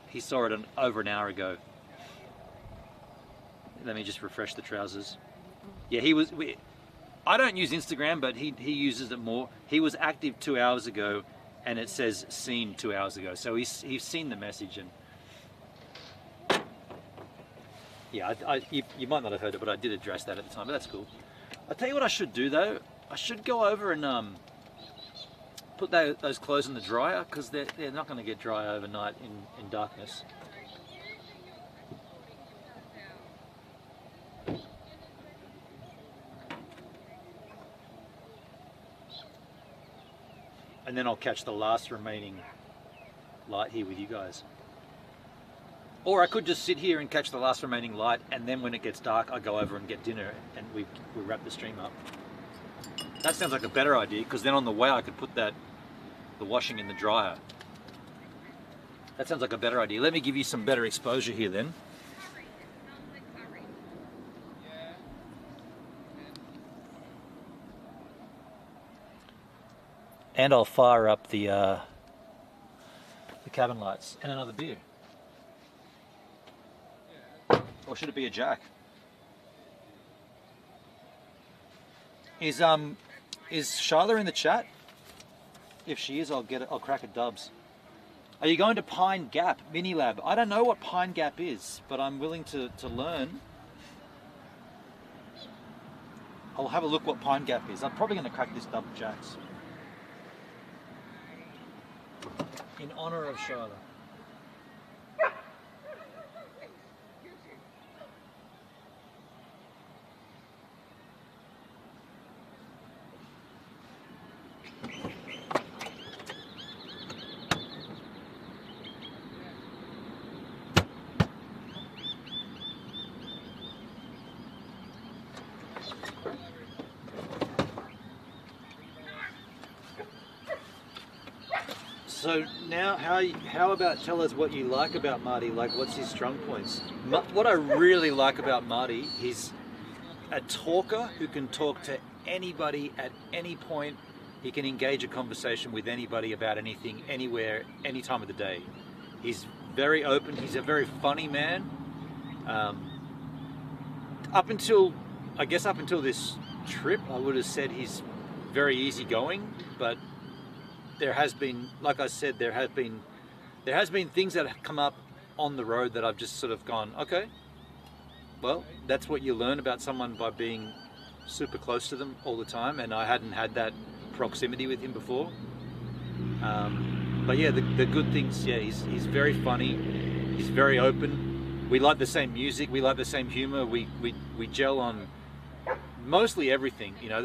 S1: he saw it over an hour ago. Let me just refresh the trousers. Yeah, I don't use Instagram, but he uses it more. He was active 2 hours ago, and it says seen 2 hours ago. So he's seen the message, and yeah, you might not have heard it, but I did address that at the time. But that's cool. I'll tell you what I should do though. I should go over and put those clothes in the dryer, because they're not going to get dry overnight in darkness. and then I'll catch the last remaining light here with you guys. Or I could just sit here and catch the last remaining light, and then when it gets dark, I go over and get dinner, and we wrap the stream up. That sounds like a better idea, because then on the way I could put the washing in the dryer. That sounds like a better idea. Let me give you some better exposure here then. And I'll fire up the cabin lights and another beer. Or should it be a Jack? Is Shyla in the chat? If she is, I'll crack a dubs. Are you going to Pine Gap Mini Lab? I don't know what Pine Gap is, but I'm willing to learn. I'll have a look what Pine Gap is. I'm probably going to crack this dub Jacks. In honor of Shyla. So now, how about tell us what you like about Marty? Like, what's his strong points? What I really like about Marty, he's a talker who can talk to anybody at any point. He can engage a conversation with anybody about anything, anywhere, any time of the day. He's very open. He's a very funny man. Up until this trip, I would have said he's very easygoing, but there has been, like I said, there has been things that have come up on the road that I've just sort of gone, okay, well, that's what you learn about someone by being super close to them all the time, and I hadn't had that proximity with him before. But yeah, the good things, yeah, he's very funny, he's very open. We like the same music, we like the same humor, we gel on mostly everything. You know,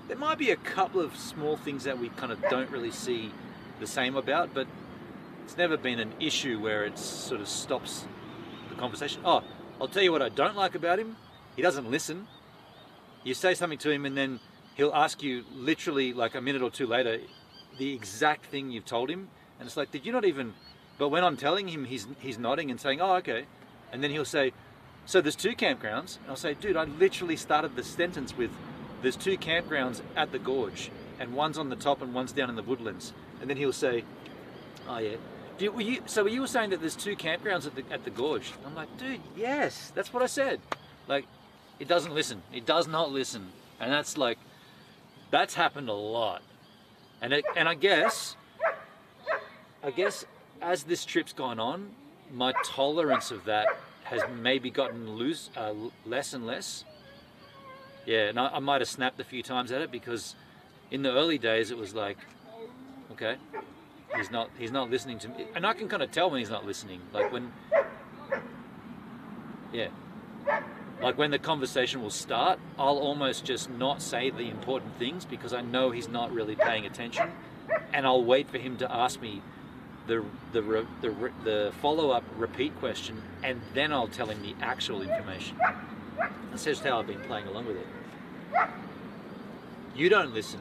S1: there might be a couple of small things that we kind of don't really see the same about, but it's never been an issue where it sort of stops the conversation. Oh, I'll tell you what I don't like about him. He doesn't listen. You say something to him and then he'll ask you literally like a minute or two later the exact thing you've told him, and it's like, did you not even... But when I'm telling him, he's nodding and saying, oh, okay. And then he'll say, so there's 2 campgrounds. And I'll say, dude, I literally started the sentence with, there's 2 campgrounds at the gorge, and one's on the top and one's down in the woodlands. And then he'll say, oh yeah. So you were saying that there's 2 campgrounds at the gorge? I'm like, dude, yes, that's what I said. Like, it doesn't listen. It does not listen. And that's happened a lot. And I guess as this trip's gone on, my tolerance of that has maybe gotten less and less. Yeah, and I might have snapped a few times at it, because in the early days it was like, okay, he's not listening to me, and I can kind of tell when he's not listening. Like when the conversation will start, I'll almost just not say the important things because I know he's not really paying attention, and I'll wait for him to ask me the follow-up repeat question, and then I'll tell him the actual information. That's just how I've been playing along with it. You don't listen.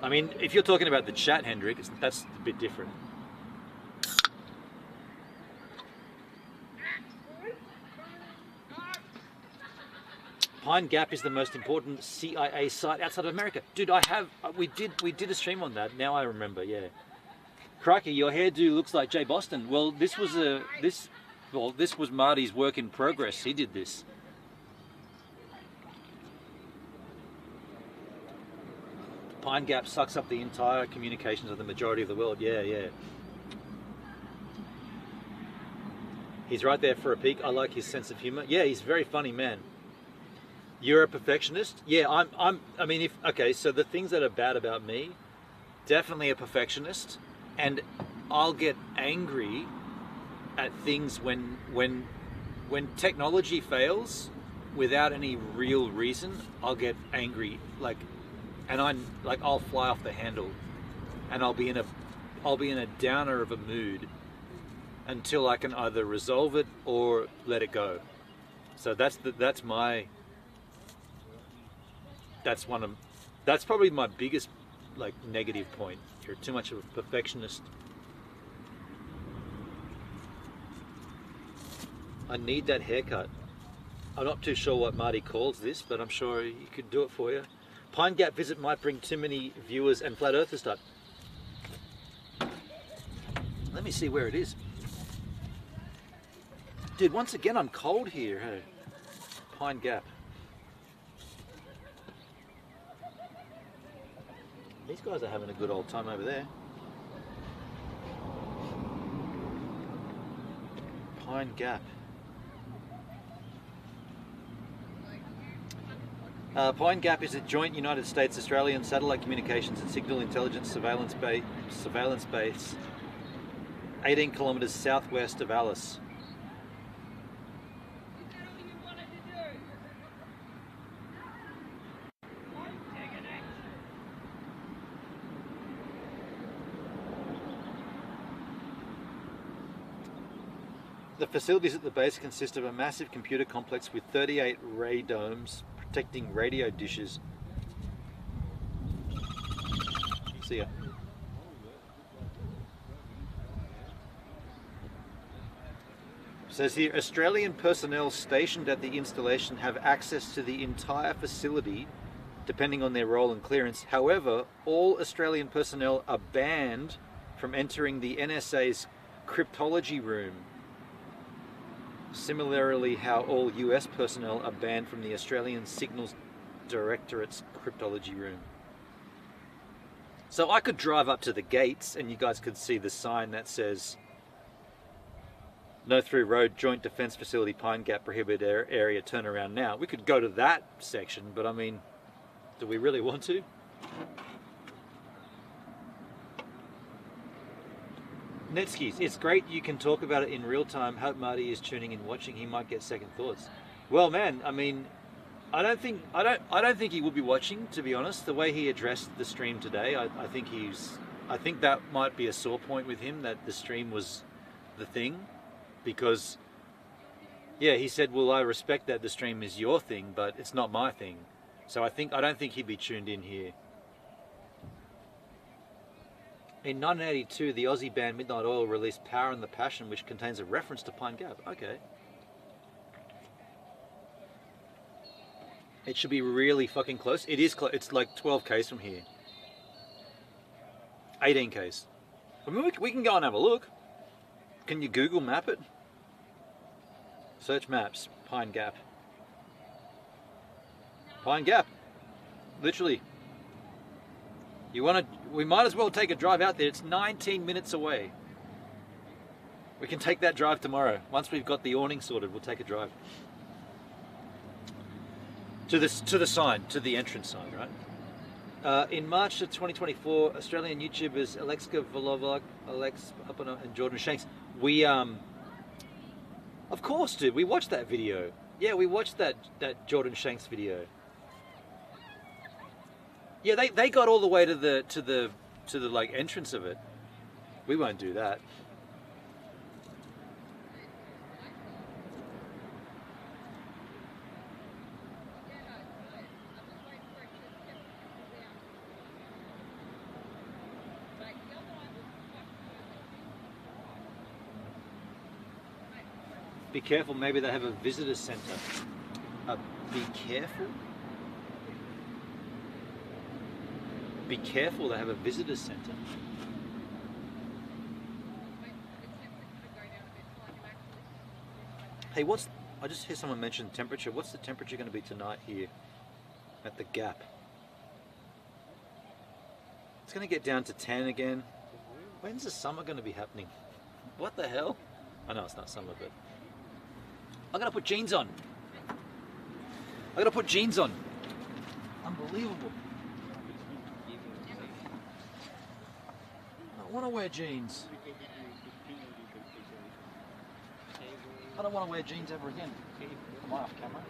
S1: I mean, if you're talking about the chat, Hendrik, that's a bit different. Pine Gap is the most important CIA site outside of America. Dude, we did a stream on that. Now I remember, yeah. Crikey, your hairdo looks like Jay Boston. Well, this was Marty's work in progress. He did this. Pine Gap sucks up the entire communications of the majority of the world. Yeah, yeah. He's right there for a peek. I like his sense of humor. Yeah, he's a very funny man. You're a perfectionist? Yeah, I mean, okay, so the things that are bad about me, definitely a perfectionist, and I'll get angry at things when technology fails without any real reason. I'll get angry, like and I'll fly off the handle, and I'll be in a downer of a mood until I can either resolve it or let it go. So that's probably my biggest like negative point. You're too much of a perfectionist. I need that haircut. I'm not too sure what Marty calls this, but I'm sure he could do it for you. Pine Gap visit might bring too many viewers and flat earthers stuff. Let me see where it is. Dude, once again I'm cold here. Hey. Pine Gap. These guys are having a good old time over there. Pine Gap. Pine Gap is a joint United States-Australian satellite communications and signal intelligence surveillance base 18 kilometres southwest of Alice. The facilities at the base consist of a massive computer complex with 38 ray domes protecting radio dishes. See ya. It says here, Australian personnel stationed at the installation have access to the entire facility depending on their role and clearance. However, all Australian personnel are banned from entering the NSA's cryptology room. Similarly, how all US personnel are banned from the Australian Signals Directorate's cryptology room. So I could drive up to the gates and you guys could see the sign that says No Through Road, Joint Defence Facility, Pine Gap, Prohibited Area, turn around now. We could go to that section, but I mean, do we really want to? Netskis, it's great you can talk about it in real time. Hope Marty is tuning in watching. He might get second thoughts. Well, man, I mean, I don't think he will be watching, to be honest. The way he addressed the stream today, I think that might be a sore point with him, that the stream was the thing, because yeah, he said, well, I respect that the stream is your thing, but it's not my thing. So I don't think he'd be tuned in here. In 1982, the Aussie band Midnight Oil released Power and the Passion, which contains a reference to Pine Gap. Okay. It should be really fucking close. It is close. It's like 12 k's from here. 18 k's. I mean, we can go and have a look. Can you Google map it? Search maps. Pine Gap. Pine Gap. Literally. We might as well take a drive out there. It's 19 minutes away. We can take that drive tomorrow. Once we've got the awning sorted, we'll take a drive. To the sign, to the entrance sign, right? In March of 2024, Australian YouTubers Alexka Volovak, Alex Upana, and Jordan Shanks. We of course, dude, we watched that video. Yeah, we watched that Jordan Shanks video. Yeah, they got all the way to the like entrance of it. We won't do that. Be careful, maybe they have a visitor centre. Be careful? Be careful, they have a visitor centre. Hey, I just hear someone mention temperature. What's the temperature going to be tonight here at the Gap? It's going to get down to 10 again. When's the summer going to be happening? What the hell? I know it's not summer, but I gotta put jeans on. I gotta put jeans on. Unbelievable. I don't want to wear jeans. I don't want to wear jeans ever again. Am I off camera?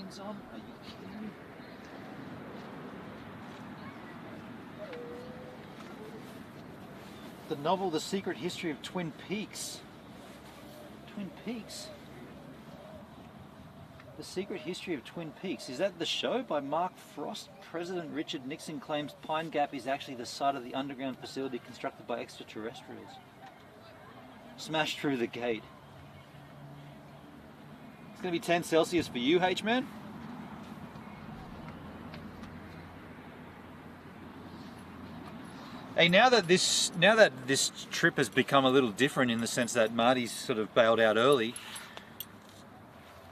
S1: headphones on? Are you kidding me? The novel The Secret History of Twin Peaks. Twin Peaks? The Secret History of Twin Peaks. Is that the show by Mark Frost? President Richard Nixon claims Pine Gap is actually the site of the underground facility constructed by extraterrestrials. Smashed through the gate. It's going to be 10 Celsius for you, H-Man? Hey, now that this trip has become a little different in the sense that Marty's sort of bailed out early,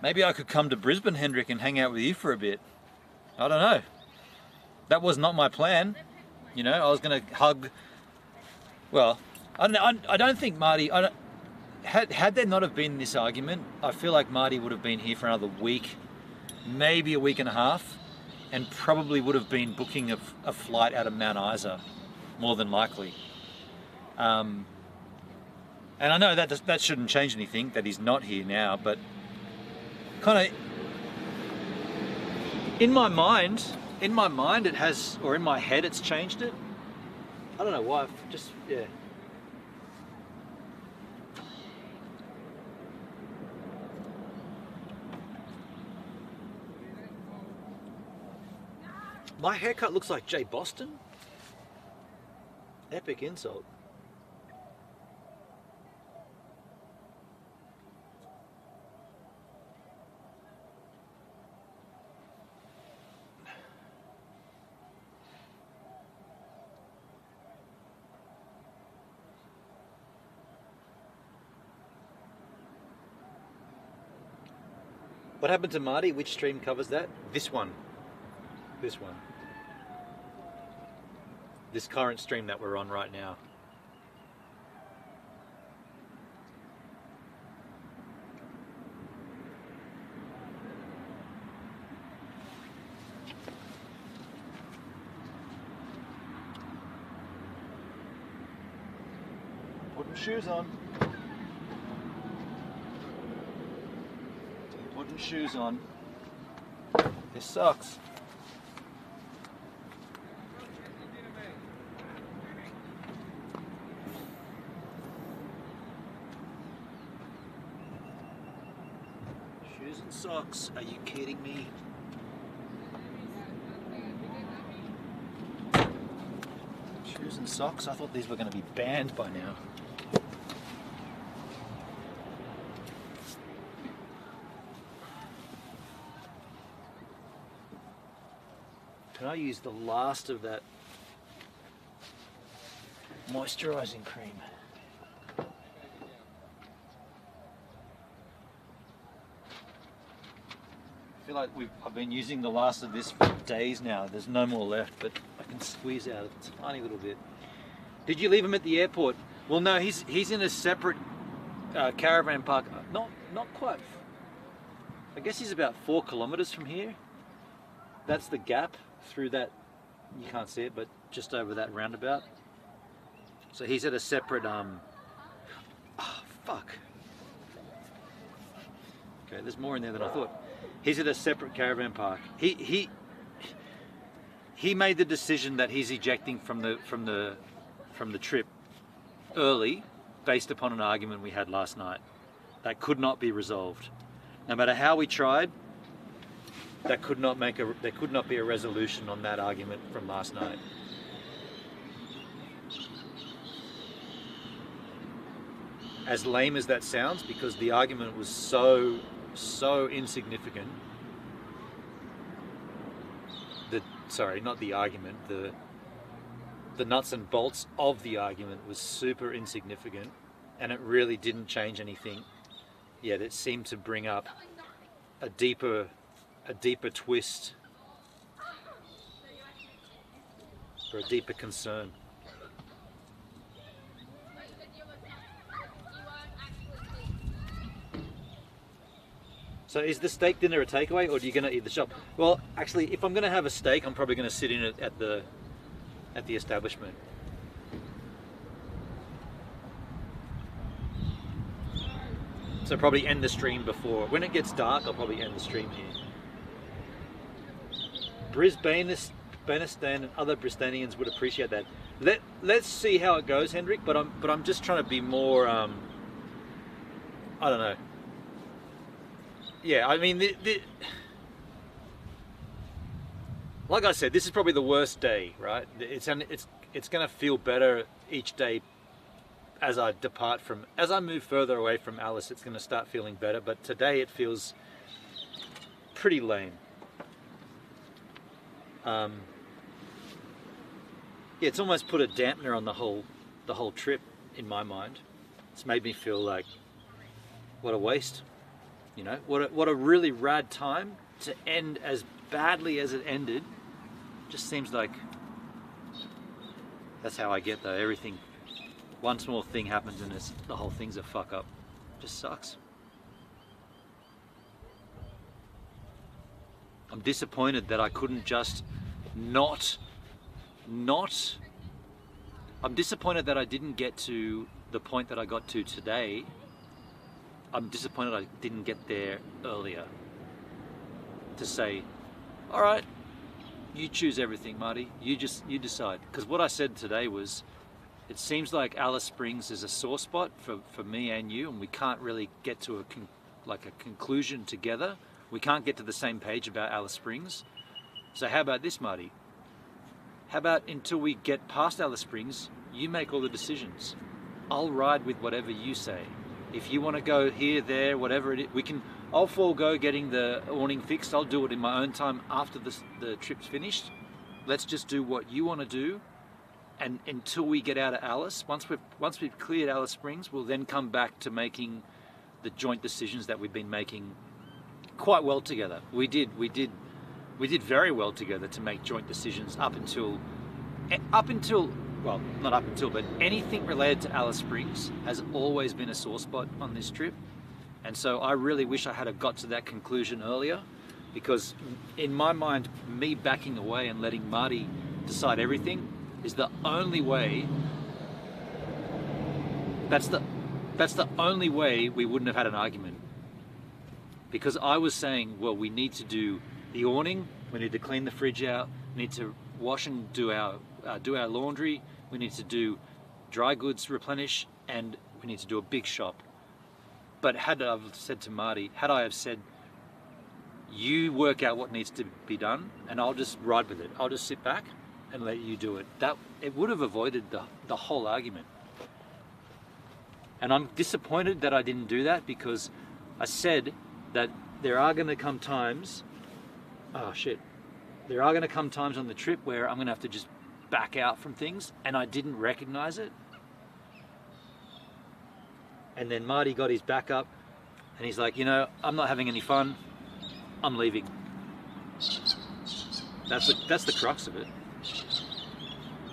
S1: maybe I could come to Brisbane, Hendrik, and hang out with you for a bit. I don't know. That was not my plan. You know, I was going to hug. Well, I don't think Marty. Had there not have been this argument, I feel like Marty would have been here for another week, maybe a week and a half, and probably would have been booking a flight out of Mount Isa. More than likely. And I know that shouldn't change anything, that he's not here now, but kind of in my mind it has, or in my head it's changed it. I don't know why, I've just, yeah. My haircut looks like Jay Boston? Epic insult. What happened to Marty? Which stream covers that? This one. This one. This current stream that we're on right now. Putting shoes on. Putting shoes on. This sucks. Socks, are you kidding me? Shoes and socks? I thought these were going to be banned by now. Can I use the last of that moisturizing cream? I feel like I've been using the last of this for days now. There's no more left, but I can squeeze out a tiny little bit. Did you leave him at the airport? Well, no, he's in a separate caravan park. Not quite. I guess he's about 4 kilometers from here. That's the gap through that. You can't see it, but just over that roundabout. So he's at a separate. Fuck. Okay, there's more in there than I thought. He's at a separate caravan park. He made the decision that he's ejecting from the trip early, based upon an argument we had last night that could not be resolved. No matter how we tried, there could not be a resolution on that argument from last night. As lame as that sounds, because the argument was so insignificant. Sorry, not the argument, the nuts and bolts of the argument was super insignificant, and it really didn't change anything. Yet it seemed to bring up a deeper twist, or a deeper concern. So is the steak dinner a takeaway, or are you going to eat the shop? Well, actually, if I'm going to have a steak, I'm probably going to sit in it at the establishment. So probably end the stream before. When it gets dark, I'll probably end the stream here. Brisbaneans and other Bristanians would appreciate that. Let's see how it goes, Hendrik. But I'm just trying to be more. I don't know. Yeah, I mean, like I said, this is probably the worst day, right? It's going to feel better each day as I move further away from Alice. It's going to start feeling better. But today it feels pretty lame. Yeah, it's almost put a dampener on the whole trip in my mind. It's made me feel like, what a waste, you know, what a really rad time to end as badly as it ended. Just seems like that's how I get though. Everything, one small thing happens and the whole thing's a fuck up. Just sucks. I'm disappointed that I couldn't just I'm disappointed that I didn't get to the point that I got to today. I'm disappointed I didn't get there earlier to say, all right, you choose everything, Marty. You decide. Because what I said today was, it seems like Alice Springs is a sore spot for me and you, and we can't really get to a conclusion together. We can't get to the same page about Alice Springs. So how about this, Marty? How about until we get past Alice Springs, you make all the decisions. I'll ride with whatever you say. If you want to go here, there, whatever it is, I'll forego getting the awning fixed. I'll do it in my own time after the trip's finished. Let's just do what you want to do. And until we get out of Alice, once we've cleared Alice Springs, we'll then come back to making the joint decisions that we've been making quite well together. We did very well together to make joint decisions up until, well, not up until, but anything related to Alice Springs has always been a sore spot on this trip. And so I really wish I had got to that conclusion earlier, because in my mind, me backing away and letting Marty decide everything is the only way, that's the only way we wouldn't have had an argument. Because I was saying, well, we need to do the awning, we need to clean the fridge out, we need to wash and do our laundry, we need to do dry goods replenish, and we need to do a big shop. But had I said to Marty, you work out what needs to be done and I'll just ride with it, I'll just sit back and let you do it, it would have avoided the whole argument. And I'm disappointed that I didn't do that, because I said that there are going to come times, there are going to come times on the trip where I'm going to have to just back out from things, and I didn't recognize it. And then Marty got his back up and he's like, you know, I'm not having any fun, I'm leaving. That's the crux of it.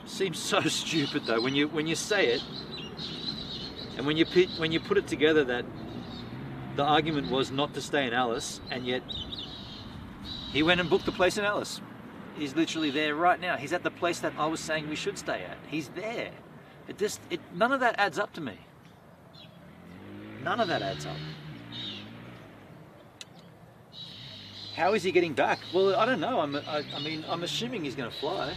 S1: Seems so stupid though when you say it, and when you put it together that the argument was not to stay in Alice, and yet he went and booked the place in Alice. He's literally there right now. He's at the place that I was saying we should stay at. He's there. None of that adds up to me. None of that adds up. How is he getting back? Well, I don't know. I mean, I'm assuming he's going to fly.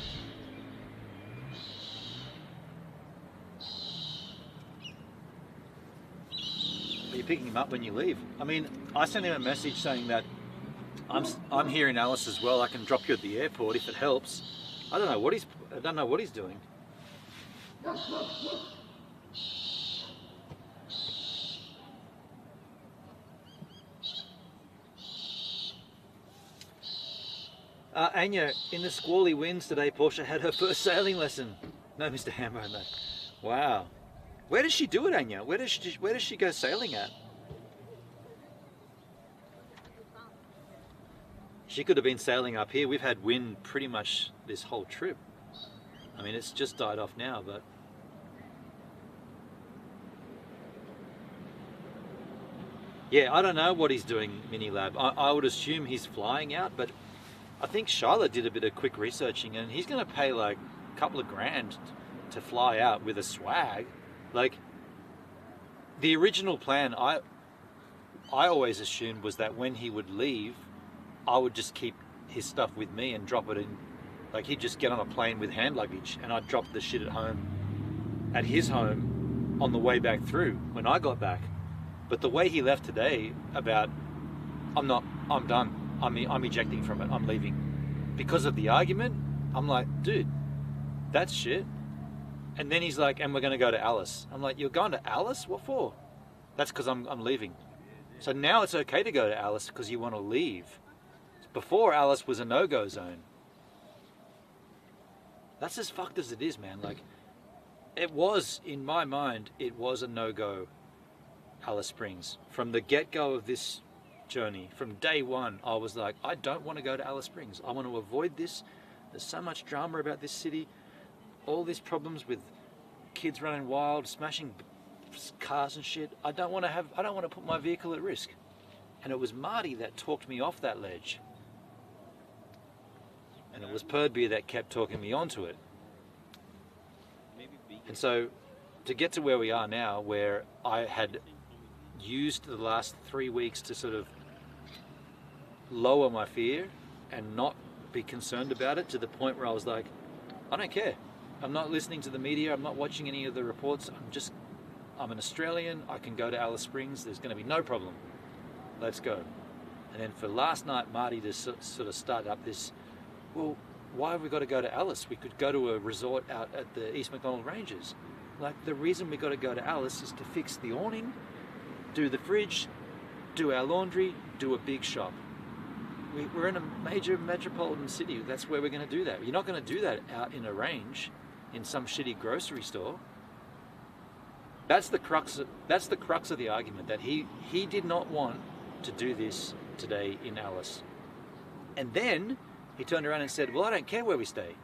S1: Are you picking him up when you leave? I mean, I sent him a message saying that I'm here in Alice as well. I can drop you at the airport if it helps. I don't know what he's doing. Anya, in the squally winds today, Portia had her first sailing lesson. No, Mr. Hammer, no. Wow. Where does she do it, Anya? Where does she go sailing at? She could have been sailing up here. We've had wind pretty much this whole trip. I mean, it's just died off now, but... yeah, I don't know what he's doing, Minilab. I would assume he's flying out, but I think Charlotte did a bit of quick researching, and he's going to pay like a couple of grand to fly out with a swag. Like, the original plan, I always assumed was that when he would leave, I would just keep his stuff with me and drop it in. Like, he'd just get on a plane with hand luggage and I'd drop the shit at his home on the way back through when I got back. But the way he left today about, I'm done, I'm ejecting from it, I'm leaving, because of the argument, I'm like, dude, that's shit. And then he's like, and we're going to go to Alice. I'm like, you're going to Alice? What for? That's because I'm leaving. So now it's okay to go to Alice because you want to leave. Before, Alice was a no-go zone. That's as fucked as it is, man. Like, it was, in my mind, it was a no-go, Alice Springs. From the get-go of this journey, from day one, I was like, I don't want to go to Alice Springs. I want to avoid this. There's so much drama about this city. All these problems with kids running wild, smashing cars and shit. I don't want to put my vehicle at risk. And it was Marty that talked me off that ledge. And it was Perdbeer that kept talking me onto it. And so, to get to where we are now, where I had used the last 3 weeks to sort of lower my fear and not be concerned about it, to the point where I was like, I don't care. I'm not listening to the media. I'm not watching any of the reports. I'm an Australian. I can go to Alice Springs. There's going to be no problem. Let's go. And then for last night, Marty just sort of started up this, well, why have we got to go to Alice? We could go to a resort out at the East McDonald Ranges. Like, the reason we got to go to Alice is to fix the awning, do the fridge, do our laundry, do a big shop. We're in a major metropolitan city. That's where we're going to do that. You're not going to do that out in a range in some shitty grocery store. That's the crux of the argument, that he did not want to do this today in Alice. And then he turned around and said, well, I don't care where we stay.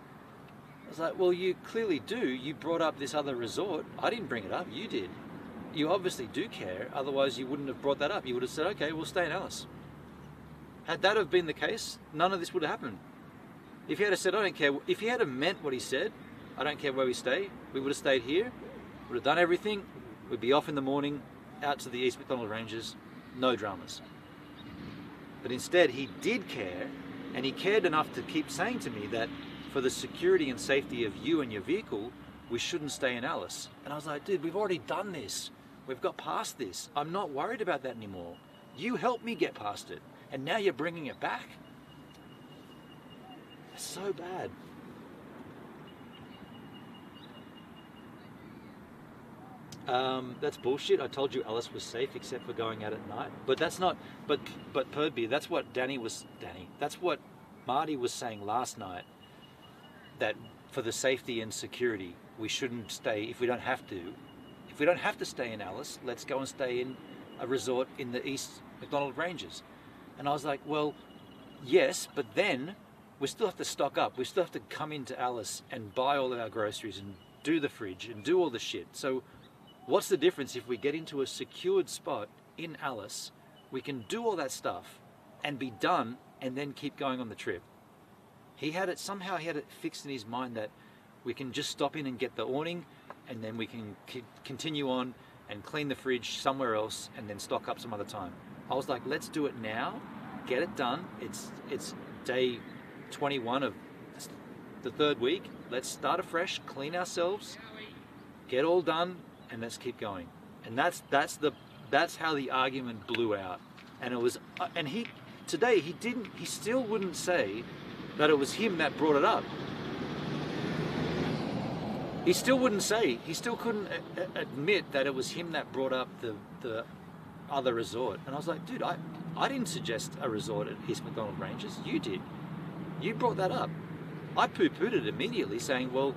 S1: I was like, well, you clearly do. You brought up this other resort. I didn't bring it up. You did. You obviously do care. Otherwise, you wouldn't have brought that up. You would have said, okay, we'll stay in Alice. Had that have been the case, none of this would have happened. If he had said, I don't care, if he had meant what he said, I don't care where we stay, we would have stayed here, would have done everything, we'd be off in the morning, out to the East McDonald Ranges, no dramas. But instead, he did care, and he cared enough to keep saying to me that for the security and safety of you and your vehicle, we shouldn't stay in Alice. And I was like, dude, we've already done this. We've got past this. I'm not worried about that anymore. You helped me get past it, and now you're bringing it back? That's so bad. That's bullshit. I told you Alice was safe except for going out at night. But that's not, but Perdbeer, that's what that's what Marty was saying last night, that for the safety and security, we shouldn't stay if we don't have to. If we don't have to stay in Alice, let's go and stay in a resort in the East McDonald Ranges. And I was like, well, yes, but then we still have to stock up. We still have to come into Alice and buy all of our groceries and do the fridge and do all the shit. So what's the difference if we get into a secured spot in Alice, we can do all that stuff and be done and then keep going on the trip? Somehow he had it fixed in his mind that we can just stop in and get the awning, and then we can continue on and clean the fridge somewhere else and then stock up some other time. I was like, let's do it now, get it done. It's day 21 of the third week. Let's start afresh, clean ourselves, get all done, and let's keep going. And that's how the argument blew out. And it was, and he still wouldn't say that it was him that brought it up. He still wouldn't say, he still couldn't admit that it was him that brought up the other resort. And I was like, dude, I didn't suggest a resort at East McDonald Ranges. You did. You brought that up. I poo-pooed it immediately, saying, well,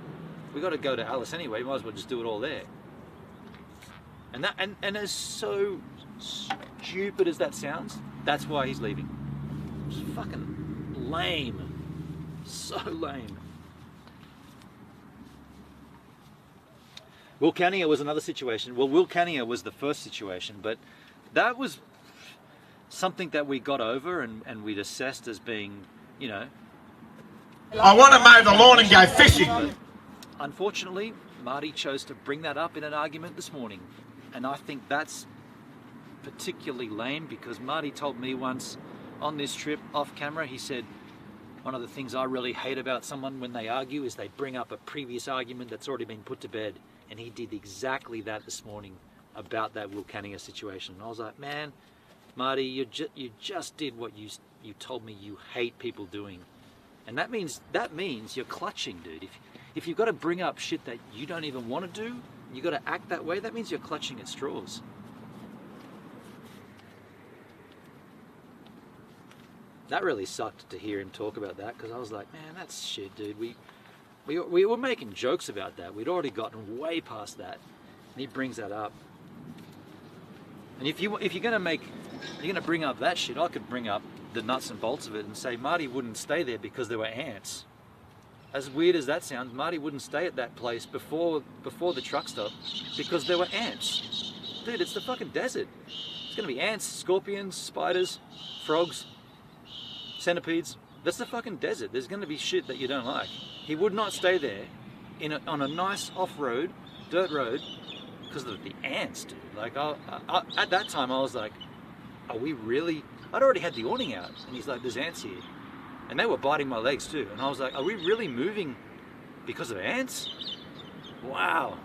S1: we got to go to Alice anyway, might as well just do it all there. And as so stupid as that sounds, that's why he's leaving. It's fucking lame. So lame. Wilcannia was another situation. Well, Wilcannia was the first situation, but that was something that we got over and we'd assessed as being, you know...
S4: I want to mow the lawn and go fishing.
S1: But unfortunately, Marty chose to bring that up in an argument this morning. And I think that's particularly lame, because Marty told me once on this trip, off camera, he said, One of the things I really hate about someone when they argue is they bring up a previous argument that's already been put to bed. And he did exactly that this morning about that Wilcannia situation. And I was like, man, Marty, you just did what you told me you hate people doing. And that means you're clutching, dude. If you've got to bring up shit that you don't even want to do, you got to act that way, that means you're clutching at straws. That really sucked to hear him talk about that, because I was like, man, that's shit, dude. We were making jokes about that. We'd already gotten way past that. And he brings that up. And if you're gonna bring up that shit, I could bring up the nuts and bolts of it and say Marty wouldn't stay there because there were ants. As weird as that sounds, Marty wouldn't stay at that place before the truck stop because there were ants. Dude, it's the fucking desert. It's gonna be ants, scorpions, spiders, frogs, centipedes. That's the fucking desert. There's gonna be shit that you don't like. He would not stay there on a nice off-road, dirt road, because of the ants, dude. Like, at that time, I was like, are we really? I'd already had the awning out, and he's like, there's ants here. And they were biting my legs too. And I was like, are we really moving because of ants? Wow.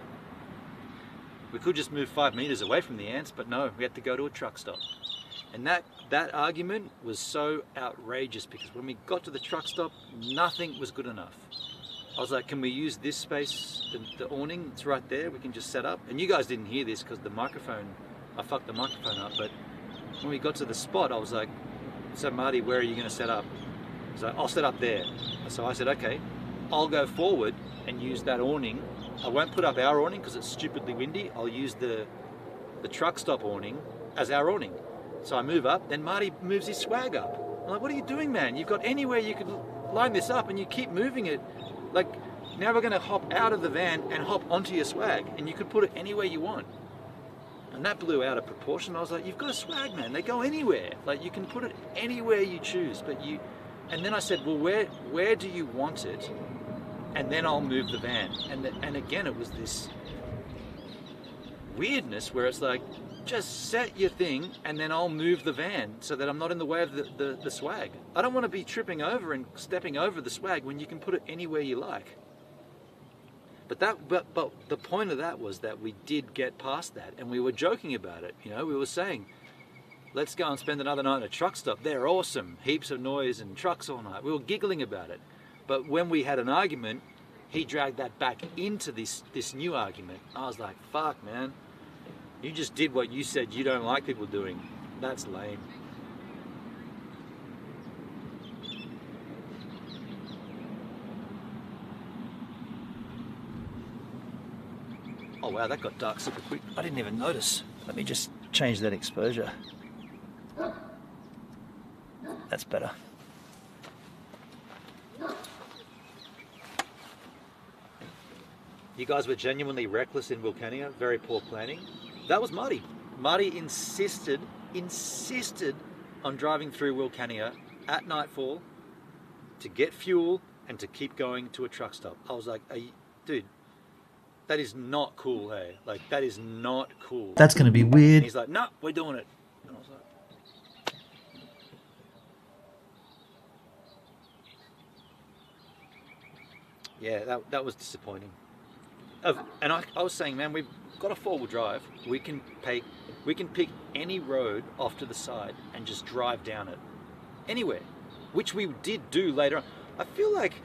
S1: We could just move 5 meters away from the ants, but no, we had to go to a truck stop. And that argument was so outrageous because when we got to the truck stop, nothing was good enough. I was like, can we use this space, the awning, it's right there, we can just set up. And you guys didn't hear this because I fucked the microphone up, but when we got to the spot, I was like, so Marty, where are you gonna set up? He's like, I'll set up there. So I said, okay, I'll go forward and use that awning. I won't put up our awning because it's stupidly windy. I'll use the truck stop awning as our awning. So I move up, then Marty moves his swag up. I'm like, what are you doing, man? You've got anywhere you could line this up and you keep moving it. Like, now we're gonna hop out of the van and hop onto your swag and you could put it anywhere you want. And that blew out of proportion. I was like, you've got a swag, man. They go anywhere. Like, you can put it anywhere you choose, but you... And then I said, well, where do you want it? And then I'll move the van. And again, it was this weirdness where it's like, just set your thing and then I'll move the van so that I'm not in the way of the swag. I don't want to be tripping over and stepping over the swag when you can put it anywhere you like. But the point of that was that we did get past that and we were joking about it. You know, we were saying, let's go and spend another night at a truck stop. They're awesome. Heaps of noise and trucks all night. We were giggling about it. But when we had an argument, he dragged that back into this new argument. I was like, fuck, man. You just did what you said you don't like people doing. That's lame. Oh wow, that got dark super quick. I didn't even notice. Let me just change that exposure. That's better. You guys were genuinely reckless in Wilcannia, very poor planning. That was Marty. Marty insisted on driving through Wilcannia at nightfall to get fuel and to keep going to a truck stop. I was like, dude, that is not cool, hey? Like, that is not cool.
S8: That's gonna be weird.
S1: And he's like, no, we're doing it. And I was like, yeah, that was disappointing. And I was saying, man, we've got a 4-wheel drive. We can pick any road off to the side and just drive down it anywhere, which we did do later on. I feel like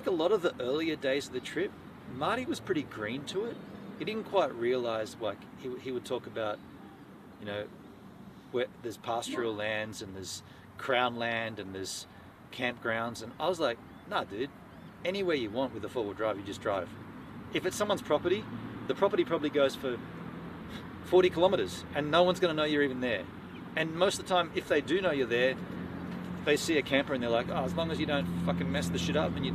S1: a lot of the earlier days of the trip, Marty was pretty green to it. He didn't quite realize, like, he would talk about, you know, where there's pastoral lands and there's crown land and there's campgrounds, and I was like, nah, dude. Anywhere you want with a 4-wheel drive, you just drive. If it's someone's property, the property probably goes for 40 kilometers and no one's gonna know you're even there. And most of the time, if they do know you're there, they see a camper and they're like, oh, as long as you don't fucking mess the shit up and you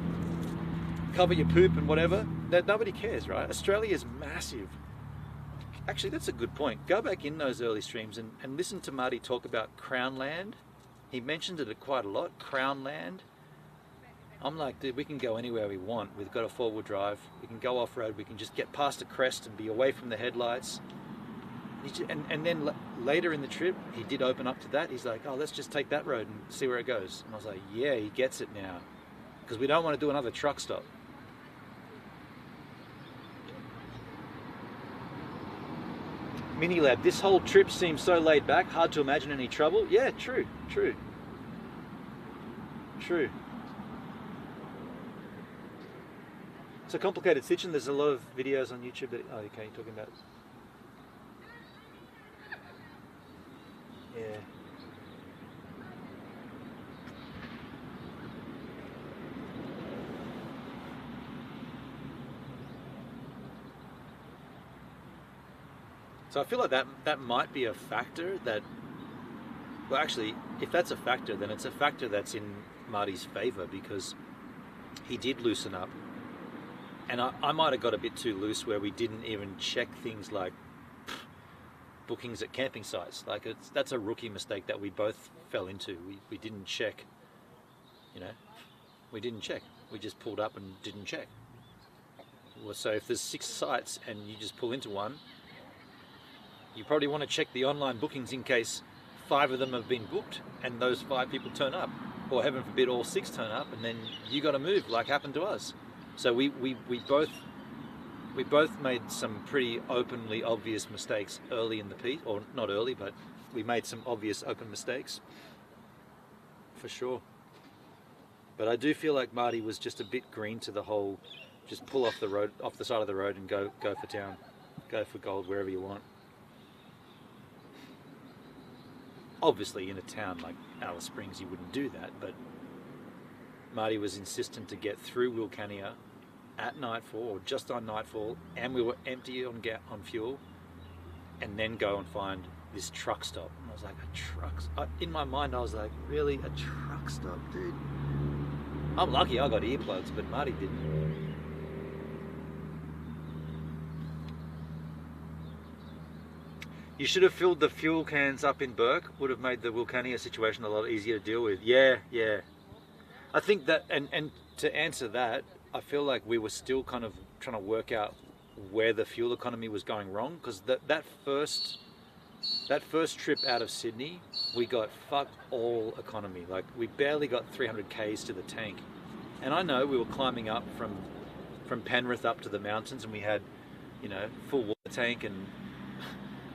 S1: cover your poop and whatever, that nobody cares, right? Australia is massive. Actually, that's a good point. Go back in those early streams and listen to Marty talk about Crown Land. He mentioned it quite a lot, Crown Land. I'm like, dude, we can go anywhere we want. We've got a 4-wheel drive. We can go off-road. We can just get past a crest and be away from the headlights. And then later in the trip, he did open up to that. He's like, oh, let's just take that road and see where it goes. And I was like, yeah, he gets it now. Because we don't want to do another truck stop. Mini Lab, this whole trip seems so laid back, hard to imagine any trouble. Yeah, true. It's a complicated situation. There's a lot of videos on YouTube that, oh, okay, you're talking about. Yeah. So I feel like that might be a factor that, well, actually, if that's a factor, then it's a factor that's in Marty's favor, because he did loosen up. And I might have got a bit too loose where we didn't even check things like bookings at camping sites. Like that's a rookie mistake that we both fell into. We didn't check, you know, we didn't check. We just pulled up and didn't check. Well, so if there's 6 sites and you just pull into one, you probably want to check the online bookings in case 5 of them have been booked and those 5 people turn up, or heaven forbid all 6 turn up, and then you got to move like happened to us. So we both made some pretty openly obvious mistakes early in the piece, or not early, but we made some obvious open mistakes for sure. But I do feel like Marty was just a bit green to the whole, just pull off the road, off the side of the road, and go for town, go for gold wherever you want. Obviously, in a town like Alice Springs, you wouldn't do that, but Marty was insistent to get through Wilcannia at nightfall, or just on nightfall, and we were empty on fuel, and then go and find this truck stop. And I was like, a truck stop? In my mind, I was like, really? A truck stop, dude? I'm lucky I got earplugs, but Marty didn't. You should have filled the fuel cans up in Burke. Would have made the Wilcannia situation a lot easier to deal with. Yeah. I think that, and to answer that, I feel like we were still kind of trying to work out where the fuel economy was going wrong, because that first trip out of Sydney, we got fuck all economy. Like, we barely got 300 k's to the tank. And I know we were climbing up from Penrith up to the mountains, and we had, you know, full water tank and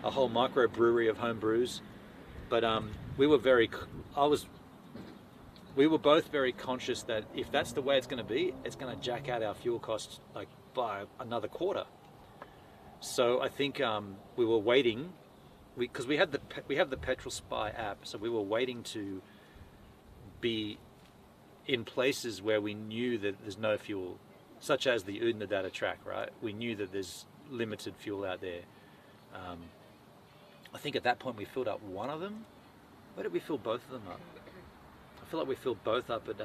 S1: a whole micro brewery of home brews. But we were both very conscious that if that's the way it's going to be, it's going to jack out our fuel costs like by another quarter. So I think we were waiting, because we have the Petrol Spy app, so we were waiting to be in places where we knew that there's no fuel, such as the CUintheNTEEE track, right? We knew that there's limited fuel out there. I think at that point we filled up one of them. Where did we fill both of them up? I feel like we filled both up at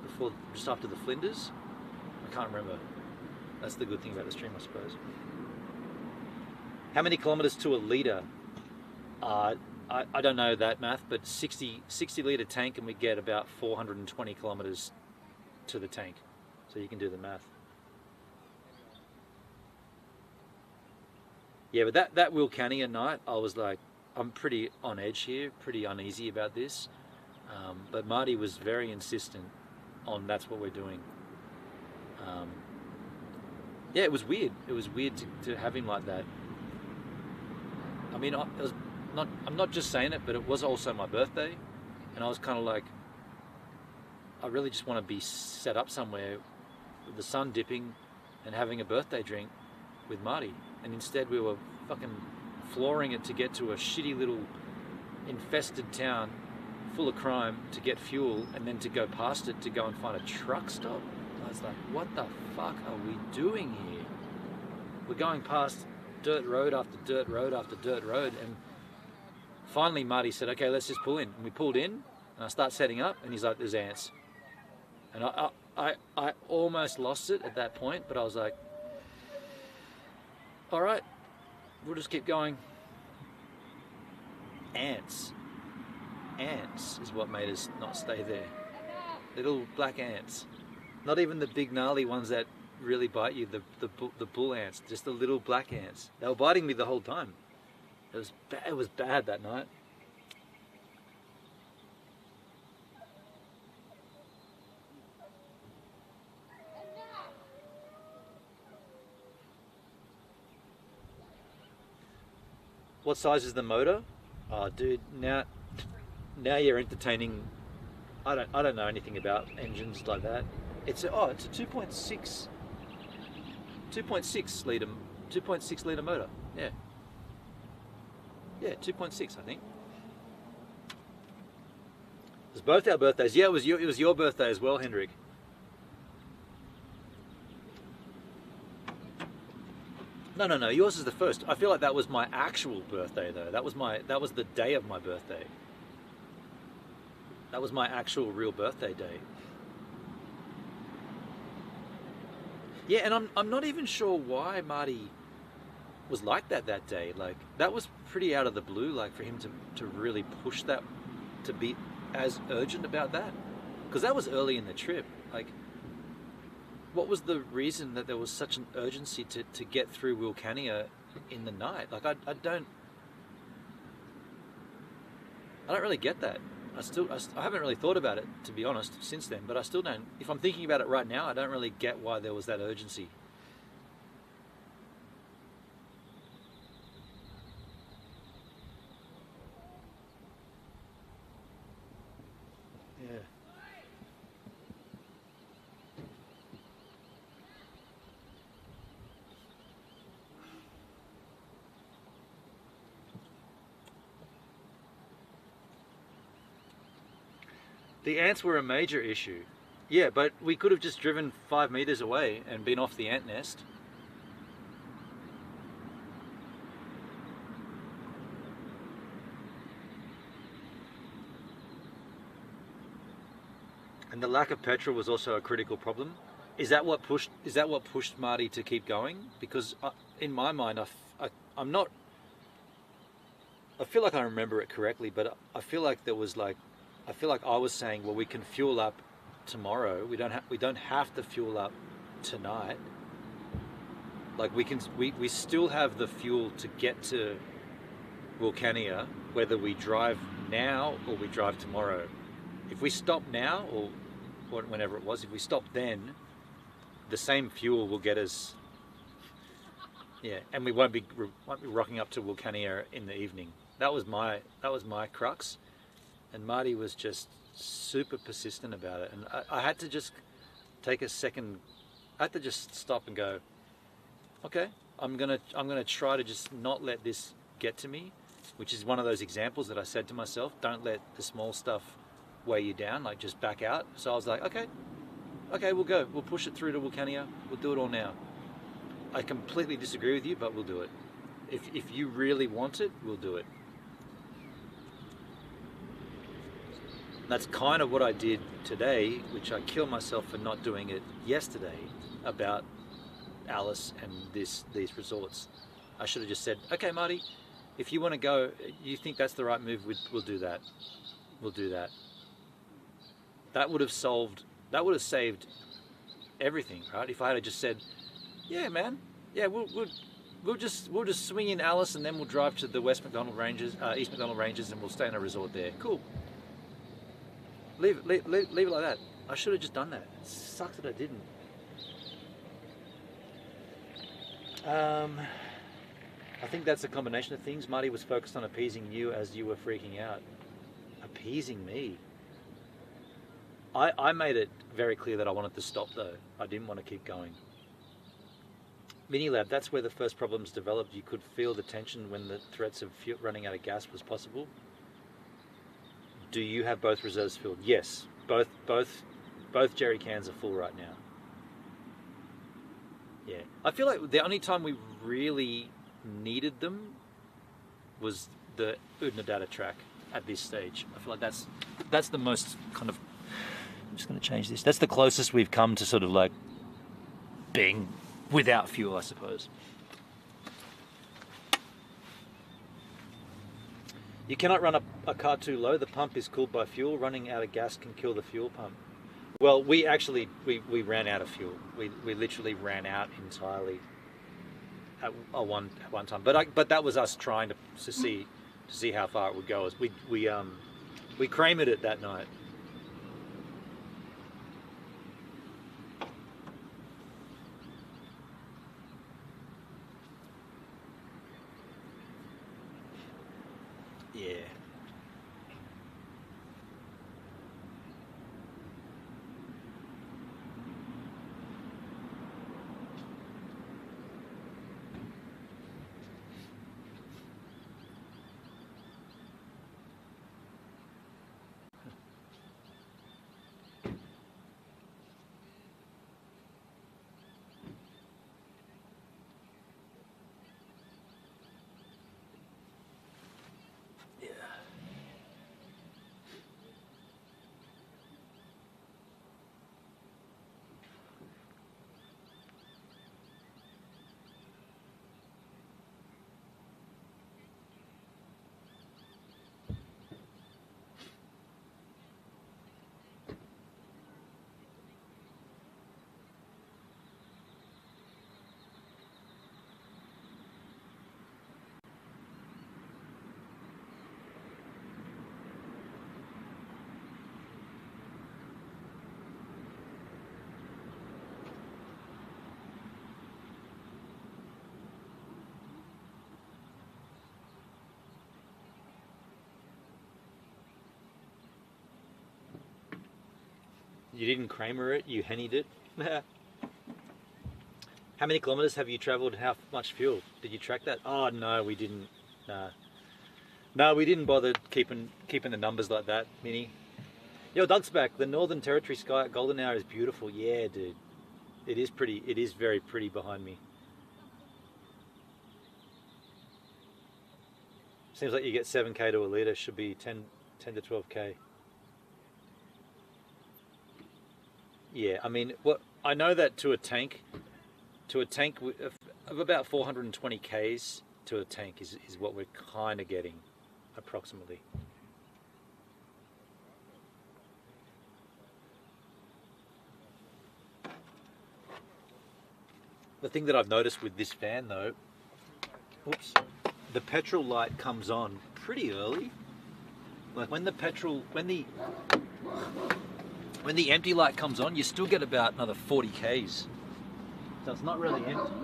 S1: before, just after the Flinders. I can't remember. That's the good thing about the stream, I suppose. How many kilometers to a litre? I don't know that math, but 60 litre tank, and we get about 420 kilometers to the tank. So you can do the math. Yeah, but that Wilcannia night, I was like, I'm pretty on edge here, pretty uneasy about this. But Marty was very insistent on that's what we're doing. Yeah, it was weird. It was weird to have him like that. I mean, I'm not just saying it, but it was also my birthday, and I was kind of like, I really just want to be set up somewhere with the sun dipping and having a birthday drink with Marty. And instead we were fucking flooring it to get to a shitty little infested town full of crime to get fuel, and then to go past it to go and find a truck stop. I was like, what the fuck are we doing here? We're going past dirt road after dirt road after dirt road, and finally Marty said, okay, let's just pull in. And we pulled in, and I start setting up, and he's like, there's ants. And I almost lost it at that point, but I was like, all right, we'll just keep going. Ants is what made us not stay there. Little black ants. Not even the big gnarly ones that really bite you, the bull ants, just the little black ants. They were biting me the whole time. It was bad that night. What size is the motor? Oh, dude, now you're entertaining. I don't know anything about engines like that. It's a 2.6 liter motor. Yeah. Yeah, 2.6 I think. It was both our birthdays. Yeah, it was your birthday as well, Hendrik. No, yours is the first. I feel like that was my actual birthday though. That was the day of my birthday. That was my actual real birthday day. Yeah, and I'm not even sure why Marty was like that day. Like, that was pretty out of the blue, like, for him to really push that, to be as urgent about that. Because that was early in the trip. Like, what was the reason that there was such an urgency to get through Wilcannia in the night? Like, I don't really get that. I haven't really thought about it, to be honest, since then, but I still don't. If I'm thinking about it right now, I don't really get why there was that urgency. Yeah. The ants were a major issue. Yeah, but we could have just driven 5 meters away and been off the ant nest. And the lack of petrol was also a critical problem. Is that what pushed Marty to keep going? Because in my mind, I'm not. I feel like I remember it correctly, but I feel like there was like. I feel like I was saying, well, we can fuel up tomorrow. We don't have to fuel up tonight. Like, we still have the fuel to get to Wilcannia, whether we drive now or we drive tomorrow. If we stop now, or whenever it was, if we stop then, the same fuel will get us. Yeah, and we won't be rocking up to Wilcannia in the evening. That was my crux. And Marty was just super persistent about it, and I had to just take a second. I had to just stop and go, okay, I'm gonna try to just not let this get to me, which is one of those examples that I said to myself, don't let the small stuff weigh you down, like just back out. So I was like, okay, we'll go, we'll push it through to Wilcannia, we'll do it all now. I completely disagree with you, but we'll do it. If you really want it, we'll do it. That's kind of what I did today, which I kill myself for not doing it yesterday about Alice and these resorts. I should have just said, okay, Marty, if you want to go, you think that's the right move, we'll do that. We'll do that. That would have saved everything, right? If I had just said, yeah, man, yeah, we'll just swing in Alice and then we'll drive to the East McDonald Ranges, and we'll stay in a resort there. Cool. Leave it like that. I should have just done that. It sucks that I didn't. I think that's a combination of things. Marty was focused on appeasing you as you were freaking out. Appeasing me? I made it very clear that I wanted to stop though. I didn't want to keep going. Minilab, that's where the first problems developed. You could feel the tension when the threats of running out of gas was possible. Do you have both reserves filled? Yes, both jerry cans are full right now. Yeah, I feel like the only time we really needed them was the Udnadata track at this stage. I feel like that's the most kind of. I'm just going to change this. That's the closest we've come to sort of like being without fuel, I suppose. You cannot run a car too low. The pump is cooled by fuel. Running out of gas can kill the fuel pump. Well, we actually we ran out of fuel. We literally ran out entirely at one time. But that was us trying to see how far it would go. As we Kramered it that night. Yeah. You didn't Kramer it, you hennied it. How many kilometers have you traveled? How much fuel? Did you track that? Oh no, we didn't. Nah. No, we didn't bother keeping the numbers like that, Minnie. Yo, Doug's back. The Northern Territory sky at golden hour is beautiful. Yeah, dude. It is pretty. It is very pretty behind me. Seems like you get 7k to a litre. Should be 10 to 12k. Yeah, I mean, what I know that to a tank of about 420 k's to a tank is what we're kind of getting, approximately. The thing that I've noticed with this van though, oops, the petrol light comes on pretty early. Like when the empty light comes on, you still get about another 40 k's. So it's not really empty.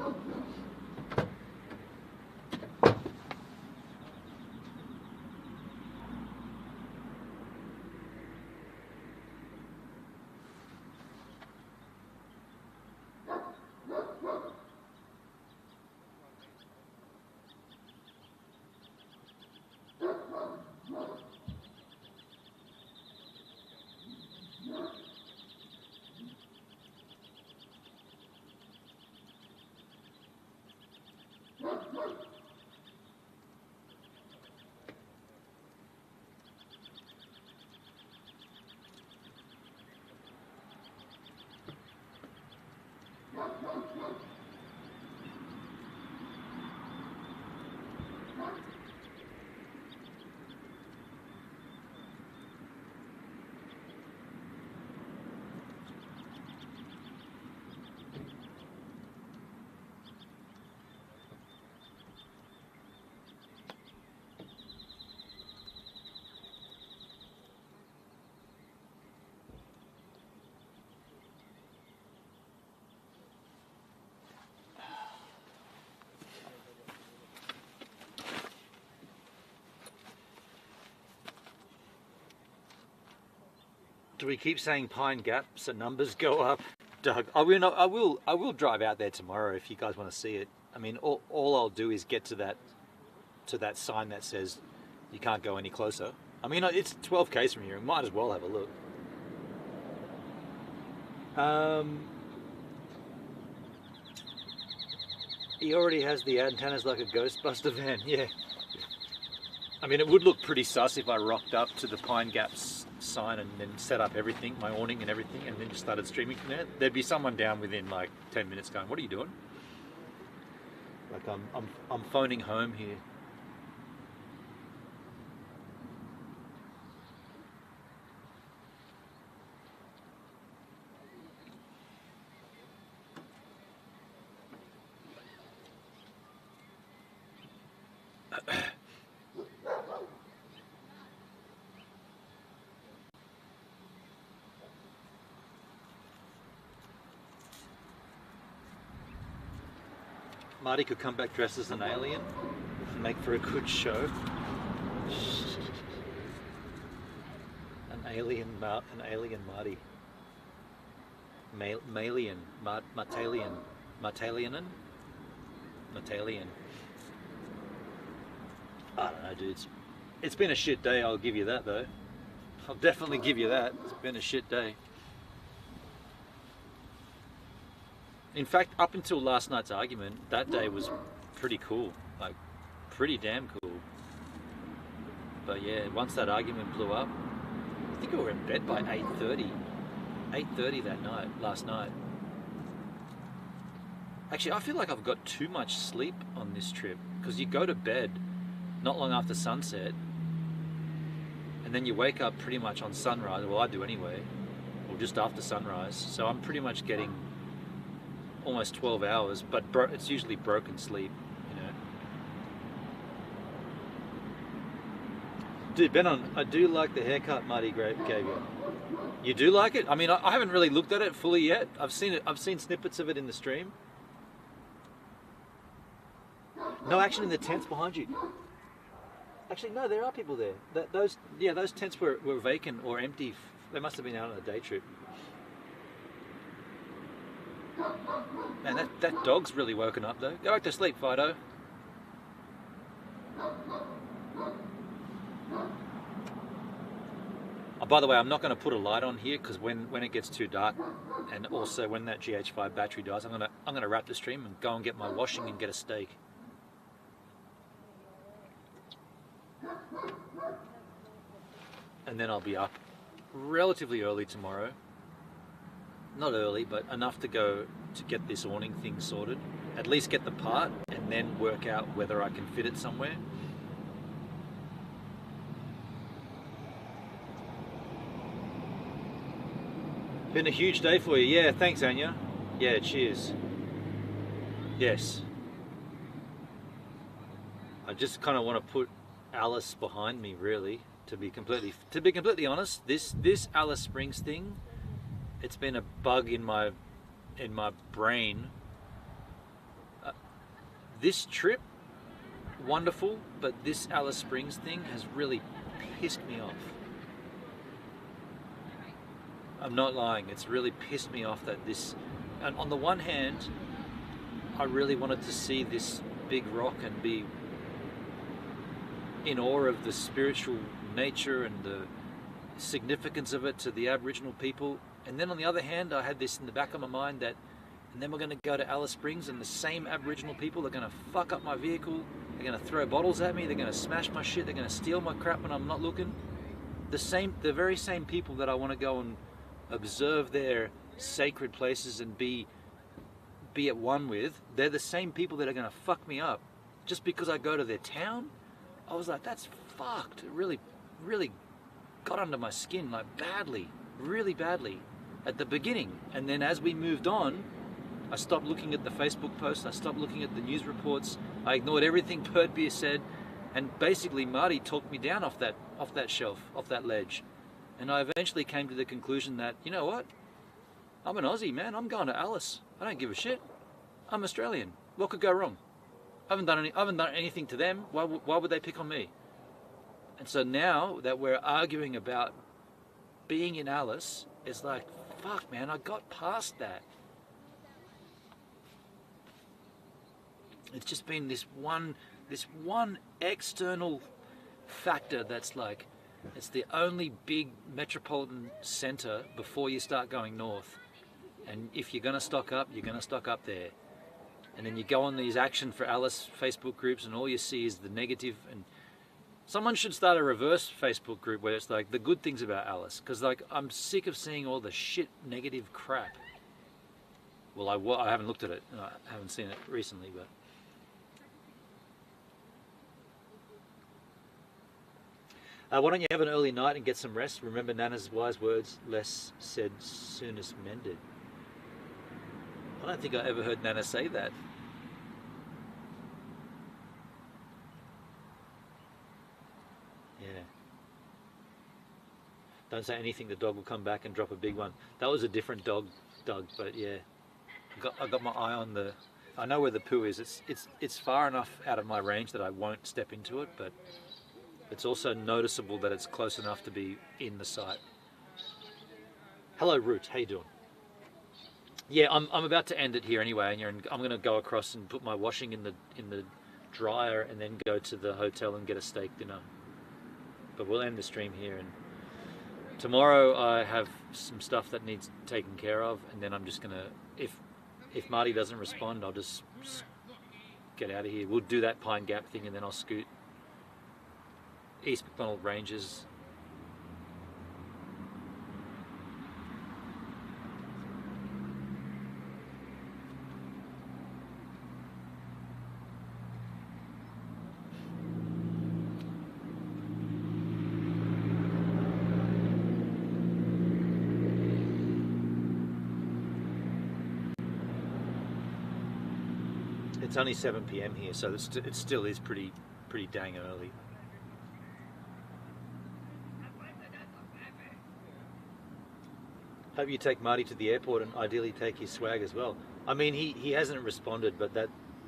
S1: Do we keep saying Pine Gap so numbers go up? Doug, I will drive out there tomorrow if you guys want to see it. I mean, all I'll do is get to that sign that says you can't go any closer. I mean, it's 12 k's from here. We might as well have a look. He already has the antennas like a Ghostbuster van. Yeah. I mean, it would look pretty sus if I rocked up to the Pine Gaps sign and then set up everything, my awning and everything, and then just started streaming from there. There'd be someone down within like 10 minutes going, "What are you doing?" Like I'm phoning home here. Marty could come back dressed as an alien and make for a good show. An alien Marty. Malian, Matalian, Matalian. I don't know, dudes. It's been a shit day, I'll give you that though. I'll definitely give you that. It's been a shit day. In fact, up until last night's argument, that day was pretty cool. Like, pretty damn cool. But yeah, once that argument blew up, I think we were in bed by 8:30. 8:30 that night, last night. Actually, I feel like I've got too much sleep on this trip, because you go to bed not long after sunset, and then you wake up pretty much on sunrise. Well, I do anyway, or just after sunrise. So I'm pretty much getting almost 12 hours, but it's usually broken sleep, you know. Dude, Benon, I do like the haircut Marty gave you. You do like it? I mean, I haven't really looked at it fully yet. I've seen snippets of it in the stream. No action in the tents behind you. Actually, no, there are people there. Those tents were vacant or empty. They must have been out on a day trip. Man, that dog's really woken up though. Go back to sleep, Fido. Oh, by the way, I'm not going to put a light on here because when it gets too dark, and also when that GH5 battery dies, I'm gonna wrap the stream and go and get my washing and get a steak. And then I'll be up relatively early tomorrow. Not early, but enough to go to get this awning thing sorted. At least get the part and then work out whether I can fit it somewhere. Been a huge day for you. Yeah, thanks, Anya. Yeah, cheers. Yes. I just kind of want to put Alice behind me, really, to be completely honest. This Alice Springs thing, it's been a bug in my brain. This trip, wonderful, but this Alice Springs thing has really pissed me off. I'm not lying, it's really pissed me off that and on the one hand, I really wanted to see this big rock and be in awe of the spiritual nature and the significance of it to the Aboriginal people. And then on the other hand, I had this in the back of my mind that, and then we're going to go to Alice Springs and the same Aboriginal people are going to fuck up my vehicle, they're going to throw bottles at me, they're going to smash my shit, they're going to steal my crap when I'm not looking. The very same people that I want to go and observe their sacred places and be at one with, they're the same people that are going to fuck me up just because I go to their town. I was like, that's fucked. It really, really got under my skin, like badly, really badly at the beginning. And then as we moved on, I stopped looking at the Facebook posts, I stopped looking at the news reports, I ignored everything Bird Beer said, and basically Marty talked me down off that shelf, off that ledge. And I eventually came to the conclusion that, you know what? I'm an Aussie, man. I'm going to Alice. I don't give a shit. I'm Australian. What could go wrong? I haven't done anything to them. Why would they pick on me? And so now that we're arguing about being in Alice, it's like, fuck, man, I got past that. It's just been this one external factor that's like, it's the only big metropolitan center before you start going north. And if you're going to stock up, you're going to stock up there. And then you go on these Action for Alice Facebook groups and all you see is the negative. And someone should start a reverse Facebook group where it's like the good things about Alice. Because like I'm sick of seeing all the shit negative crap. Well, I haven't looked at it. I haven't seen it recently, but... why don't you have an early night and get some rest? Remember Nana's wise words, less said, soonest mended. I don't think I ever heard Nana say that. Don't say anything, the dog will come back and drop a big one. That was a different dog, Doug, but yeah. I got my eye on the... I know where the poo is. It's far enough out of my range that I won't step into it, but it's also noticeable that it's close enough to be in the sight. Hello, Root. How you doing? Yeah, I'm about to end it here anyway, and I'm going to go across and put my washing in the dryer and then go to the hotel and get a steak dinner. But we'll end the stream here, and tomorrow I have some stuff that needs taken care of, and then I'm just going to, if Marty doesn't respond, I'll just get out of here. We'll do that Pine Gap thing, and then I'll scoot East McDonald Ranges. It's only 7 p.m. here, so it still is pretty dang early. Hope you take Marty to the airport and ideally take his swag as well. I mean, he hasn't responded, but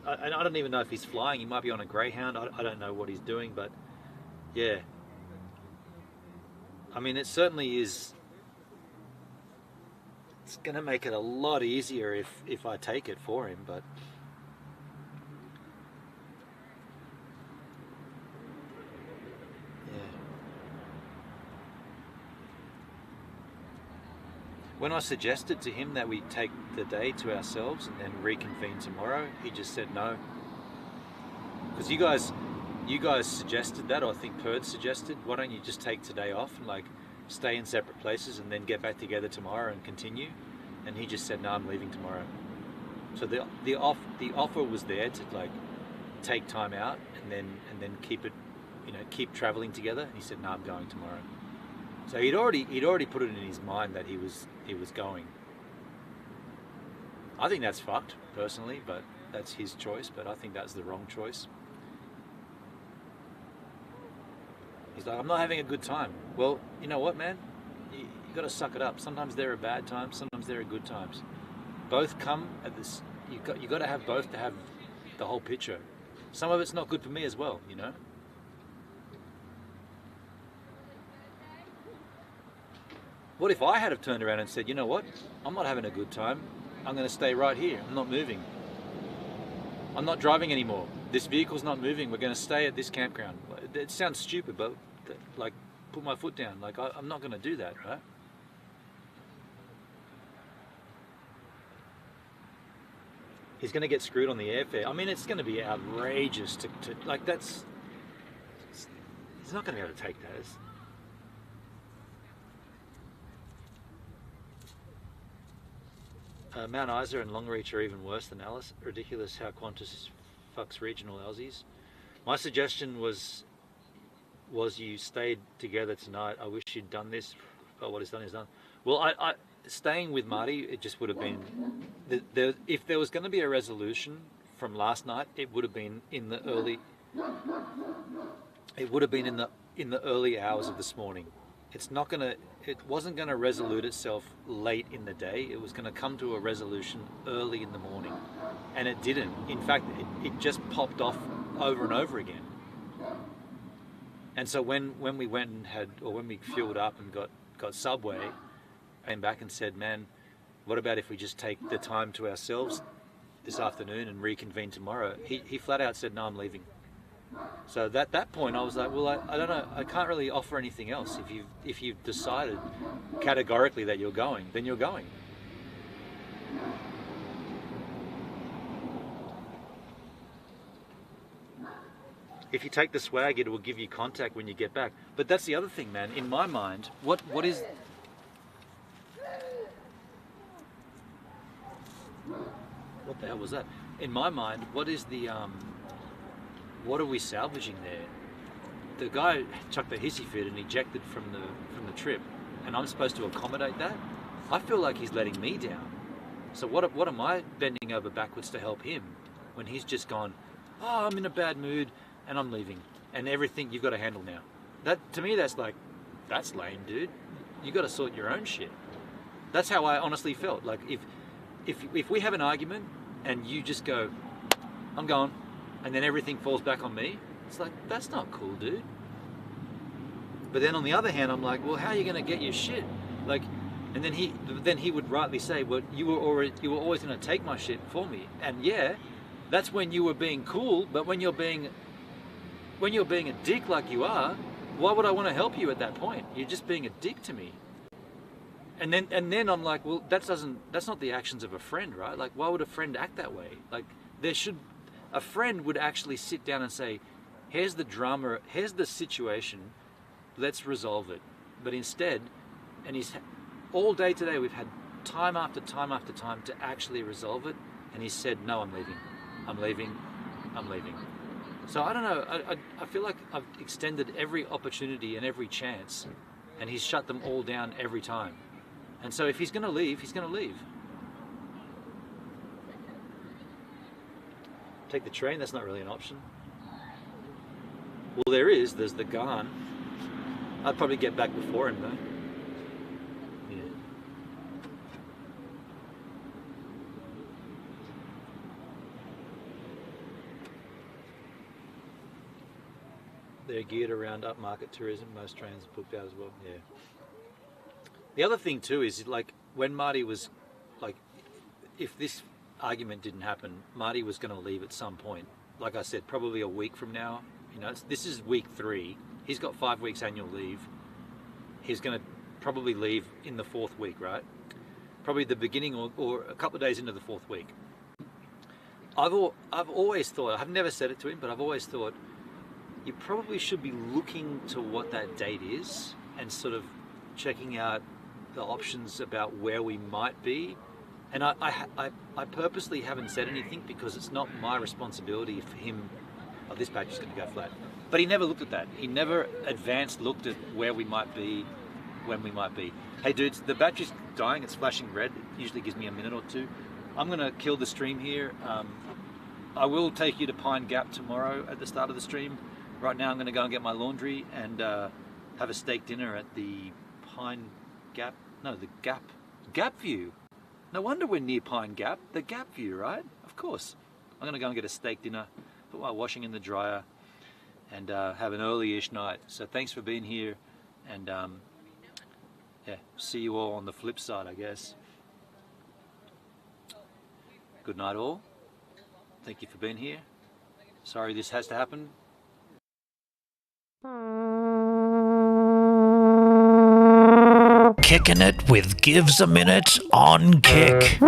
S1: I don't even know if he's flying. He might be on a Greyhound. I don't know what he's doing, but yeah. I mean, it certainly is. It's going to make it a lot easier if I take it for him, but... When I suggested to him that we take the day to ourselves and then reconvene tomorrow, he just said no. Because you guys suggested that, or I think Perd suggested, why don't you just take today off and like stay in separate places and then get back together tomorrow and continue? And he just said, no, I'm leaving tomorrow. So the offer was there to like take time out and then keep it, keep traveling together. And he said, no, I'm going tomorrow. So he'd already put it in his mind that he was going. I think that's fucked, personally, but that's his choice, but I think that's the wrong choice. He's like, I'm not having a good time. Well, you know what, man? You got to suck it up. Sometimes there are bad times, sometimes there are good times. Both come at this. You got to have both to have the whole picture. Some of it's not good for me as well, What if I had have turned around and said, you know what, I'm not having a good time, I'm going to stay right here, I'm not moving. I'm not driving anymore, this vehicle's not moving, we're going to stay at this campground. It sounds stupid, but like, put my foot down, like I'm not going to do that, right? He's going to get screwed on the airfare. I mean, it's going to be outrageous to like, he's not going to be able to take that. Mount Isa and Longreach are even worse than Alice. Ridiculous how Qantas fucks regional Aussies. My suggestion was you stayed together tonight. I wish you'd done this, but what is done is done. Well, I staying with Marty, it just would have been... if there was going to be a resolution from last night, it would have been in the early... It would have been in the early hours of this morning. It wasn't going to resolute itself late in the day. It was going to come to a resolution early in the morning, and it didn't. In fact, it just popped off over and over again. And so when we went and when we fueled up and got Subway, I came back and said, man, what about if we just take the time to ourselves this afternoon and reconvene tomorrow? He flat out said, no, I'm leaving. So at that point I was like, well, I don't know, I can't really offer anything else. If you've decided categorically that you're going, then you're going. If you take the swag, it will give you contact when you get back. But that's the other thing, man. In my mind, what is... What the hell was that? In my mind, what is the... What are we salvaging there? The guy chucked a hissy fit and ejected from the trip, and I'm supposed to accommodate that? I feel like he's letting me down. So what am I bending over backwards to help him when he's just gone, oh, I'm in a bad mood and I'm leaving, and everything you've got to handle now? That, to me, that's lame, dude. you got to sort your own shit. That's how I honestly felt. Like if we have an argument and you just go, I'm gone, and then everything falls back on me, it's like, that's not cool, dude. But then on the other hand, I'm like, well, how are you going to get your shit? Like, and then he would rightly say, well, you were always going to take my shit for me. And yeah, that's when you were being cool. But when you're being a dick like you are, why would I want to help you at that point? You're just being a dick to me. And then I'm like, well, that's not the actions of a friend, right? Like, why would a friend act that way? Like, a friend would actually sit down and say, here's the drama, here's the situation, let's resolve it. But instead, all day today we've had time after time after time to actually resolve it, and he said, no, I'm leaving. So I don't know, I feel like I've extended every opportunity and every chance, and he's shut them all down every time. And so if he's going to leave, he's going to leave. Take the train, that's not really an option. Well, there's the Garn. I'd probably get back before him though. Yeah. They're geared around upmarket tourism. Most trains are booked out as well. Yeah. The other thing too is, like, when Marty was, like, if this argument didn't happen, Marty was going to leave at some point. Like I said, probably a week from now. You know, this is week 3. He's got 5 weeks annual leave. He's going to probably leave in the 4th week, right? Probably the beginning or a couple of days into the 4th week. I've always thought, I've never said it to him, but I've always thought, you probably should be looking to what that date is and sort of checking out the options about where we might be. And I purposely haven't said anything because it's not my responsibility for him. Oh, this patch is going to go flat. But he never looked at that. He never advanced looked at where we might be, when we might be. Hey dudes, the battery's dying, it's flashing red. It usually gives me a minute or two. I'm going to kill the stream here. I will take you to Pine Gap tomorrow at the start of the stream. Right now I'm going to go and get my laundry and have a steak dinner at the Gap View. No wonder we're near Pine Gap, the Gap View, right? Of course. I'm going to go and get a steak dinner, put my washing in the dryer, and have an early-ish night. So thanks for being here, and yeah, see you all on the flip side, I guess. Good night all. Thank you for being here. Sorry this has to happen.
S10: Kicking it with Gives a Minute on Kick.